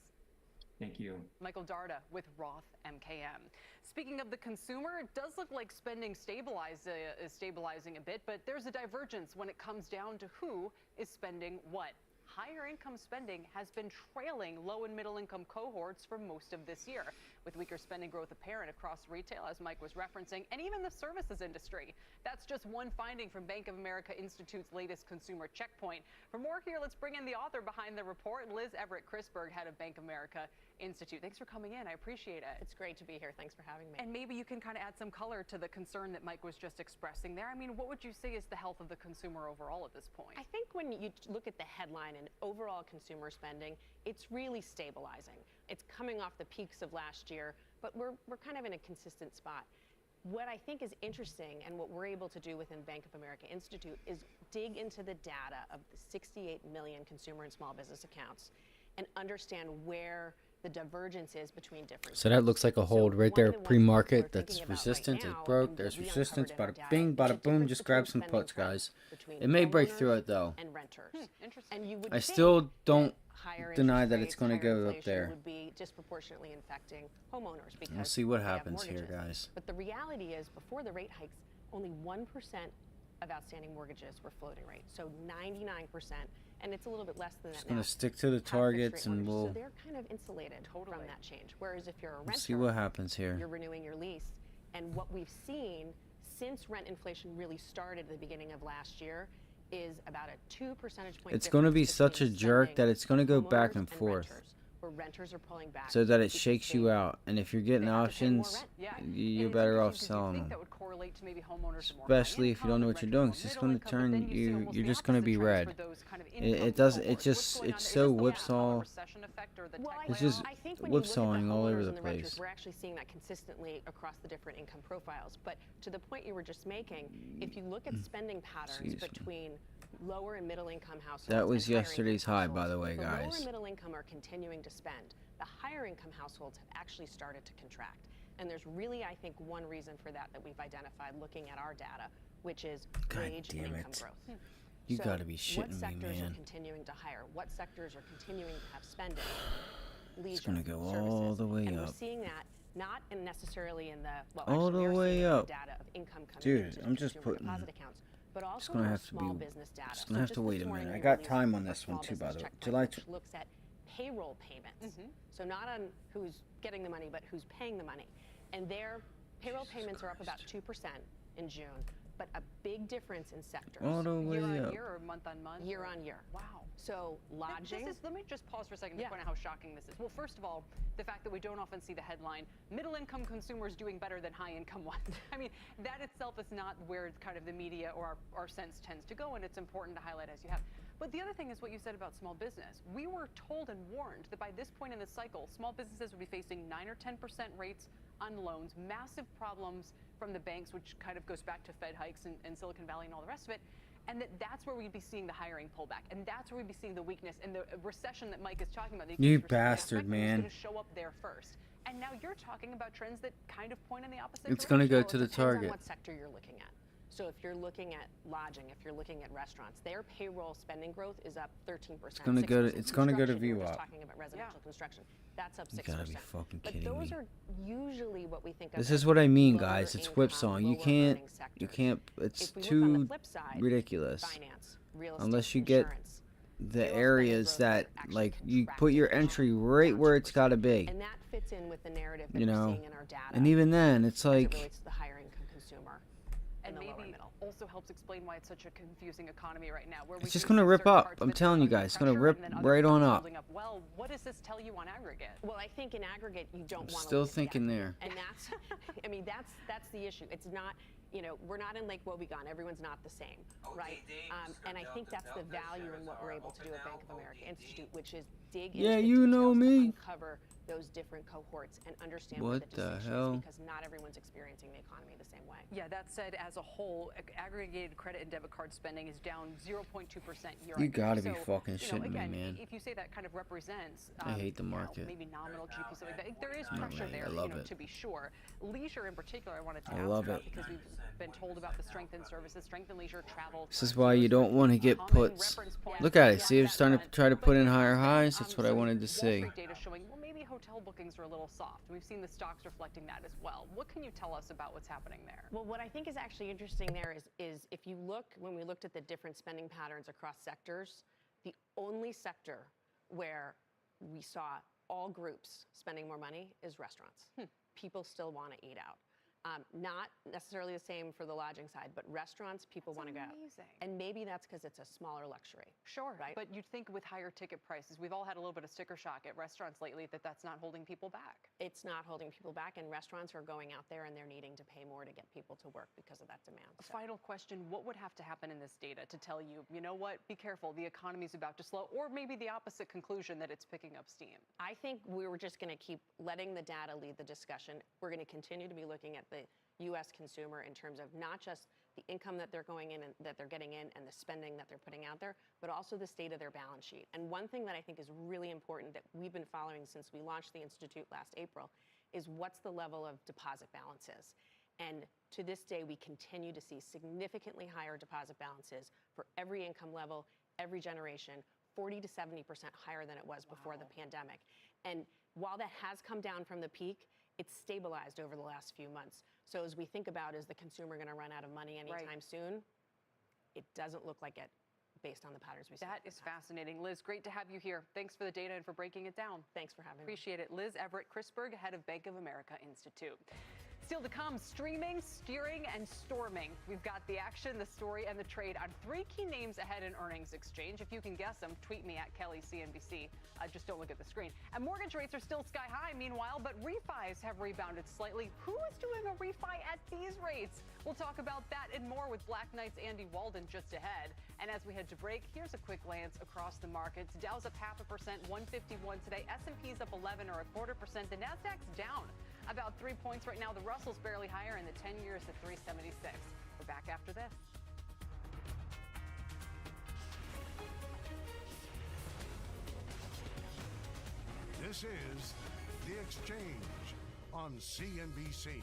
Thank you. Michael Darda with Roth MKM. Speaking of the consumer, it does look like spending is stabilizing a bit, but there's a divergence when it comes down to who is spending what. Higher income spending has been trailing low and middle income cohorts for most of this year, with weaker spending growth apparent across retail, as Mike was referencing, and even the services industry. That's just one finding from Bank of America Institute's latest consumer checkpoint. For more here, let's bring in the author behind the report, Liz Everett-Chrisberg, head of Bank of America Institute. Thanks for coming in. I appreciate it. It's great to be here. Thanks for having me. And maybe you can kind of add some color to the concern that Mike was just expressing there. I mean, what would you say is the health of the consumer overall at this point? I think when you look at the headline and overall consumer spending, it's really stabilizing. It's coming off the peaks of last year, but we're kind of in a consistent spot. What I think is interesting and what we're able to do within Bank of America Institute is dig into the data of the 68 million consumer and small business accounts and understand where the divergence is between different. So that looks like a hold right there, pre-market. That's resistance. It broke. There's resistance. Bada bing, bada boom. Just grab some puts, guys. It may break through it though. And renters. I still don't deny that it's going to go up there. Would be disproportionately infecting homeowners because we'll see what happens here, guys. But the reality is, before the rate hikes, only 1% of outstanding mortgages were floating rate. So 99%. And it's a little bit less than that. Just going to stick to the targets and we'll. So they're kind of insulated from that change. Whereas if you're a renter, see what happens here. You're renewing your lease. And what we've seen since rent inflation really started at the beginning of last year is about a 2 percentage point. It's going to be such a jerk that it's going to go back and forth. Where renters are pulling back. So that it shakes you out. And if you're getting options, you're better off selling them. Especially if you don't know what you're doing. It's just going to turn you. You're just going to be red. It does. It's so whipsaw. It's just whipsawing all over the place. We're actually seeing that consistently across the different income profiles. But to the point you were just making, if you look at spending patterns between lower and middle income households. That was yesterday's high, by the way, guys. Lower and middle income are continuing to spend. The higher income households have actually started to contract. And there's really, I think, one reason for that we've identified looking at our data, which is wage and income growth. You gotta be shitting me, man. What sectors are continuing to hire? What sectors are continuing to have spending? Leisure, it's gonna go services. all the way and up. We're seeing that not necessarily in the all the way up. Data of income coming Dude, into I'm just putting. deposit accounts, but also Just gonna have to small be. business data. Just gonna have to wait a minute. I got time on this one too, by the way. July. Which looks at payroll payments. So not on who's getting the money, but who's paying the money. And there, Payroll payments are up about 2% in June, but a big difference in sectors. All the way Year on up. year or month on month? Year on year. Wow. So lodging. Let me just pause for a second to point out how shocking this is. Well, first of all, the fact that we don't often see the headline, middle-income consumers doing better than high-income ones. I mean, that itself is not where kind of the media or our sense tends to go, and it's important to highlight as you have. But the other thing is what you said about small business. We were told and warned that by this point in the cycle, small businesses would be facing 9 or 10% rates on loans, massive problems from the banks, which kind of goes back to Fed hikes and Silicon Valley and all the rest of it. And that's where we'd be seeing the hiring pullback, and that's where we'd be seeing the weakness and the recession that Mike is talking about. You bastard, man. It's going to show up there first. And now you're talking about trends that kind of point in the opposite It's direction. going to go to the Depends on target. what sector you're looking at. So if you're looking at lodging, if you're looking at restaurants, their payroll spending growth is up 13%. It's going to go to. It's going to go to Construction, we're VWAP. just talking about residential construction. That's up 6%. You gotta be fucking But kidding those me. are usually what we think of. This as is what I mean, lower guys. It's income, whipsawing. You lower can't. earning sectors. You can't. It's If we look on the too flip side, ridiculous. finance, real estate, Unless you get insurance, the areas that like you put your entry right where it's got to be. and that fits in with the narrative that You we're know. seeing in our data. And even then, it's as it like. relates to the higher income consumer. And the lower maybe middle. also helps explain why it's such a confusing economy right now. Where we It's just do gonna see rip certain up. parts of I'm it telling you under guys, it's gonna pressure rip and then other right parts on up. holding well. What does this tell you on aggregate? Well, I think in aggregate you don't want to Still thinking there. And that's, I mean, that's the issue. It's not, you know, we're not in Lake Wobegon. Everyone's not the same, right? And I think that's the value in what we're able to do at Bank of America Institute, which is dig Yeah, into the you know details to me. uncover those different cohorts and understand where What the the distinction hell? is, because not everyone's experiencing the economy the same way. Yeah, that said, as a whole, aggregated credit and debit card spending is down 0.2% year You on year. gotta be So, fucking you know, shitting me, again, man. if you say that kind of represents, I hate the you know, market. maybe nominal GP, something like that, there is No, pressure man, there, I love you know, it. to be sure. Leisure in particular, I wanted to I ask love about it. because we've been told about the strength in services, strength in leisure, travel. This is why you don't want to get puts. Look at it. See, it's starting to try to put in higher highs. That's what I wanted to see. Wall Street data showing, well, maybe hotel bookings are a little soft. We've seen the stocks reflecting that as well. What can you tell us about what's happening there? Well, what I think is actually interesting there is if you look, when we looked at the different spending patterns across sectors, the only sector where we saw all groups spending more money is restaurants. People still want to eat out. Not necessarily the same for the lodging side, but restaurants, people want to go. Amazing. And maybe that's because it's a smaller luxury. Sure, right? But you'd think with higher ticket prices, we've all had a little bit of sticker shock at restaurants lately that that's not holding people back. It's not holding people back, and restaurants are going out there and they're needing to pay more to get people to work because of that demand. So. Final question, what would have to happen in this data to tell you, you know what, be careful, the economy's about to slow, or maybe the opposite conclusion that it's picking up steam? I think we were just going to keep letting the data lead the discussion. We're going to continue to be looking at the U.S. consumer in terms of not just the income that they're going in and that they're getting in and the spending that they're putting out there, but also the state of their balance sheet. And one thing that I think is really important that we've been following since we launched the Institute last April is what's the level of deposit balances. And to this day, we continue to see significantly higher deposit balances for every income level, every generation, 40 to 70% higher than it was before the pandemic. And while that has come down from the peak, it's stabilized over the last few months. So as we think about, is the consumer going to run out of money anytime soon? It doesn't look like it based on the patterns we see. That is fascinating. Liz, great to have you here. Thanks for the data and for breaking it down. Thanks for having me. Appreciate it. Liz Everett-Chrisberg, head of Bank of America Institute. Still to come, streaming, steering, and storming. We've got the action, the story, and the trade on three key names ahead in earnings exchange. If you can guess them, tweet me at KellyCNBC. Just don't look at the screen. And mortgage rates are still sky high, meanwhile, but refis have rebounded slightly. Who is doing a refi at these rates? We'll talk about that and more with Black Knight's Andy Walden just ahead. And as we head to break, here's a quick glance across the markets. Dow's up 0.5%, 151 today. S&P's up 11 or 0.25%. The Nasdaq's down about 3 points right now. The Russell's barely higher, and the 10 years at 376. We're back after this. This is The Exchange on CNBC.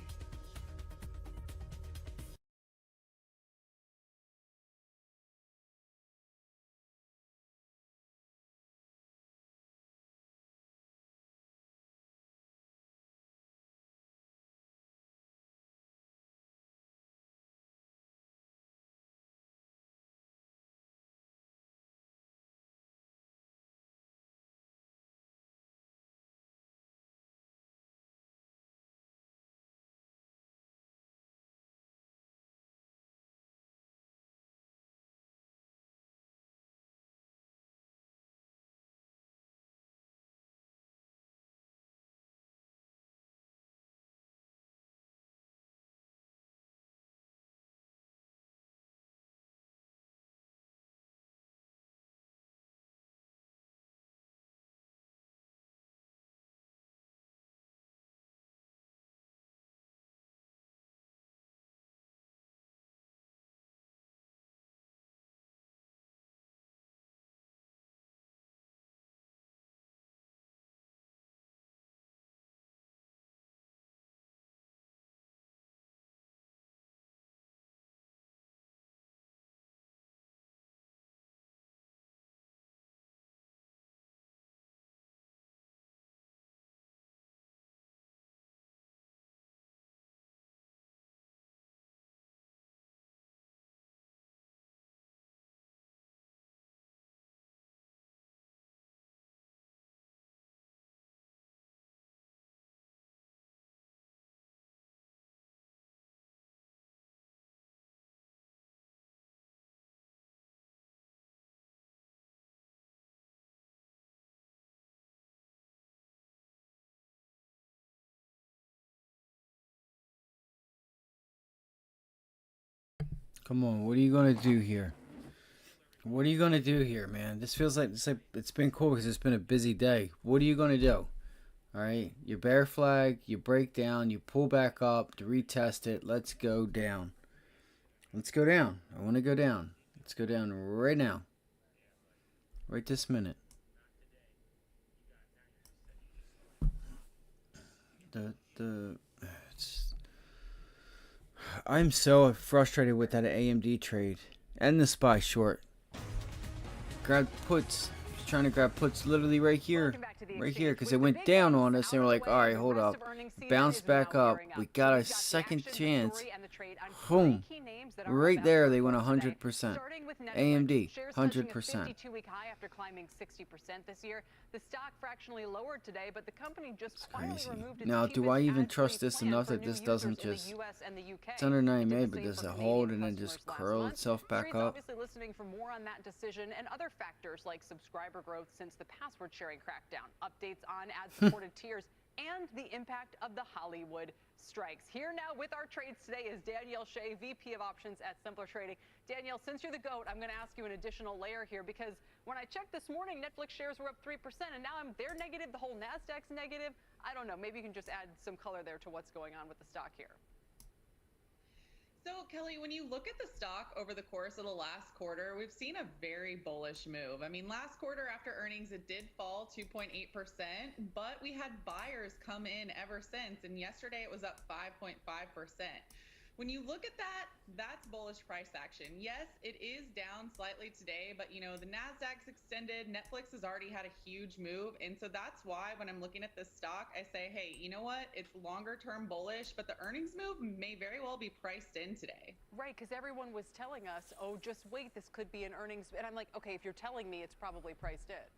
Come on, what are you gonna do here? What are you gonna do here, man? This feels like it's been cool because it's been a busy day. What are you gonna do? All right, you bear flag, you break down, you pull back up to retest it. Let's go down. Let's go down. I want to go down. Let's go down right now. Right this minute. I'm so frustrated with that AMD trade and the SPY short. Grab puts. Trying to grab puts literally right here because it went down on us and we're like, all right, hold up, bounce back up, we got a second chance. Boom, right there they went 100%. AMD 100%. 52-week high after climbing 60% this year. The stock fractionally lowered today, but the company just finally removed its Now, do I even trust this enough that this doesn't just, it's under 90 MA, but does it hold and then just curl itself back up? Obviously listening for more on that decision and other factors like subscriber growth since the password sharing crackdown, updates on ad-supported tiers, and the impact of the Hollywood strikes. Here now with our trades today is Danielle Shea, VP of Options at Simpler Trading. Danielle, since you're the GOAT, I'm going to ask you an additional layer here because when I checked this morning, Netflix shares were up 3%, and now they're negative. The whole Nasdaq's negative. I don't know. Maybe you can just add some color there to what's going on with the stock here. So, Kelly, when you look at the stock over the course of the last quarter, we've seen a very bullish move. I mean, last quarter after earnings, it did fall 2.8%, but we had buyers come in ever since, and yesterday it was up 5.5%. When you look at that, that's bullish price action. Yes, it is down slightly today, but the Nasdaq's extended. Netflix has already had a huge move. And so that's why when I'm looking at this stock, I say, hey, you know what? It's longer term bullish, but the earnings move may very well be priced in today. Right, because everyone was telling us, oh, just wait, this could be an earnings. And I'm like, okay, if you're telling me, it's probably priced in.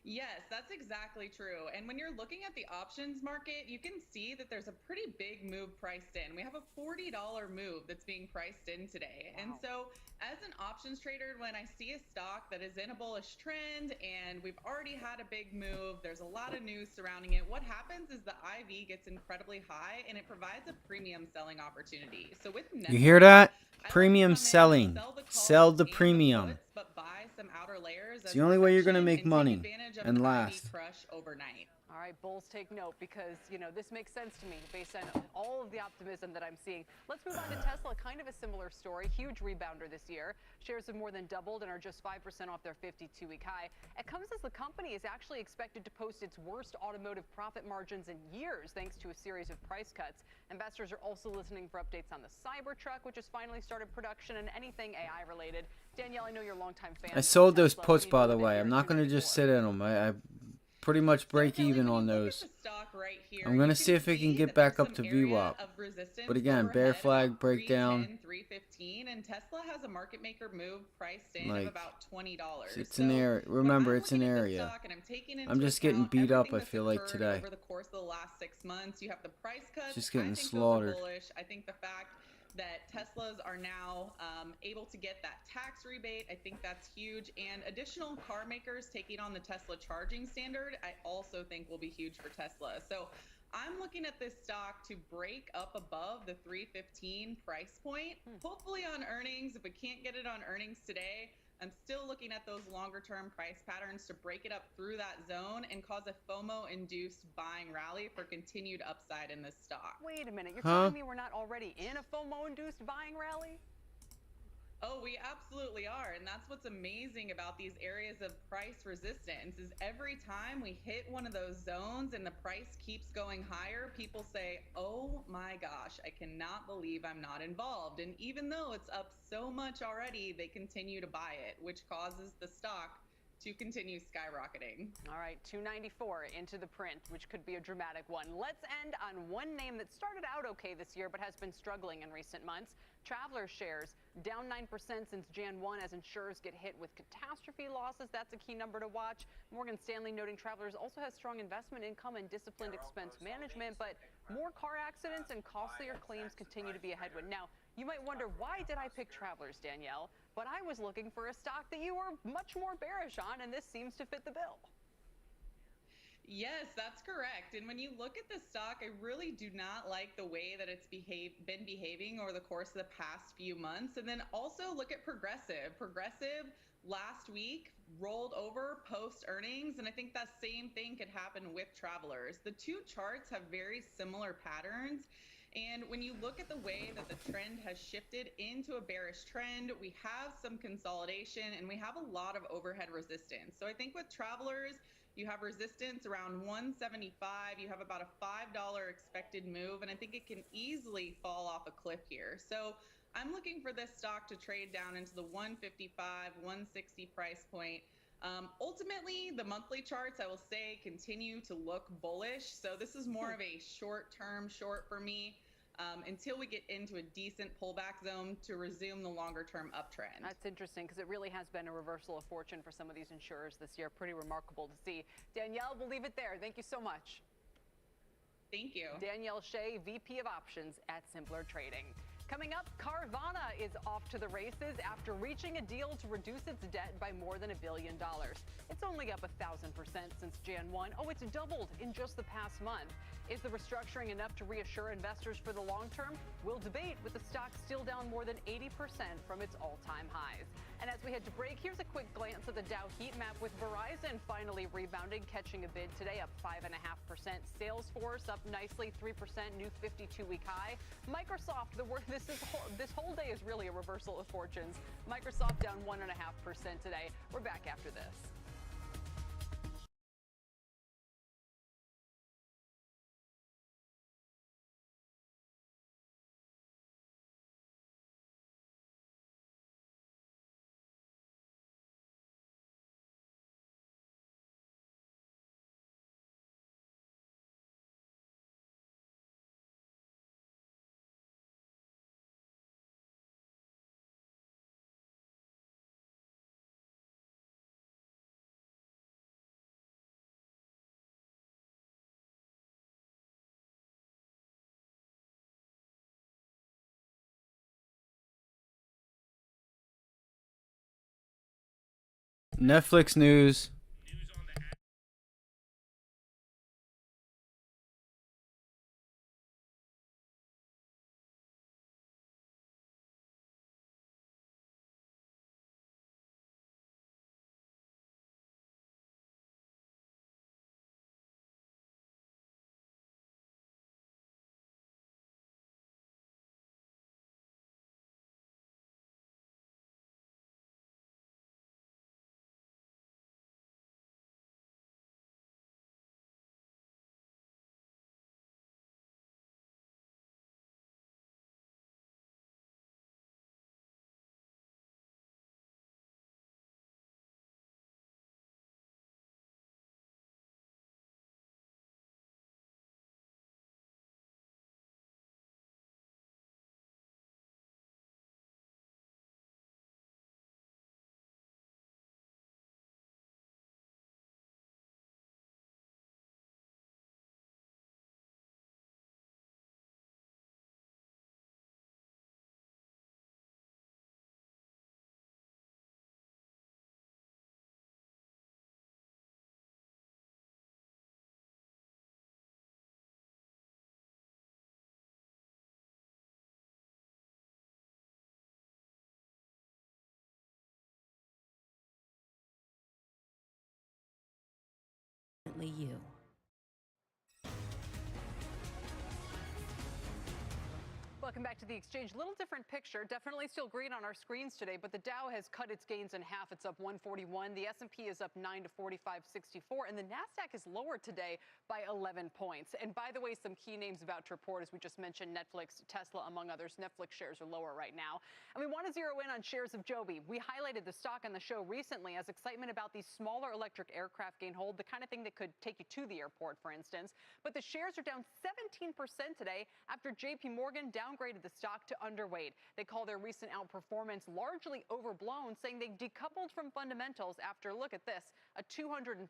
Yes, that's exactly true. And when you're looking at the options market, you can see that there's a pretty big move priced in. We have a $40 move that's being priced in today. Wow. And so as an options trader, when I see a stock that is in a bullish trend and we've already had a big move, there's a lot of news surrounding it. What happens is the IV gets incredibly high and it provides a premium selling opportunity. So with Netflix, you hear that? Premium selling. Sell the premium. But buy some outer layers. It's the only way you're going to make money and last. Crush overnight. All right, bulls, take note because, this makes sense to me based on all of the optimism that I'm seeing. Let's move on to Tesla, kind of a similar story. Huge rebounder this year. Shares have more than doubled and are just 5% off their 52-week high. It comes as the company is actually expected to post its worst automotive profit margins in years thanks to a series of price cuts. Investors are also listening for updates on the Cybertruck, which has finally started production, and anything AI related. Danielle, I know you're a longtime fan. I sold those puts, by the way. I'm not going to just sit in them. I pretty much break even on those. I'm going to see if it can get back up to VWAP. But again, bear flag, breakdown. 315, and Tesla has a market maker move priced in of about $20. It's an area. Remember, it's an area. I'm just getting beat up, I feel like, today. Over the course of the last 6 months, you have the price cuts. Just getting slaughtered. I think the fact that Teslas are now able to get that tax rebate, I think that's huge. And additional car makers taking on the Tesla charging standard, I also think will be huge for Tesla. So I'm looking at this stock to break up above the 315 price point, hopefully on earnings. If we can't get it on earnings today, I'm still looking at those longer term price patterns to break it up through that zone and cause a FOMO-induced buying rally for continued upside in this stock. Wait a minute, you're telling me we're not already in a FOMO-induced buying rally? Oh, we absolutely are. And that's what's amazing about these areas of price resistance is every time we hit one of those zones and the price keeps going higher, people say, oh my gosh, I cannot believe I'm not involved. And even though it's up so much already, they continue to buy it, which causes the stock to continue skyrocketing. All right, 294 into the print, which could be a dramatic one. Let's end on one name that started out okay this year, but has been struggling in recent months. Travelers shares down 9% since Jan 1 as insurers get hit with catastrophe losses. That's a key number to watch. Morgan Stanley noting Travelers also has strong investment income and disciplined expense management, but more car accidents and costlier claims continue to be a headwind. Now, you might wonder, why did I pick Travelers, Danielle? But I was looking for a stock that you were much more bearish on, and this seems to fit the bill. Yes, that's correct. And when you look at the stock, I really do not like the way that it's been behaving over the course of the past few months. And then also look at Progressive. Progressive last week rolled over post earnings, and I think that same thing could happen with Travelers. The two charts have very similar patterns. And when you look at the way that the trend has shifted into a bearish trend, we have some consolidation and we have a lot of overhead resistance. So I think with Travelers, you have resistance around 175. You have about a $5 expected move, and I think it can easily fall off a cliff here. So I'm looking for this stock to trade down into the 155, 160 price point. Ultimately, the monthly charts, I will say, continue to look bullish. So this is more of a short-term short for me until we get into a decent pullback zone to resume the longer-term uptrend. That's interesting because it really has been a reversal of fortune for some of these insurers this year. Pretty remarkable to see. Danielle, we'll leave it there. Thank you so much. Thank you. Danielle Shea, VP of Options at Simpler Trading. Coming up, Carvana is off to the races after reaching a deal to reduce its debt by more than $1 billion. It's only up 1,000% since Jan 1. Oh, it's doubled in just the past month. Is the restructuring enough to reassure investors for the long term? We'll debate, with the stock still down more than 80% from its all-time highs. And as we head to break, here's a quick glance at the Dow heat map, with Verizon finally rebounding, catching a bid today, up 5.5%. Salesforce up nicely, 3%, new 52-week high. Microsoft, this whole day is really a reversal of fortunes. Microsoft down 1.5% today. We're back after this. Netflix news. You. Welcome back to the exchange. Little different picture. Definitely still green on our screens today, but the Dow has cut its gains in half. It's up 141. The S&P is up 9 to 45.64, and the Nasdaq is lower today by 11 points. And by the way, some key names about to report, as we just mentioned, Netflix, Tesla, among others. Netflix shares are lower right now. And we want to zero in on shares of Joby. We highlighted the stock on the show recently as excitement about these smaller electric aircraft gain hold, the kind of thing that could take you to the airport, for instance. But the shares are down 17% today after JP Morgan downgraded downgraded the stock to underweight. They call their recent outperformance largely overblown, saying they decoupled from fundamentals after, look at this, a 250%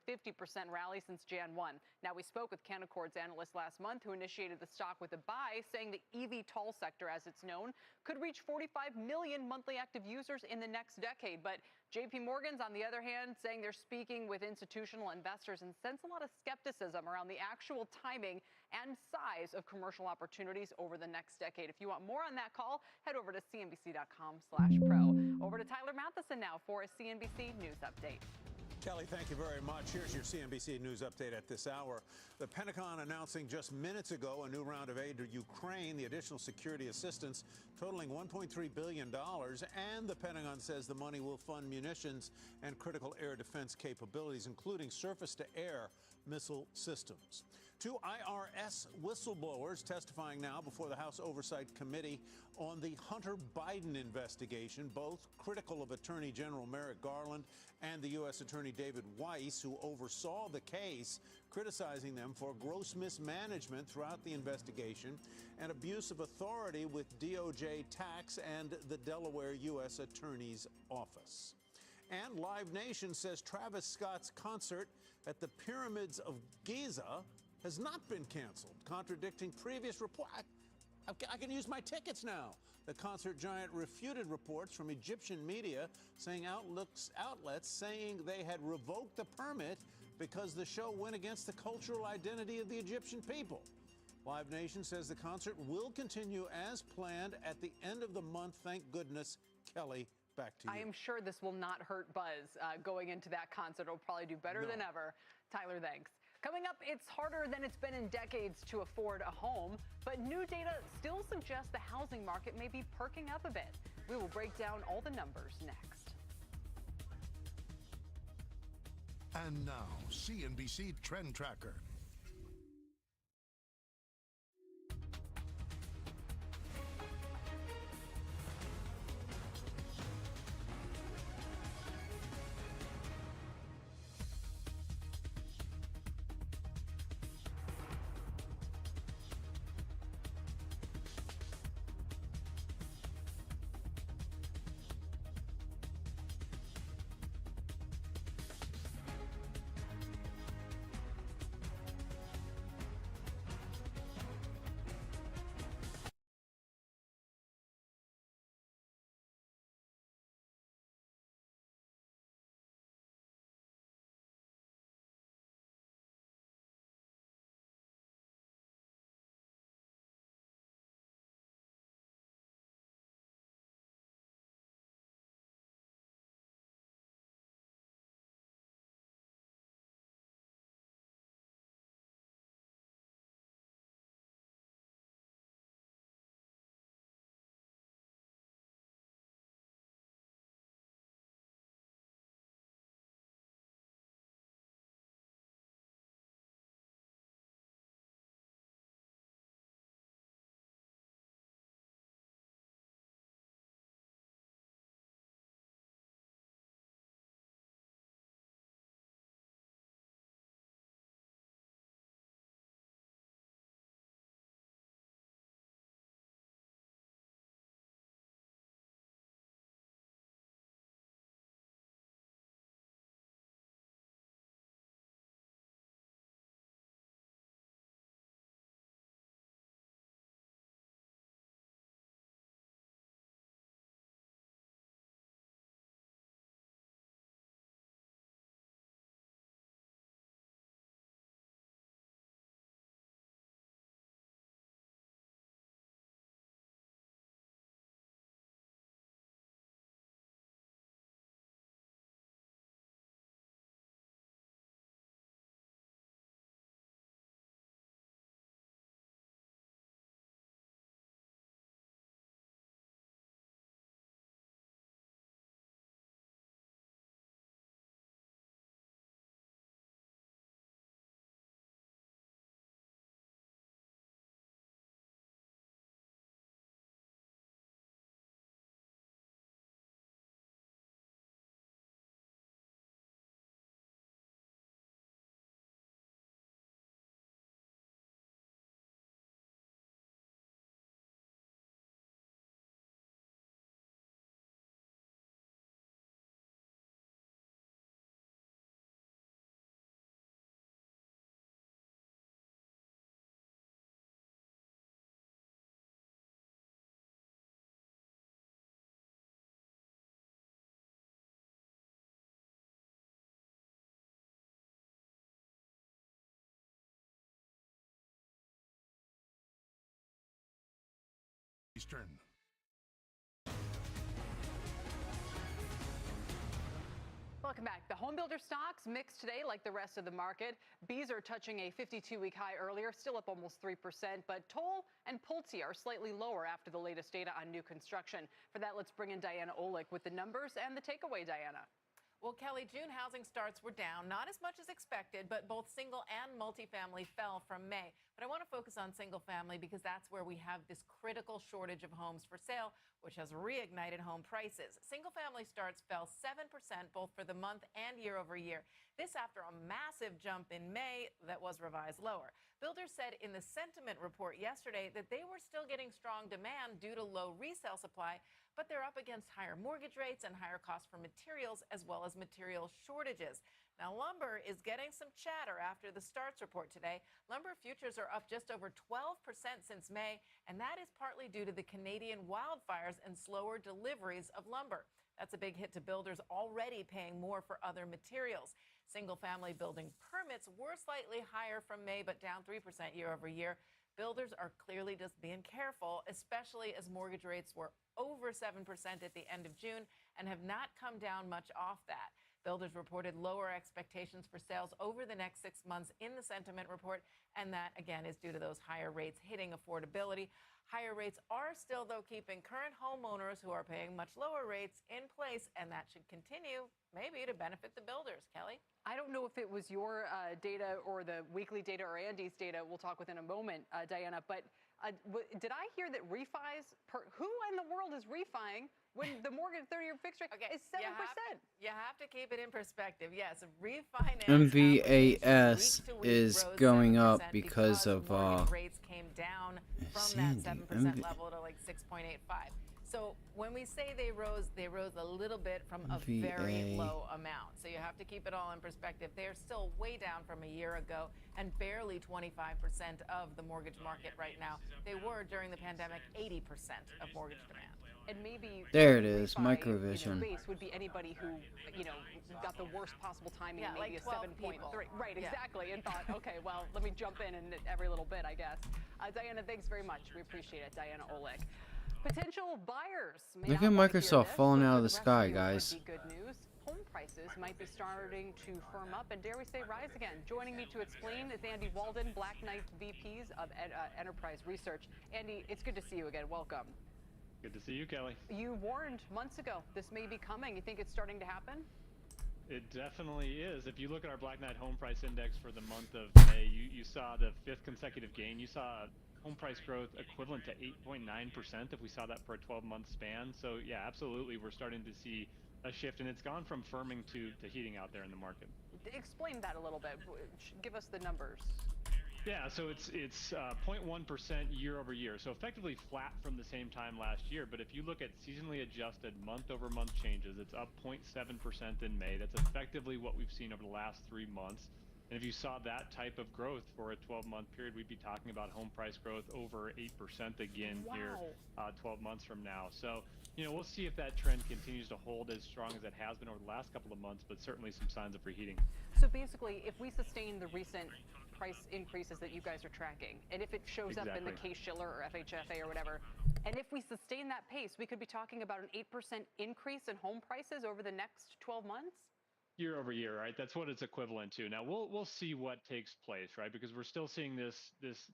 rally since Jan 1. Now, we spoke with Canaccord's analyst last month who initiated the stock with a buy, saying the eVTOL sector, as it's known, could reach 45 million monthly active users in the next decade. But JP Morgan's, on the other hand, saying they're speaking with institutional investors and sense a lot of skepticism around the actual timing and size of commercial opportunities over the next decade. If you want more on that call, head over to cnbc.com/pro. Over to Tyler Matheson now for a CNBC News Update. Kelly, thank you very much. Here's your CNBC News Update at this hour. The Pentagon announcing just minutes ago a new round of aid to Ukraine, the additional security assistance totaling $1.3 billion. And the Pentagon says the money will fund munitions and critical air defense capabilities, including surface-to-air missile systems. Two IRS whistleblowers testifying now before the House Oversight Committee on the Hunter Biden investigation, both critical of Attorney General Merrick Garland and the U.S. Attorney David Weiss, who oversaw the case, criticizing them for gross mismanagement throughout the investigation and abuse of authority with DOJ tax and the Delaware U.S. Attorney's Office. And Live Nation says Travis Scott's concert at the Pyramids of Giza has not been canceled, contradicting previous reports. I can use my tickets now. The concert giant refuted reports from Egyptian media saying outlets saying they had revoked the permit because the show went against the cultural identity of the Egyptian people. Live Nation says the concert will continue as planned at the end of the month. Thank goodness. Kelly, back to you. I am sure this will not hurt buzz going into that concert. It'll probably do better than ever. Tyler, thanks. Coming up, it's harder than it's been in decades to afford a home, but new data still suggests the housing market may be perking up a bit. We will break down all the numbers next. And now, CNBC Trend Tracker. Eastern. Welcome back. The home builder stocks mixed today like the rest of the market. Bees are touching a 52-week high earlier, still up almost 3%, but Toll and Pulte are slightly lower after the latest data on new construction. For that, let's bring in Diana Olick with the numbers and the takeaway, Diana. Well, Kelly, June housing starts were down, not as much as expected, but both single and multifamily fell from May. But I want to focus on single family because that's where we have this critical shortage of homes for sale, which has reignited home prices. Single family starts fell 7% both for the month and year over year. This after a massive jump in May that was revised lower. Builders said in the sentiment report yesterday that they were still getting strong demand due to low resale supply, but they're up against higher mortgage rates and higher costs for materials as well as material shortages. Now, lumber is getting some chatter after the starts report today. Lumber futures are up just over 12% since May, and that is partly due to the Canadian wildfires and slower deliveries of lumber. That's a big hit to builders already paying more for other materials. Single-family building permits were slightly higher from May, but down 3% year over year. Builders are clearly just being careful, especially as mortgage rates were over 7% at the end of June and have not come down much off that. Builders reported lower expectations for sales over the next 6 months in the sentiment report, and that, again, is due to those higher rates hitting affordability. Higher rates are still, though, keeping current homeowners who are paying much lower rates in place, and that should continue, maybe, to benefit the builders. Kelly? I don't know if it was your data or the weekly data or Andy's data. We'll talk with in a moment, Diana. But did I hear that refis, who in the world is refiing when the mortgage 30-year fixed rate is 7%? You have to keep it in perspective. Yes, refinance MVAS is going up because of rates came down from that 7% level to like 6.85. So when we say they rose a little bit from a very low amount. So you have to keep it all in perspective. They're still way down from a year ago and barely 25% of the mortgage market right now. They were, during the pandemic, 80% of mortgage demand. And maybe there it is, microvision. Base would be anybody who, got the worst possible timing, maybe like a 7.3. Right, exactly, and thought, okay, well, let me jump in and every little bit, I guess. Diana, thanks very much. We appreciate it. Diana Olick. Potential buyers. Look at Microsoft falling out of the sky, guys. Would be good news. Home prices might be starting to firm up and, dare we say, rise again. Joining me to explain is Andy Walden, Black Knight VPs of Enterprise Research. Andy, it's good to see you again. Welcome. Good to see you, Kelly. You warned months ago this may be coming. You think it's starting to happen? It definitely is. If you look at our Black Knight home price index for the month of May, you saw the 5th consecutive gain. You saw home price growth equivalent to 8.9% if we saw that for a 12-month span. So yeah, absolutely, we're starting to see a shift, and it's gone from firming to heating out there in the market. Explain that a little bit. Give us the numbers. Yeah, so it's 0.1% year over year, so effectively flat from the same time last year. But if you look at seasonally adjusted month-over-month changes, it's up 0.7% in May. That's effectively what we've seen over the last 3 months. And if you saw that type of growth for a 12-month period, we'd be talking about home price growth over 8% again here 12 months from now. So, we'll see if that trend continues to hold as strong as it has been over the last couple of months, but certainly some signs of reheating. So basically, if we sustain the recent price increases that you guys are tracking, and if it shows up in the Case-Shiller or FHFA or whatever, and if we sustain that pace, we could be talking about an 8% increase in home prices over the next 12 months? Year over year, right? That's what it's equivalent to. Now we'll see what takes place, right? Because we're still seeing this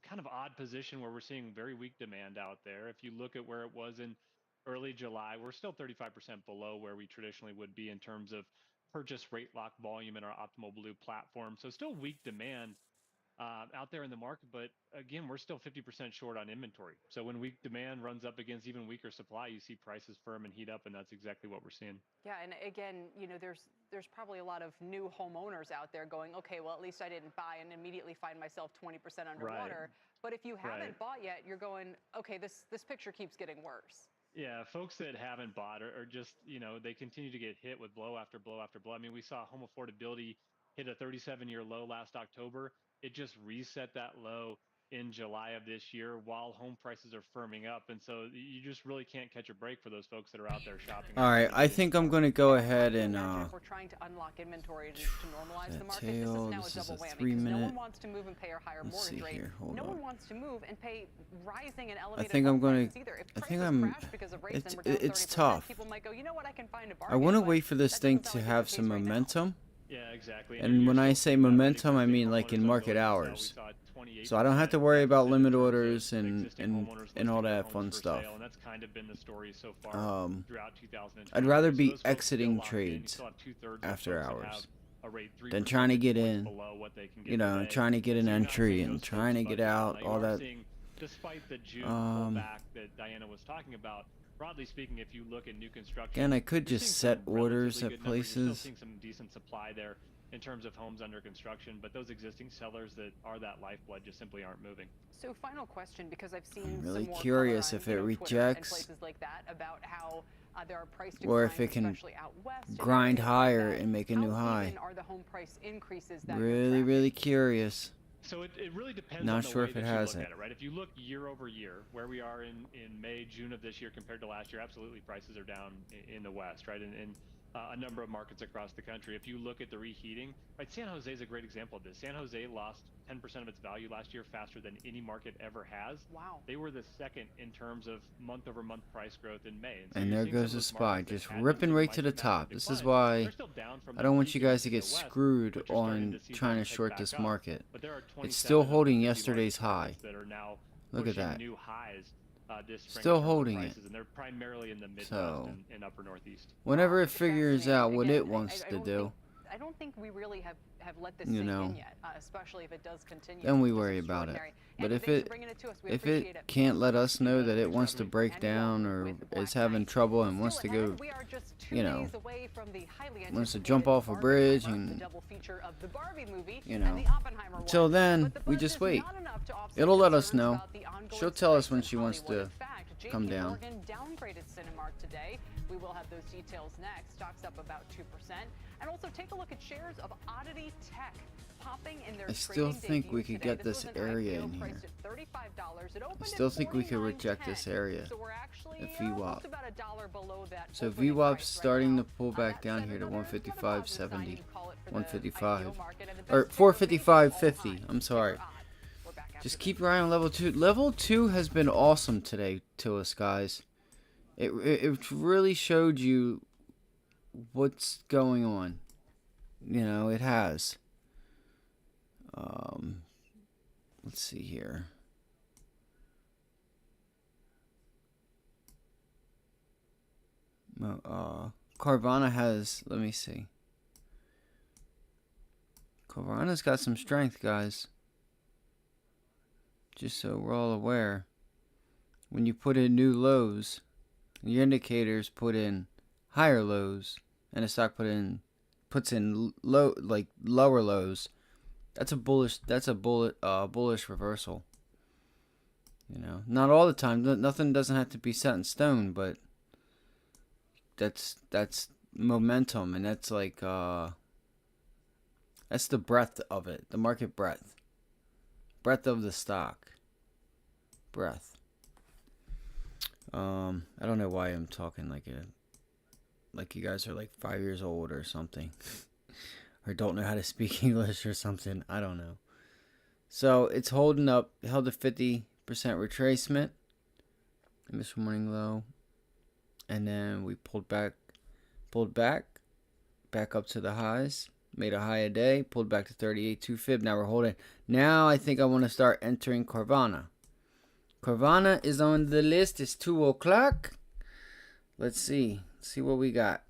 kind of odd position where we're seeing very weak demand out there. If you look at where it was in early July, we're still 35% below where we traditionally would be in terms of purchase rate lock volume in our Optimal Blue platform. So still weak demand out there in the market, but again, we're still 50% short on inventory. So when weak demand runs up against even weaker supply, you see prices firm and heat up, and that's exactly what we're seeing. Yeah, and again, there's probably a lot of new homeowners out there going, okay, well, at least I didn't buy and immediately find myself 20% underwater. Right. But if you haven't bought yet, you're going, okay, this picture keeps getting worse. Yeah, folks that haven't bought are just, they continue to get hit with blow after blow after blow. I mean, we saw home affordability hit a 37-year low last October. It just reset that low in July of this year while home prices are firming up. And so you just really can't catch a break for those folks that are out there shopping. All right, I think I'm going to go ahead and If we're trying to unlock inventory to normalize the market, this is tail, now a this is double a whammy 3 because no minute. one wants to move and pay a higher mortgage rate. No one wants to move and pay rising and I elevated think I'm home going prices to. either. If I think prices I'm. crash because of rates and we're down It's 30%, tough. people might go, you know what, I can find a I bargain. want to but wait for this that thing doesn't to sound like have the some case right now. momentum. Yeah, exactly. And when I say momentum, I mean like in market hours. So I don't have to worry about limit orders and all that fun stuff. And that's kind of been the story so far throughout 2020. I'd rather So be those folks exiting still locked in. You trades still have two-thirds of after folks that hours have a rate 3 than trying to get points in. below what they can get You know, today. trying to get an So you're not entry seeing and those trying to folks get budge out, Now, you all are that. seeing, despite the June pullback that Diana was talking about, broadly speaking, if you look at new construction, Again, I could you're just seeing set some orders relatively at good numbers. You're places. still seeing some decent supply there in terms of homes under construction, but those existing sellers that are that lifeblood just simply aren't moving. So final question, because I've seen I'm really some more curious color on, if it Twitter and rejects places like that about how there are price or declines, if it can especially out west and grind areas like higher that. and make a How new high. even are the home price increases that you're Really, really curious. So it really depends Not on the sure way if it that you has look it. at it, right? If you look year over year, where we are in May, June of this year compared to last year, absolutely prices are down in the West, right? And a number of markets across the country. If you look at the reheating, right, San Jose is a great example of this. San Jose lost 10% of its value last year faster than any market ever has. Wow. They were the second in terms of month-over-month price growth in May. So And you're there seeing some goes of the those SPY, markets that just had ripping those right to the massive top. This is declines. why They're still down from I that don't want peak you in guys to the get West, screwed but you're starting on to see trying to those pick short back this up. market. But there are It's still 27 of the holding 50 yesterday's largest high. markets that are now Look at pushing that. new highs this spring Still in terms of holding it. prices, and they're primarily in the Midwest So, and upper Northeast. whenever it figures out what Again, it wants to do, I don't think we really have let this you sink know, in yet, especially if it does continue. then we Just worry about it. extraordinary. But Andy, if thanks it for bringing it to us. We if appreciate it it. can't let us know that it wants to break down or is having trouble and wants to go, We are just 2 you know, days away from the highly wants to anticipated jump off a bridge the and, double feature of the Barbie movie you and know, the Oppenheimer until one. then, But the we buzz just is wait. not enough to offset It'll let us concerns know. about the ongoing She'll tell us strikes when in she wants Hollywood. to In fact, come JP down. Morgan downgraded Cinemark today. We will have those details next. Stock's up about 2%. And also take a look at shares of Oddity Tech popping in their I still trading think we debut could today. get this was an area IPO in here. priced at $35. It I opened still at think we could reject $49.10. this area So we're actually at almost VWAP. about $1 below that So opening VWAP's price starting right to pull back down here to another 155.70, you'd call it for the 155, IPO market, and the or best ticker maybe all 455.50. time, I'm sorry. ticker odd. We're back after Just keep your eye on level 2. Level 2 has been awesome today to us, guys. It really showed you what's going on. You know, it has. Let's see here. Carvana has, let me see. Carvana's got some strength, guys. Just so we're all aware. When you put in new lows, your indicators put in higher lows, and the stock puts in lower lows. That's a bullish reversal. You know, not all the time. Nothing doesn't have to be set in stone, but that's momentum, and that's like that's the breadth of it, the market breadth of the stock, breadth. I don't know why I'm talking like you guys are like 5 years old or something, or don't know how to speak English or something. I don't know. So it's holding up, held a 50% retracement in this morning low, and then we pulled back up to the highs, made a high a day, pulled back to 38.2 fib. Now we're holding. Now I think I want to start entering Carvana. Carvana is on the list. It's 2 o'clock. Let's see what we got.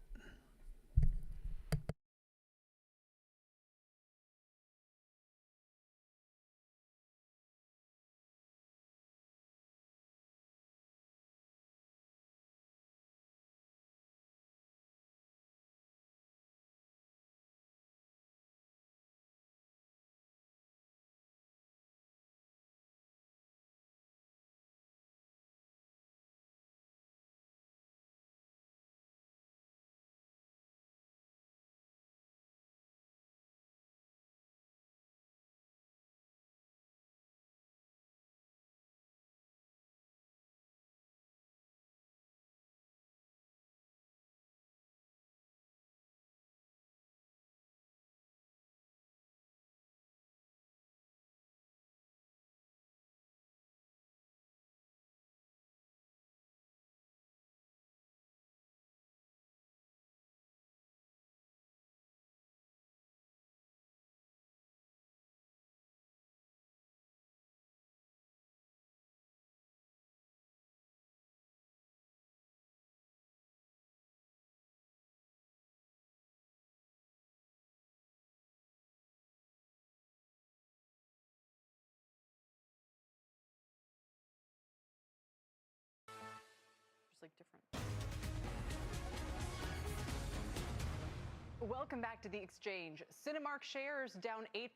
different. Welcome back to The Exchange. Cinemark shares down 8%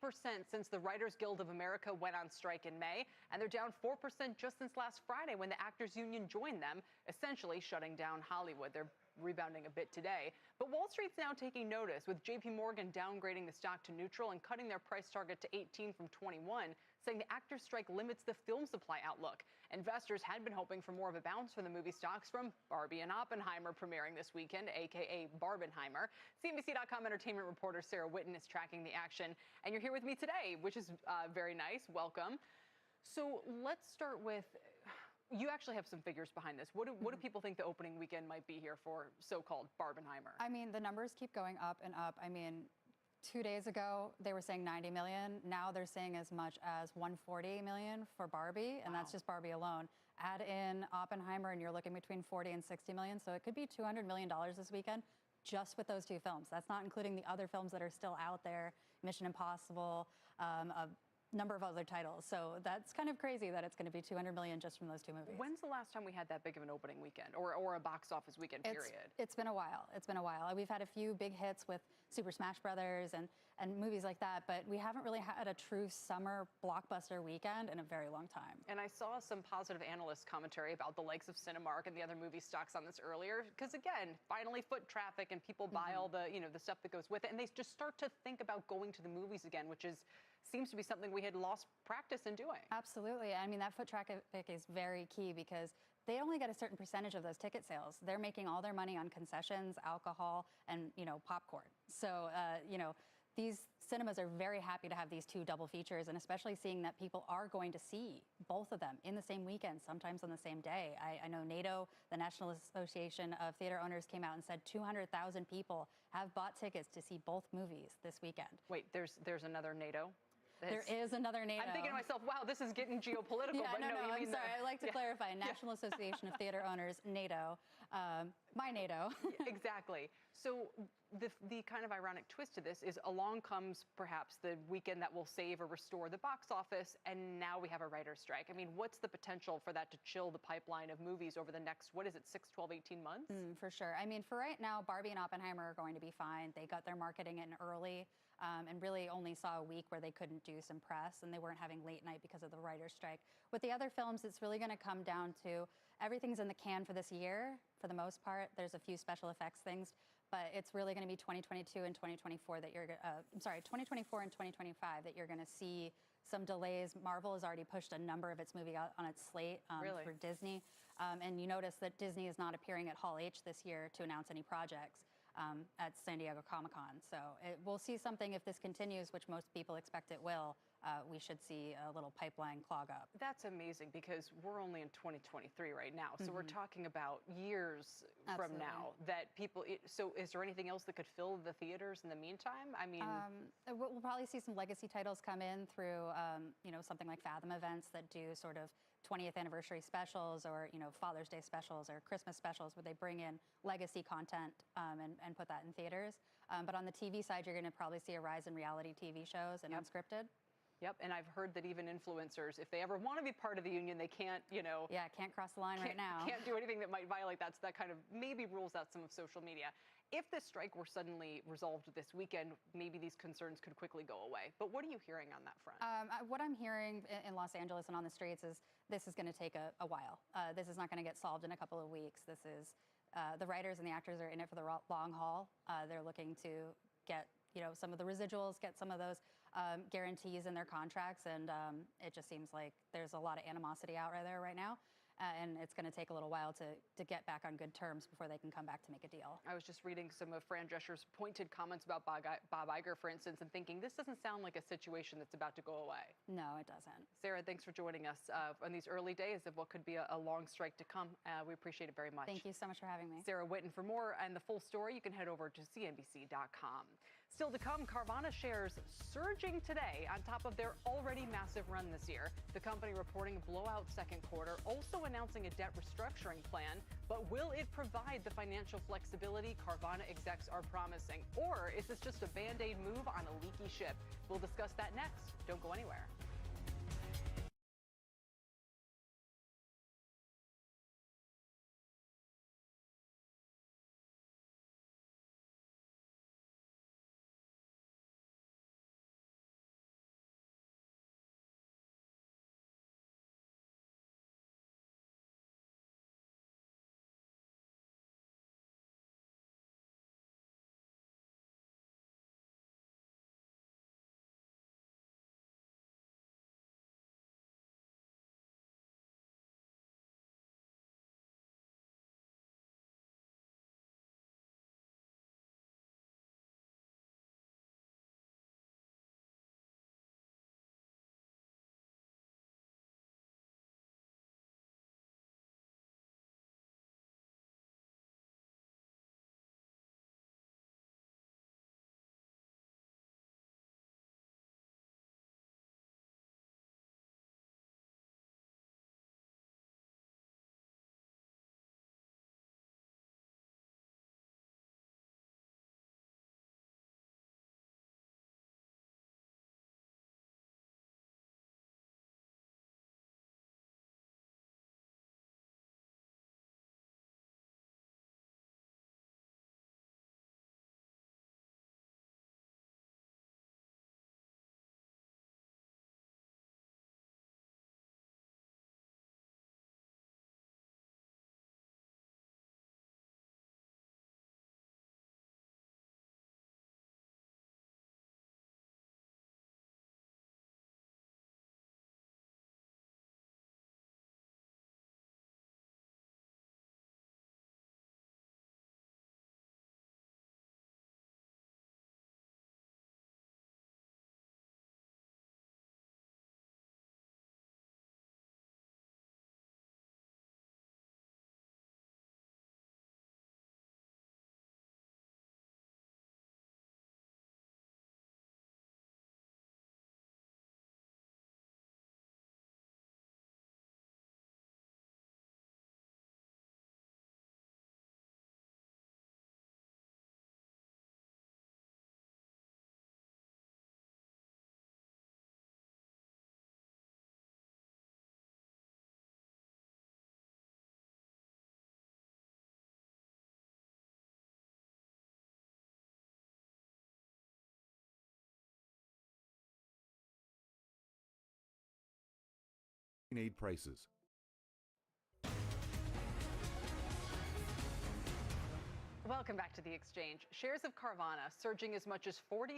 since the Writers Guild of America went on strike in May, and they're down 4% just since last Friday when the Actors Union joined them, essentially shutting down Hollywood. They're rebounding a bit today. But Wall Street's now taking notice, with JP Morgan downgrading the stock to neutral and cutting their price target to 18 from 21, saying the actors' strike limits the film supply outlook. Investors had been hoping for more of a bounce from the movie stocks from Barbie and Oppenheimer premiering this weekend, aka Barbenheimer. CNBC.com entertainment reporter Sarah Whitten is tracking the action, and you're here with me today, which is very nice. Welcome. So let's start with, you actually have some figures behind this. What do people think the opening weekend might be here for so-called Barbenheimer? I mean, the numbers keep going up and up. I mean, 2 days ago, they were saying 90 million. Now they're saying as much as 140 million for Barbie, and that's just Barbie alone. Add in Oppenheimer, and you're looking between 40 and 60 million. So it could be $200 million this weekend just with those two films. That's not including the other films that are still out there, Mission Impossible, a number of other titles. So that's kind of crazy that it's going to be 200 million just from those two movies. When's the last time we had that big of an opening weekend or a box office weekend period? It's been a while. It's been a while. We've had a few big hits with Super Smash Brothers and movies like that, but we haven't really had a true summer blockbuster weekend in a very long time. And I saw some positive analyst commentary about the likes of Cinemark and the other movie stocks on this earlier, because again, finally foot traffic and people buy all the, the stuff that goes with it, and they just start to think about going to the movies again, which seems to be something we had lost practice in doing. Absolutely. I mean, that foot traffic is very key because they only get a certain percentage of those ticket sales. They're making all their money on concessions, alcohol, and, popcorn. So, these cinemas are very happy to have these two double features, and especially seeing that people are going to see both of them in the same weekend, sometimes on the same day. I know NATO, the National Association of Theater Owners, came out and said 200,000 people have bought tickets to see both movies this weekend. Wait, there's another NATO? There is another NATO. I'm thinking to myself, wow, this is getting geopolitical. Yeah, but no, I'm sorry. I like to clarify. National Association of Theater Owners, NATO. My NATO. Exactly. So the kind of ironic twist to this is along comes perhaps the weekend that will save or restore the box office, and now we have a writer's strike. I mean, what's the potential for that to chill the pipeline of movies over the next, 6, 12, 18 months? For sure. I mean, for right now, Barbie and Oppenheimer are going to be fine. They got their marketing in early. And really only saw a week where they couldn't do some press, and they weren't having late night because of the writer's strike. With the other films, it's really going to come down to everything's in the can for this year, for the most part. There's a few special effects things, but it's really going to be 2022 and 2024 that 2024 and 2025 that you're going to see some delays. Marvel has already pushed a number of its movie out on its slate for Disney. And you notice that Disney is not appearing at Hall H this year to announce any projects. At San Diego Comic-Con. So we'll see something if this continues, which most people expect it will. We should see a little pipeline clog up. That's amazing because we're only in 2023 right now. So we're talking about years from now that people, so is there anything else that could fill the theaters in the meantime? I mean, we'll probably see some legacy titles come in through, something like Fathom events that do sort of 20th anniversary specials or, Father's Day specials or Christmas specials where they bring in legacy content and put that in theaters. But on the TV side, you're going to probably see a rise in reality TV shows and unscripted. Yep, and I've heard that even influencers, if they ever want to be part of the union, they can't, Yeah, can't cross the line right now. Can't do anything that might violate that, so that kind of maybe rules out some of social media. If this strike were suddenly resolved this weekend, maybe these concerns could quickly go away. But what are you hearing on that front? What I'm hearing in Los Angeles and on the streets is this is going to take a while. This is not going to get solved in a couple of weeks. This is, the writers and the actors are in it for the long haul. They're looking to get some of the residuals, get some of those guarantees in their contracts, and it just seems like there's a lot of animosity out there right now. And it's going to take a little while to get back on good terms before they can come back to make a deal. I was just reading some of Fran Drescher's pointed comments about Bob Iger, for instance, and thinking this doesn't sound like a situation that's about to go away. No, it doesn't. Sarah, thanks for joining us on these early days of what could be a long strike to come. We appreciate it very much. Thank you so much for having me. Sarah Whitten. For more and the full story, you can head over to CNBC.com. Still to come, Carvana shares surging today on top of their already massive run this year. The company reporting a blowout second quarter, also announcing a debt restructuring plan. But will it provide the financial flexibility Carvana execs are promising? Or is this just a Band-Aid move on a leaky ship? We'll discuss that next. Don't go anywhere. aid prices. Welcome back to The Exchange. Shares of Carvana surging as much as 43%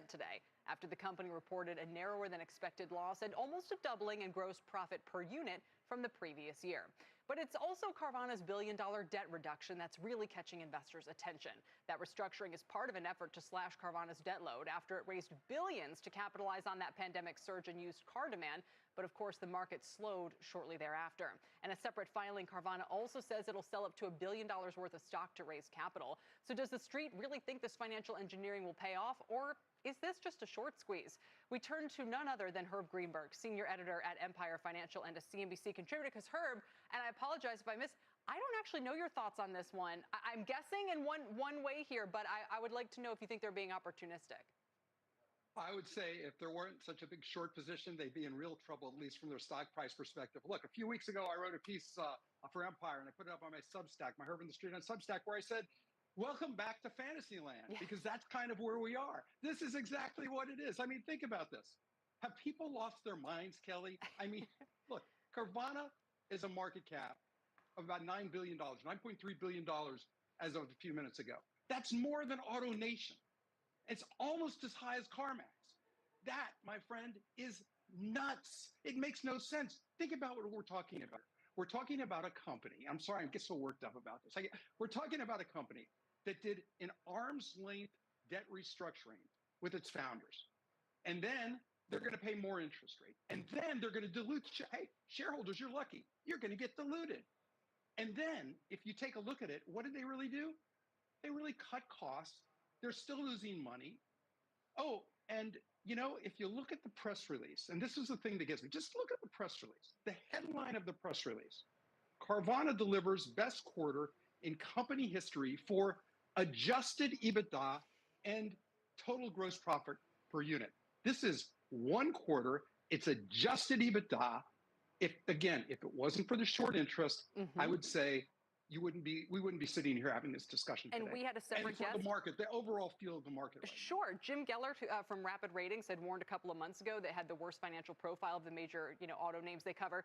today after the company reported a narrower than expected loss and almost a doubling in gross profit per unit from the previous year. But it's also Carvana's billion-dollar debt reduction that's really catching investors' attention. That restructuring is part of an effort to slash Carvana's debt load after it raised billions to capitalize on that pandemic surge in used car demand. But of course, the market slowed shortly thereafter. In a separate filing, Carvana also says it'll sell up to $1 billion worth of stock to raise capital. So does the street really think this financial engineering will pay off, or is this just a short squeeze? We turn to none other than Herb Greenberg, senior editor at Empire Financial and a CNBC contributor. Because Herb, and I apologize if I missed, I don't actually know your thoughts on this one. I'm guessing in one way here, but I would like to know if you think they're being opportunistic. I would say if there weren't such a big short position, they'd be in real trouble, at least from their stock price perspective. Look, a few weeks ago, I wrote a piece for Empire, and I put it up on my Substack, my Herb in the Street on Substack, where I said, welcome back to Fantasyland, because that's kind of where we are. This is exactly what it is. I mean, think about this. Have people lost their minds, Kelly? I mean, look, Carvana is a market cap of about $9 billion, $9.3 billion as of a few minutes ago. That's more than AutoNation. It's almost as high as CarMax. That, my friend, is nuts. It makes no sense. Think about what we're talking about. We're talking about a company. I'm sorry, I get so worked up about this. We're talking about a company that did an arm's length debt restructuring with its founders. And then they're going to pay more interest rate. And then they're going to dilute. Hey, shareholders, you're lucky. You're going to get diluted. And then if you take a look at it, what did they really do? They really cut costs. They're still losing money. Oh, and if you look at the press release, and this is the thing that gets me, just look at the press release. The headline of the press release: Carvana delivers best quarter in company history for adjusted EBITDA and total gross profit per unit. This is one quarter. It's adjusted EBITDA. If it wasn't for the short interest, I would say we wouldn't be sitting here having this discussion today. And we had a separate guest. The market, the overall feel of the market. Right sure. Now. Jim Gellert from Rapid Ratings had warned a couple of months ago that had the worst financial profile of the major, auto names they cover.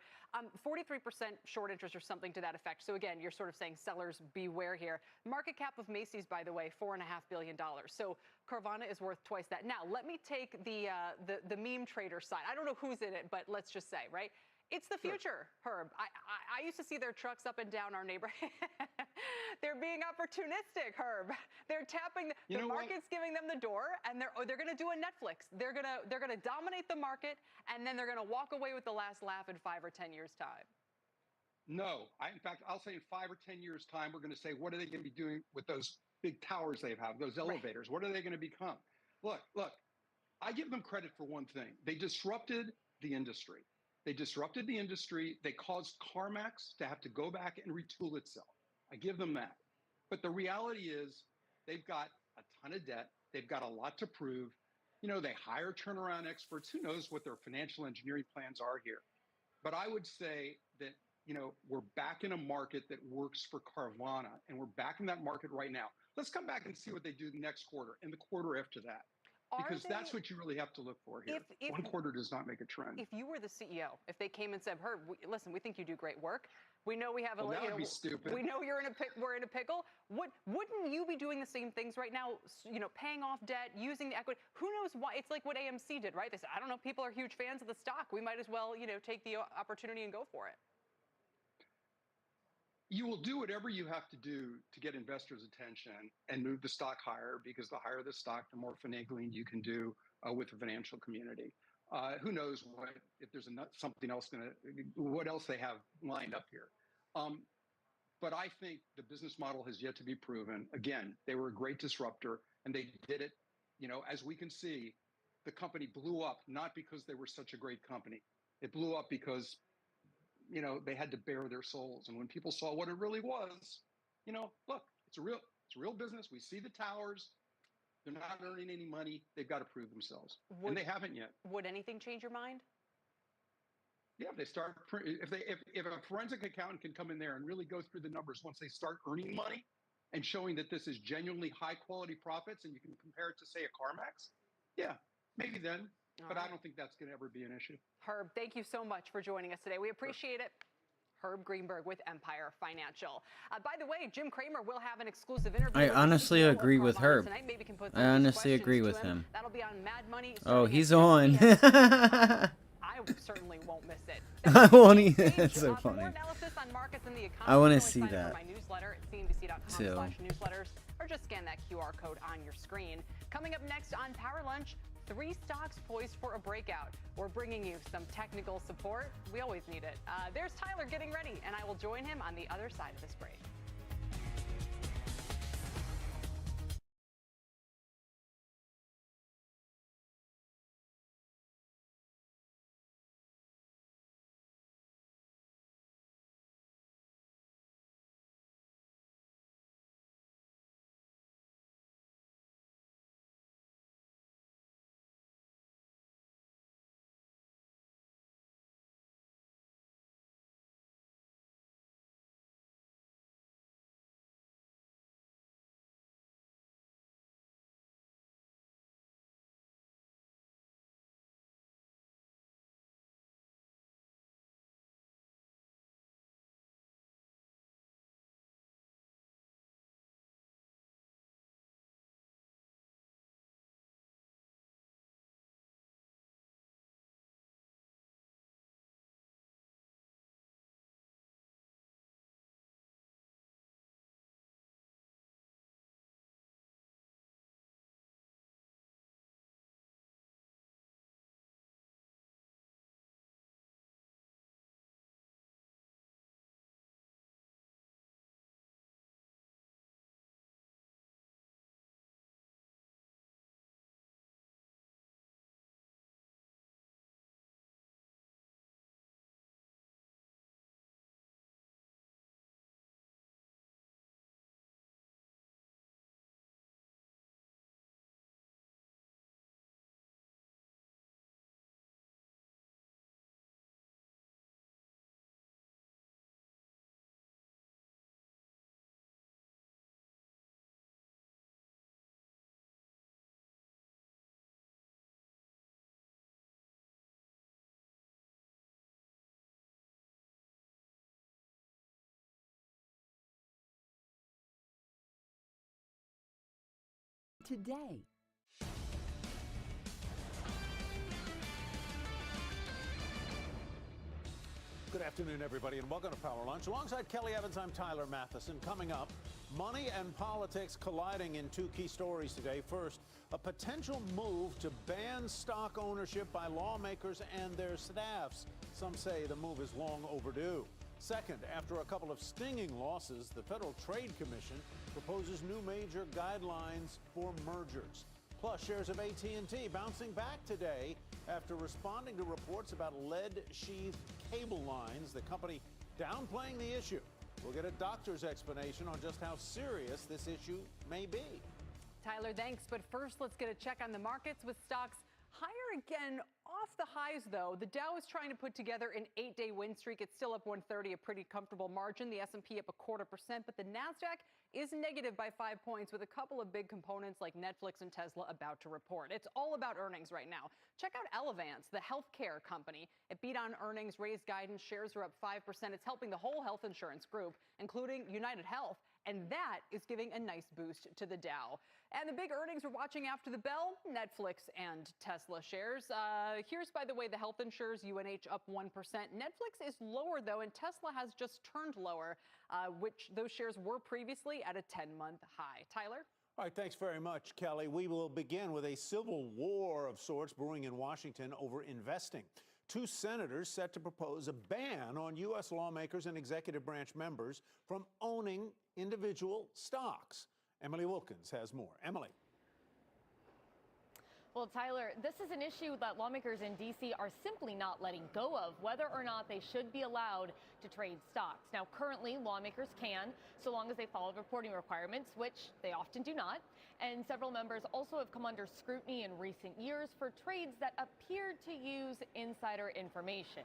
43% short interest or something to that effect. So again, you're sort of saying sellers beware here. Market cap of Macy's, by the way, $4.5 billion. So Carvana is worth twice that. Now, let me take the meme trader side. I don't know who's in it, but let's just say, right? It's the future, Herb. I used to see their trucks up and down our neighborhood. They're being opportunistic, Herb. They're tapping the market's giving them the door, and they're going to do a Netflix. They're going to dominate the market, and then they're going to walk away with the last laugh in 5 or 10 years' time. No, in fact, I'll say in 5 or 10 years' time, we're going to say, what are they going to be doing with those big towers they have, those elevators? Right. What are they going to become? Look, I give them credit for one thing. They disrupted the industry. They disrupted the industry. They caused CarMax to have to go back and retool itself. I give them that. But the reality is they've got a ton of debt. They've got a lot to prove. They hire turnaround experts. Who knows what their financial engineering plans are here? But I would say that, we're back in a market that works for Carvana, and we're back in that market right now. Let's come back and see what they do next quarter and the quarter after that. Because that's what you really have to look for here. One quarter does not make a trend. If you were the CEO, if they came and said, "Herb, listen, we think you do great work. We know we have a that would be stupid. We know we're in a pickle. Wouldn't you be doing the same things right now? Paying off debt, using the equity. Who knows why? It's like what AMC did, right? They said, I don't know, people are huge fans of the stock. We might as well, take the opportunity and go for it. You will do whatever you have to do to get investors' attention and move the stock higher, because the higher the stock, the more finagling you can do with the financial community. Who knows if there's something else what else they have lined up here. But I think the business model has yet to be proven. Again, they were a great disruptor, and they did it. As we can see, the company blew up not because they were such a great company. It blew up because they had to bare their souls. And when people saw what it really was, look, it's a real business. We see the towers. They're not earning any money. They've got to prove themselves. And they haven't yet. Would anything change your mind? Yeah, if they start, if a forensic accountant can come in there and really go through the numbers once they start earning money and showing that this is genuinely high quality profits, and you can compare it to, say, a CarMax, yeah, maybe then. But I don't think that's going to ever be an issue. Herb, thank you so much for joining us today. We appreciate it. Herb Greenberg with Empire Financial. By the way, Jim Cramer will have an exclusive interview. I honestly agree with Herb. Tonight. Maybe can put I honestly agree with him. That'll be on Mad Money. Oh, he's on. I certainly won't miss it. I won't either. That's so For more funny. analysis on markets and the economy, I want to you see can sign up that. for my newsletter at cnbc.com/newsletters, or just scan that QR code on your screen. Coming up next on Power Lunch, 3 stocks poised for a breakout. We're bringing you some technical support. We always need it. There's Tyler getting ready, and I will join him on the other side of this break. Today. Good afternoon, everybody, and welcome to Power Lunch. Alongside Kelly Evans, I'm Tyler Matheson. Coming up, money and politics colliding in 2 key stories today. First, a potential move to ban stock ownership by lawmakers and their staffs. Some say the move is long overdue. Second, after a couple of stinging losses, the Federal Trade Commission proposes new major guidelines for mergers. Plus, shares of AT&T bouncing back today after responding to reports about lead-sheathed cable lines, the company downplaying the issue. We'll get a doctor's explanation on just how serious this issue may be. Tyler, thanks. But first, let's get a check on the markets with stocks higher again off the highs, though. The Dow is trying to put together an 8-day win streak. It's still up 130, a pretty comfortable margin. The S&P up 0.25%, but the Nasdaq is negative by 5 points with a couple of big components like Netflix and Tesla about to report. It's all about earnings right now. Check out Elevance, the healthcare company. It beat on earnings, raised guidance. Shares are up 5%. It's helping the whole health insurance group, including United Health. And that is giving a nice boost to the Dow. And the big earnings we're watching after the bell, Netflix and Tesla shares. Here's, by the way, the health insurers, UNH up 1%. Netflix is lower, though, and Tesla has just turned lower, which those shares were previously at a 10-month high. Tyler? All right, thanks very much, Kelly. We will begin with a civil war of sorts brewing in Washington over investing. 2 senators set to propose a ban on U.S. lawmakers and executive branch members from owning individual stocks. Emily Wilkins has more. Emily. Well, Tyler, this is an issue that lawmakers in D.C. are simply not letting go of, whether or not they should be allowed to trade stocks. Now, currently, lawmakers can, so long as they follow reporting requirements, which they often do not. And several members also have come under scrutiny in recent years for trades that appeared to use insider information.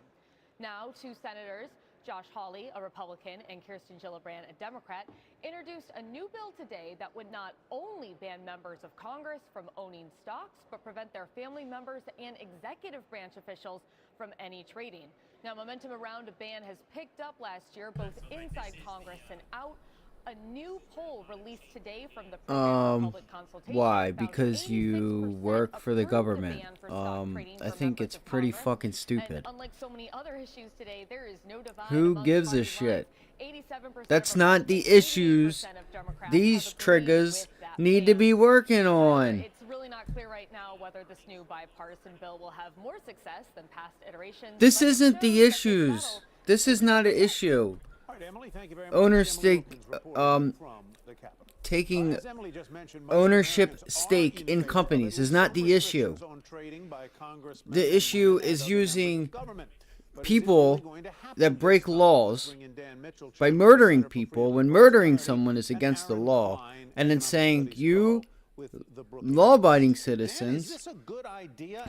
Now, 2 senators Josh Hawley, a Republican, and Kirsten Gillibrand, a Democrat, introduced a new bill today that would not only ban members of Congress from owning stocks, but prevent their family members and executive branch officials from any trading. Now, momentum around a ban has picked up last year, both inside Congress and out. A new poll released today from the program for public consultation Why? found Because you work for the government. I think it's pretty fucking and stupid. unlike so many other issues today, there is no divide Who among gives a party shit? lines. 87% That's of not the Republicans, issues 88% of Democrats these have agreed triggers with that need to ban. be working However, on. it's really not clear right now whether this new bipartisan bill will have more success than past iterations. This but it isn't the shows that the issues. settle This is not an issue. Owner stake, taking ownership stake in companies is not the issue. The issue is using people that break laws by murdering people when murdering someone is against the law, and then saying you law-abiding citizens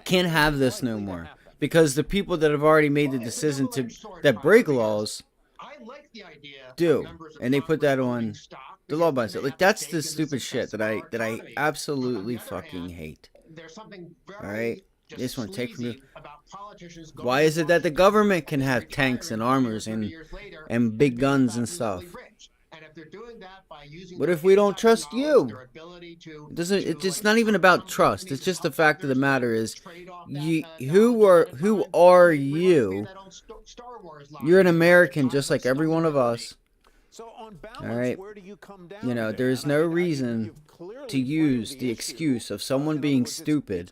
can't have this no more because the people that have already made the decision to that break laws do, and they put that on the law by itself. Like, that's the stupid shit that I absolutely fucking hate. All right, this one take from you. Why is it that the government can have tanks and armors and big guns and stuff? What if we don't trust you? It's just not even about trust. It's just the fact of the matter is, who are you? You're an American just like every one of us. All right. You know, there's no reason to use the excuse of someone being stupid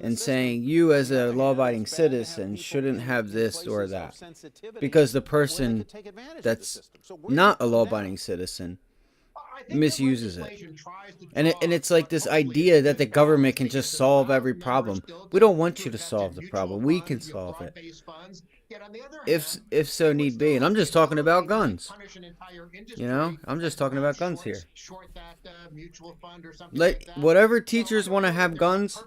and saying you as a law-abiding citizen shouldn't have this or that, because the person that's not a law-abiding citizen misuses it. And it's like this idea that the government can just solve every problem. We don't want you to solve the problem. We can solve it, if so need be. And I'm just talking about guns. You know, I'm just talking about guns here. Let whatever teachers want to have guns,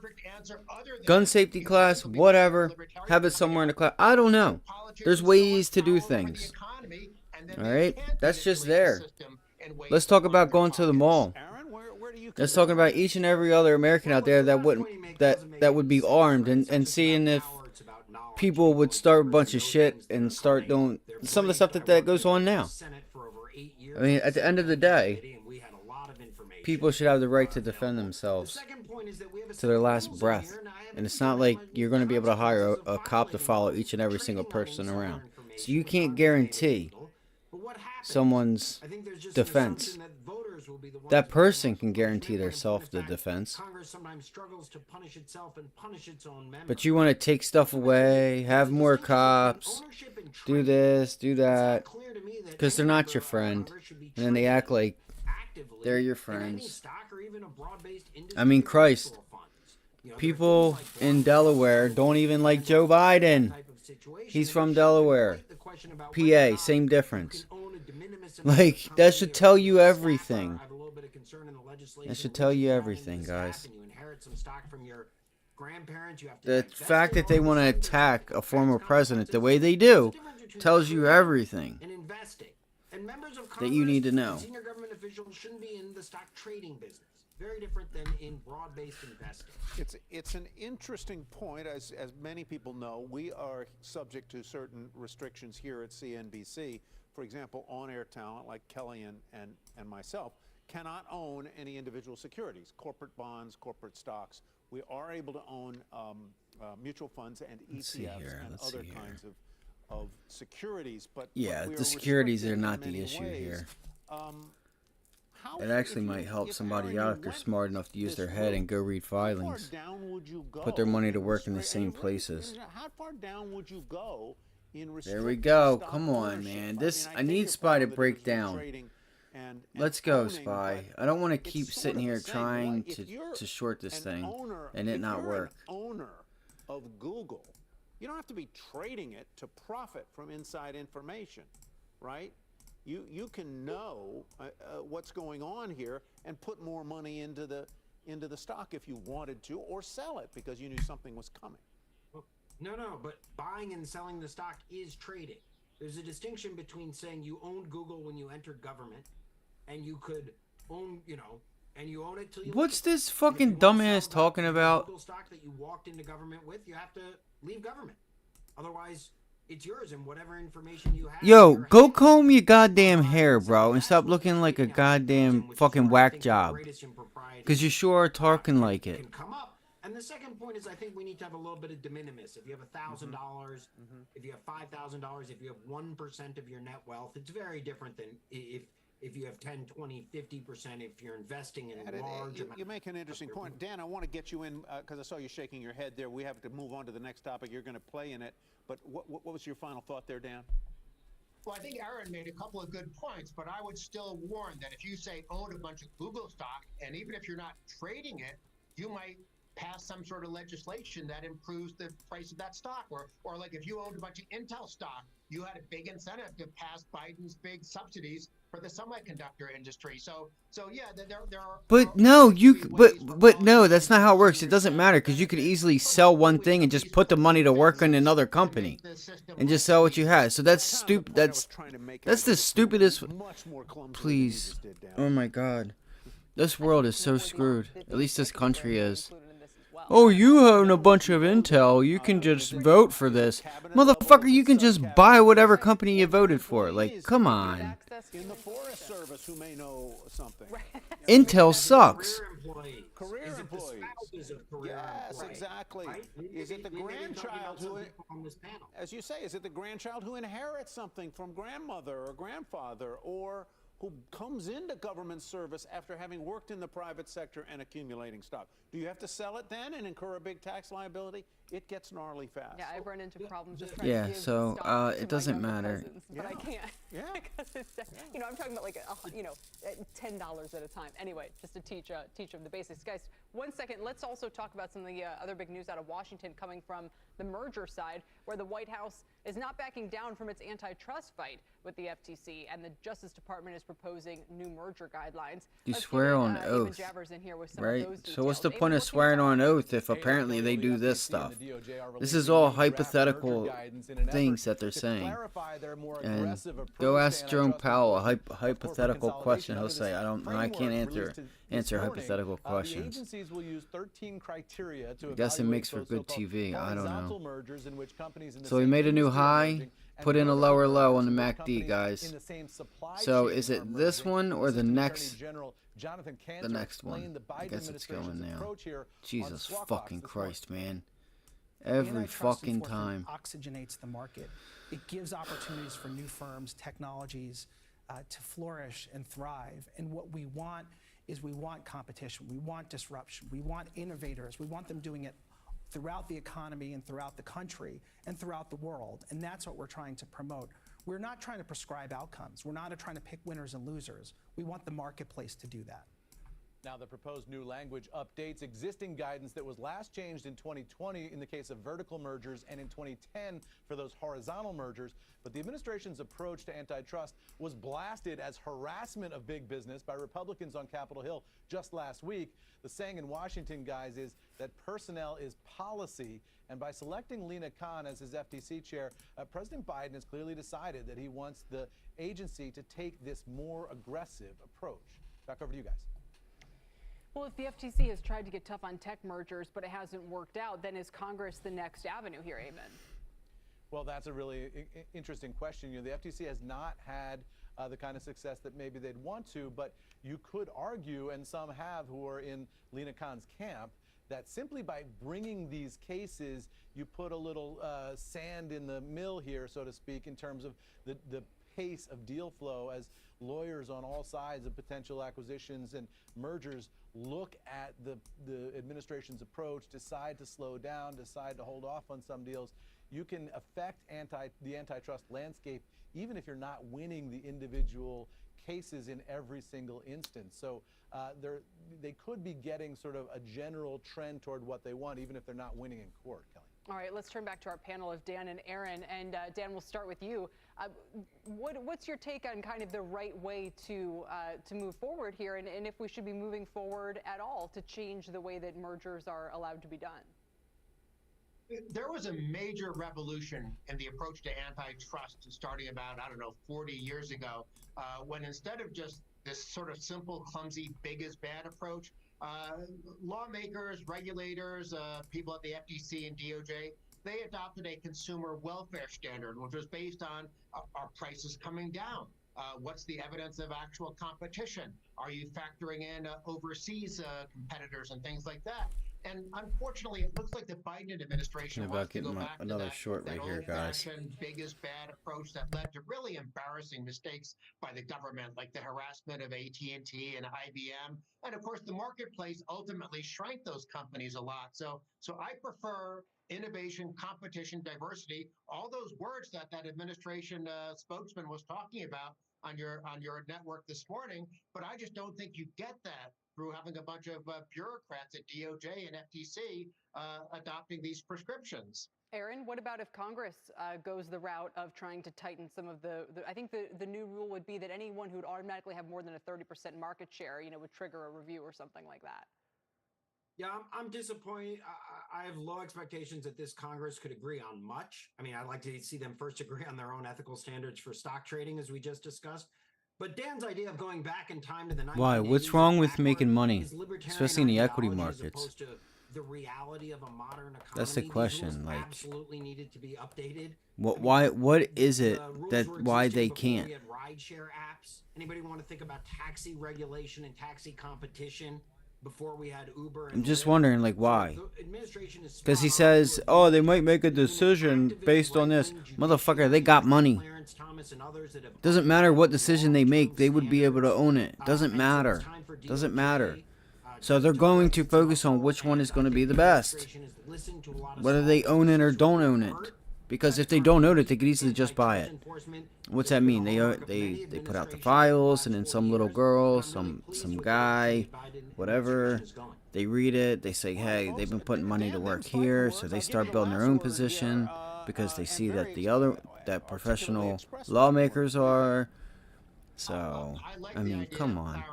gun safety class, whatever, have it somewhere in the class. I don't know. There's ways to do things. All right, that's just there. Let's talk about going to the mall. Let's talk about each and every other American out there that would be armed and seeing if people would start a bunch of shit and start doing some of the stuff that goes on now. I mean, at the end of the day, people should have the right to defend themselves to their last breath. And it's not like you're going to be able to hire a cop to follow each and every single person around. So you can't guarantee someone's defense. That person can guarantee their self-defense. But you want to take stuff away, have more cops, do this, do that, because they're not your friend. And then they act like they're your friends. I mean, Christ. People in Delaware don't even like Joe Biden. He's from Delaware. PA, same difference. Like, that should tell you everything. That should tell you everything, guys. The fact that they want to attack a former president the way they do tells you everything that you need to know. Senior government officials shouldn't be in the stock trading business. Very different than in broad-based investing. It's an interesting point. As many people know, we are subject to certain restrictions here at CNBC. For example, on-air talent like Kelly and myself cannot own any individual securities, corporate bonds, corporate stocks. We are able to own mutual funds and ETFs and other kinds of securities. But yeah, the securities are not the issue here. It actually might help somebody out if they're smart enough to use their head and go read filings. Put their money to work in the same places. How far down would you go in there we go. Come on, man. I need Spy to break down. Let's go, Spy. I don't want to keep sitting here trying to short this thing and it not work. If you're an owner of Google, you don't have to be trading it to profit from inside information, right? You can know what's going on here and put more money into the stock if you wanted to, or sell it because you knew something was coming. No, but buying and selling the stock is trading. There's a distinction between saying you owned Google when you entered government, and you could own, and you own it till you What's leave. this fucking dumbass talking about? Google stock that you walked into government with, you have to leave government. Otherwise, it's yours, and whatever information you have. Yo, go comb your goddamn hair, bro, and stop looking like a goddamn fucking whack job. Because you sure are talking like it. Can come up. And the second point is, I think we need to have a little bit of de minimis. If you have $1,000, if you have $5,000, if you have 1% of your net wealth, it's very different than if you have 10, 20, 50%, if you're investing in large amounts. You make an interesting point. Dan, I want to get you in because I saw you shaking your head there. We have to move on to the next topic. You're going to play in it. But what was your final thought there, Dan? Well, I think Aaron made a couple of good points, but I would still warn that if you say own a bunch of Google stock, and even if you're not trading it, you might pass some sort of legislation that improves the price of that stock. Or like if you owned a bunch of Intel stock, you had a big incentive to pass Biden's big subsidies for the semiconductor industry. So yeah, there are. But no, but no, that's not how it works. It doesn't matter because you could easily sell one thing and just put the money to work in another company and just sell what you had. So that's stupid. That's the stupidest. Please, oh my God, this world is so screwed. At least this country is. Oh, you own a bunch of Intel. You can just vote for this. Motherfucker, you can just buy whatever company you voted for. Like, come on. In the Forest Service, who may know something. Intel sucks. Career employees. Yes, exactly. Right? Is it the grandchild who, on this panel? as you say, is it the grandchild who inherits something from grandmother or grandfather, or who comes into government service after having worked in the private sector and accumulating stock? Do you have to sell it then and incur a big tax liability? It gets gnarly fast. Yeah, I've run into problems just trying to give so stock to it my doesn't younger matter. cousins, but I can't. Yeah. Because it's, I'm talking about like, $10 at a time. Anyway, just to teach them the basics. Guys, 1 second. Let's also talk about some of the other big news out of Washington coming from the merger side, where the White House is not backing down from its antitrust fight with the FTC, and the Justice Department is proposing new merger guidelines. You swear on oath, right? So what's the point of swearing on oath if apparently they do this stuff? This is all hypothetical things that they're saying. And go ask Jerome Powell a hypothetical question. He'll say, I can't answer hypothetical questions. Agencies will use 13 criteria to I guess it makes for good TV. I don't know. mergers in which companies in the So we same made a new industry are high, merging, and put in a vertical lower low on the integration where MACD, companies guys. in the same supply So chain is are it this merging. one or the Assistant next? Attorney General Jonathan The Cantor next one. explained the I Biden guess it's going administration's now. approach here on Jesus Squawk Box fucking this morning. Christ, man. Every Antitrust fucking enforcement time. oxygenates the market. It gives opportunities for new firms, technologies to flourish and thrive. And what we want is we want competition. We want disruption. We want innovators. We want them doing it throughout the economy and throughout the country and throughout the world. And that's what we're trying to promote. We're not trying to prescribe outcomes. We're not trying to pick winners and losers. We want the marketplace to do that. Now, the proposed new language updates existing guidance that was last changed in 2020 in the case of vertical mergers and in 2010 for those horizontal mergers. But the administration's approach to antitrust was blasted as harassment of big business by Republicans on Capitol Hill just last week. The saying in Washington, guys, is that personnel is policy. And by selecting Lina Khan as his FTC chair, President Biden has clearly decided that he wants the agency to take this more aggressive approach. Back over to you guys. Well, if the FTC has tried to get tough on tech mergers, but it hasn't worked out, then is Congress the next avenue here, Eamon? Well, that's a really interesting question. You know, the FTC has not had the kind of success that maybe they'd want to, but you could argue, and some have who are in Lina Khan's camp, that simply by bringing these cases, you put a little sand in the mill here, so to speak, in terms of the pace of deal flow as lawyers on all sides of potential acquisitions and mergers look at the administration's approach, decide to slow down, decide to hold off on some deals. You can affect the antitrust landscape even if you're not winning the individual cases in every single instance. So they could be getting sort of a general trend toward what they want, even if they're not winning in court, Kelly. All right, let's turn back to our panel of Dan and Aaron. And Dan, we'll start with you. What's your take on kind of the right way to move forward here, and if we should be moving forward at all to change the way that mergers are allowed to be done? There was a major revolution in the approach to antitrust starting about, I don't know, 40 years ago, when instead of just this sort of simple, clumsy, big is bad approach, lawmakers, regulators, people at the FTC and DOJ, they adopted a consumer welfare standard, which was based on are prices coming down? What's the evidence of actual competition? Are you factoring in overseas competitors and things like that? And unfortunately, it looks like the Biden administration Thinking wants about to go getting back to another short that right here, guys. old-fashioned, big is bad approach that led to really embarrassing mistakes by the government, like the harassment of AT&T and IBM. And of course, the marketplace ultimately shrank those companies a lot. So I prefer innovation, competition, diversity, all those words that that administration spokesman was talking about on your network this morning. But I just don't think you get that through having a bunch of bureaucrats at DOJ and FTC adopting these prescriptions. Aaron, what about if Congress goes the route of trying to tighten some of I think the new rule would be that anyone who would automatically have more than a 30% market share, would trigger a review or something like that. Yeah, I'm disappointed. I have low expectations that this Congress could agree on much. I mean, I'd like to see them first agree on their own ethical standards for stock trading, as we just discussed. But Dan's idea of going back in time to the 1980s. Why? What's wrong with making money, especially in the equity markets? As opposed to the reality of a modern economy. That's the question. Like, absolutely needed to be updated. Why? What is it that why they can't? We had rideshare apps. Anybody want to think about taxi regulation and taxi competition? Before we had Uber and I'm just Lyft. wondering, like, why? Because he says, oh, they might make a decision based on this. Motherfucker, they got money. Doesn't matter what decision they make, they would be able to own it. Doesn't matter. Doesn't matter. So they're going to focus on which one is going to be the best. Whether they own it or don't own it. Because if they don't own it, they could easily just buy it. What's that mean? They put out the files, and then some little girl, some guy, whatever, they read it. They say, hey, they've been putting money to work here, so they start building their own position because they see that that professional lawmakers are. So, I mean, come on.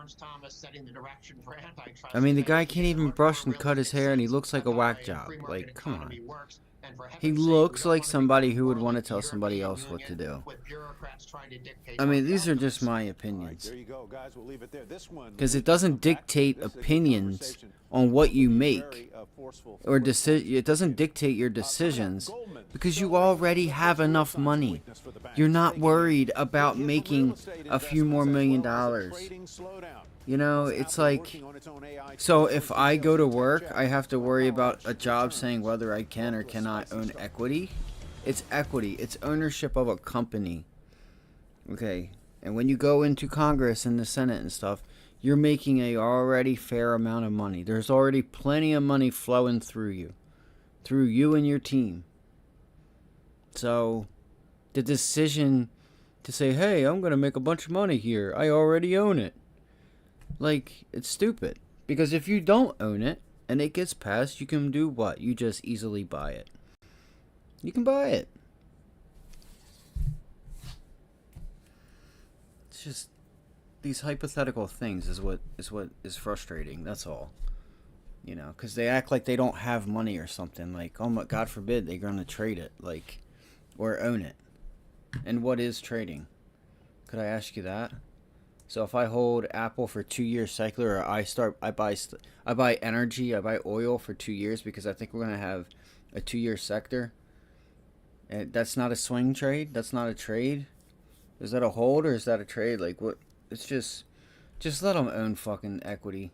I mean, the guy can't even brush and cut his hair, and he looks like a whack job. Like, come on. He looks like somebody who would want to tell somebody else what to do. I mean, these are just my opinions. Because it doesn't dictate opinions on what you make. Or it doesn't dictate your decisions. Because you already have enough money. You're not worried about making a few more $1 million. You know, it's like, so if I go to work, I have to worry about a job saying whether I can or cannot own equity. It's equity. It's ownership of a company. Okay. And when you go into Congress and the Senate and stuff, you're making a already fair amount of money. There's already plenty of money flowing through you and your team. So the decision to say, hey, I'm going to make a bunch of money here, I already own it. Like, it's stupid. Because if you don't own it and it gets passed, you can do what? You just easily buy it. You can buy it. It's just these hypothetical things is what is frustrating. That's all. You know, because they act like they don't have money or something. Like, oh my, God forbid, they're going to trade it, like, or own it. And what is trading? Could I ask you that? So if I hold Apple for 2 years cycler, or I buy energy, I buy oil for 2 years because I think we're gonna have a 2-year sector. And that's not a swing trade. That's not a trade. Is that a hold or is that a trade? Like what? It's just let them own fucking equity.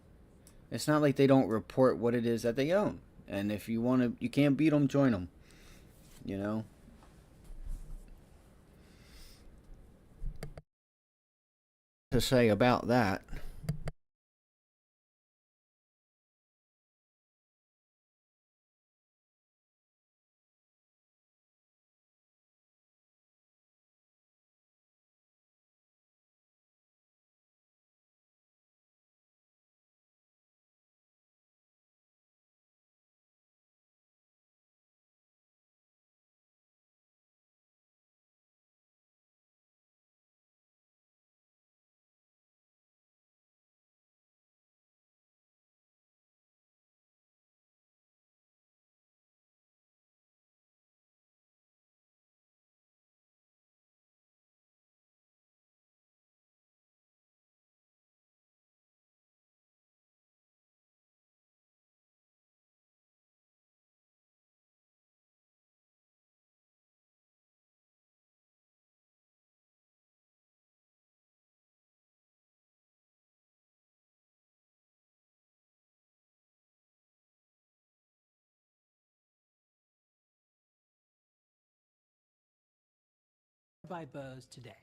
It's not like they don't report what it is that they own. And if you want to, you can't beat them, join them. You know. To say about that. by Bose today.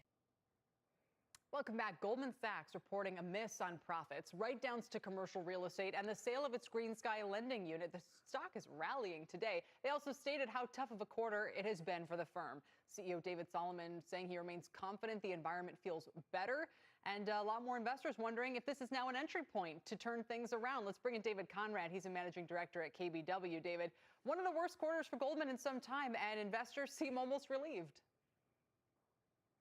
Welcome back. Goldman Sachs reporting a miss on profits, write-downs to commercial real estate, and the sale of its Green Sky lending unit. The stock is rallying today. They also stated how tough of a quarter it has been for the firm. CEO David Solomon saying he remains confident the environment feels better, and a lot more investors wondering if this is now an entry point to turn things around. Let's bring in David Conrad. He's a managing director at KBW. David, one of the worst quarters for Goldman in some time, and investors seem almost relieved.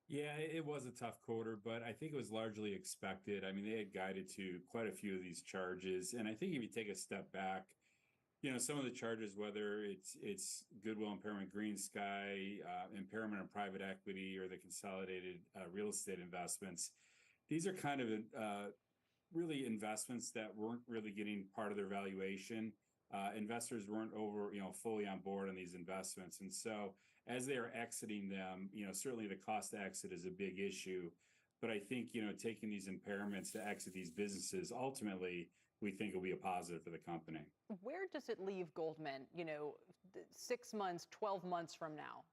Yeah, it was a tough quarter, but I think it was largely expected. I mean, they had guided to quite a few of these charges. And I think if you take a step back, some of the charges, whether it's goodwill impairment, Green Sky, impairment on private equity, or the consolidated real estate investments, these are kind of really investments that weren't really getting part of their valuation. Investors weren't fully on board on these investments. And so as they are exiting them, certainly the cost to exit is a big issue. But I think, taking these impairments to exit these businesses, ultimately, we think will be a positive for the company. Where does it leave Goldman, 6 months, 12 months from now?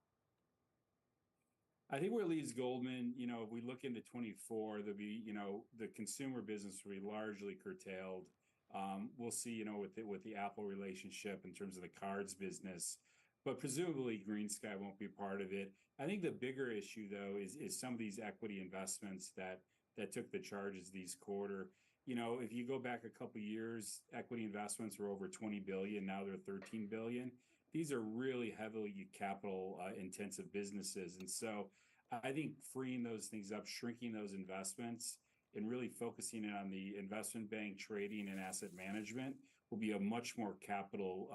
I think where it leaves Goldman, if we look into 24, there'll be, the consumer business will be largely curtailed. We'll see, with the Apple relationship in terms of the cards business, but presumably Green Sky won't be part of it. I think the bigger issue, though, is some of these equity investments that took the charges these quarter. If you go back a couple of years, equity investments were over 20 billion. Now they're 13 billion. These are really heavily capital intensive businesses. And so I think freeing those things up, shrinking those investments, and really focusing it on the investment bank, trading, and asset management will be a much more capital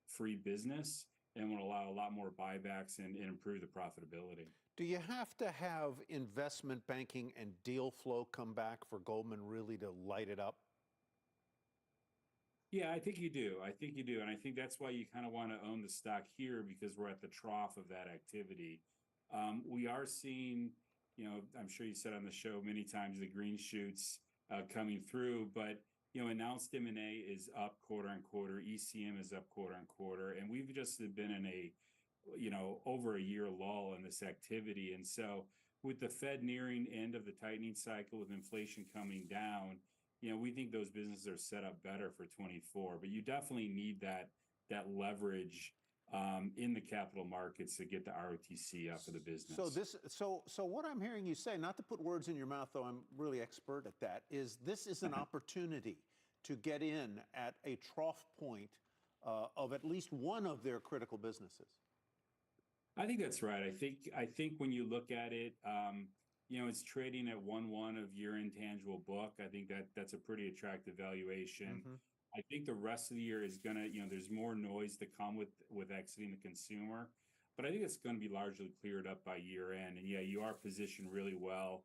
free business and will allow a lot more buybacks and improve the profitability. Do you have to have investment banking and deal flow come back for Goldman really to light it up? Yeah, I think you do. And I think that's why you kind of want to own the stock here, because we're at the trough of that activity. We are seeing, I'm sure you said on the show many times, the green shoots coming through, but announced M&A is up quarter on quarter, ECM is up quarter on quarter, and we've just been in a over a year lull in this activity. And so with the Fed nearing end of the tightening cycle, with inflation coming down, we think those businesses are set up better for 24. But you definitely need that leverage in the capital markets to get the ROTC up for the business. So what I'm hearing you say, not to put words in your mouth, though I'm really expert at that, is this is an opportunity to get in at a trough point of at least one of their critical businesses. I think that's right. I think when you look at it, it's trading at 1.1 of year-end tangible book. I think that's a pretty attractive valuation. Mm-hmm. I think the rest of the year is gonna, there's more noise to come with exiting the consumer, but I think it's going to be largely cleared up by year end. And yeah, you are positioned really well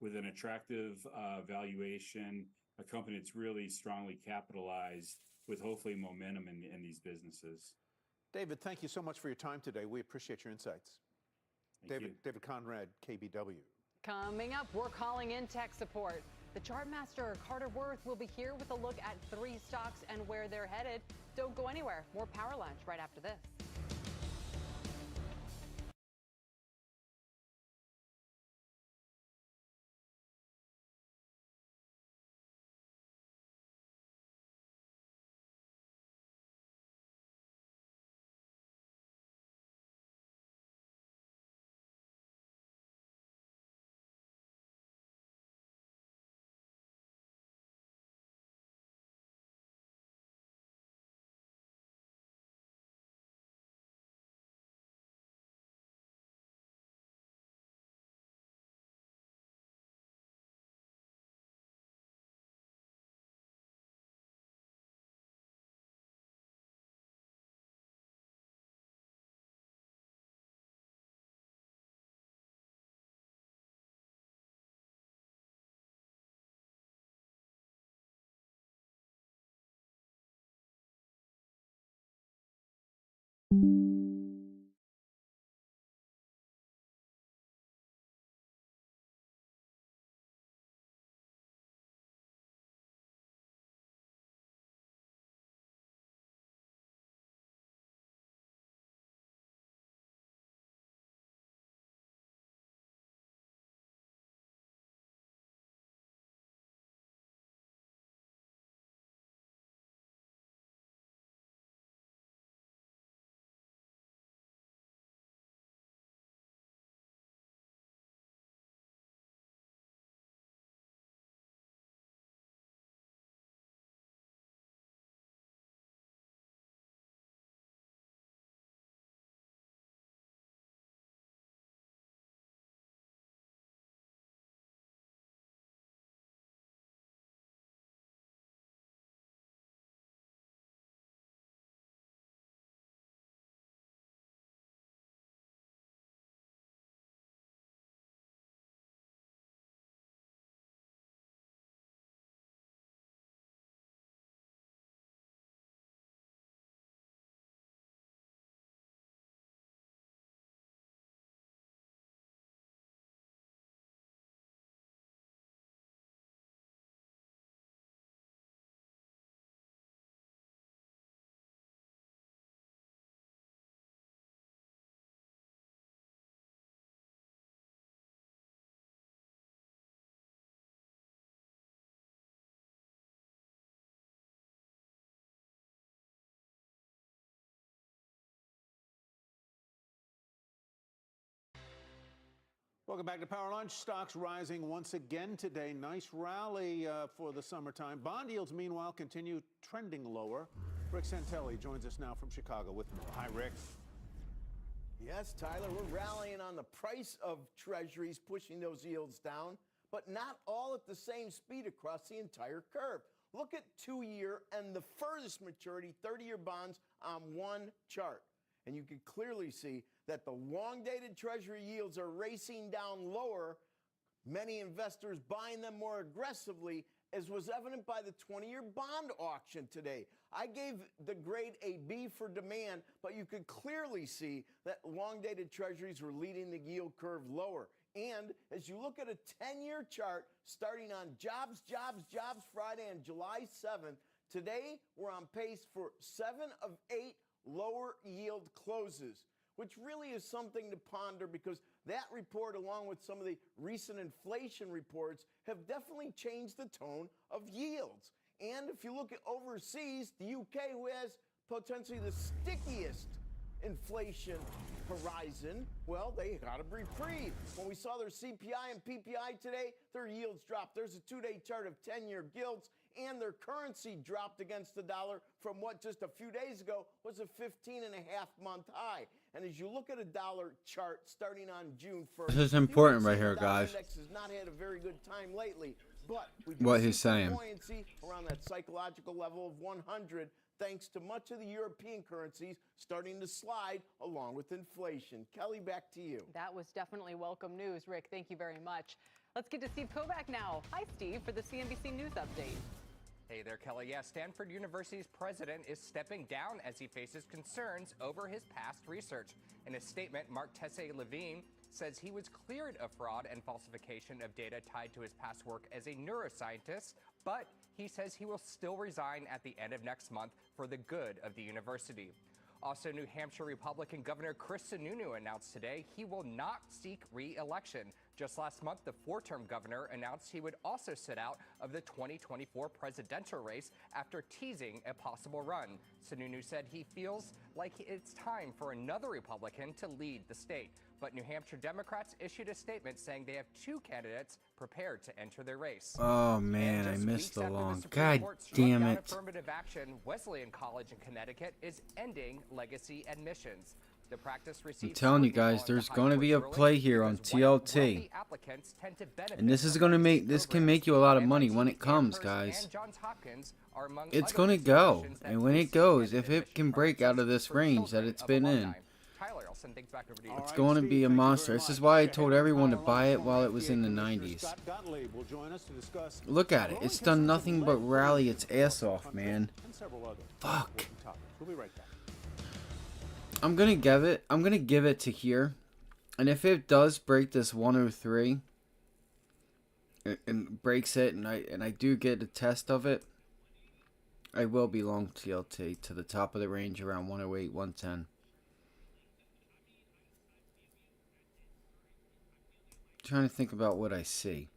with an attractive valuation, a company that's really strongly capitalized with hopefully momentum in these businesses. David, thank you so much for your time today. We appreciate your insights. Thank you. David Conrad, KBW. Coming up, we're calling in tech support. The chartmaster Carter Worth will be here with a look at 3 stocks and where they're headed. Don't go anywhere. More Power Lunch right after this. Welcome back to Power Lunch. Stocks rising once again today. Nice rally for the summertime. Bond yields, meanwhile, continue trending lower. Rick Santelli joins us now from Chicago with more. Hi, Rick. Yes, Tyler, we're rallying on the price of treasuries, pushing those yields down, but not all at the same speed across the entire curve. Look at 2-year and the furthest maturity 30-year bonds on one chart. And you can clearly see that the long-dated treasury yields are racing down lower, many investors buying them more aggressively, as was evident by the 20-year bond auction today. I gave the grade a B for demand, but you could clearly see that long-dated treasuries were leading the yield curve lower. And as you look at a 10-year chart starting on Jobs Friday on July 7th, today we're on pace for 7 of 8 lower yield closes, which really is something to ponder because that report, along with some of the recent inflation reports, have definitely changed the tone of yields. And if you look at overseas, the UK, who has potentially the stickiest inflation horizon, well, they got a reprieve. When we saw their CPI and PPI today, their yields dropped. There's a 2-day chart of 10-year gilts, and their currency dropped against the dollar from what just a few days ago was a 15-and-a-half-month high. And as you look at a dollar chart starting on June 1st, This is important right here, the dollar guys. index has not had a very good time lately, but we What do he's see some saying. buoyancy around that psychological level of 100, thanks to much of the European currencies starting to slide along with inflation. Kelly, back to you. That was definitely welcome news, Rick. Thank you very much. Let's get to Steve Kovac now. Hi, Steve, for the CNBC News Update. Hey there, Kelly. Yeah, Stanford University's president is stepping down as he faces concerns over his past research. In a statement, Mark Tessier-Levine says he was cleared of fraud and falsification of data tied to his past work as a neuroscientist, but he says he will still resign at the end of next month for the good of the university. Also, New Hampshire Republican Governor Chris Sununu announced today he will not seek re-election. Just last month, the 4-term governor announced he would also sit out of the 2024 presidential race after teasing a possible run. Sununu said he feels like it's time for another Republican to lead the state. But New Hampshire Democrats issued a statement saying they have 2 candidates prepared to enter the race. Oh man, I missed the long. God damn it. Affirmative action, Wesleyan College in Connecticut is ending legacy admissions. The practice I'm receives telling you scrutiny guys, following the there's High going to be a Court's play ruling here on because white, TLT. wealthy applicants tend to benefit And this is from going to legacy make, this can programs. make you a lot of money when it MIT, comes, Amherst, guys. and Johns Hopkins are among It's other going to go. institutions that And when it receive goes, if admission it can break out of this for range that children it's of been alumni. in, Tyler, I'll send things back over to you. it's going to be a monster. This is why I told everyone to buy it while it was in the 90s. Scott Gottlieb will join us to discuss Look at it. It's done nothing but rally its ass off, man. and several other Fuck. important topics. We'll be right back. I'm gonna give it to here. And if it does break this 103 and breaks it and I do get a test of it, I will be long TLT to the top of the range around 108, 110. Trying to think about what I see.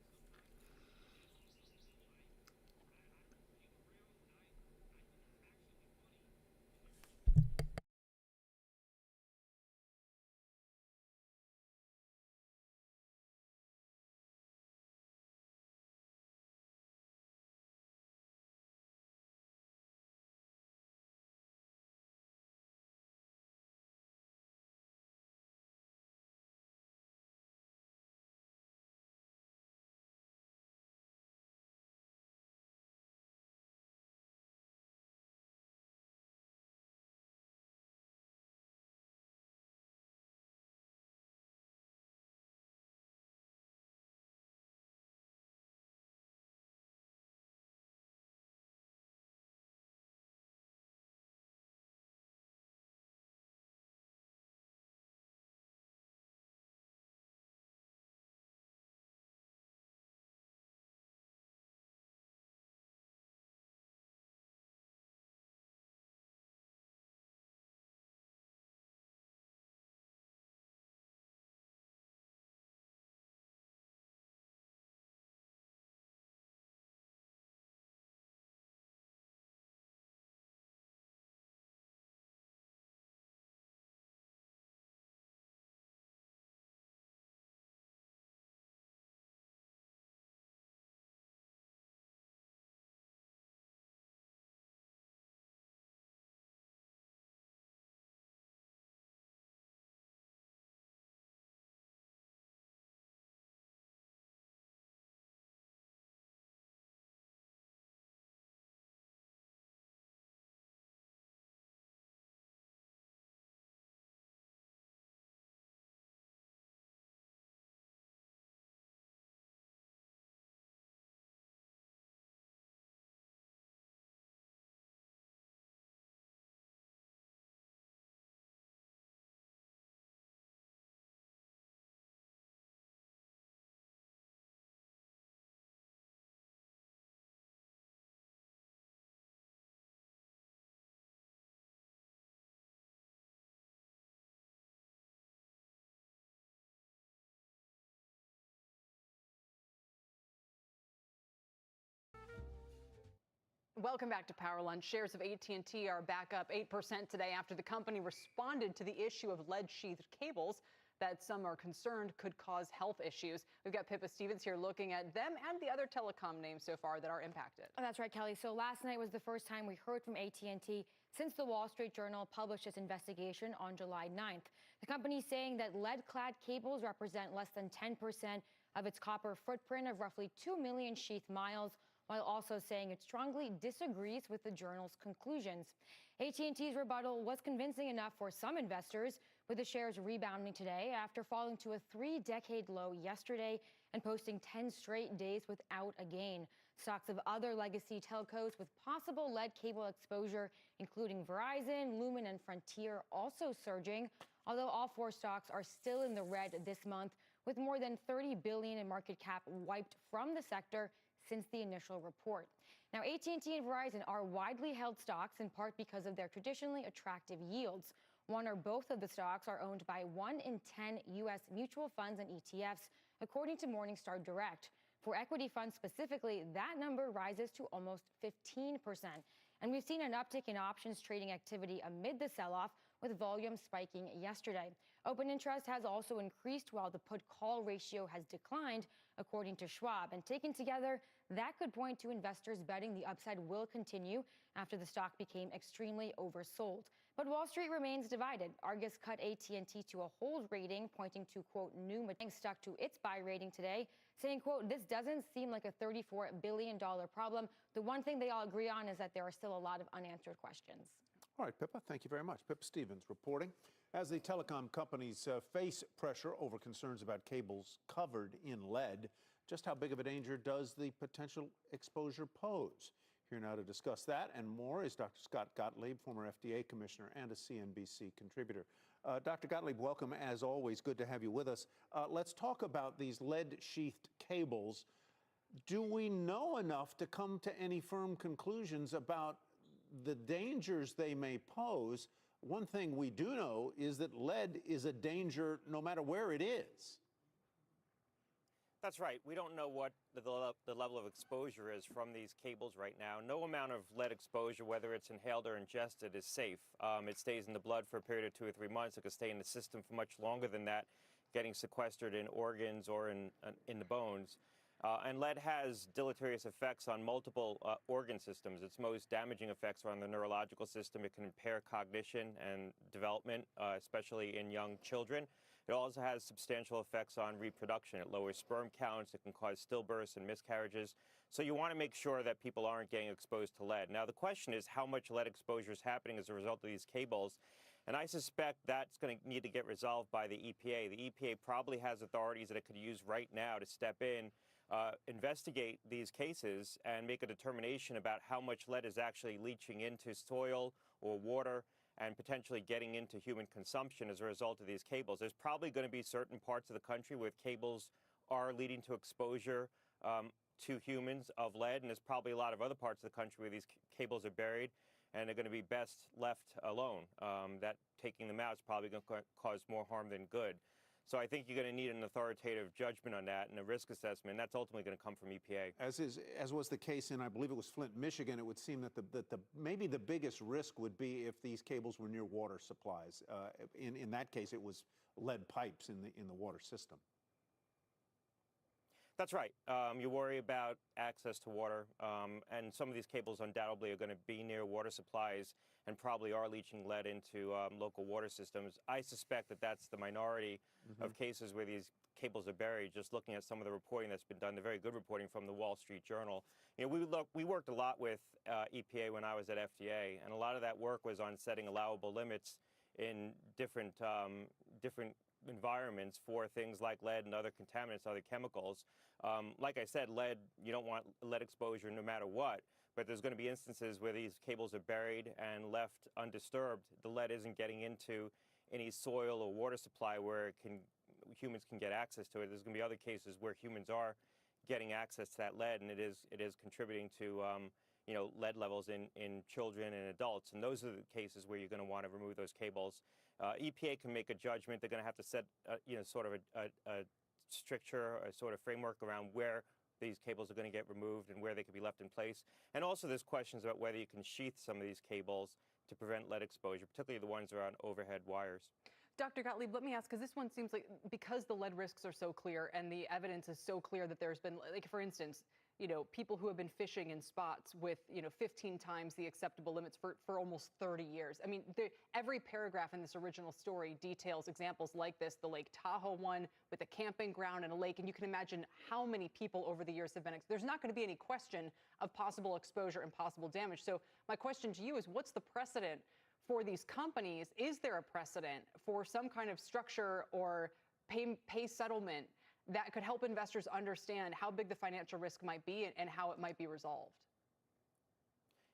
Welcome back to Power Lunch. Shares of AT&T are back up 8% today after the company responded to the issue of lead-sheathed cables that some are concerned could cause health issues. We've got Pippa Stevens here looking at them and the other telecom names so far that are impacted. Oh, that's right, Kelly. So last night was the first time we heard from AT&T since the Wall Street Journal published its investigation on July 9th. The company saying that lead-clad cables represent less than 10% of its copper footprint of roughly 2 million sheath miles, while also saying it strongly disagrees with the journal's conclusions. AT&T's rebuttal was convincing enough for some investors, with the shares rebounding today after falling to a 3-decade low yesterday and posting 10 straight days without a gain. Stocks of other legacy telcos with possible lead cable exposure, including Verizon, Lumen, and Frontier, also surging, although all 4 stocks are still in the red this month, with more than $30 billion in market cap wiped from the sector since the initial report. Now, AT&T and Verizon are widely held stocks in part because of their traditionally attractive yields. One or both of the stocks are owned by 1 in 10 U.S. mutual funds and ETFs, according to Morningstar Direct. For equity funds specifically, that number rises to almost 15%. And we've seen an uptick in options trading activity amid the sell-off, with volume spiking yesterday. Open interest has also increased while the put-call ratio has declined, according to Schwab. And taken together, that could point to investors betting the upside will continue after the stock became extremely oversold. But Wall Street remains divided. Argus cut AT&T to a hold rating, pointing to, quote, new material, stuck to its buy rating today, saying, quote, this doesn't seem like a $34 billion problem. The one thing they all agree on is that there are still a lot of unanswered questions. All right, Pippa, thank you very much. Pippa Stevens reporting. As the telecom companies face pressure over concerns about cables covered in lead, just how big of a danger does the potential exposure pose? Here now to discuss that and more is Dr. Scott Gottlieb, former FDA commissioner and a CNBC contributor. Dr. Gottlieb, welcome as always. Good to have you with us. Let's talk about these lead-sheathed cables. Do we know enough to come to any firm conclusions about the dangers they may pose? One thing we do know is that lead is a danger no matter where it is. That's right. We don't know what the level of exposure is from these cables right now. No amount of lead exposure, whether it's inhaled or ingested, is safe. It stays in the blood for a period of 2 or 3 months. It could stay in the system for much longer than that, getting sequestered in organs or in the bones. And lead has deleterious effects on multiple organ systems. Its most damaging effects are on the neurological system. It can impair cognition and development, especially in young children. It also has substantial effects on reproduction. It lowers sperm counts. It can cause stillbirths and miscarriages. So you want to make sure that people aren't getting exposed to lead. Now, the question is how much lead exposure is happening as a result of these cables. And I suspect that's going to need to get resolved by the EPA. The EPA probably has authorities that it could use right now to step in, investigate these cases and make a determination about how much lead is actually leaching into soil or water and potentially getting into human consumption as a result of these cables. There's probably going to be certain parts of the country where cables are leading to exposure to humans of lead, and there's probably a lot of other parts of the country where these cables are buried and they're going to be best left alone. That taking them out is probably going to cause more harm than good. So I think you're going to need an authoritative judgment on that and a risk assessment. And that's ultimately going to come from EPA. As was the case in, I believe it was Flint, Michigan, it would seem that maybe the biggest risk would be if these cables were near water supplies. In that case, it was lead pipes in the water system. That's right. You worry about access to water, and some of these cables undoubtedly are going to be near water supplies and probably are leaching lead into local water systems. I suspect that that's the minority of cases where these cables are buried. Just looking at some of the reporting that's been done, the very good reporting from the Wall Street Journal. You know, we worked a lot with EPA when I was at FDA, and a lot of that work was on setting allowable limits in different environments for things like lead and other contaminants, other chemicals. Like I said, lead, you don't want lead exposure no matter what, but there's going to be instances where these cables are buried and left undisturbed. The lead isn't getting into any soil or water supply where humans can get access to it. There's going to be other cases where humans are getting access to that lead, and it is contributing to lead levels in children and adults. And those are the cases where you're going to want to remove those cables. EPA can make a judgment. They're going to have to set, sort of a stricture, a sort of framework around where these cables are going to get removed and where they could be left in place. And also there's questions about whether you can sheath some of these cables to prevent lead exposure, particularly the ones that are on overhead wires. Dr. Gottlieb, let me ask, because this one seems like, because the lead risks are so clear and the evidence is so clear that there's been, like, for instance, people who have been fishing in spots with, 15 times the acceptable limits for almost 30 years. I mean, every paragraph in this original story details examples like this, the Lake Tahoe one with a camping ground and a lake, and you can imagine how many people over the years have been, there's not going to be any question of possible exposure and possible damage. So my question to you is, what's the precedent for these companies? Is there a precedent for some kind of structure or pay settlement that could help investors understand how big the financial risk might be and how it might be resolved?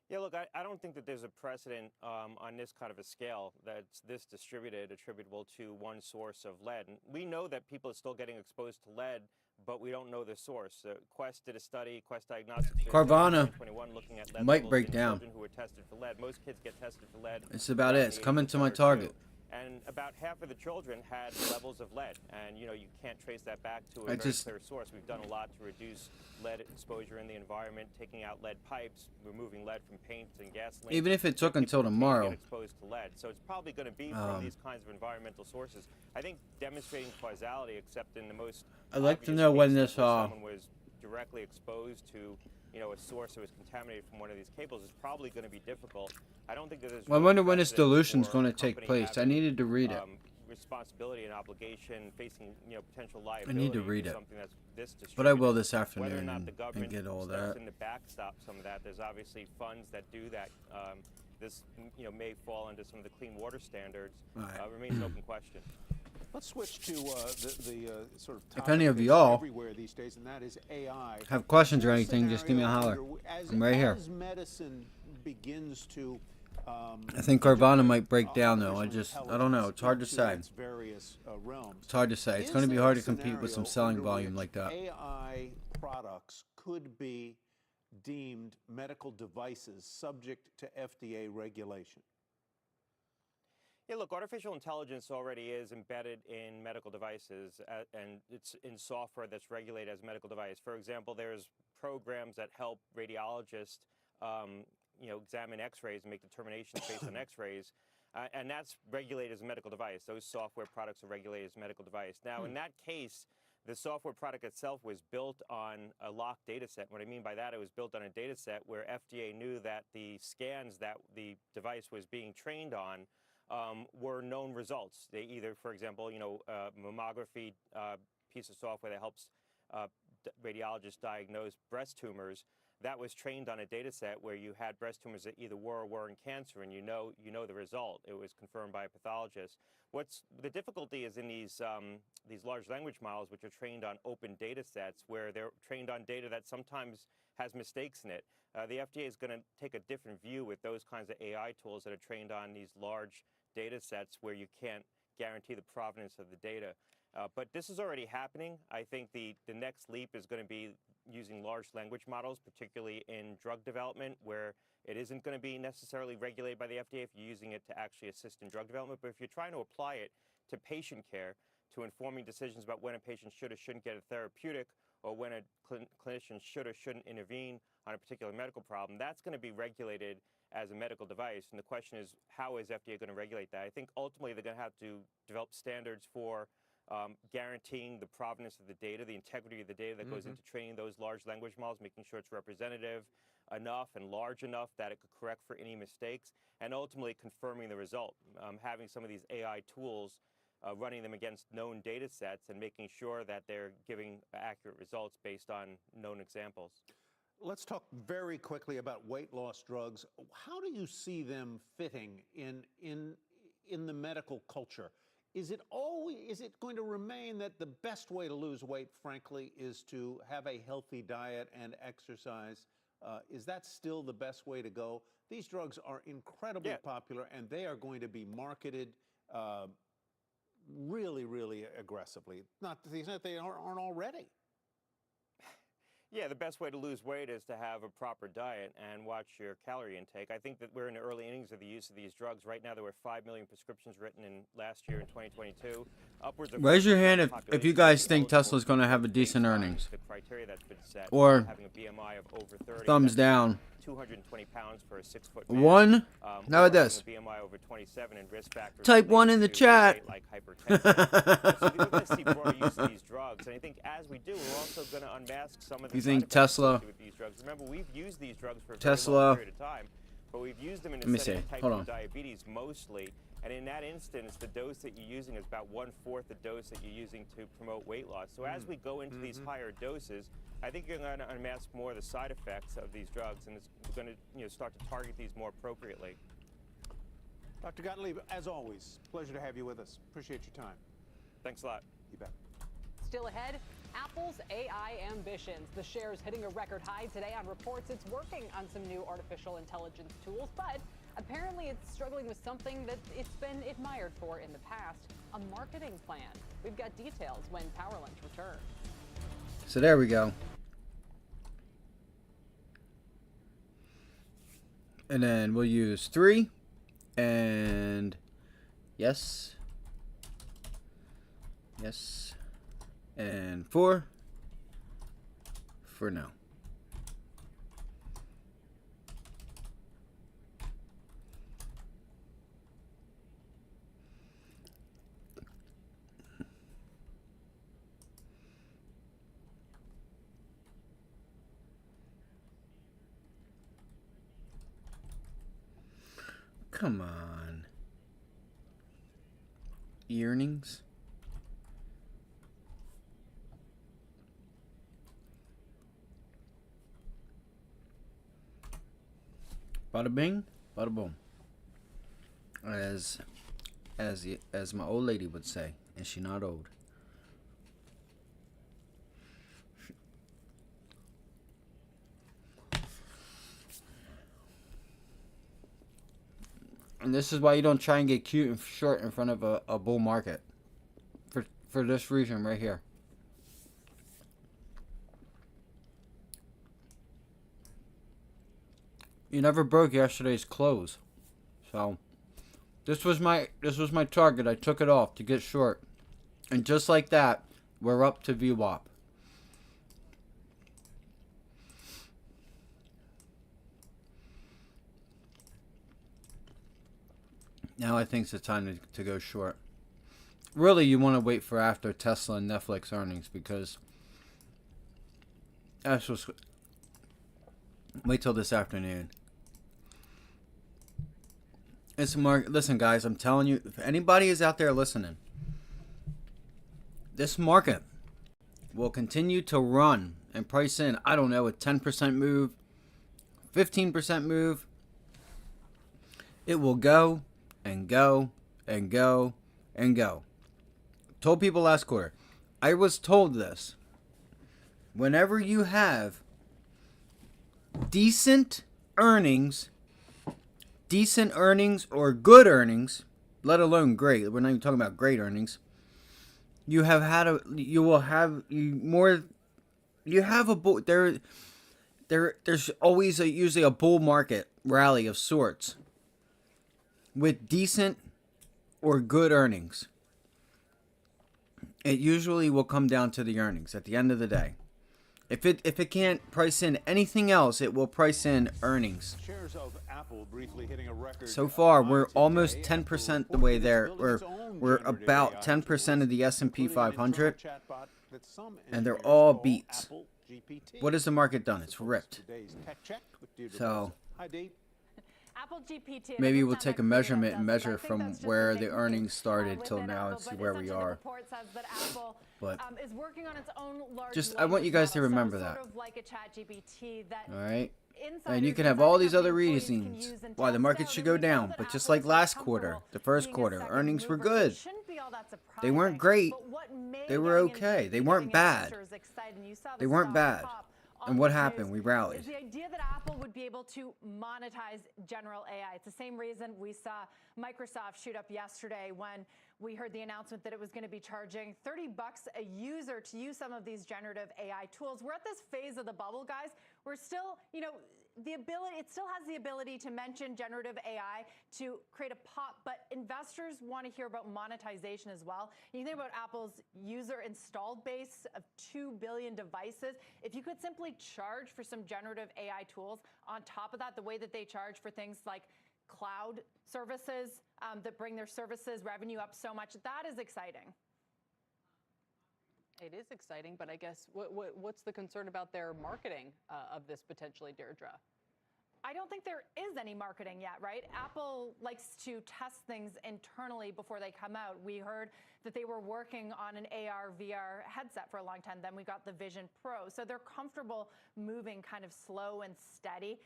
Yeah, look, I don't think that there's a precedent on this kind of a scale that's this distributed, attributable to one source of lead. And we know that people are still getting exposed to lead, but we don't know the source. Quest did a study, Quest Diagnostics did a study in Carvana 2021 looking at lead might levels break in down. children who were tested for lead. Most kids get tested for lead. It's about it. around It's the age coming of to my 1 or 2. target. And about half of the children had levels of lead, and you can't trace that back to a very clear source. We've done a lot to reduce lead exposure in the environment, taking out lead pipes, removing lead from paints and gasoline. Even if it took People until continue to tomorrow. get exposed to lead, so it's probably going to be from these kinds of environmental sources. I think demonstrating causality, except in the most I'd like to obvious know when cases this where someone was directly exposed to a source that was contaminated from one of these cables, is probably going to be difficult. I don't think that there's Well, I wonder when this precedent dilution's for going a to take company place. I having, needed to read it. Responsibility and obligation, facing potential I liability. need to read for it. something that's this But I will distributed. this afternoon Whether or not and- the and government get all steps that. in to backstop some of that, there's obviously funds that do that. This may fall under some of the clean water standards. Right. Remains an open question. Let's switch to the sort of If any of topic y'all everywhere these days, and that is AI. have questions or Is there a anything, just give me a scenario holler. under- I'm right here. As medicine begins to I think Carvana might break down though. I don't know. It's hard to into say. its various realms. It's hard to say. It's Is going to be there hard a to compete with some scenario selling under volume which like that. AI products could be deemed medical devices subject to FDA regulation? Yeah, look, artificial intelligence already is embedded in medical devices, and it's in software that's regulated as a medical device. For example, there's programs that help radiologists, examine X-rays and make determinations based on X-rays, and that's regulated as a medical device. Those software products are regulated as a medical device. Now, in that case, the software product itself was built on a locked data set. What I mean by that, it was built on a data set where FDA knew that the scans that the device was being trained on were known results. They either, for example, mammography piece of software that helps radiologists diagnose breast tumors, that was trained on a data set where you had breast tumors that either were or weren't cancer, and you know the result. It was confirmed by a pathologist. What's the difficulty is in these large language models, which are trained on open data sets, where they're trained on data that sometimes has mistakes in it. The FDA is going to take a different view with those kinds of AI tools that are trained on these large data sets where you can't guarantee the provenance of the data. But this is already happening. I think the next leap is going to be using large language models, particularly in drug development, where it isn't going to be necessarily regulated by the FDA if you're using it to actually assist in drug development. But if you're trying to apply it to patient care, to informing decisions about when a patient should or shouldn't get a therapeutic, or when a clinician should or shouldn't intervene on a particular medical problem, that's going to be regulated as a medical device. And the question is, how is FDA going to regulate that? I think ultimately they're going to have to develop standards for guaranteeing the provenance of the data, the integrity of the data that goes into training those large language models, making sure it's representative enough and large enough that it could correct for any mistakes, and ultimately confirming the result. Having some of these AI tools, running them against known data sets and making sure that they're giving accurate results based on known examples. Let's talk very quickly about weight loss drugs. How do you see them fitting in the medical culture? Is it going to remain that the best way to lose weight, frankly, is to have a healthy diet and exercise? Is that still the best way to go? These drugs are incredibly popular, and they are going to be marketed really, really aggressively. Not to the extent they aren't already. Yeah, the best way to lose weight is to have a proper diet and watch your calorie intake. I think that we're in the early innings of the use of these drugs. Right now, there were 5 million prescriptions written in last year in 2022. Upwards of Raise your 40% hand of the if you population guys is think eligible Tesla's for going to have a drugs decent based on earnings. the criteria that's been set, Or having a BMI of over 30. thumbs That's down. 220 pounds for a 6-foot man. One. How or about this? having a BMI over 27 and risk factors Type 1 related in the to chat. weight like hypertension. So we're going to see broader use of these drugs, and I think as we do, we're also going to unmask some of the You side think effects Tesla- associated with these drugs. Remember, we've used these drugs for a very Tesla- long period of time, but we've used them in Let me a setting see. of type Hold 2 on. diabetes mostly. And in that instance, the dose that you're using is about 1/4 the dose that you're using to promote weight loss. So as we go into these higher doses, I think you're going to unmask more of the side effects of these drugs, and it's going to start to target these more appropriately. Dr. Gottlieb, as always, pleasure to have you with us. Appreciate your time. Thanks a lot. You bet. Still ahead, Apple's AI ambitions. The shares hitting a record high today on reports it's working on some new artificial intelligence tools, but apparently it's struggling with something that it's been admired for in the past, a marketing plan. We've got details when Power Lunch returns. So there we go. And then we'll use 3 and yes, and 4 for now. Come on. Earnings. Bada bing, bada boom. As my old lady would say, and she not old. And this is why you don't try and get cute and short in front of a bull market. For this reason right here. You never broke yesterday's close. So this was my target. I took it off to get short. And just like that, we're up to VWAP. Now I think it's the time to go short. Really, you want to wait for after Tesla and Netflix earnings because that's what's. Wait till this afternoon. It's listen, guys. I'm telling you, if anybody is out there listening, this market will continue to run and price in. I don't know, a 10% move, 15% move. It will go and go and go and go. Told people last quarter. I was told this. Whenever you have decent earnings or good earnings, let alone great. We're not even talking about great earnings. You have had there's always usually a bull market rally of sorts with decent or good earnings. It usually will come down to the earnings at the end of the day. If it can't price in anything else, it will price in earnings. Shares of Apple briefly hitting a record. So far, we're almost 10% the way there. We're about 10% of the S&P 500, and they're all beats. What has the market done? It's ripped. So Apple GPT, maybe we'll take a measurement and measure from where the earnings started till now and see where we are. But is working on its own large just I want you guys to model, remember so that. sort of like a ChatGPT that All right. insiders And you can have inside all the these company other employees can reasons use and why the test market out, should and go we know down. that But just Apple like is last comfortable quarter, the first being a quarter, second earnings were mover, so it good. shouldn't be all that They weren't surprising. great. But what made They were getting okay. in- They weren't getting bad. investors excited, and you saw the They weren't stock bad. pop on And what this happened? news, We rallied. is the idea that Apple would be able to monetize general AI. It's the same reason we saw Microsoft shoot up yesterday when We heard the announcement that it was going to be charging $30 a user to use some of these generative AI tools. We're at this phase of the bubble, guys. We're still, it still has the ability to mention generative AI to create a pop, but investors want to hear about monetization as well. You think about Apple's user installed base of 2 billion devices. If you could simply charge for some generative AI tools on top of that, the way that they charge for things like cloud services that bring their services revenue up so much, that is exciting. It is exciting, but I guess what's the concern about their marketing of this potentially, Deirdre? I don't think there is any marketing yet, right? Apple likes to test things internally before they come out. We heard that they were working on an AR, VR headset for a long time. Then we got the Vision Pro. So they're comfortable moving kind of slow and steady.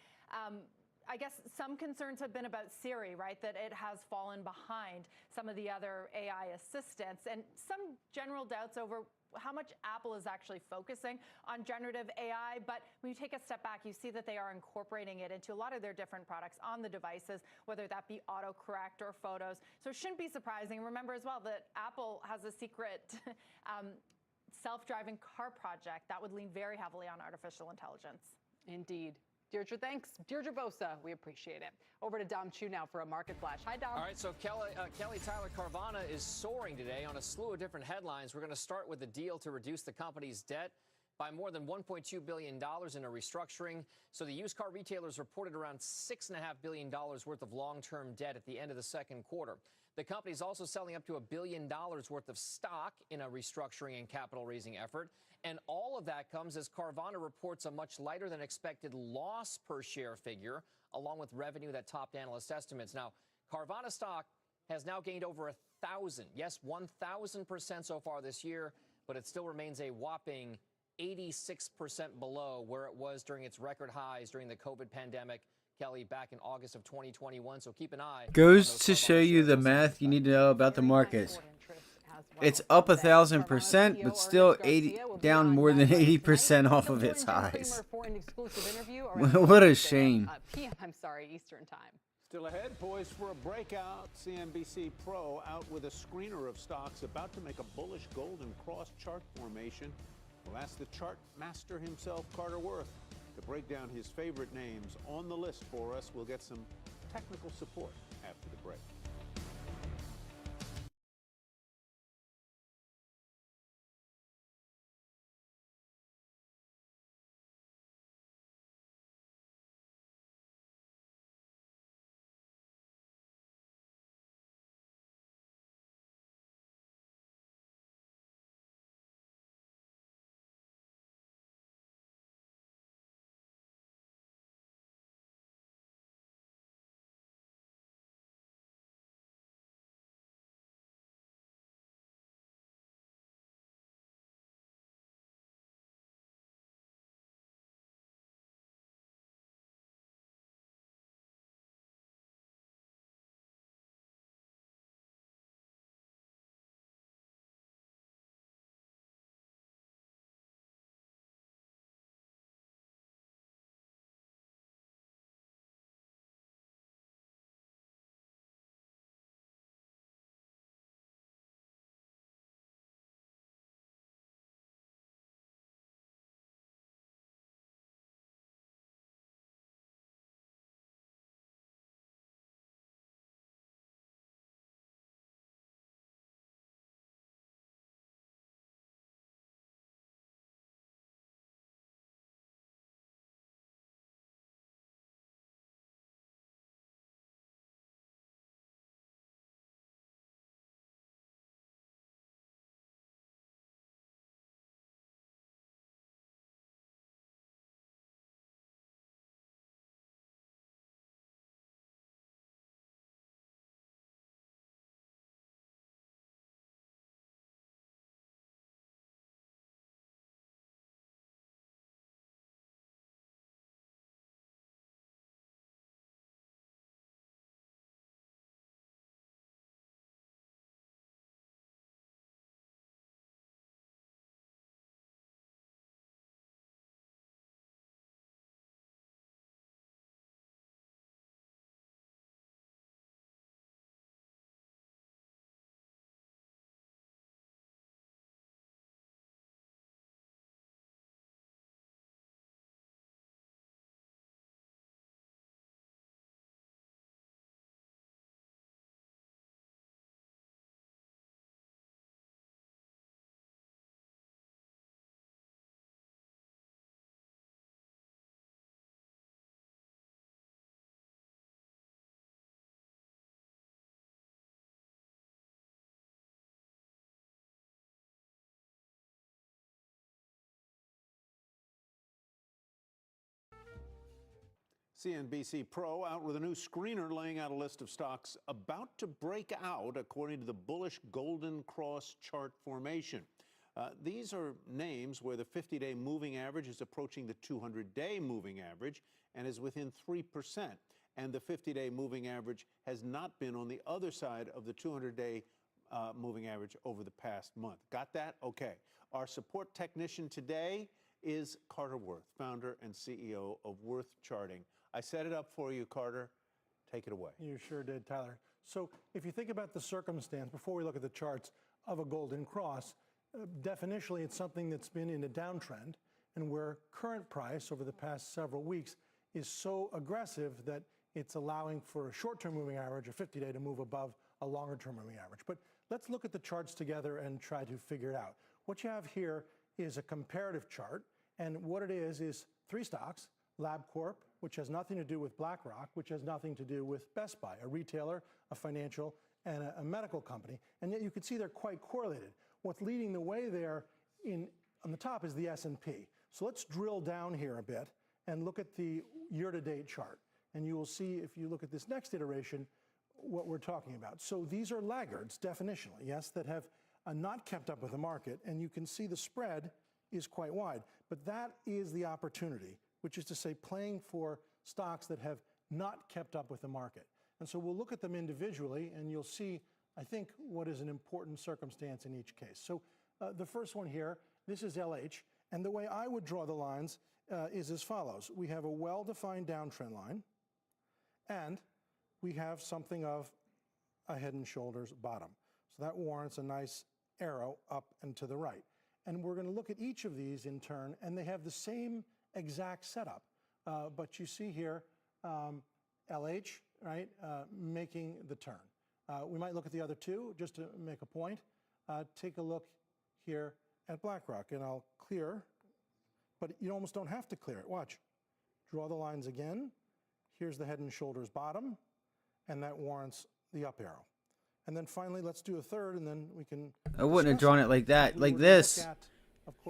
I guess some concerns have been about Siri, right? That it has fallen behind some of the other AI assistants, and some general doubts over how much Apple is actually focusing on generative AI. But when you take a step back, you see that they are incorporating it into a lot of their different products on the devices, whether that be autocorrect or photos. So it shouldn't be surprising. Remember as well that Apple has a secret self-driving car project that would lean very heavily on artificial intelligence. Indeed. Deirdre, thanks. Deirdre Bosa, we appreciate it. Over to Dom Chu now for a market flash. Hi, Dom. All right, so Kelly Tyler, Carvana is soaring today on a slew of different headlines. We're going to start with the deal to reduce the company's debt by more than $1.2 billion in a restructuring. So the used car retailers reported around $6.5 billion worth of long-term debt at the end of the second quarter. The company is also selling up to $1 billion worth of stock in a restructuring and capital raising effort. And all of that comes as Carvana reports a much lighter than expected loss per share figure, along with revenue that topped analyst estimates. Now, Carvana stock has now gained over 1,000% so far this year, but it still remains a whopping 86% below where it was during its record highs during the COVID pandemic, Kelly, back in August of 2021. So keep an eye. Goes to show you the math you need to know about the markets. It's up 1,000%, but still down more than 80% off of its highs. What a shame. I'm sorry, Eastern time. Still ahead, poised for a breakout. CNBC Pro out with a screener of stocks about to make a bullish golden cross chart formation. We'll ask the chart master himself, Carter Worth, to break down his favorite names on the list for us. We'll get some technical support after the break. CNBC Pro out with a new screener laying out a list of stocks about to break out according to the bullish Golden Cross chart formation. These are names where the 50-day moving average is approaching the 200-day moving average and is within 3%. And the 50-day moving average has not been on the other side of the 200-day moving average over the past month. Got that? Okay. Our support technician today is Carter Worth, founder and CEO of Worth Charting. I set it up for you, Carter. Take it away. You sure did, Tyler. So if you think about the circumstance, before we look at the charts, of a golden cross, definitionally it's something that's been in a downtrend, and where current price over the past several weeks is so aggressive that it's allowing for a short-term moving average, a 50-day, to move above a longer-term moving average. But let's look at the charts together and try to figure it out. What you have here is a comparative chart, and what it is three stocks: LabCorp, which has nothing to do with BlackRock, which has nothing to do with Best Buy, a retailer, a financial, and a medical company. And yet you can see they're quite correlated. What's leading the way there on the top is the S&P. So let's drill down here a bit and look at the year-to-date chart. And you will see, if you look at this next iteration, what we're talking about. So these are laggards, definitionally, yes, that have not kept up with the market. And you can see the spread is quite wide. But that is the opportunity, which is to say playing for stocks that have not kept up with the market. And so we'll look at them individually, and you'll see, I think, what is an important circumstance in each case. So the first one here, this is LH. And the way I would draw the lines is as follows. We have a well-defined downtrend line, and we have something of a head and shoulders bottom. So that warrants a nice arrow up and to the right. And we're going to look at each of these in turn, and they have the same exact setup. But you see here LH, right, making the turn. We might look at the other two just to make a point. Take a look here at BlackRock, and I'll clear, but you almost don't have to clear it. Watch. Draw the lines again. Here's the head and shoulders bottom, and that warrants the up arrow. And then finally, let's do a third, and then we can... I wouldn't have drawn it like that, like this.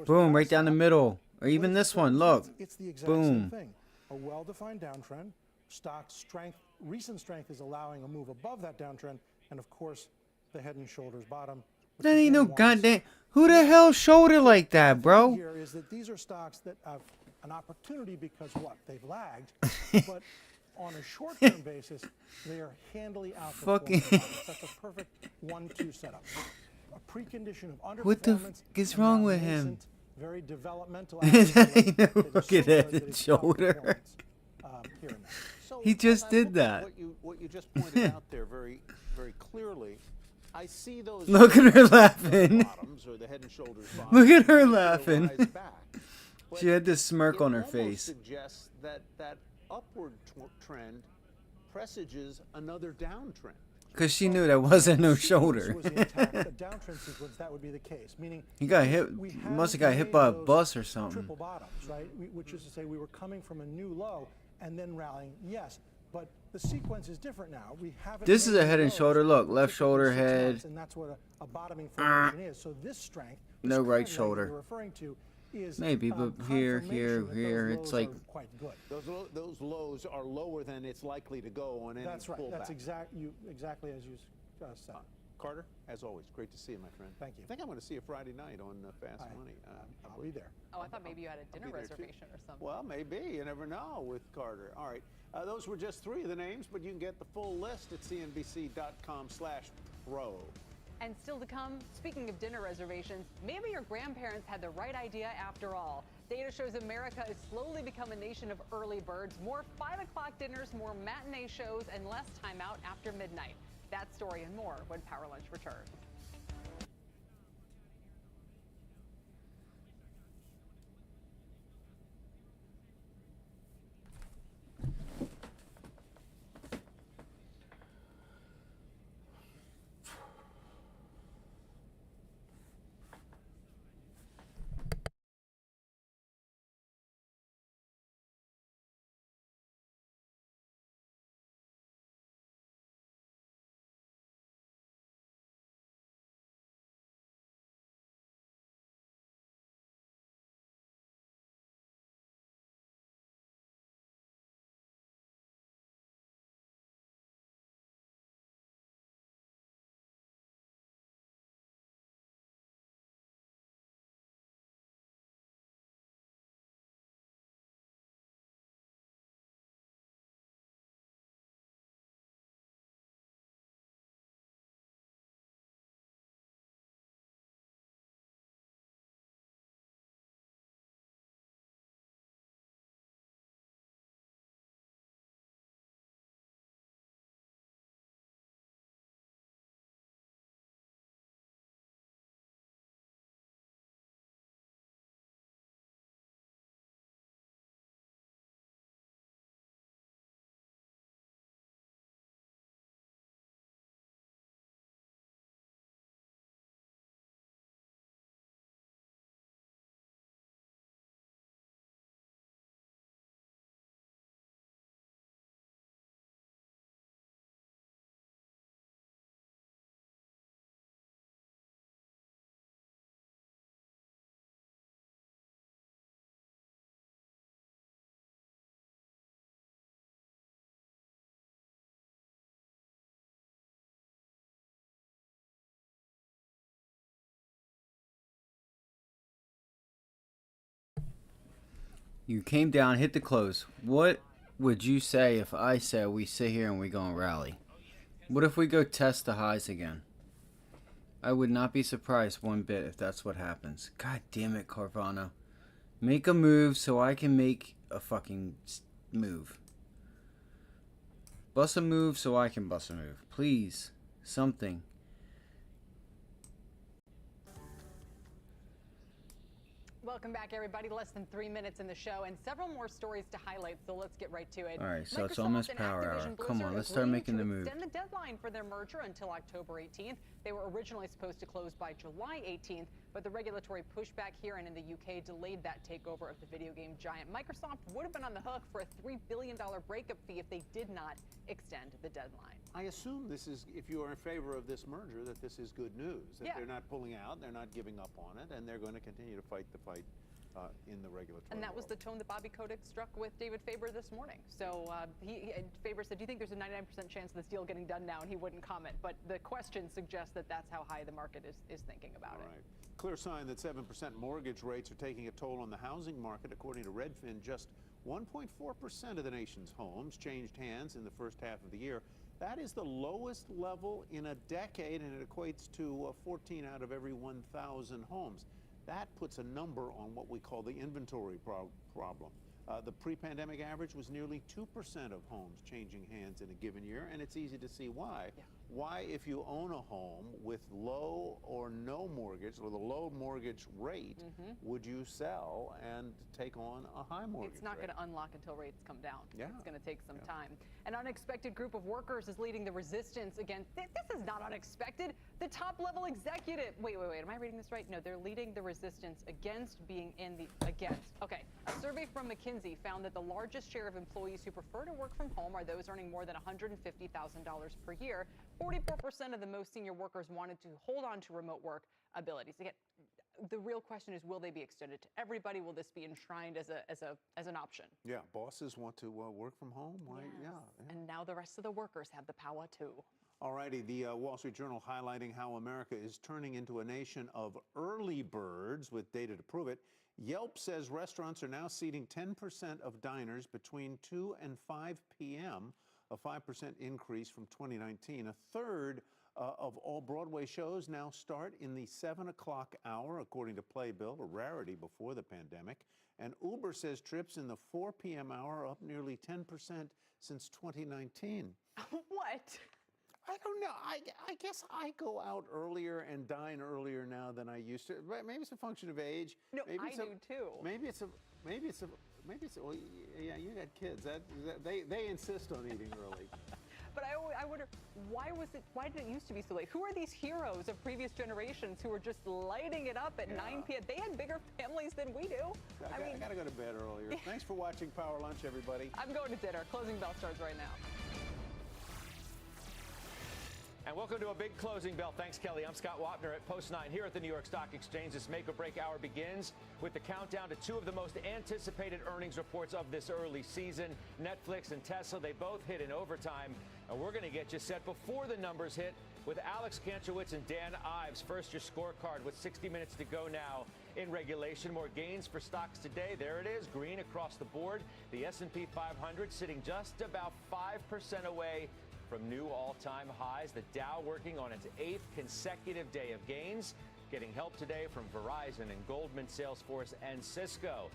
Boom, right down the middle. Or even this one, look. It's the exact Boom. same thing. A well-defined downtrend. Stock strength, recent strength is allowing a move above that downtrend, and of course, the head and shoulders bottom. That ain't no goddamn... Who the hell showed it like that, bro? Here is that these are stocks that have an opportunity because what? They've lagged, but on a short-term basis, they are handily outperforming. That's a perfect 1-2 setup. A precondition of underperformance. What the f is wrong with him? Very developmental. Look at that shoulder. He just did that. What you just pointed out there very, very clearly. I see those. Look at her laughing. Or the head and shoulders Look at her laughing. She had this smirk on her face. Suggests that that upward trend presages another downtrend. Because she knew there wasn't no shoulder. Was intact, a downtrend sequence, that would be the case. Meaning he got hit. Must have got hit by a bus or something. Triple bottoms, right? Which is to say, we were coming from a new low and then rallying. Yes, but the sequence is different now. We haven't. This is a head and shoulder. Look, left shoulder, head. And that's what a bottoming formation is. So this strength, no right shoulder. You're referring to is maybe, but here, it's like quite good. Those lows are lower than it's likely to go on any That's right. pullback. That's exactly as you said. Carter, as always, great to see you, my friend. Thank you. I think I'm going to see you Friday night on Fast Money. I'll be there. Oh, I thought maybe you had a dinner reservation or something. Well, maybe. You never know with Carter. All right. Those were just three of the names, but you can get the full list at cnbc.com/pro. And still to come, speaking of dinner reservations, maybe your grandparents had the right idea after all. Data shows America has slowly become a nation of early birds. More 5 o'clock dinners, more matinee shows, and less time out after midnight. That story and more when Power Lunch returns. You came down, hit the close. What would you say if I said we sit here and we go and rally? What if we go test the highs again? I would not be surprised one bit if that's what happens. God damn it, Carvana. Make a move so I can make a fucking move. Bust a move so I can bust a move. Please. Something. Welcome back, everybody. Less than 3 minutes in the show and several more stories to highlight, so let's get right to it. Alright, so it's Microsoft almost and power hour. Activision Come on, Blizzard let's start agreed making to the move. extend the deadline for their merger until October 18th. They were originally supposed to close by July 18th, but the regulatory pushback here and in the UK delayed that takeover of the video game giant. Microsoft would have been on the hook for a $3 billion breakup fee if they did not extend the deadline. I assume this is, if you are in favor of this merger, that this is good news, that they're not pulling out, they're not giving up on it, and they're going to continue to fight the fight in the regulatory And that was the tone that Bobby Kotick struck with David Faber this morning. So Faber said, do you think there's a 99% chance of this deal getting done now? And he wouldn't comment. But the question suggests that that's how high the market is thinking about it. Clear sign that 7% mortgage rates are taking a toll on the housing market. According to Redfin, just 1.4% of the nation's homes changed hands in the first half of the year. That is the lowest level in a decade, and it equates to 14 out of every 1,000 homes. That puts a number on what we call the inventory problem. The pre-pandemic average was nearly 2% of homes changing hands in a given year, and it's easy to see why. Why, if you own a home with low or no mortgage, or the low mortgage rate, would you sell and take on a high mortgage It's not rate? going to unlock until rates come down. Yeah. It's going to take some time. An unexpected group of workers is leading the resistance against, this is not unexpected, the top level executive. Wait, am I reading this right? No, they're leading the resistance against being in the, Okay. A survey from McKinsey found that the largest share of employees who prefer to work from home are those earning more than $150,000 per year. 44% of the most senior workers wanted to hold on to remote work abilities. Again, the real question is, will they be extended to everybody? Will this be enshrined as an option? Yeah, bosses want to work from home. Why? Yes. And now the rest of the workers have the power too. All righty, the Wall Street Journal highlighting how America is turning into a nation of early birds with data to prove it. Yelp says restaurants are now seating 10% of diners between 2 and 5 p.m., a 5% increase from 2019. A third of all Broadway shows now start in the 7 o'clock hour, according to Playbill, a rarity before the pandemic. And Uber says trips in the 4 p.m. hour are up nearly 10% since 2019. What? I don't know. I guess I go out earlier and dine earlier now than I used to. Maybe it's a function of age. No, maybe I do too. Maybe it's well, yeah, you got kids. They insist on eating early. But I wonder, why did it used to be so late? Who are these heroes of previous generations who are just lighting it up at 9 p.m.? They had bigger families than we do. I got to go to bed earlier. Thanks for watching Power Lunch, everybody. I'm going to dinner. Closing bell starts right now. And welcome to a big closing bell. Thanks, Kelly. I'm Scott Wapner at Post 9 here at the New York Stock Exchange. This make or break hour begins with the countdown to two of the most anticipated earnings reports of this early season. Netflix and Tesla, they both hit in overtime. And we're going to get you set before the numbers hit with Alex Kantrowitz and Dan Ives. First, your scorecard with 60 minutes to go now in regulation. More gains for stocks today. There it is, green across the board. The S&P 500 sitting just about 5% away from new all-time highs. The Dow working on its 8th consecutive day of gains, getting help today from Verizon and Goldman, Salesforce, and Cisco.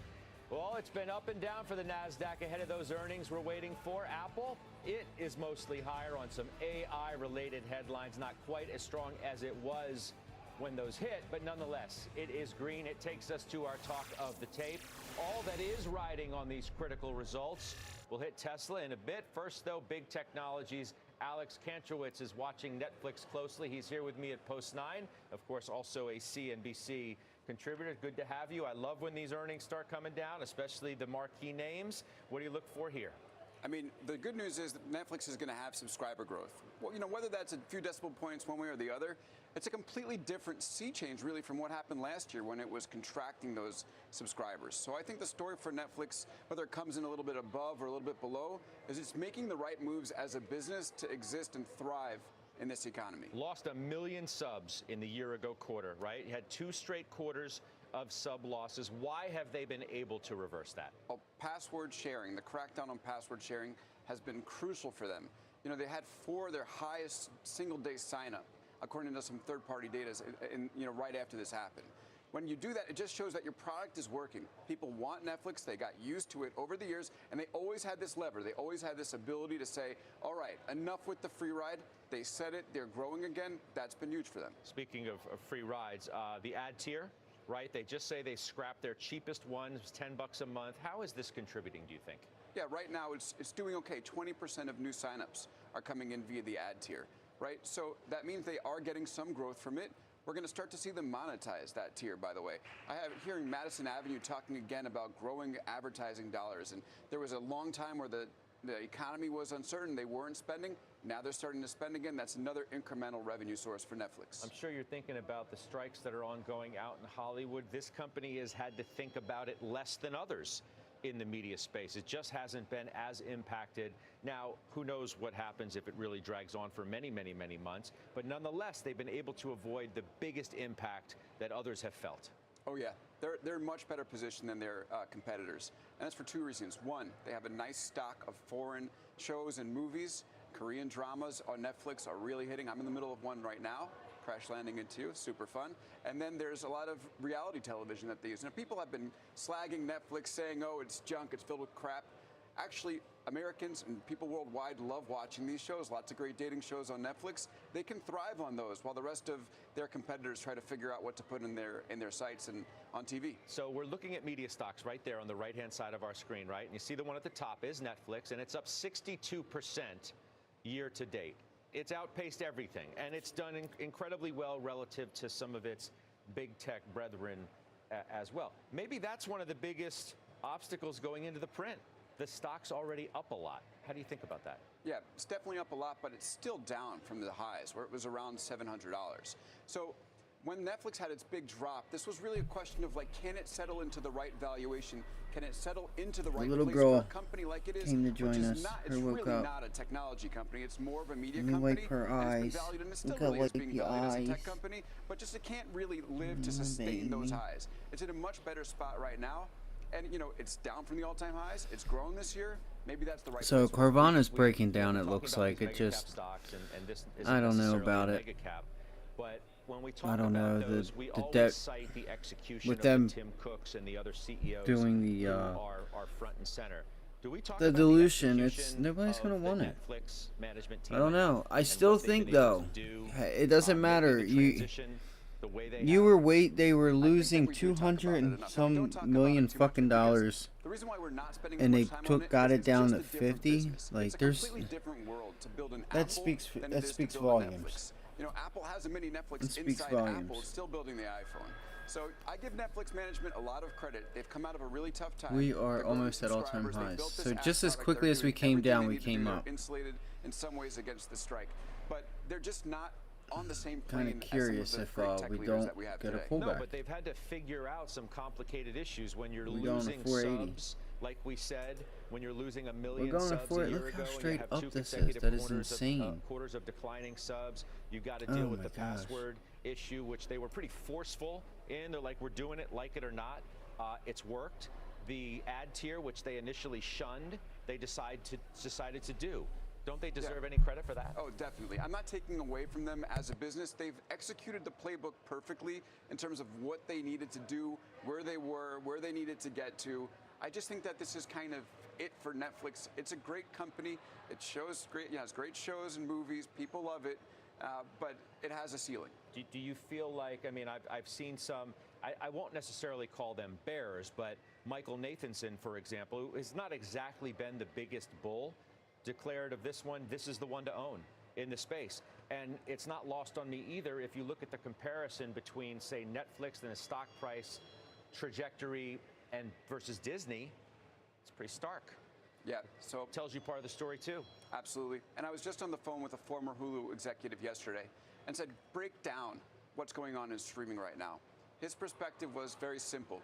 Well, it's been up and down for the NASDAQ ahead of those earnings we're waiting for. Apple, it is mostly higher on some AI-related headlines, not quite as strong as it was when those hit, but nonetheless, it is green. It takes us to our talk of the tape. All that is riding on these critical results. We'll hit Tesla in a bit. First, though, big technologies. Alex Kantrowitz is watching Netflix closely. He's here with me at Post 9. Of course, also a CNBC contributor. Good to have you. I love when these earnings start coming down, especially the marquee names. What do you look for here? I mean, the good news is that Netflix is going to have subscriber growth. Well, whether that's a few decimal points one way or the other, it's a completely different sea change, really, from what happened last year when it was contracting those subscribers. So I think the story for Netflix, whether it comes in a little bit above or a little bit below, is it's making the right moves as a business to exist and thrive in this economy. Lost 1 million subs in the year-ago quarter, right? You had 2 straight quarters of sub losses. Why have they been able to reverse that? Well, password sharing, the crackdown on password sharing has been crucial for them. You know, they had 4 of their highest single-day sign-up, according to some third-party data, right after this happened. When you do that, it just shows that your product is working. People want Netflix. They got used to it over the years, and they always had this lever. They always had this ability to say, all right, enough with the free ride. They said it. They're growing again. That's been huge for them. Speaking of free rides, the ad tier, right? They just say they scrapped their cheapest one. It's $10 a month. How is this contributing, do you think? Yeah, right now it's doing okay. 20% of new signups are coming in via the ad tier, right? So that means they are getting some growth from it. We're going to start to see them monetize that tier, by the way. I have hearing Madison Avenue talking again about growing advertising dollars. And there was a long time where the economy was uncertain. They weren't spending. Now they're starting to spend again. That's another incremental revenue source for Netflix. I'm sure you're thinking about the strikes that are ongoing out in Hollywood. This company has had to think about it less than others in the media space. It just hasn't been as impacted. Now, who knows what happens if it really drags on for many, many, many months. But nonetheless, they've been able to avoid the biggest impact that others have felt. Oh, yeah. They're in much better position than their competitors. And that's for 2 reasons. One, they have a nice stock of foreign shows and movies. Korean dramas on Netflix are really hitting. I'm in the middle of one right now. Crash Landing Into, super fun. And then there's a lot of reality television that they use. Now, people have been slagging Netflix, saying, oh, it's junk, it's filled with crap. Actually, Americans and people worldwide love watching these shows. Lots of great dating shows on Netflix. They can thrive on those while the rest of their competitors try to figure out what to put in their sites and on TV. So we're looking at media stocks right there on the right-hand side of our screen, right? And you see the one at the top is Netflix, and it's up 62% year to date. It's outpaced everything, and it's done incredibly well relative to some of its big tech brethren as well. Maybe that's one of the biggest obstacles going into the print. The stock's already up a lot. How do you think about that? Yeah, it's definitely up a lot, but it's still down from the highs, where it was around $700. So when Netflix had its big drop, this was really a question of, like, can it settle into the right valuation? Can it settle into the right little place girl for a company like it is? came to join us. It's Her woke really up. not a technology company. It's more of a media Let me company. wipe her and it's eyes. been valued, and it still Look how really is white being the valued as a tech eyes. company, but just it can't really live to sustain those highs. It's in a much better spot right now. And, you know, it's down from the all-time highs. It's grown this year. Maybe that's the right So place for it. Carvana's breaking down, it looks like. It just, I don't know about it. But when we talk I don't know, about those, we the always debt, cite the execution with of them the Tim Cooks and the other CEOs doing the, who are front and center. Do we talk the about dilution, the it's, nobody's of going to the want it. Netflix management team I don't know. I and still what they've think, been able though, to do, it doesn't matter. They were losing 200 and some million fucking dollars, The reason why we're not spending and they as much time on got it it's down just to a different 50. business. Like, It's a there's, completely different world to build an that Apple speaks than it is to build a volumes. Netflix. You know, Apple has a mini Netflix It speaks inside volumes. Apple. It's still building the iPhone. So I give Netflix management a lot of credit. They've come out of a really tough time. We are They're growing almost at all-time subscribers. They highs. built this So app just as product. quickly They're as we doing came everything down, they we need to came do. They're up. insulated in some ways against the strike, but they're just not on the same Kind plane of curious as some of if the great tech we leaders don't that we have get a today. pullback. No, but they've had to figure out some complicated issues when you're We're going to losing 480. subs, like we said, when you're losing a We're million going to subs a 480. year Look how ago, and straight you have up two this is. consecutive That is quarters insane. of quarters of declining subs. You've got to Oh deal with my the gosh. password issue, which they were pretty forceful in. They're like, we're doing it, like it or not. It's worked. The ad tier, which they initially shunned, they decided to do. Don't they deserve any credit for that? Oh, definitely. I'm not taking away from them as a business. They've executed the playbook perfectly in terms of what they needed to do, where they were, where they needed to get to. I just think that this is kind of it for Netflix. It's a great company. It shows great, it's great shows and movies. People love it, but it has a ceiling. Do you feel like, I mean, I've seen some, I won't necessarily call them bears, but Michael Nathanson, for example, who has not exactly been the biggest bull, declared of this one, this is the one to own in the space. And it's not lost on me either if you look at the comparison between, say, Netflix and the stock price trajectory and versus Disney, it's pretty stark. Yeah, so tells you part of the story too. Absolutely. And I was just on the phone with a former Hulu executive yesterday and said, break down what's going on in streaming right now. His perspective was very simple.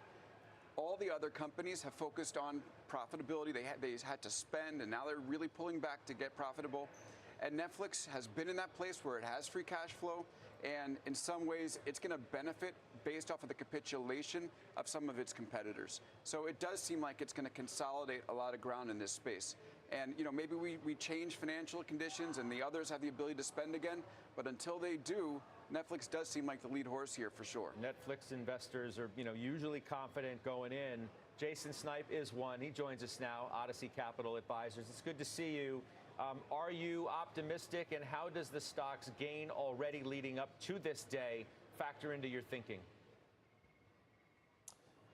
All the other companies have focused on profitability. They had to spend, and now they're really pulling back to get profitable. And Netflix has been in that place where it has free cash flow, and in some ways, it's going to benefit based off of the capitulation of some of its competitors. So it does seem like it's going to consolidate a lot of ground in this space. And, maybe we change financial conditions and the others have the ability to spend again. But until they do, Netflix does seem like the lead horse here for sure. Netflix investors are, usually confident going in. Jason Snipe is one. He joins us now, Odyssey Capital Advisors. It's good to see you. Are you optimistic, and how does the stock's gain already leading up to this day factor into your thinking?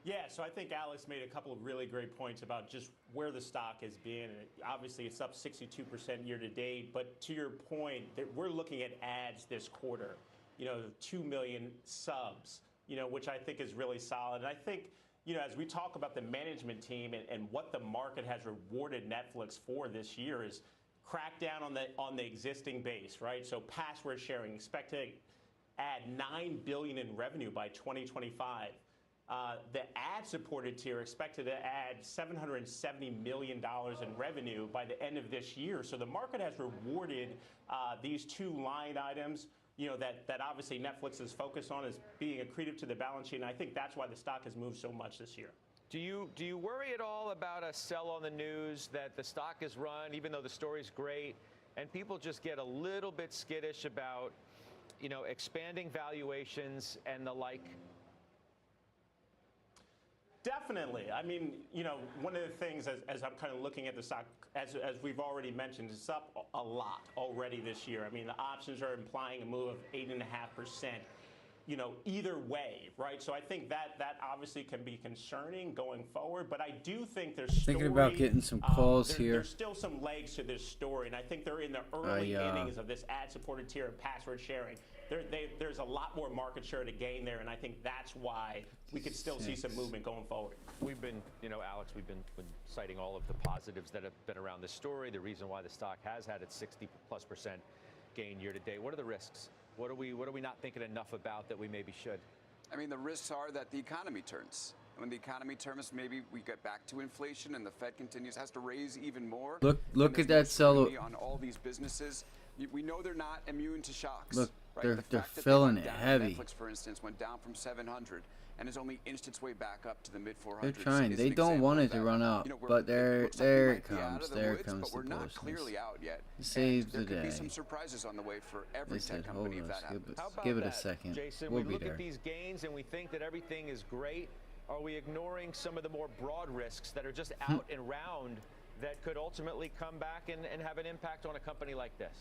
Yeah, so I think Alex made a couple of really great points about just where the stock has been. Obviously, it's up 62% year to date, but to your point, we're looking at ads this quarter, 2 million subs, which I think is really solid. And I think, as we talk about the management team and what the market has rewarded Netflix for this year is crack down on the existing base, right? So password sharing, expect to add $9 billion in revenue by 2025. The ad-supported tier expected to add $770 million in revenue by the end of this year. So the market has rewarded these two line items, that obviously Netflix is focused on as being accretive to the balance sheet. And I think that's why the stock has moved so much this year. Do you worry at all about a sell on the news that the stock is run, even though the story's great, and people just get a little bit skittish about, expanding valuations and the like? Definitely. I mean, one of the things as I'm kind of looking at the stock, as we've already mentioned, it's up a lot already this year. I mean, the options are implying a move of 8.5%, either way, right? So I think that obviously can be concerning going forward, but I do think there's thinking about getting some calls here. There's still some legs to this story, and I think they're in the early innings of this ad-supported tier and password sharing. There's a lot more market share to gain there, and I think that's why we could still see some movement going forward. We've been, Alex, we've been citing all of the positives that have been around this story, the reason why the stock has had its 60+% gain year to date. What are the risks? What are we not thinking enough about that we maybe should? I mean, the risks are that the economy turns. When the economy turns, maybe we get back to inflation and the Fed has to raise even more. Look at that sell on all these businesses. We know they're not immune to shocks. Look, right? they're filling it heavy. Netflix, for instance, went down from 700 and has only inched its way back up to the mid 400s. They're trying. They don't want it to run up, but there it comes. There comes the closeness. We're not clearly out yet. Save the there day. could be some surprises on the way for every tech company if that happens. How about give it a that, second. Jason, We'll we be look there. at these gains and we think that everything is great. Are we ignoring some of the more broad risks that are just out and round that could ultimately come back and have an impact on a company like this?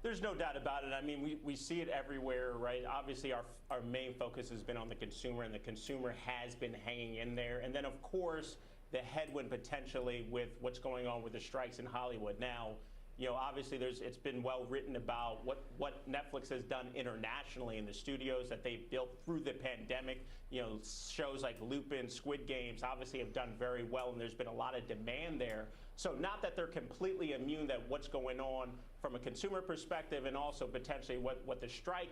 There's no doubt about it. I mean, we see it everywhere, right? Obviously, our main focus has been on the consumer, and the consumer has been hanging in there. And then, of course, the headwind potentially with what's going on with the strikes in Hollywood. Now, obviously, it's been well written about what Netflix has done internationally in the studios that they've built through the pandemic. Shows like Lupin, Squid Games, obviously have done very well, and there's been a lot of demand there. So not that they're completely immune that what's going on from a consumer perspective, and also potentially what the strike,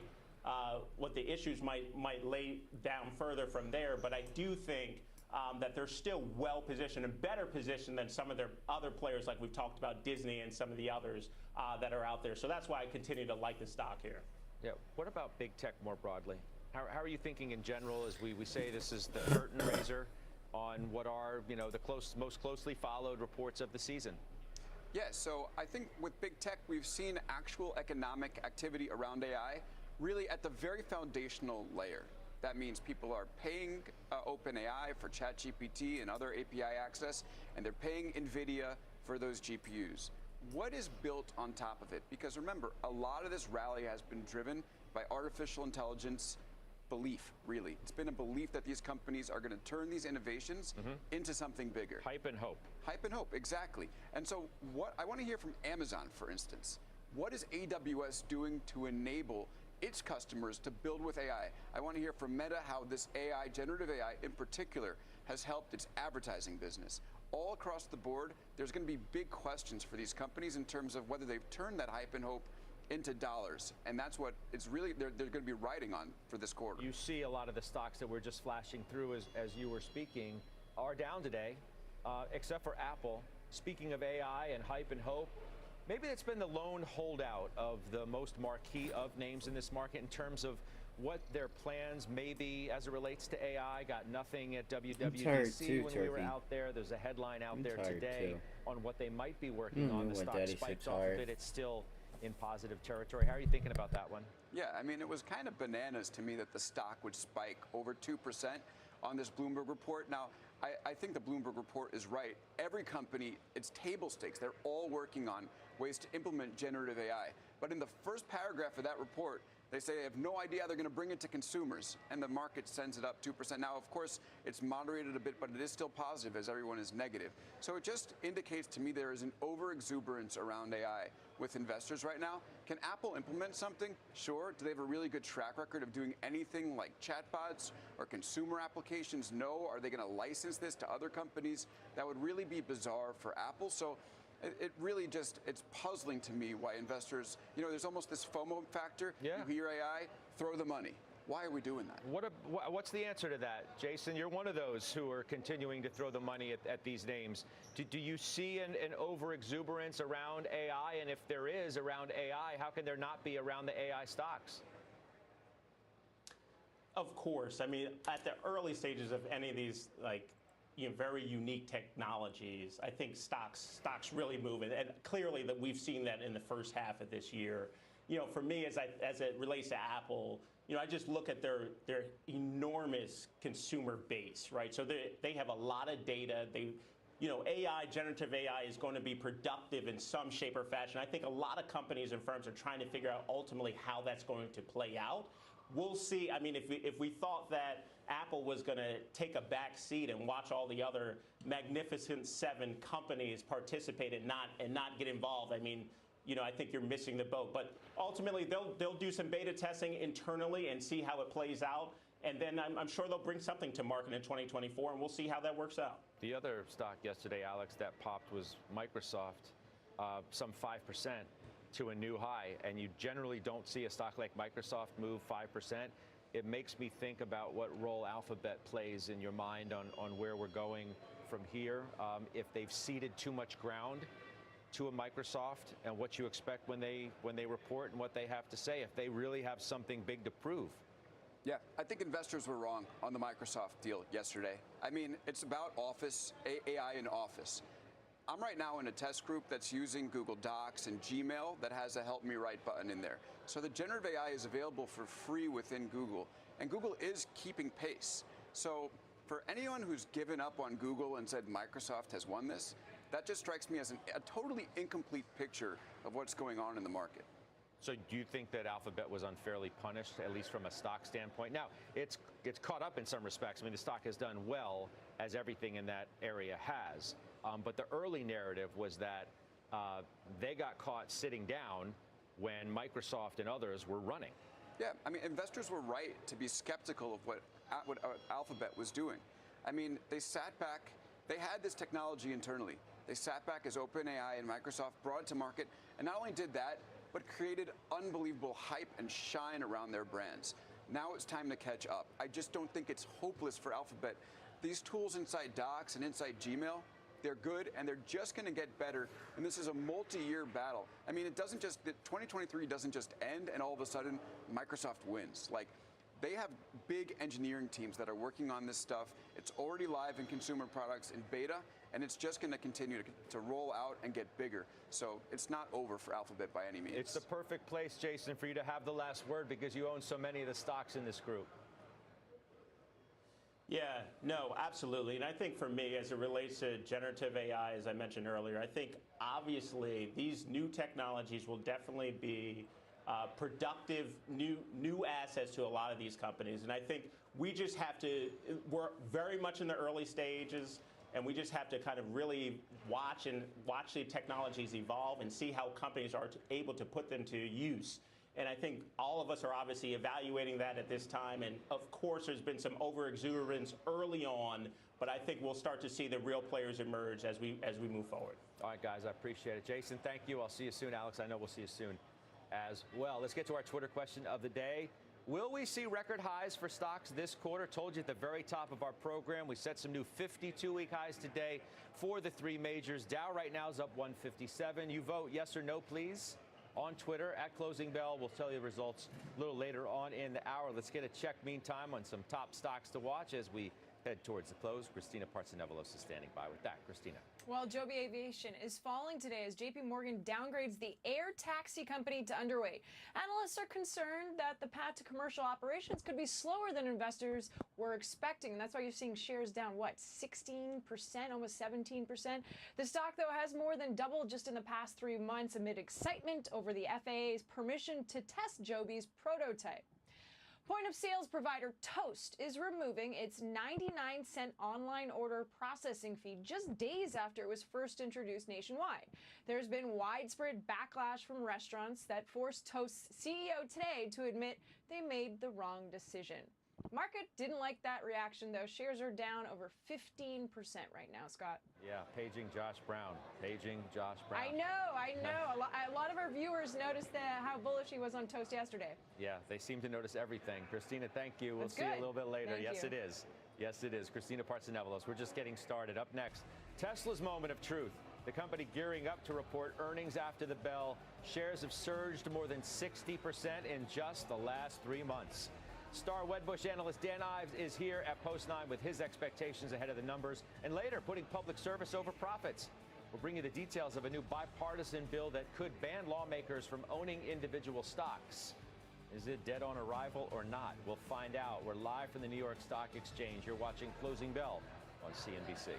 what the issues might lay down further from there. But I do think that they're still well positioned and better positioned than some of their other players, like we've talked about Disney and some of the others that are out there. So that's why I continue to like the stock here. Yeah. What about big tech more broadly? How are you thinking in general as we say this is the curtain raiser on what are the most closely followed reports of the season? Yeah, so I think with big tech, we've seen actual economic activity around AI really at the very foundational layer. That means people are paying OpenAI for ChatGPT and other API access, and they're paying NVIDIA for those GPUs. What is built on top of it? Because remember, a lot of this rally has been driven by artificial intelligence belief, really. It's been a belief that these companies are going to turn these innovations into something bigger. Hype and hope. Hype and hope, exactly. And so what I want to hear from Amazon, for instance. What is AWS doing to enable its customers to build with AI? I want to hear from Meta how this AI, generative AI in particular, has helped its advertising business. All across the board, there's going to be big questions for these companies in terms of whether they've turned that hype and hope into dollars, and that's what it's really they're going to be riding on for this quarter. You see a lot of the stocks that we're just flashing through as you were speaking are down today, except for Apple. Speaking of AI and hype and hope, maybe it's been the lone holdout of the most marquee of names in this market in terms of what their plans may be as it relates to AI. Got nothing at tired WWDC too, when we were Turkey. out there. There's a headline out there tired today too. on what they might be working on. The when stock Daddy said spikes off of tired. it. It's still in positive territory. How are you thinking about that one? Yeah, I mean, it was kind of bananas to me that the stock would spike over 2% on this Bloomberg report. Now, I think the Bloomberg report is right. Every company, it's table stakes. They're all working on ways to implement generative AI. But in the first paragraph of that report, they say they have no idea how they're going to bring it to consumers, and the market sends it up 2%. Now, of course, it's moderated a bit, but it is still positive as everyone is negative. So it just indicates to me there is an over-exuberance around AI with investors right now. Can Apple implement something? Sure. Do they have a really good track record of doing anything like chatbots or consumer applications? No. Are they going to license this to other companies? That would really be bizarre for Apple. So it really just, it's puzzling to me why investors, there's almost this FOMO factor. Yeah. You hear AI, throw the money. Why are we doing that? What's the answer to that, Jason? You're one of those who are continuing to throw the money at these names. Do you see an over-exuberance around AI? And if there is around AI, how can there not be around the AI stocks? Of course. I mean, at the early stages of any of these, very unique technologies, I think stocks really move, and clearly that we've seen that in the first half of this year. For me, as it relates to Apple, I just look at their enormous consumer base, right? So they have a lot of data. AI, generative AI is going to be productive in some shape or fashion. I think a lot of companies and firms are trying to figure out ultimately how that's going to play out. We'll see. I mean, if we thought that Apple was going to take a back seat and watch all the other Magnificent Seven companies participate and not get involved, I mean, I think you're missing the boat. But ultimately, they'll do some beta testing internally and see how it plays out. And then I'm sure they'll bring something to market in 2024, and we'll see how that works out. The other stock yesterday, Alex, that popped was Microsoft, some 5% to a new high. And you generally don't see a stock like Microsoft move 5%. It makes me think about what role Alphabet plays in your mind on where we're going from here. If they've ceded too much ground to a Microsoft, and what you expect when they report and what they have to say, if they really have something big to prove. Yeah, I think investors were wrong on the Microsoft deal yesterday. I mean, it's about Office, AI in Office. I'm right now in a test group that's using Google Docs and Gmail that has a Help Me Write button in there. So the generative AI is available for free within Google, and Google is keeping pace. So for anyone who's given up on Google and said Microsoft has won this, that just strikes me as a totally incomplete picture of what's going on in the market. So do you think that Alphabet was unfairly punished, at least from a stock standpoint? Now, it's caught up in some respects. I mean, the stock has done well, as everything in that area has. But the early narrative was that they got caught sitting down when Microsoft and others were running. Yeah, I mean, investors were right to be skeptical of what Alphabet was doing. I mean, they sat back. They had this technology internally. They sat back as OpenAI and Microsoft brought it to market, and not only did that, but created unbelievable hype and shine around their brands. Now it's time to catch up. I just don't think it's hopeless for Alphabet. These tools inside Docs and inside Gmail, they're good, and they're just going to get better. And this is a multi-year battle. I mean, 2023 doesn't just end, and all of a sudden, Microsoft wins. They have big engineering teams that are working on this stuff. It's already live in consumer products in beta, and it's just going to continue to roll out and get bigger. So it's not over for Alphabet by any means. It's the perfect place, Jason, for you to have the last word because you own so many of the stocks in this group. Yeah, no, absolutely. And I think for me, as it relates to generative AI, as I mentioned earlier, I think obviously these new technologies will definitely be productive new assets to a lot of these companies. And I think we just have to, we're very much in the early stages, and we just have to kind of really watch the technologies evolve and see how companies are able to put them to use. And I think all of us are obviously evaluating that at this time. And of course, there's been some over-exuberance early on, but I think we'll start to see the real players emerge as we move forward. All right, guys, I appreciate it. Jason, thank you. I'll see you soon. Alex, I know we'll see you soon as well. Let's get to our Twitter question of the day. Will we see record highs for stocks this quarter? Told you at the very top of our program, we set some new 52-week highs today for the three majors. Dow right now is up 157. You vote yes or no, please. on Twitter at Closing Bell. We'll tell you the results a little later on in the hour. Let's get a check meantime on some top stocks to watch as we head towards the close. Christina Partsinevelos is standing by with that. Christina. Well, Joby Aviation is falling today as JP Morgan downgrades the air taxi company to underweight. Analysts are concerned that the path to commercial operations could be slower than investors were expecting. And that's why you're seeing shares down, 16%, almost 17%. The stock, though, has more than doubled just in the past 3 months amid excitement over the FAA's permission to test Joby's prototype. Point of sales provider Toast is removing its 99-cent online order processing fee just days after it was first introduced nationwide. There's been widespread backlash from restaurants that forced Toast's CEO today to admit they made the wrong decision. Market didn't like that reaction, though. Shares are down over 15% right now, Scott. Yeah, paging Josh Brown. Paging Josh Brown. I know. A lot of our viewers noticed how bullish he was on Toast yesterday. Yeah, they seem to notice everything. Christina, thank you. We'll That's see you a good. little bit later. Thank Yes, you. it is. Yes, it is. Christina Partsinevelos. We're just getting started. Up next, Tesla's moment of truth. The company gearing up to report earnings after the bell. Shares have surged more than 60% in just the last 3 months. Star Wedbush analyst Dan Ives is here at Post 9 with his expectations ahead of the numbers and later putting public service over profits. We'll bring you the details of a new bipartisan bill that could ban lawmakers from owning individual stocks. Is it dead on arrival or not? We'll find out. We're live from the New York Stock Exchange. You're watching Closing Bell on CNBC.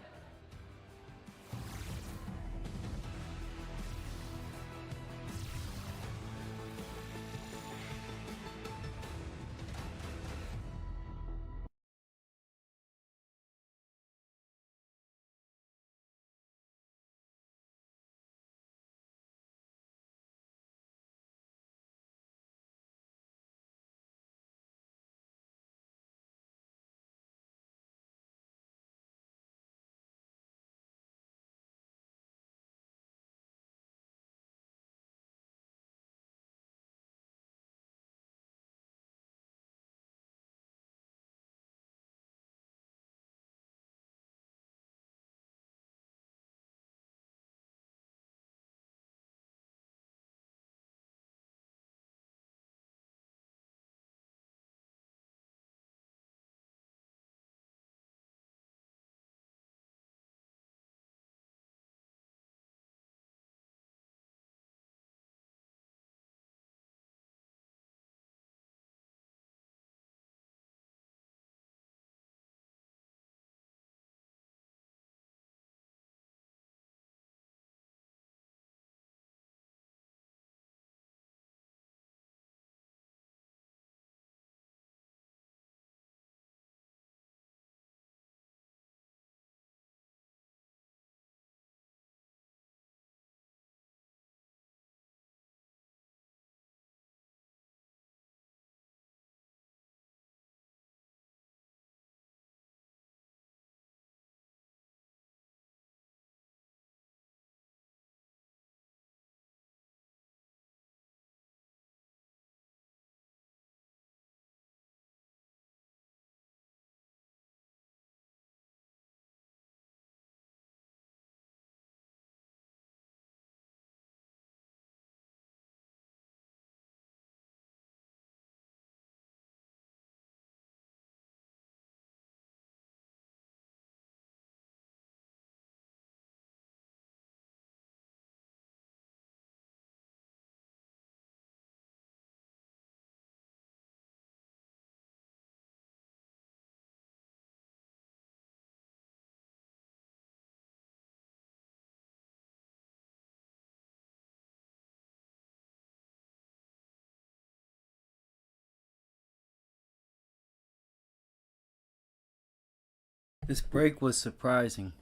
This break was surprising.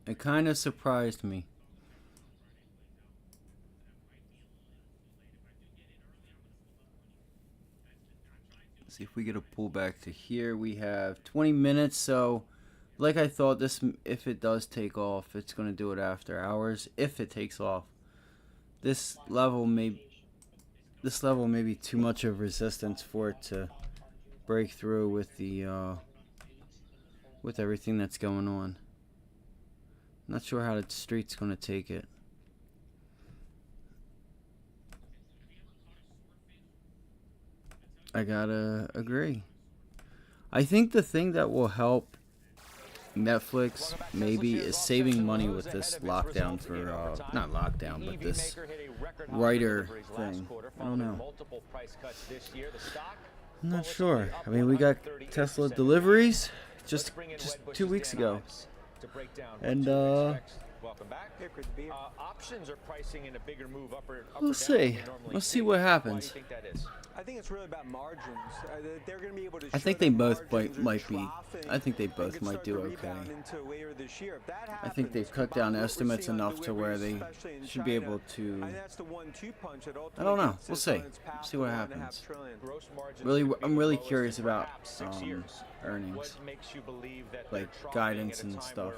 It kind of surprised me. Let's see if we get a pullback to here. We have 20 minutes, so like I thought, this, if it does take off, it's going to do it after hours. If it takes off, this level may be too much of resistance for it to break through with the with everything that's going on. Not sure how the street's going to take it. I gotta agree. I think the thing that will help Netflix maybe is saving money with this lockdown for not lockdown, but this writer thing. I don't know. I'm not sure. I mean, we got Tesla deliveries just 2 weeks ago, and Welcome back. Options are pricing in a bigger move up or we'll see. We'll see what happens. Why do you think that is? I think it's really about margins. They're going to be able to. I think they both might be. I think they both might do okay. I think they've cut down estimates enough to where they should be able to. I don't know. We'll see. See what happens. Really, I'm really curious about earnings, like guidance and stuff.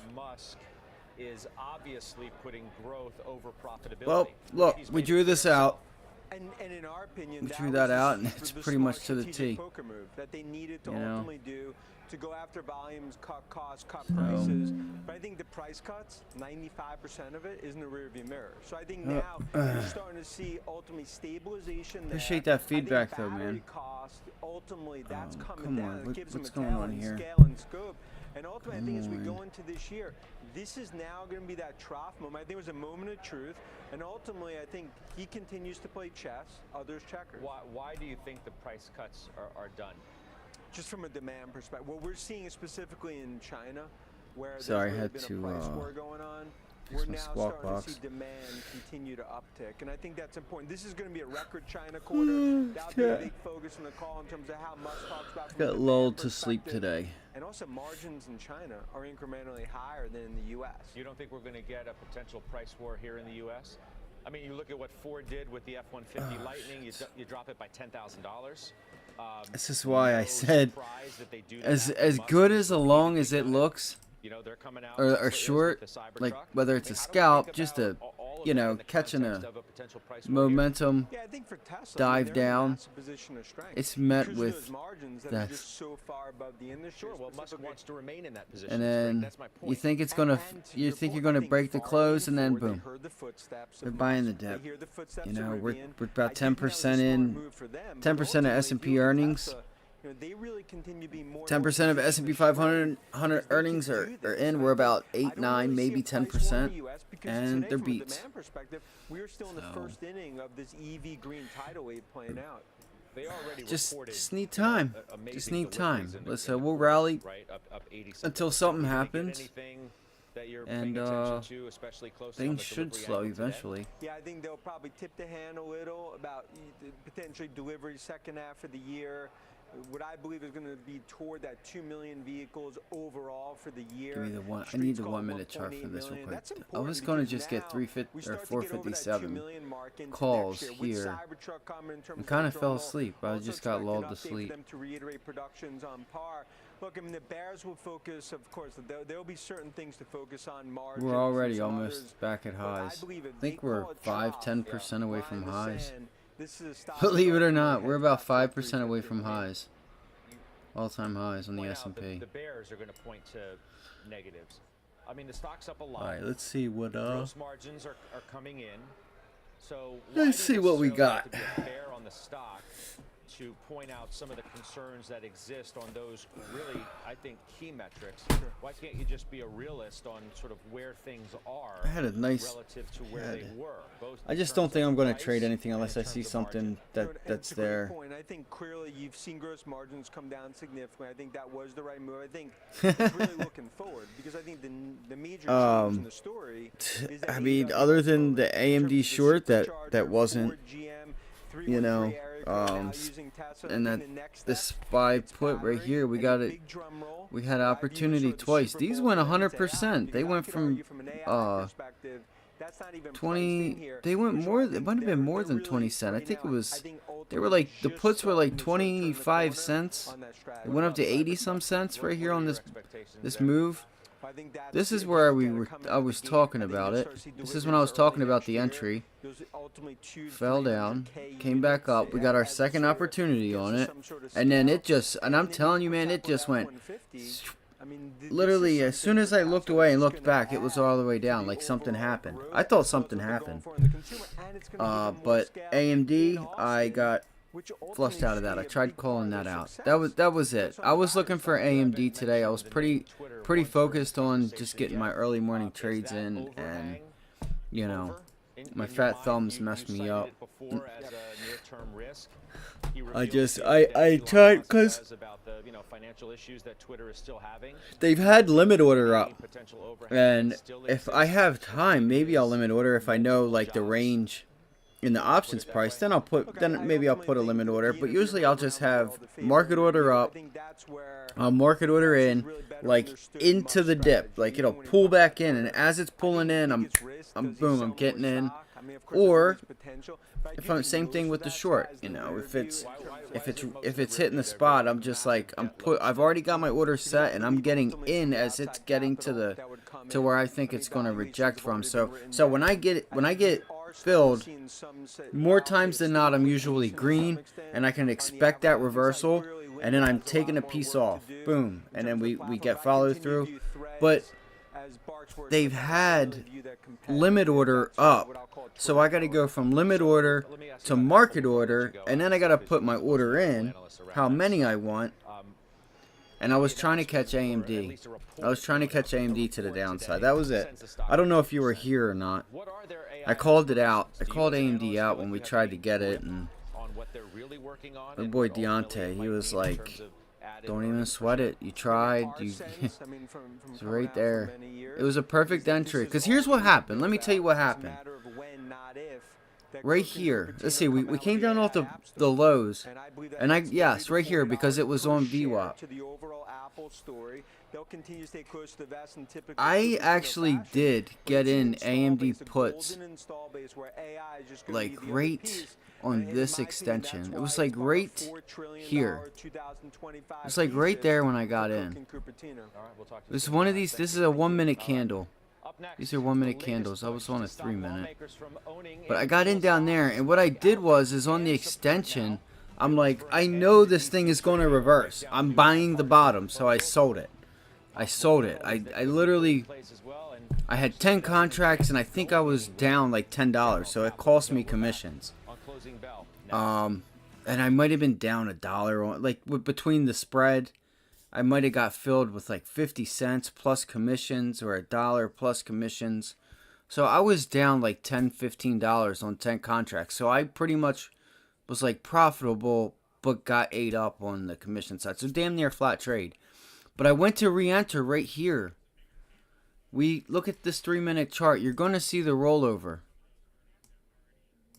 Is obviously putting growth over profitability. Well, look, we drew this out. And in our opinion, we drew that out, and it's pretty much to the T. Poker move that they needed to ultimately do to go after volumes, cut costs, cut prices. But I think the price cuts, 95% of it is in the rearview mirror. So I think now you're starting to see ultimately stabilization. Appreciate that feedback, though, man. Cost, ultimately, that's coming down. It gives what's them a going on here? scale and scope. And ultimately, I think as we go into this year, this is now going to be that trough moment. I think it was a moment of truth. And ultimately, I think he continues to play chess, others checkers. Why do you think the price cuts are done? Just from a demand perspective. What we're seeing specifically in China, where Sorry, there's I had been to a price war going on, fix we're my now squawk starting box. to see demand continue to uptick. And I think that's important. This is going to be a record China quarter. That'll be a big focus in the call in terms of how Musk talks about from a Got demand lulled to sleep perspective. today. And also margins in China are incrementally higher than in the U.S. You don't think we're going to get a potential price war here in the U.S.? I mean, you look at what Ford did with the F-150 Lightning. You drop it by $10,000. This is why I said, as good as long as it looks, or short, like whether it's a scalp, just a, catching a momentum dive down, it's met with that. Sure, well, Musk wants to remain in that position. And then That's my point. you think it's gonna, you think you're gonna break the close, and then boom, they're buying the dip. We're about 10% in, 10% of S&P earnings. 10% of S&P 500 earnings are in. We're about 8, 9, maybe 10%, and they're beats. We're still in the first inning of this EV green tidal wave playing out. Just need time. Just need time. Listen, we'll rally until something happens, and things should slow eventually. Yeah, I think they'll probably tip the hand a little about potentially delivery second half of the year. What I believe is going to be toward that 2 million vehicles overall for the year. Give me the one. I need the 1 minute chart for this real quick. I was going to just get 350 or 457 calls here. I kind of fell asleep. I just got lulled to sleep. To reiterate productions on par. Look, I mean, the bears will focus, of course. There'll be certain things to focus on. Margins. We're already almost back at highs. I think we're 5-10% away from highs. Believe it or not, we're about 5% away from highs. All-time highs on the S&P. The bears are going to point to negatives. I mean, the stock's up a lot. All right, let's see what. Gross margins are coming in. So let's see what we got. To be a bear on the stock, to point out some of the concerns that exist on those really, I think, key metrics. Why can't you just be a realist on sort of where things are I had a nice relative to where they were? I just don't think I'm going to trade anything unless I see something that's there. I think clearly you've seen gross margins come down significantly. I think that was the right move. I think it's really looking forward because I think the major change in the story is that I mean, other than the AMD short that wasn't, and that this 5 put right here, we got it. We had opportunity twice. These went 100%. They went from 20. They went more. It might have been more than 20 cents. I think it was. They were like, the puts were like 25 cents. It went up to 80 some cents right here on this move. This is where I was talking about it. This is when I was talking about the entry. Fell down, came back up. We got our second opportunity on it, and then and I'm telling you, man, it just went. Literally, as soon as I looked away and looked back, it was all the way down, like something happened. I thought something happened. But AMD, I got flushed out of that. I tried calling that out. That was it. I was looking for AMD today. I was pretty focused on just getting my early morning trades in, and you know, my fat thumbs messed me up. I tried because they've had limit order up, and if I have time, maybe I'll limit order if I know like the range in the options price. Then maybe I'll put a limit order. But usually I'll just have market order up, market order in, like into the dip, like it'll pull back in, and as it's pulling in, I'm getting in. Or if I'm same thing with the short, you know, if it's hitting the spot, I'm just like I've already got my order set, and I'm getting in as it's getting to where I think it's going to reject from. So when I get filled, more times than not, I'm usually green, and I can expect that reversal, and then I'm taking a piece off, boom, and then we get follow through. But they've had limit order up, so I got to go from limit order to market order, and then I got to put my order in, how many I want. And I was trying to catch AMD. I was trying to catch AMD to the downside. That was it. I don't know if you were here or not. I called it out. I called AMD out when we tried to get it, and my boy Deontay, he was like, don't even sweat it. You tried. It's right there. It was a perfect entry. Because here's what happened. Let me tell you what happened. Right here. Let's see. We came down off the lows. And yes, right here, because it was on VWAP. I actually did get in AMD puts like right on this extension. It was like right here. It's like right there when I got in. This is one of these. This is a 1 minute candle. These are 1 minute candles. I was on a 3 minute. But I got in down there, and what I did is on the extension, I'm like, I know this thing is going to reverse. I'm buying the bottom, so I sold it. I literally, I had 10 contracts, and I think I was down like $10, so it cost me commissions. And I might have been down $1 on, like, between the spread, I might have got filled with like 50 cents plus commissions, or $1 plus commissions. So I was down like $10, $15 on 10 contracts. So I pretty much was like profitable, but got ate up on the commission side. So damn near flat trade. But I went to re-enter right here. We look at this 3 minute chart. You're going to see the rollover.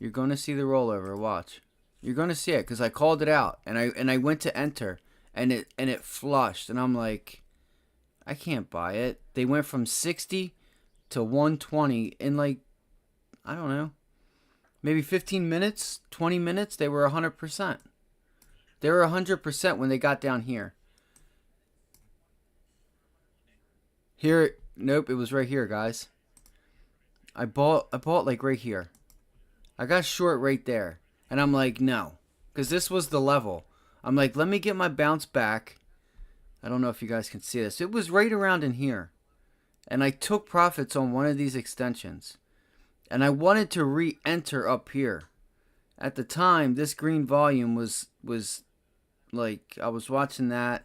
You're going to see the rollover. Watch. You're going to see it because I called it out, and I went to enter, and it flushed, and I'm like, I can't buy it. They went from 60 to 120 in like, I don't know, maybe 15 minutes, 20 minutes. They were 100%. They were 100% when they got down here. Here, nope, it was right here, guys. I bought like right here. I got short right there. And I'm like, no. Because this was the level. I'm like, let me get my bounce back. I don't know if you guys can see this. It was right around in here. And I took profits on one of these extensions. And I wanted to re-enter up here. At the time, this green volume was like, I was watching that.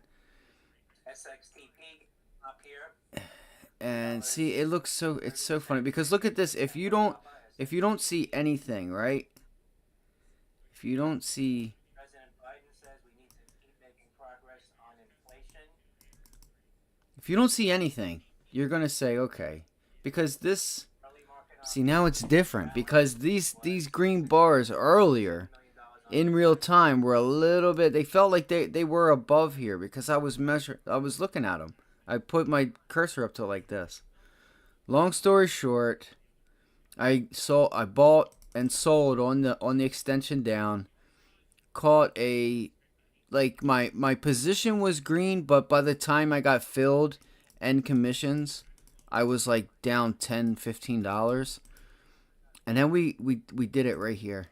And see, it's so funny because look at this. If you don't see anything, right? If you don't see, President Biden says we need to keep making progress on inflation. If you don't see anything, you're gonna say okay, because this. See, now it's different because these green bars earlier, in real time, were a little bit. They felt like they were above here because I was looking at them. I put my cursor up to like this. Long story short, I bought and sold on the extension down. Caught my position was green, but by the time I got filled and commissions, I was like down $10, $15. And then we did it right here.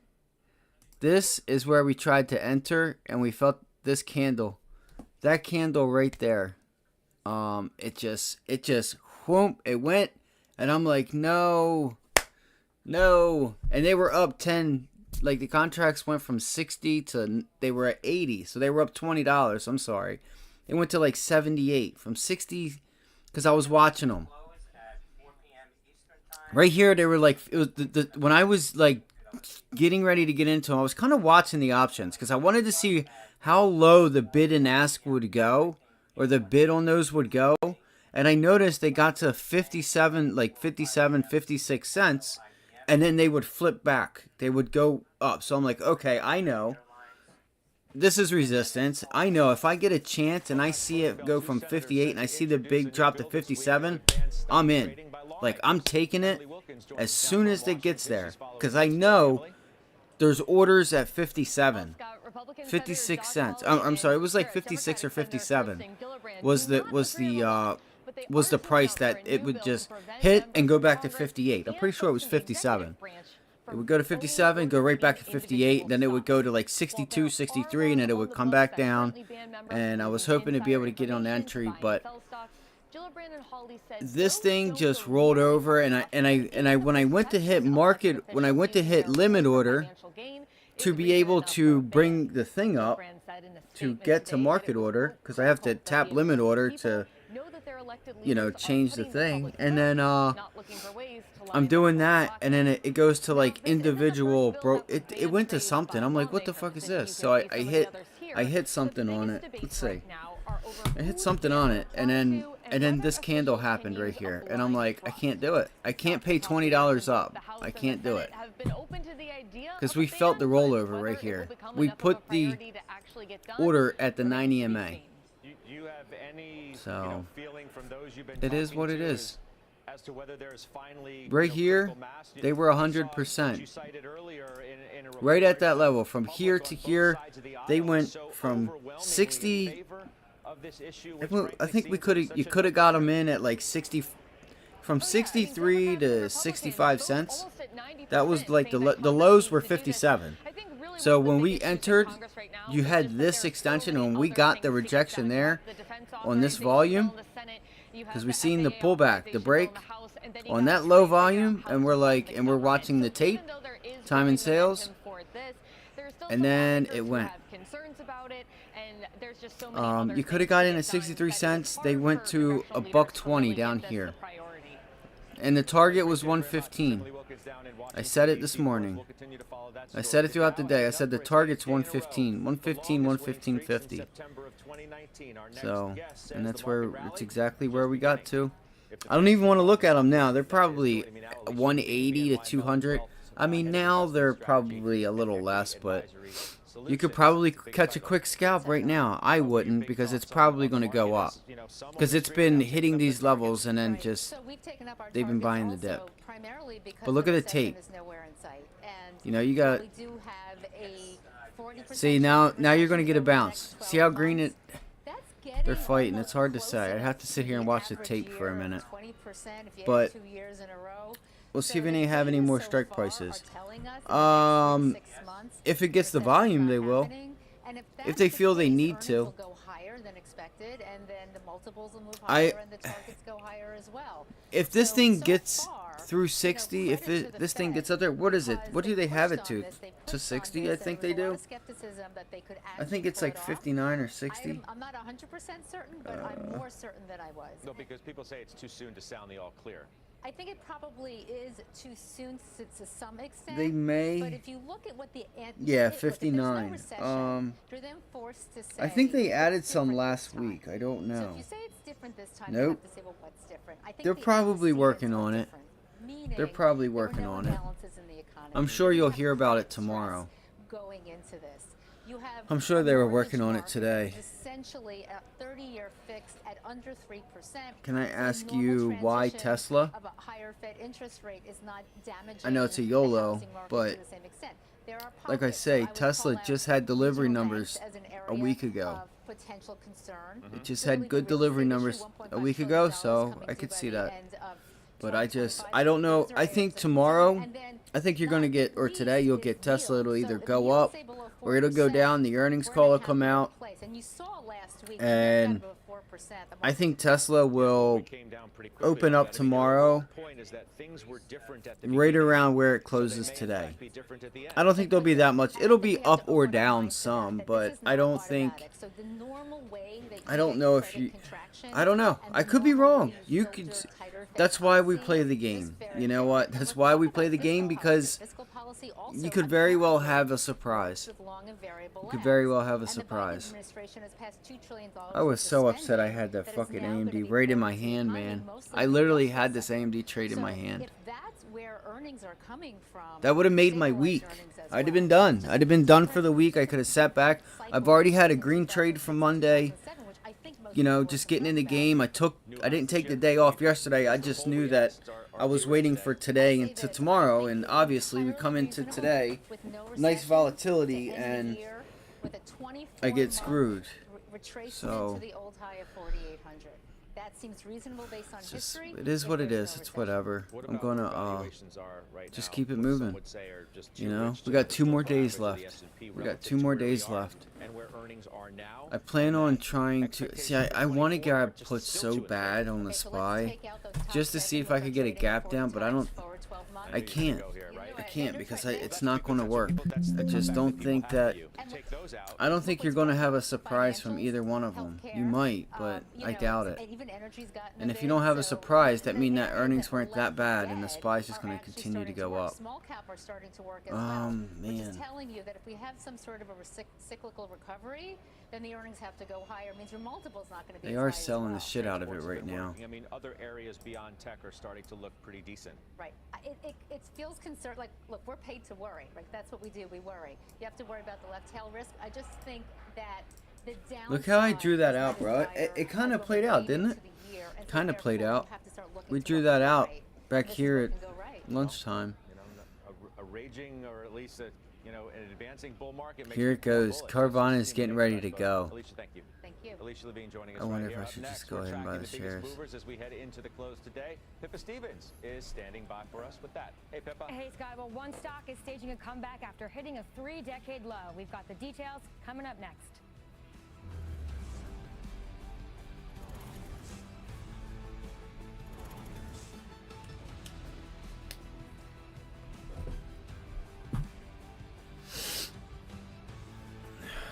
This is where we tried to enter, and we felt this candle. That candle right there. It just whoomp, it went, and I'm like, no. And they were up 10, like the contracts went from 60 to they were at 80, so they were up $20. I'm sorry, they went to like 78 from 60 because I was watching them. Right here, they were like it was when I was like getting ready to get into them, I was kind of watching the options because I wanted to see how low the bid and ask would go, or the bid on those would go. And I noticed they got to 57, like 57, 56 cents, and then they would flip back. They would go up. So I'm like, okay, I know. This is resistance. I know if I get a chance and I see it go from 58 and I see the big drop to 57, I'm in. Like, I'm taking it as soon as it gets there. Because I know there's orders at 57. 56 cents. I'm sorry, it was like 56 or 57 was the price that it would just hit and go back to 58. I'm pretty sure it was 57. It would go to 57, go right back to 58, then it would go to like 62, 63, and then it would come back down. And I was hoping to be able to get on entry, but this thing just rolled over, and I when I went to hit market, when I went to hit limit order to be able to bring the thing up to get to market order, because I have to tap limit order to, you know, change the thing, and then I'm doing that, and then it goes to like individual it went to something. I'm like, what the fuck is this? So I hit something on it. Let's see. I hit something on it, and then this candle happened right here, and I'm like, I can't do it. I can't pay $20 up. I can't do it. Because we felt the rollover right here. We put the order at the 9 EMA. So it is what it is. Right here, they were 100%. Right at that level, from here to here, they went from 60. I think you could have got them in at like 60, from 63 to 65 cents. That was like the lows were 57. So when we entered, you had this extension, and when we got the rejection there on this volume, because we seen the pullback, the break on that low volume, and we're watching the tape, time and sales, and then it went. You could have got in at 63 cents. They went to $1.20 down here, and the target was 115. I said it this morning. I said it throughout the day. I said the target's 115, 115, 115.50. So, and it's exactly where we got to. I don't even want to look at them now. They're probably 180 to 200. I mean, now they're probably a little less, but you could probably catch a quick scalp right now. I wouldn't, because it's probably going to go up. Because it's been hitting these levels, and then just, they've been buying the dip. But look at the tape. You know, you got, see, now you're going to get a bounce. See how green it, they're fighting. It's hard to say. I'd have to sit here and watch the tape for a minute. But we'll see if they have any more strike prices. If it gets the volume, they will. If they feel they need to. If this thing gets through 60, if this thing gets up there, what is it? What do they have it to? To 60, I think they do. I think it's like 59 or 60. I'm not 100% certain, but I'm more certain than I was. No, because people say it's too soon to sound the all clear. I think it probably is too soon to some extent. They may. But if you look at what the 59. You're then forced to say, I think they added some last week. I don't know. So if you say it's different this time, nope. you have to say, well, what's different? I think they're probably working on it. They're probably working on it. I'm sure you'll hear about it tomorrow. Going into this, you have I'm sure they were working on it today. Essentially, a 30-year fixed at under 3%. Can I ask you why Tesla? Of a higher Fed interest rate is not damaging. I know it's a YOLO, but like I say, Tesla just had delivery numbers a week ago. Potential concern. It just had good delivery numbers a week ago, so I could see that. But I don't know. I think tomorrow, I think you're going to get, or today, you'll get Tesla. It'll either go up or it'll go down. The earnings call will come out. And I think Tesla will open up tomorrow right around where it closes today. I don't think there'll be that much. It'll be up or down some, but I don't think... I don't know if you... I don't know. I could be wrong. You could... That's why we play the game. You know what? That's why we play the game, because you could very well have a surprise. You could very well have a surprise. I was so upset I had that fucking AMD right in my hand, man. I literally had this AMD trade in my hand. That would have made my week. I'd have been done. I'd have been done for the week. I could have sat back. I've already had a green trade from Monday. You know, just getting in the game. I didn't take the day off yesterday. I just knew that I was waiting for today into tomorrow, and obviously we come into today, nice volatility, and I get screwed. So that seems reasonable based on history. It is what it is. It's whatever. I'm gonna just keep it moving. You know, we got 2 more days left. We got 2 more days left. I plan on trying to see. I want to grab puts so bad on the SPY, just to see if I could get a gap down, but I can't. I can't, because it's not going to work. I just don't think that... I don't think you're going to have a surprise from either one of them. You might, but I doubt it. And if you don't have a surprise, that means that earnings weren't that bad, and the SPY is just going to continue to go up. Man. Telling you that if we have some sort of a cyclical recovery, then the earnings have to go higher. It means your multiple's not going to be. They are selling the shit out of it right now. I mean, other areas beyond tech are starting to look pretty decent. Right. It feels concerned. Like, look, we're paid to worry. Like, that's what we do. We worry. You have to worry about the left tail risk. I just think that the downside. Look how I drew that out, bro. It kind of played out, didn't it? Kind of played out. We drew that out back here at lunchtime. A raging, or at least an advancing bull market. Here it goes. Carvana is getting ready to go. Alicia, thank you. Thank you. Alicia Levine joining us. I wonder right if here. I should Up just next, go we're ahead and buy tracking the biggest shares. movers as we head into the close today. Pippa Stevens is standing by for us with that. Hey, Pippa. Hey, Scott. Well, one stock is staging a comeback after hitting a 3-decade low. We've got the details coming up next.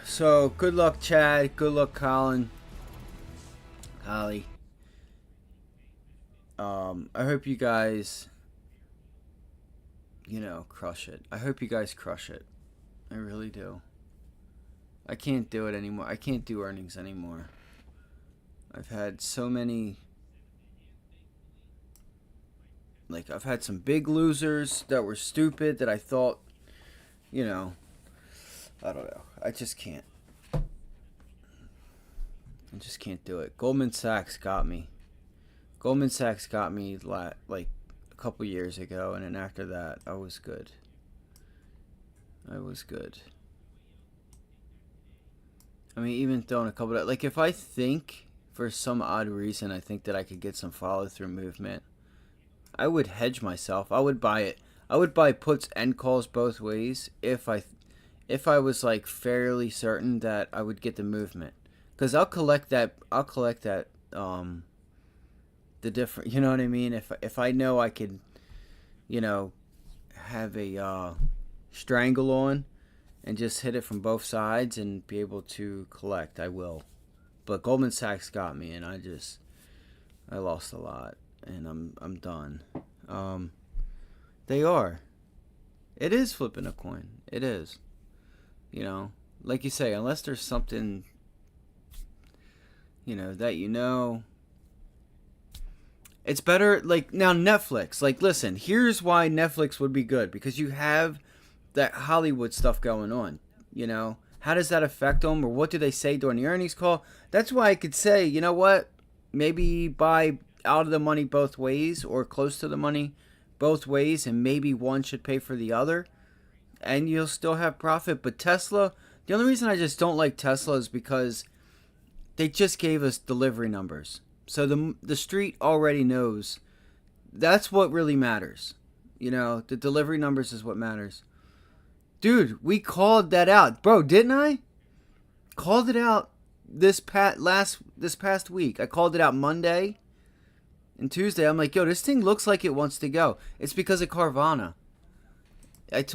So, good luck, Chad. Good luck, Colin. Holly. I hope you guys, crush it. I hope you guys crush it. I really do. I can't do it anymore. I can't do earnings anymore. I've had so many... I've had some big losers that were stupid that I thought, I don't know. I just can't. I just can't do it. Goldman Sachs got me. Goldman Sachs got me like a couple years ago, and then after that, I was good. I was good. I mean, even throwing a couple of... if I think, for some odd reason, I think that I could get some follow-through movement, I would hedge myself. I would buy it. I would buy puts and calls both ways if I was fairly certain that I would get the movement, because I'll collect that the different, you know what I mean, if I know I could have a strangle on and just hit it from both sides and be able to collect, I will. But Goldman Sachs got me, and I lost a lot, and I'm done. They are. It is flipping a coin. It is. Like you say, unless there's something, that it's better. Now Netflix, listen, here's why Netflix would be good, because you have that Hollywood stuff going on. How does that affect them, or what do they say during the earnings call? That's why I could say, you know what, maybe buy out of the money both ways, or close to the money both ways, and maybe one should pay for the other, and you'll still have profit. But Tesla, the only reason I just don't like Tesla is because they just gave us delivery numbers. So the street already knows. That's what really matters. The delivery numbers is what matters. Dude, we called that out. Bro, didn't I? Called it out this past week. I called it out Monday and Tuesday. I'm like, yo, this thing looks like it wants to go. It's because of Carvana. I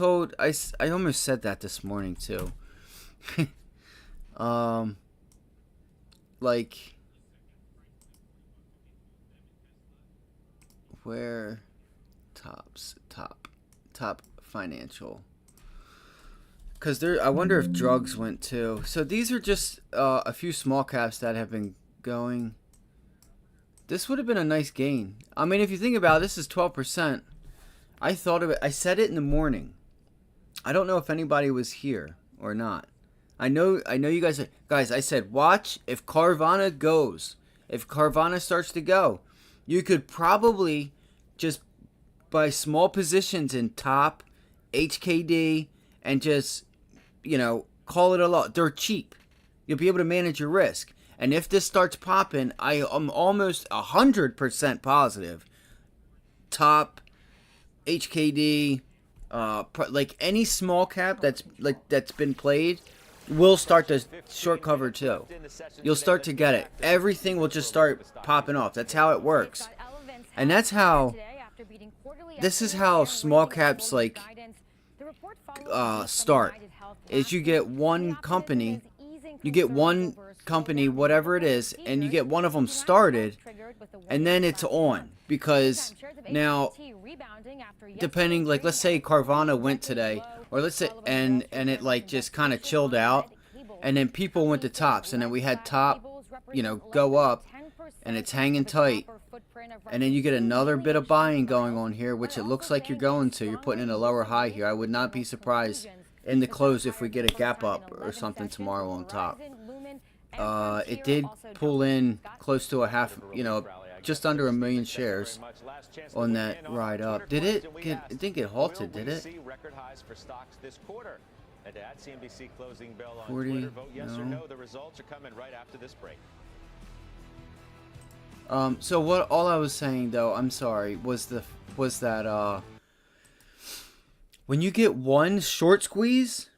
almost said that this morning too. Like, where top financial, because I wonder if drugs went too. So these are just a few small caps that have been going. This would have been a nice gain. I mean, if you think about it, this is 12%. I thought of it. I said it in the morning. I don't know if anybody was here or not. I know you guys. Guys, I said, watch if Carvana goes. If Carvana starts to go, you could probably just buy small positions in top, HKD, and just, call it a lot. They're cheap. You'll be able to manage your risk. And if this starts popping, I am almost 100% positive. Top, HKD, like any small cap that's been played, will start to short cover too. You'll start to get it. Everything will just start popping off. That's how it works. And that's how, this is how small caps start. Is you get one company, whatever it is, and you get one of them started, and then it's on. Because now, depending, like, let's say Carvana went today, or let's say, and it just kind of chilled out, and then people went to tops, and then we had top, go up, and it's hanging tight, and then you get another bit of buying going on here, which it looks like you're going to. You're putting in a lower high here. I would not be surprised in the close if we get a gap up or something tomorrow on top. It did pull in close to a half, just under 1 million shares on that ride up. Did it didn't get halted, did it? Record highs for stocks this quarter. And at CNBC closing bell on 40, Twitter, vote yes or no. no. The results are coming right after this break. So what all I was saying though, I'm sorry, was that when you get one short squeeze,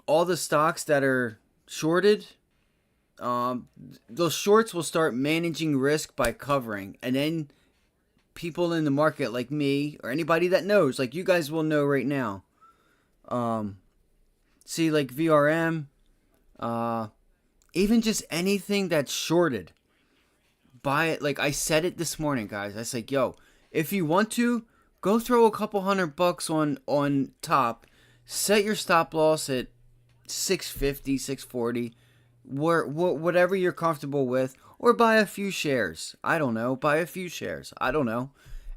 all the stocks that are shorted, those shorts will start managing risk by covering, and then people in the market like me or anybody that knows, like you guys will know right now. See, like VRM, even just anything that's shorted, buy it. Like I said it this morning, guys. I said, yo, if you want to, go throw a couple $100 on top, set your stop loss at 650, 640, whatever you're comfortable with, or buy a few shares. I don't know. Buy a few shares. I don't know.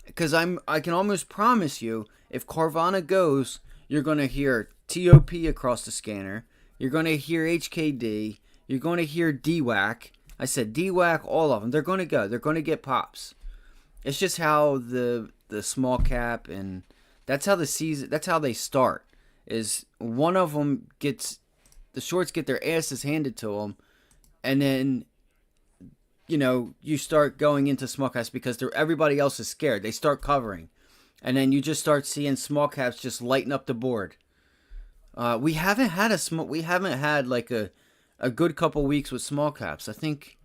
Because I can almost promise you, if Carvana goes, you're going to hear TOP across the scanner. You're going to hear HKD. You're going to hear DWAC. I said DWAC, all of them. They're going to go. They're going to get pops. It's just how the small cap, and that's how the season, that's how they start. Is one of them gets, the shorts get their asses handed to them, and then you start going into small caps because everybody else is scared. They start covering, and then you just start seeing small caps just lighten up the board. We haven't had like a good couple weeks with small caps. I think,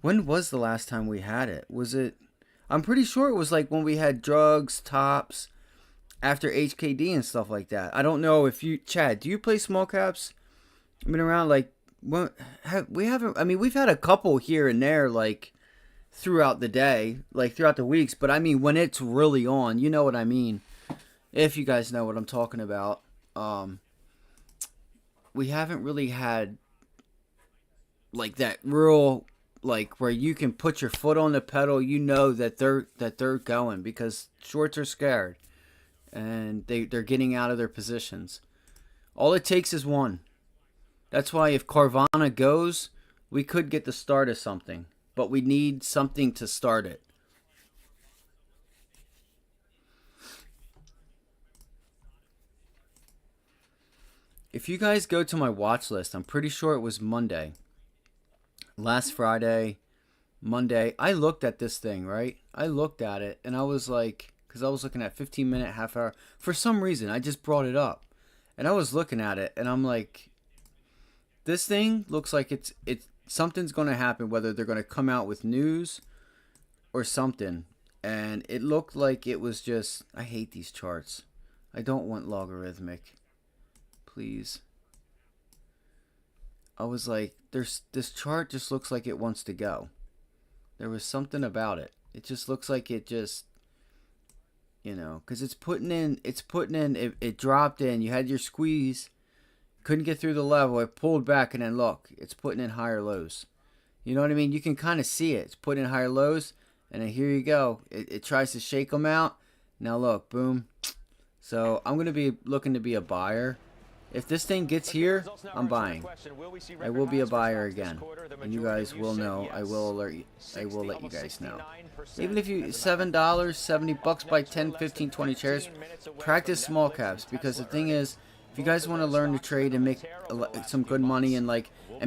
when was the last time we had it? Was it? I'm pretty sure it was like when we had drugs, tops, after HKD and stuff like that. I don't know if you, Chad, do you play small caps? I've been around like, we haven't. I mean, we've had a couple here and there, like throughout the day, like throughout the weeks. But I mean, when it's really on, you know what I mean. If you guys know what I'm talking about, we haven't really had like that real, like where you can put your foot on the pedal. You know that they're going, because shorts are scared and they're getting out of their positions. All it takes is one. That's why if Carvana goes, we could get the start of something, but we need something to start it. If you guys go to my watch list, I'm pretty sure it was Monday. Last Friday, Monday, I looked at this thing, right? I looked at it and I was like, because I was looking at 15-minute, half hour. For some reason, I just brought it up. And I was looking at it and I'm like, this thing looks like it's something's going to happen, whether they're going to come out with news or something. And it looked like it was just, I hate these charts. I don't want logarithmic. Please. I was like, this chart just looks like it wants to go. There was something about it. It just looks like it just, you know, because it dropped in. You had your squeeze, couldn't get through the level. It pulled back, and then look, it's putting in higher lows. You know what I mean? You can kind of see it. It's putting in higher lows, and then here you go. It tries to shake them out. Now look, boom. So I'm going to be looking to be a buyer. If this thing gets here, I'm buying. I will be a buyer again, and you guys will know. I will alert you. I will let you guys know. Even if you $7, $70 buy 10, 15, 20 shares, practice small caps, because the thing is, if you guys want to learn to trade and make some good money and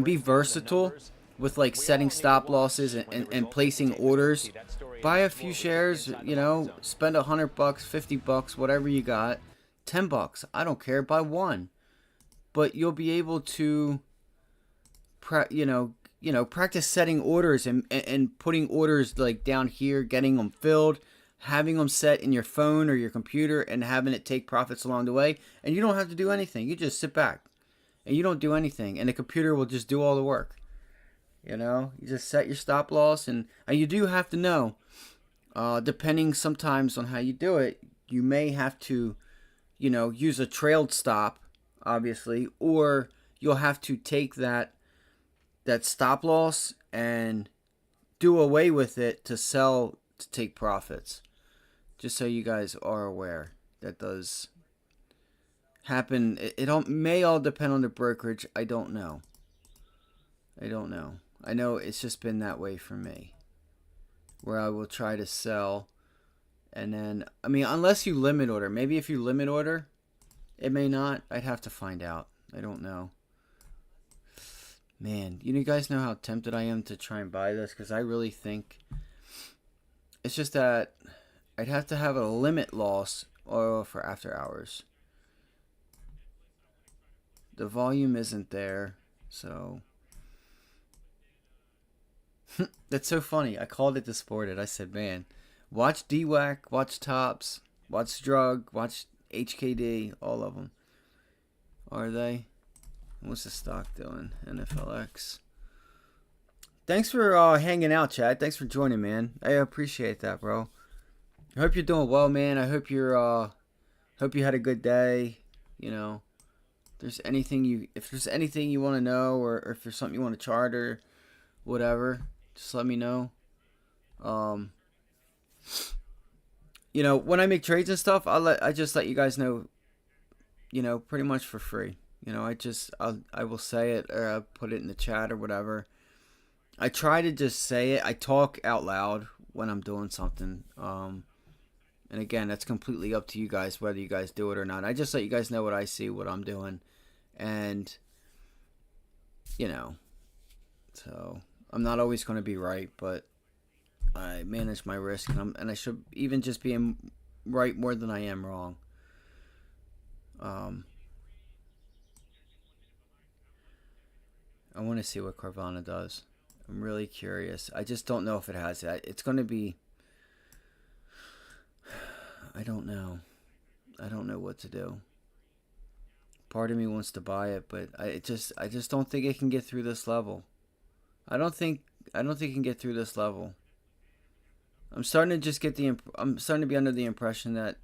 be versatile with like setting stop losses and placing orders, buy a few shares. You know, spend $100, $50, whatever you got, $10. I don't care. Buy one. But you'll be able to, practice setting orders and putting orders like down here, getting them filled, having them set in your phone or your computer, and having it take profits along the way. And you don't have to do anything. You just sit back, and you don't do anything, and the computer will just do all the work. You know, you just set your stop loss, and you do have to know, depending sometimes on how you do it, you may have to, use a trailed stop. Obviously, or you'll have to take that stop loss and do away with it to sell to take profits. Just so you guys are aware, that does happen. It may all depend on the brokerage. I don't know. I know it's just been that way for me, where I will try to sell, and then unless you limit order. Maybe if you limit order, it may not. I'd have to find out. I don't know. Man, you guys know how tempted I am to try and buy this, because I really think it's just that I'd have to have a limit loss for after hours. The volume isn't there, so that's so funny. I called it Disported. I said, man, watch DWAC, watch Tops, watch Drug, watch HKD, all of them. Are they? What's the stock doing? NFLX. Thanks for hanging out, Chad. Thanks for joining, man. I appreciate that, bro. I hope you're doing well, man. I hope you had a good day. If there's anything you want to know, or if there's something you want to chart or whatever, just let me know. When I make trades and stuff, I just let you guys know, pretty much for free. I will say it, or I'll put it in the chat or whatever. I try to just say it. I talk out loud when I'm doing something. And again, that's completely up to you guys, whether you guys do it or not. I just let you guys know what I see, what I'm doing. And, so I'm not always going to be right, but I manage my risk, and I should even just be right more than I am wrong. I want to see what Carvana does. I'm really curious. I just don't know if it has that. It's going to be, I don't know. I don't know what to do. Part of me wants to buy it, but I just don't think it can get through this level. I don't think it can get through this level. I'm starting to be under the impression that,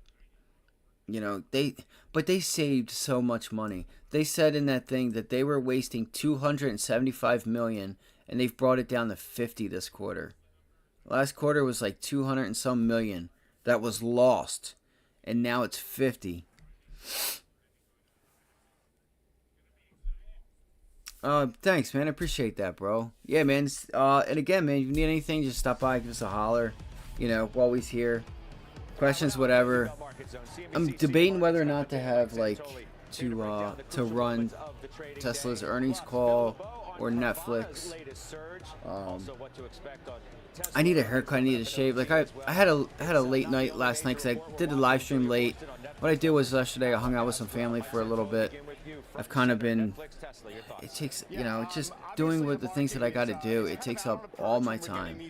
they saved so much money. They said in that thing that they were wasting $275 million, and they've brought it down to 50 this quarter. Last quarter was like 200 and some million that was lost, and now it's 50. Thanks, man. I appreciate that, bro. Yeah, man. And again, man, if you need anything, just stop by, give us a holler. We're always here. Questions, whatever. I'm debating whether or not to have to run Tesla's earnings call or Netflix. I need a haircut. I need a shave. Like I had a late night last night because I did the live stream late. What I did was yesterday I hung out with some family for a little bit, I've kind of been, it takes, you know, just doing with the things that I got to do, it takes up all my time.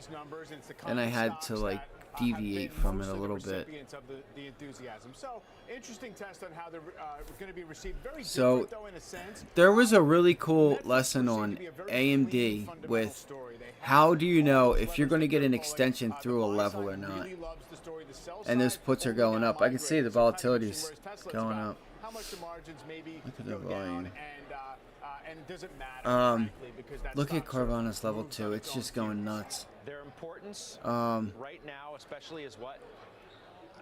And I had to, like, deviate from it a little bit. So, interesting test on how they're going to be received. Very So, different, though, in a sense. there was a really cool lesson on AMD with how do you know if you're going to get an extension through a level or not. And those puts are going up. I can see the volatility's going up. Look at the volume. Look at Carvana's level 2. It's just going nuts. Their importance right now, especially, is what?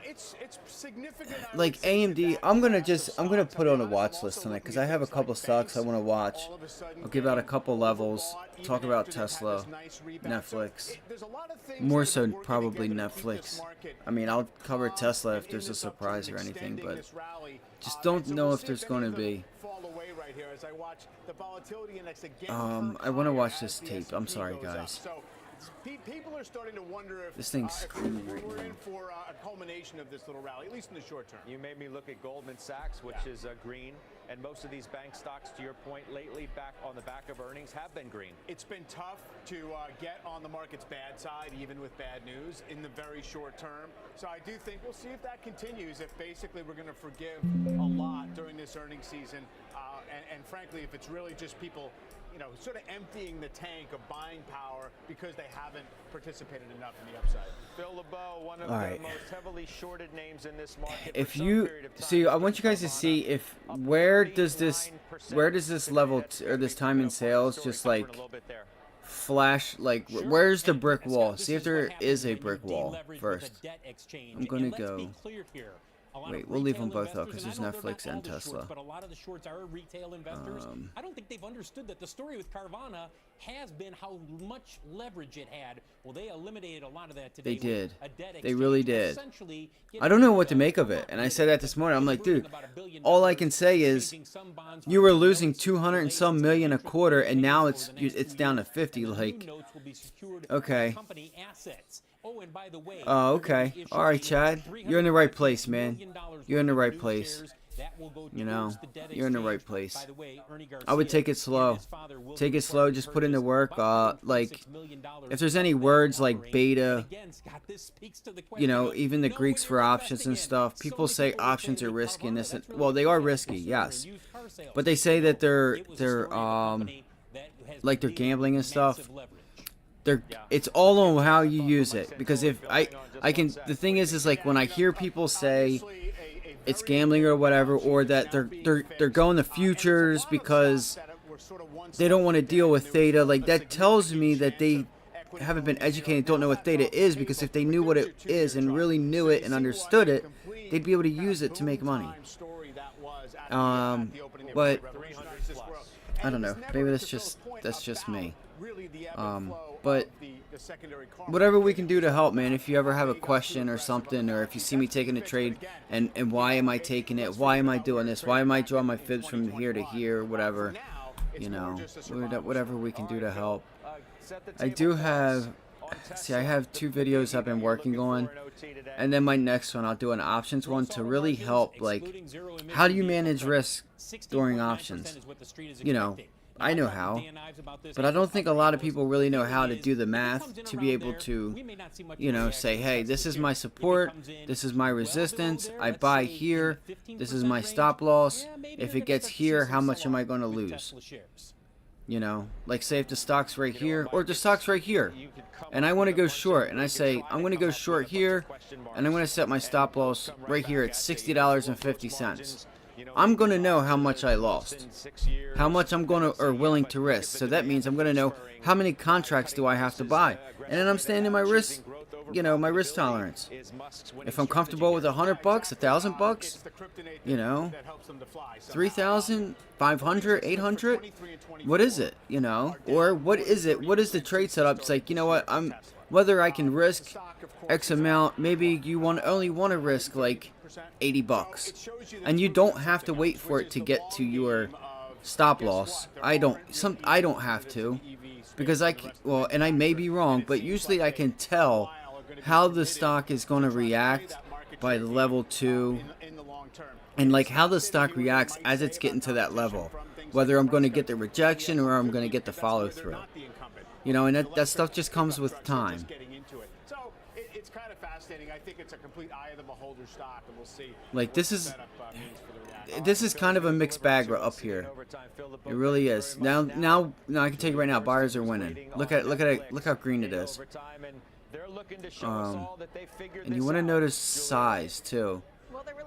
It's significant. Like AMD, I'm gonna put on a watch list tonight because I have a couple stocks I want to watch. I'll give out a couple levels. Talk about Tesla, Netflix. More so probably Netflix. I mean, I'll cover Tesla if there's a surprise or anything, but just don't know if there's going to be. I want to watch this tape. I'm sorry, guys. People are starting to wonder if This thing's screaming right we're now. in for a culmination of this little rally, at least in the short term. You made me look at Goldman Sachs, which is green, and most of these bank stocks, to your point, lately back on the back of earnings have been green. It's been tough to get on the market's bad side, even with bad news, in the very short term. So I do think we'll see if that continues, if basically we're going to forgive a lot during this earnings season, and frankly, if it's really just people, you know, sort of emptying the tank of buying power because they haven't participated enough in the upside. Phil LeBeau, one of All the right. most heavily shorted names in this market. If for some you period of time. see, I want you guys to see if where does this level or this time in sales just like flash, like where's the brick wall? See if there is a brick wall first. I'm gonna go. Wait, we'll leave them both up because there's Netflix and Tesla. But a lot of the shorts are retail investors. I don't think they've understood that the story with Carvana has been how much leverage it had. Well, they eliminated a lot of that today. They did. With a debt They exchange. really did. Essentially, I don't know what to make of it. And I said that this morning. I'm like, dude, all I can say is you were losing 200 and some million a quarter, and now it's down to 50. Like, okay. Company assets. Oh, and by the way, Oh, okay. All right, Chad. You're in the right place, man. You're in the right place. You know, you're in the right place. I would take it slow. Take it slow. Just put in the work. Like, if there's any words like beta, you know, even the Greeks for options and stuff, people say options are risky and this. And, well, they are risky, yes. But they say that they're like they're gambling and stuff. It's all on how you use it, because if I can, the thing is like when I hear people say it's gambling or whatever, or that they're going to futures because they don't want to deal with theta, like that tells me that they haven't been educated, don't know what theta is, because if they knew what it is and really knew it and understood it, they'd be able to use it to make money. But I don't know, maybe that's just me. But whatever we can do to help, man. If you ever have a question or something, or if you see me taking a trade and why am I taking it, why am I doing this, why am I drawing my fibs from here to here, whatever, you know, whatever we can do to help. I do have, see, I have 2 videos I've been working on, and then my next one I'll do an options one to really help, like, how do you manage risk during options? You know, I know how, but I don't think a lot of people really know how to do the math to be able to, you know, say, hey, this is my support, this is my resistance, I buy here, this is my stop loss, if it gets here, how much am I going to lose? You know, like say if the stock's right here, or the stock's right here, and I want to go short, and I say, I'm going to go short here, and I'm going to set my stop loss right here at $60.50. I'm going to know how much I lost, how much I'm going to or willing to risk. So that means I'm going to know how many contracts do I have to buy, and then I'm staying in my risk, you know, my risk tolerance. If I'm comfortable with $100, $1,000, you know, 3,000, 500, 800, what is it, you know, or what is it? What is the trade setup? It's like, you know what, whether I can risk X amount, maybe you only want to risk like $80, and you don't have to wait for it to get to your stop loss. I don't have to, because well, and I may be wrong, but usually I can tell how the stock is going to react by the level 2 and like how the stock reacts as it's getting to that level, whether I'm going to get the rejection or I'm going to get the follow through. You know, and that stuff just comes with time. So it's kind of fascinating. I think it's a complete eye of the beholder stock, and we'll see. Like this is kind of a mixed bag up here. It really is. Now I can tell you right now, buyers are winning. Look how green it is. And you want to notice size too.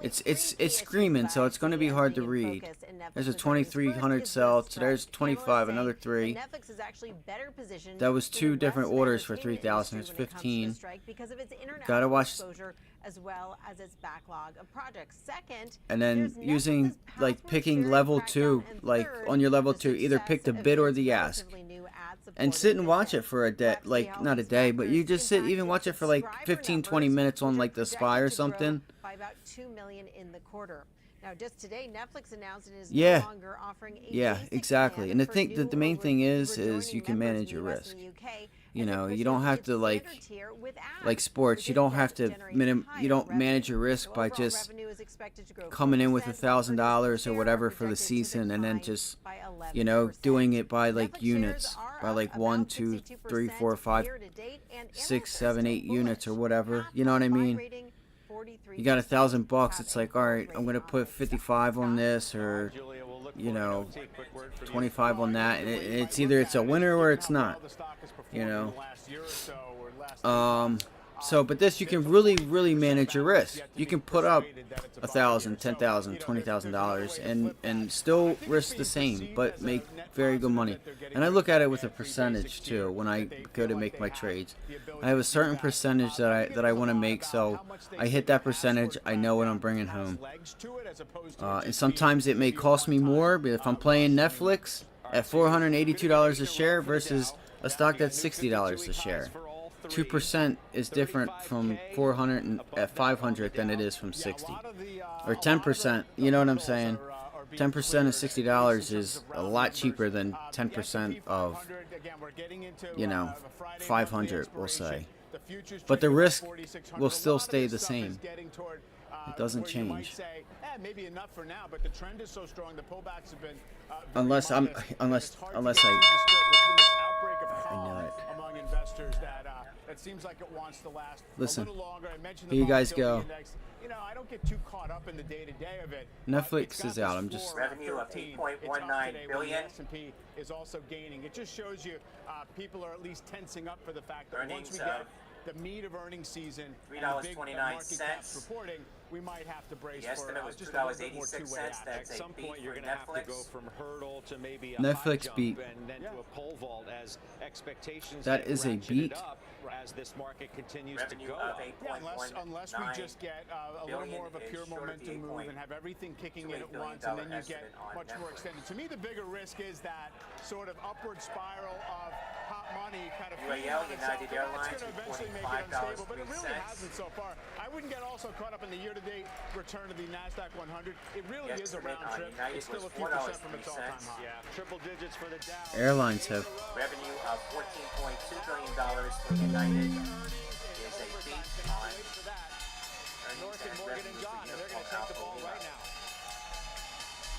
It's screaming, so it's going to be hard to read. There's a 2,300 sell. So there's 25, another 3. That was 2 different orders for 3,000. There's 15. Gotta watch. As well as its backlog of projects. Second, and then using like picking level 2, like on your level 2, either pick the bid or the ask, and sit and watch it for a day, like not a day, but you just sit, even watch it for like 15-20 minutes on like the SPY or something. By about 2 million in the quarter. Now, just today, Netflix announced it is no longer offering a exactly. And the main thing is you can manage your risk. You know, you don't have to like sports. You don't have to you don't manage your risk by just coming in with $1,000 or whatever for the season, and then just doing it by like units, by like 1, 2, 3, 4, 5, 6, 7, 8 units or whatever. You know what I mean? You got $1,000. It's like, all right, I'm gonna put 55 on this, or 25 on that, and it's either it's a winner or it's not. But this, you can really manage your risk. You can put up $1,000, $10,000, $20,000 and still risk the same, but make very good money. And I look at it with a percentage too when I go to make my trades. I have a certain percentage that I want to make, so I hit that percentage. I know what I'm bringing home. And sometimes it may cost me more, but if I'm playing Netflix at $482 a share versus a stock that's $60 a share, 2% is different from 400 at 500 than it is from 60, or 10%. You know what I'm saying? 10% of $60 is a lot cheaper than 10% of 500, we'll say. But the risk will still stay the same. It doesn't change. Unless I know it. It seems like it wants to last a little longer. I mentioned here you guys go. I don't get too caught up in the day-to-day of it. Netflix is out. I'm just revenue of 8.19 billion. S&P is also gaining. It just shows you people are at least tensing up for the fact that once we get the meat of earnings season, $3.29 reporting, we might have to brace the estimate was $2.86. That's at some point you're going to have to go from hurdle to maybe a Netflix high beat. jump and then to a pole vault as expectations that is a beat. As this market continues revenue to go up. Unless we just get a little more of a pure momentum move and have everything kicking in at once, and then you get much more extended. To me, the bigger risk is that sort of upward spiral of hot money kind of feeding on itself. That's going to eventually make it unstable, but it really hasn't so far. I wouldn't get also caught up in the year-to-date return to the NASDAQ 100. It really is a round trip. It's still a few percent from its all-time high. Yeah, triple digits for the Dow. Airlines have revenue of $14.2 billion for United is a beat on earnings and revenue for Uniform Alpha Lima.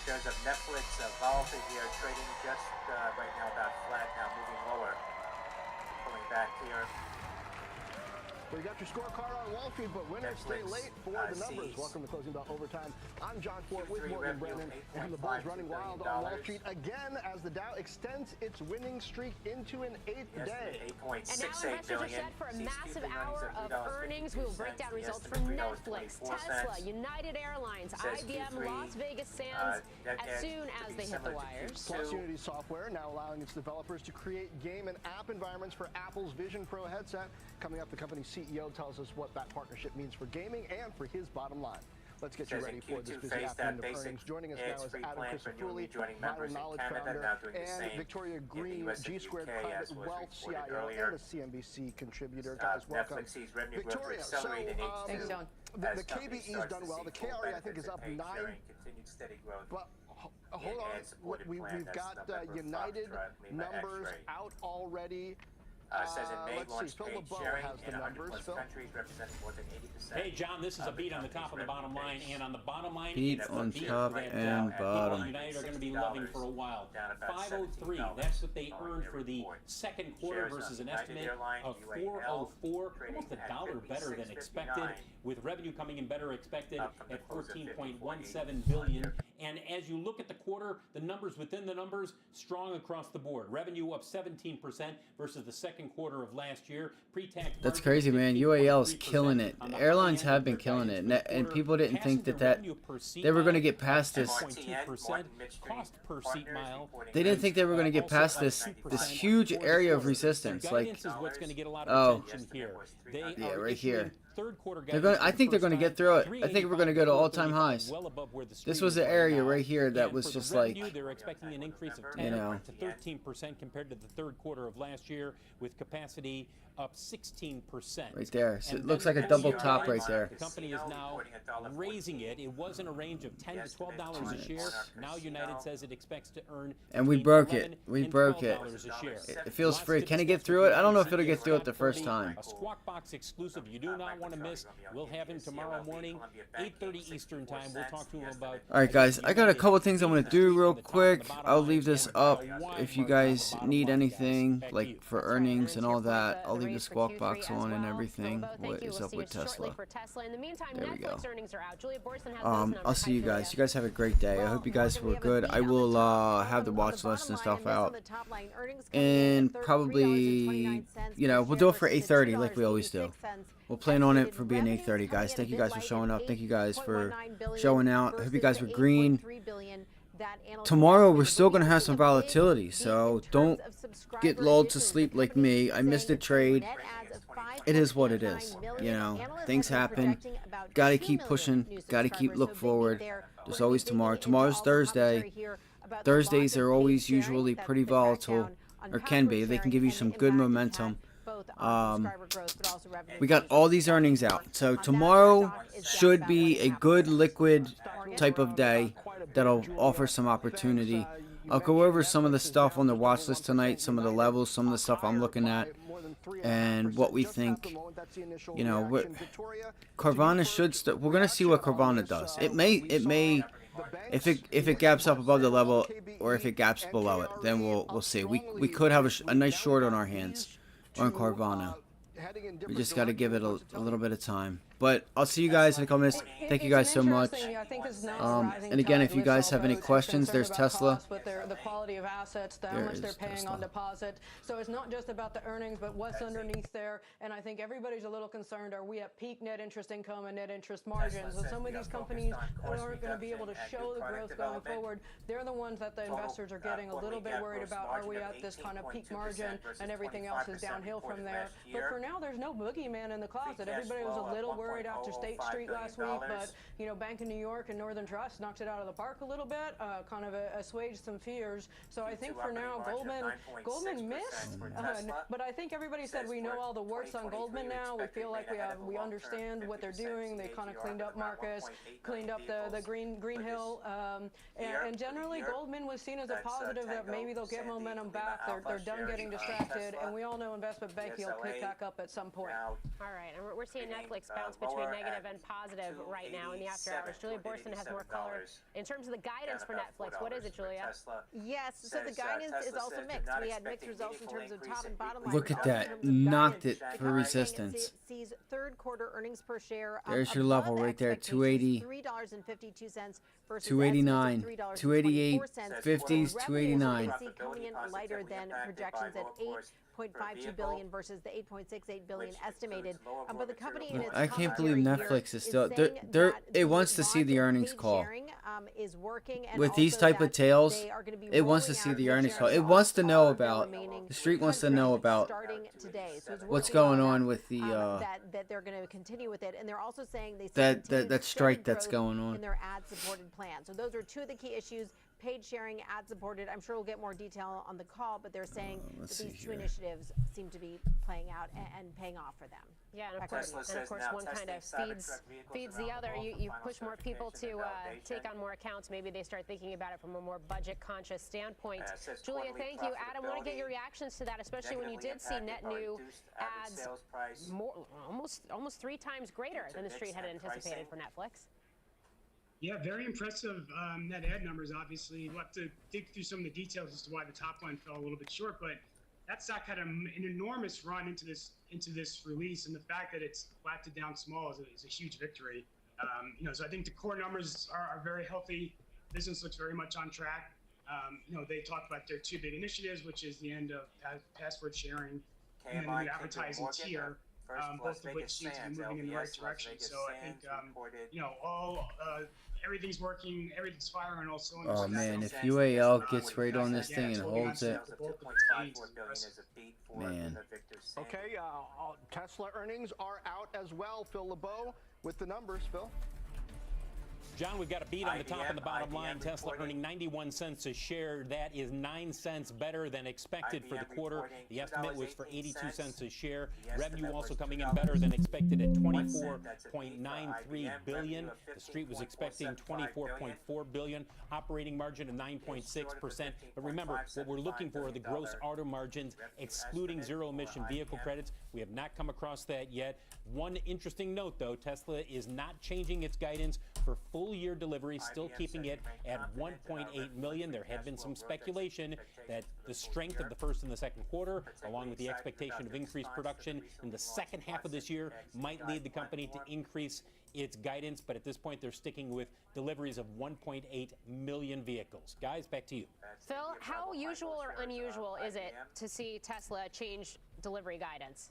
Shares of Netflix volatile here, trading just right now about flat, now moving lower. Pulling back here. We got your scorecard on Wall Street, but winners stay late for the numbers. Welcome to Closing Bell Overtime. I'm John Fort with Morgan Brennan, and the Bulls running wild on Wall Street again as the Dow extends its winning streak into an 8th day. And now investors are set for a massive hour of earnings. We will break down results from Netflix, Tesla, United Airlines, IBM, Las Vegas Sands as soon as they hit the wires. Plus Unity Software now allowing its developers to create game and app environments for Apple's Vision Pro headset. Coming up, the company's CEO tells us what that partnership means for gaming and for his bottom line. Let's get you ready for this busy afternoon of earnings. Joining us now is Adam Christofouli, Vital Knowledge founder, and Victoria Green, G-Squared Private Wealth CIO and a CNBC contributor. Guys, welcome. Victoria, so Thanks, John. The KBE's done well. The KRE, I think, is up 9. But hold on, we've got United numbers out already. Says it may Let's launch see. Phil paid LeBeau sharing has in the 100 numbers. plus Phil? countries, representing more than 80%. Hey, John, this is a beat on the top and the bottom line, and on the bottom line, Beat it's a on beat top that and people bottom. at United are going to be loving for a while. Down about 503, $17 that's what they following earned their for the report. second quarter Shares versus on an United estimate Airlines, of UAL, 404, trading almost at a dollar better than expected, 56.59, with revenue coming in better expected up from the at close of 14.17 billion. And as you look at the quarter, the numbers within the numbers, strong across the board. Revenue up 17% versus the second quarter of last year. Pre-tax. That's crazy, man. UAL's killing it. The airlines have been killing it, and people didn't think that they were going to get past this. Cost per seat mile. They didn't think they were going to get past this huge area of resistance. Like, Guidance is what's going to get a lot of attention here. They yeah, are right here. Third quarter They're going. I think they're going to get through it. I think we're going to go to all-time highs. Well above where the This was the area right here that was just like, they're expecting an increase of 10 you know, to 13% compared to the third quarter of last year, with capacity up 16%. right there. So it looks like a double top right there. The company is now raising it. It was in a range of $10 to $12 a share. Now United says it expects to earn And we broke it. We broke it. a share. It feels free. Can it get through it? I don't know if it'll get through it the first time. A Squawk Box exclusive you do not want to miss. We'll have him tomorrow morning, 8:30 Eastern time. We'll talk to him about. All right, guys. I got a couple things I'm going to do real quick. I'll leave this up if you guys need anything, like for earnings and all that. I'll leave the Squawk Box on and everything. What is up with Tesla? There we go. I'll see you guys. You guys have a great day. I hope you guys were good. I will have the watch list and stuff out. And probably, you know, we'll do it for 8:30 like we always do. We'll plan on it for being 8:30, guys. Thank you guys for showing up. Thank you guys for showing out. I hope you guys were green. Tomorrow we're still going to have some volatility, so don't get lulled to sleep like me. I missed a trade. It is what it is. You know, things happen. Got to keep pushing. Got to keep look forward. There's always tomorrow. Tomorrow's Thursday. Thursdays are always usually pretty volatile, or can be. They can give you some good momentum. We got all these earnings out, so tomorrow should be a good liquid type of day that'll offer some opportunity. I'll go over some of the stuff on the watch list tonight, some of the levels, some of the stuff I'm looking at, and what we think. You know, Carvana should. We're gonna see what Carvana does. It may. If it gaps up above the level, or if it gaps below it, then we'll see. We could have a nice short on our hands on Carvana. We just got to give it a little bit of time. But I'll see you guys in a couple minutes. Thank you guys so much. And again, if you guys have any questions, there's Tesla. With the quality of assets, how much they're paying on deposit. So it's not just about the earnings, but what's underneath there. And I think everybody's a little concerned. Are we at peak net interest income and net interest margins? So some of these companies aren't going to be able to show the growth going forward. They're the ones that the investors are getting a little bit worried about. Are we at this kind of peak margin and everything else is downhill from there? But for now, there's no boogeyman in the closet. Everybody was a little worried after State Street last week, but you know, Bank of New York and Northern Trust knocked it out of the park a little bit, kind of assuaged some fears. So I think for now, Goldman missed, but I think everybody said we know all the works on Goldman now. We feel like we understand what they're doing. They kind of cleaned up Marcus, cleaned up the Green Hill, and generally Goldman was seen as a positive that maybe they'll get momentum back. They're done getting distracted, and we all know investment banking will pick back up at some point. All right, and we're seeing Netflix bounce between negative and positive right now in the after hours. Julia Borson has more color in terms of the guidance for Netflix. What is it, Julia? Yes, so the guidance is also mixed. We had mixed results in terms of top and bottom line. Look at that. Knocked it for resistance. Sees third quarter earnings per share. There's your level right there. 280. $3.52 versus 289. 288. 50s. 289. Coming in lighter than projections at $8.52 billion versus the $8.68 billion estimated. But the company in its I can't believe Netflix is still it wants to see the earnings call. Is working, and with these type of tails, it wants to see the earnings call. It wants to know about the street wants to know about what's going on with the that they're going to continue with it, and they're also saying they that strike that's going on in their ad-supported plan. So those are two of the key issues paid sharing, ad-supported. I'm sure we'll get more detail on the call, but they're saying that these two initiatives seem to be playing out and paying off for them. Yeah, and of course, one kind of feeds the other. You push more people to take on more accounts. Maybe they start thinking about it from a more budget-conscious standpoint. Julia, thank you. Adam, I want to get your reactions to that, especially when you did see net new ads almost 3 times greater than the street had anticipated for Netflix. Yeah, very impressive net ad numbers, obviously. We'll have to dig through some of the details as to why the top line fell a little bit short, but that stock had an enormous run into this release, and the fact that it's flat to down small is a huge victory. So I think the core numbers are very healthy. Business looks very much on track. They talked about their 2 big initiatives, which is the end of password sharing and then the advertising tier. Both of which seem to be moving in the right direction. So I think, everything's working, everything's firing on all cylinders. Oh man, if UAL gets right on this thing and holds it, man. Okay, Tesla earnings are out as well. Phil LeBeau with the numbers. Phil. John, we've got a beat on the top and the bottom line. Tesla earning 91 cents a share. That is 9 cents better than expected for the quarter. The estimate was for 82 cents a share. Revenue also coming in better than expected at $24.93 billion. The street was expecting $24.4 billion. Operating margin of 9.6%. But remember, what we're looking for are the gross auto margins, excluding zero-emission vehicle credits. We have not come across that yet. One interesting note, though, Tesla is not changing its guidance for full-year delivery, still keeping it at 1.8 million. There had been some speculation that the strength of the first and the second quarter, along with the expectation of increased production in the second half of this year, might lead the company to increase its guidance. But at this point, they're sticking with deliveries of 1.8 million vehicles. Guys, back to you. Phil, how usual or unusual is it to see Tesla change delivery guidance?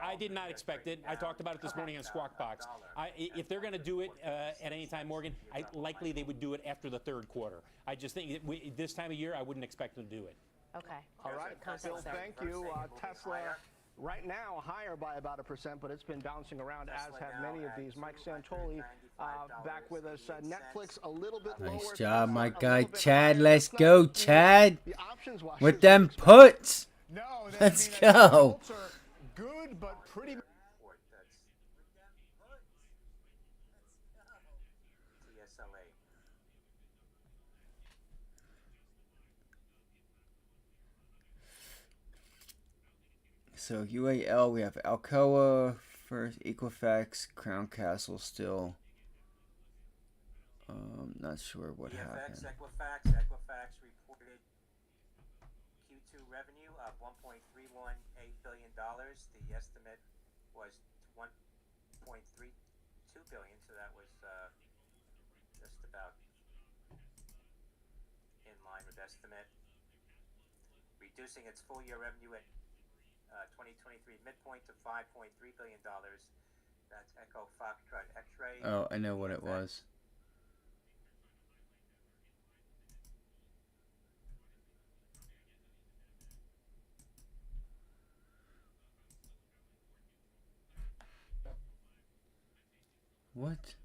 I did not expect it. I talked about it this morning on Squawk Box. If they're going to do it at any time, Morgan, likely they would do it after the third quarter. I just think this time of year, I wouldn't expect them to do it. Okay. All right, Phil, thank you. Tesla right now higher by about 1%, but it's been bouncing around, as have many of these. Mike Santoli back with us. Netflix a little bit lower. Nice job, my guy Chad. Let's go, Chad. With them puts. Let's go. Good, but pretty. So UAL, we have Alcoa first, Equifax, Crown Castle still. Not sure what happened. Equifax reported Q2 revenue of $1.318 billion. The estimate was $1.32 billion, so that was just about in line with estimate. Reducing its full-year revenue at 2023 midpoint to $5.3 billion. That's Echo Foxtrot X-Ray. Oh, I know what it was. What?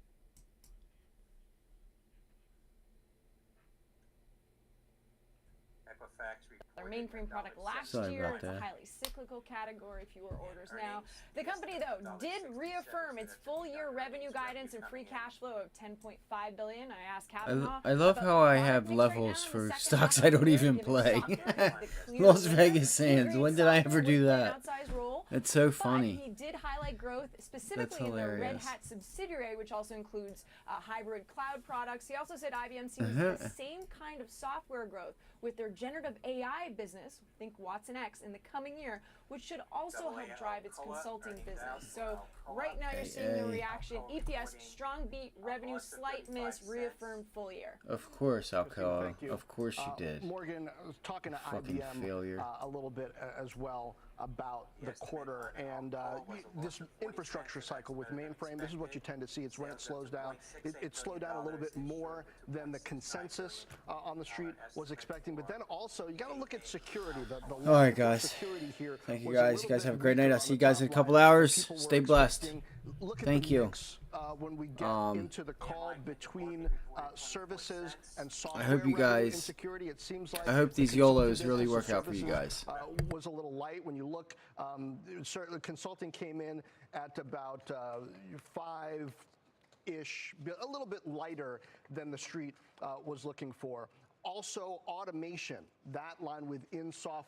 Their mainframe product last year. It's a highly cyclical category, fewer orders now. The company, though, did reaffirm its full-year revenue guidance and free cash flow of $10.5 billion. I asked Kavanaugh. I love how I have levels for stocks I don't even play. Las Vegas Sands. When did I ever do that? It's so funny. He did highlight growth specifically in their Red Hat subsidiary, which also includes hybrid cloud products. He also said IBM sees the same kind of software growth with their generative AI business, think Watson X, in the coming year, which should also help drive its consulting business. So right now you're seeing the reaction. EPS, strong beat, revenue, slight miss, reaffirmed full year. Of course, Alcoa. Of course you did. Morgan, I was talking to Fucking IBM failure. A little bit as well about the quarter and this infrastructure cycle with mainframe. This is what you tend to see. It's when it slows down. It slowed down a little bit more than the consensus on the street was expecting. But then also, you got to look at security. All right, guys. Thank you, guys. You guys have a great night. I'll see you guys in a couple hours. Stay blessed. Thank you. when we get into the call between services and software. I hope you guys. Security, it seems like I hope these YOLOs really work out for you guys. Was a little light when you look. Certainly, consulting came in at about 5-ish, a little bit lighter than the street was looking for. Also, automation, that line within software.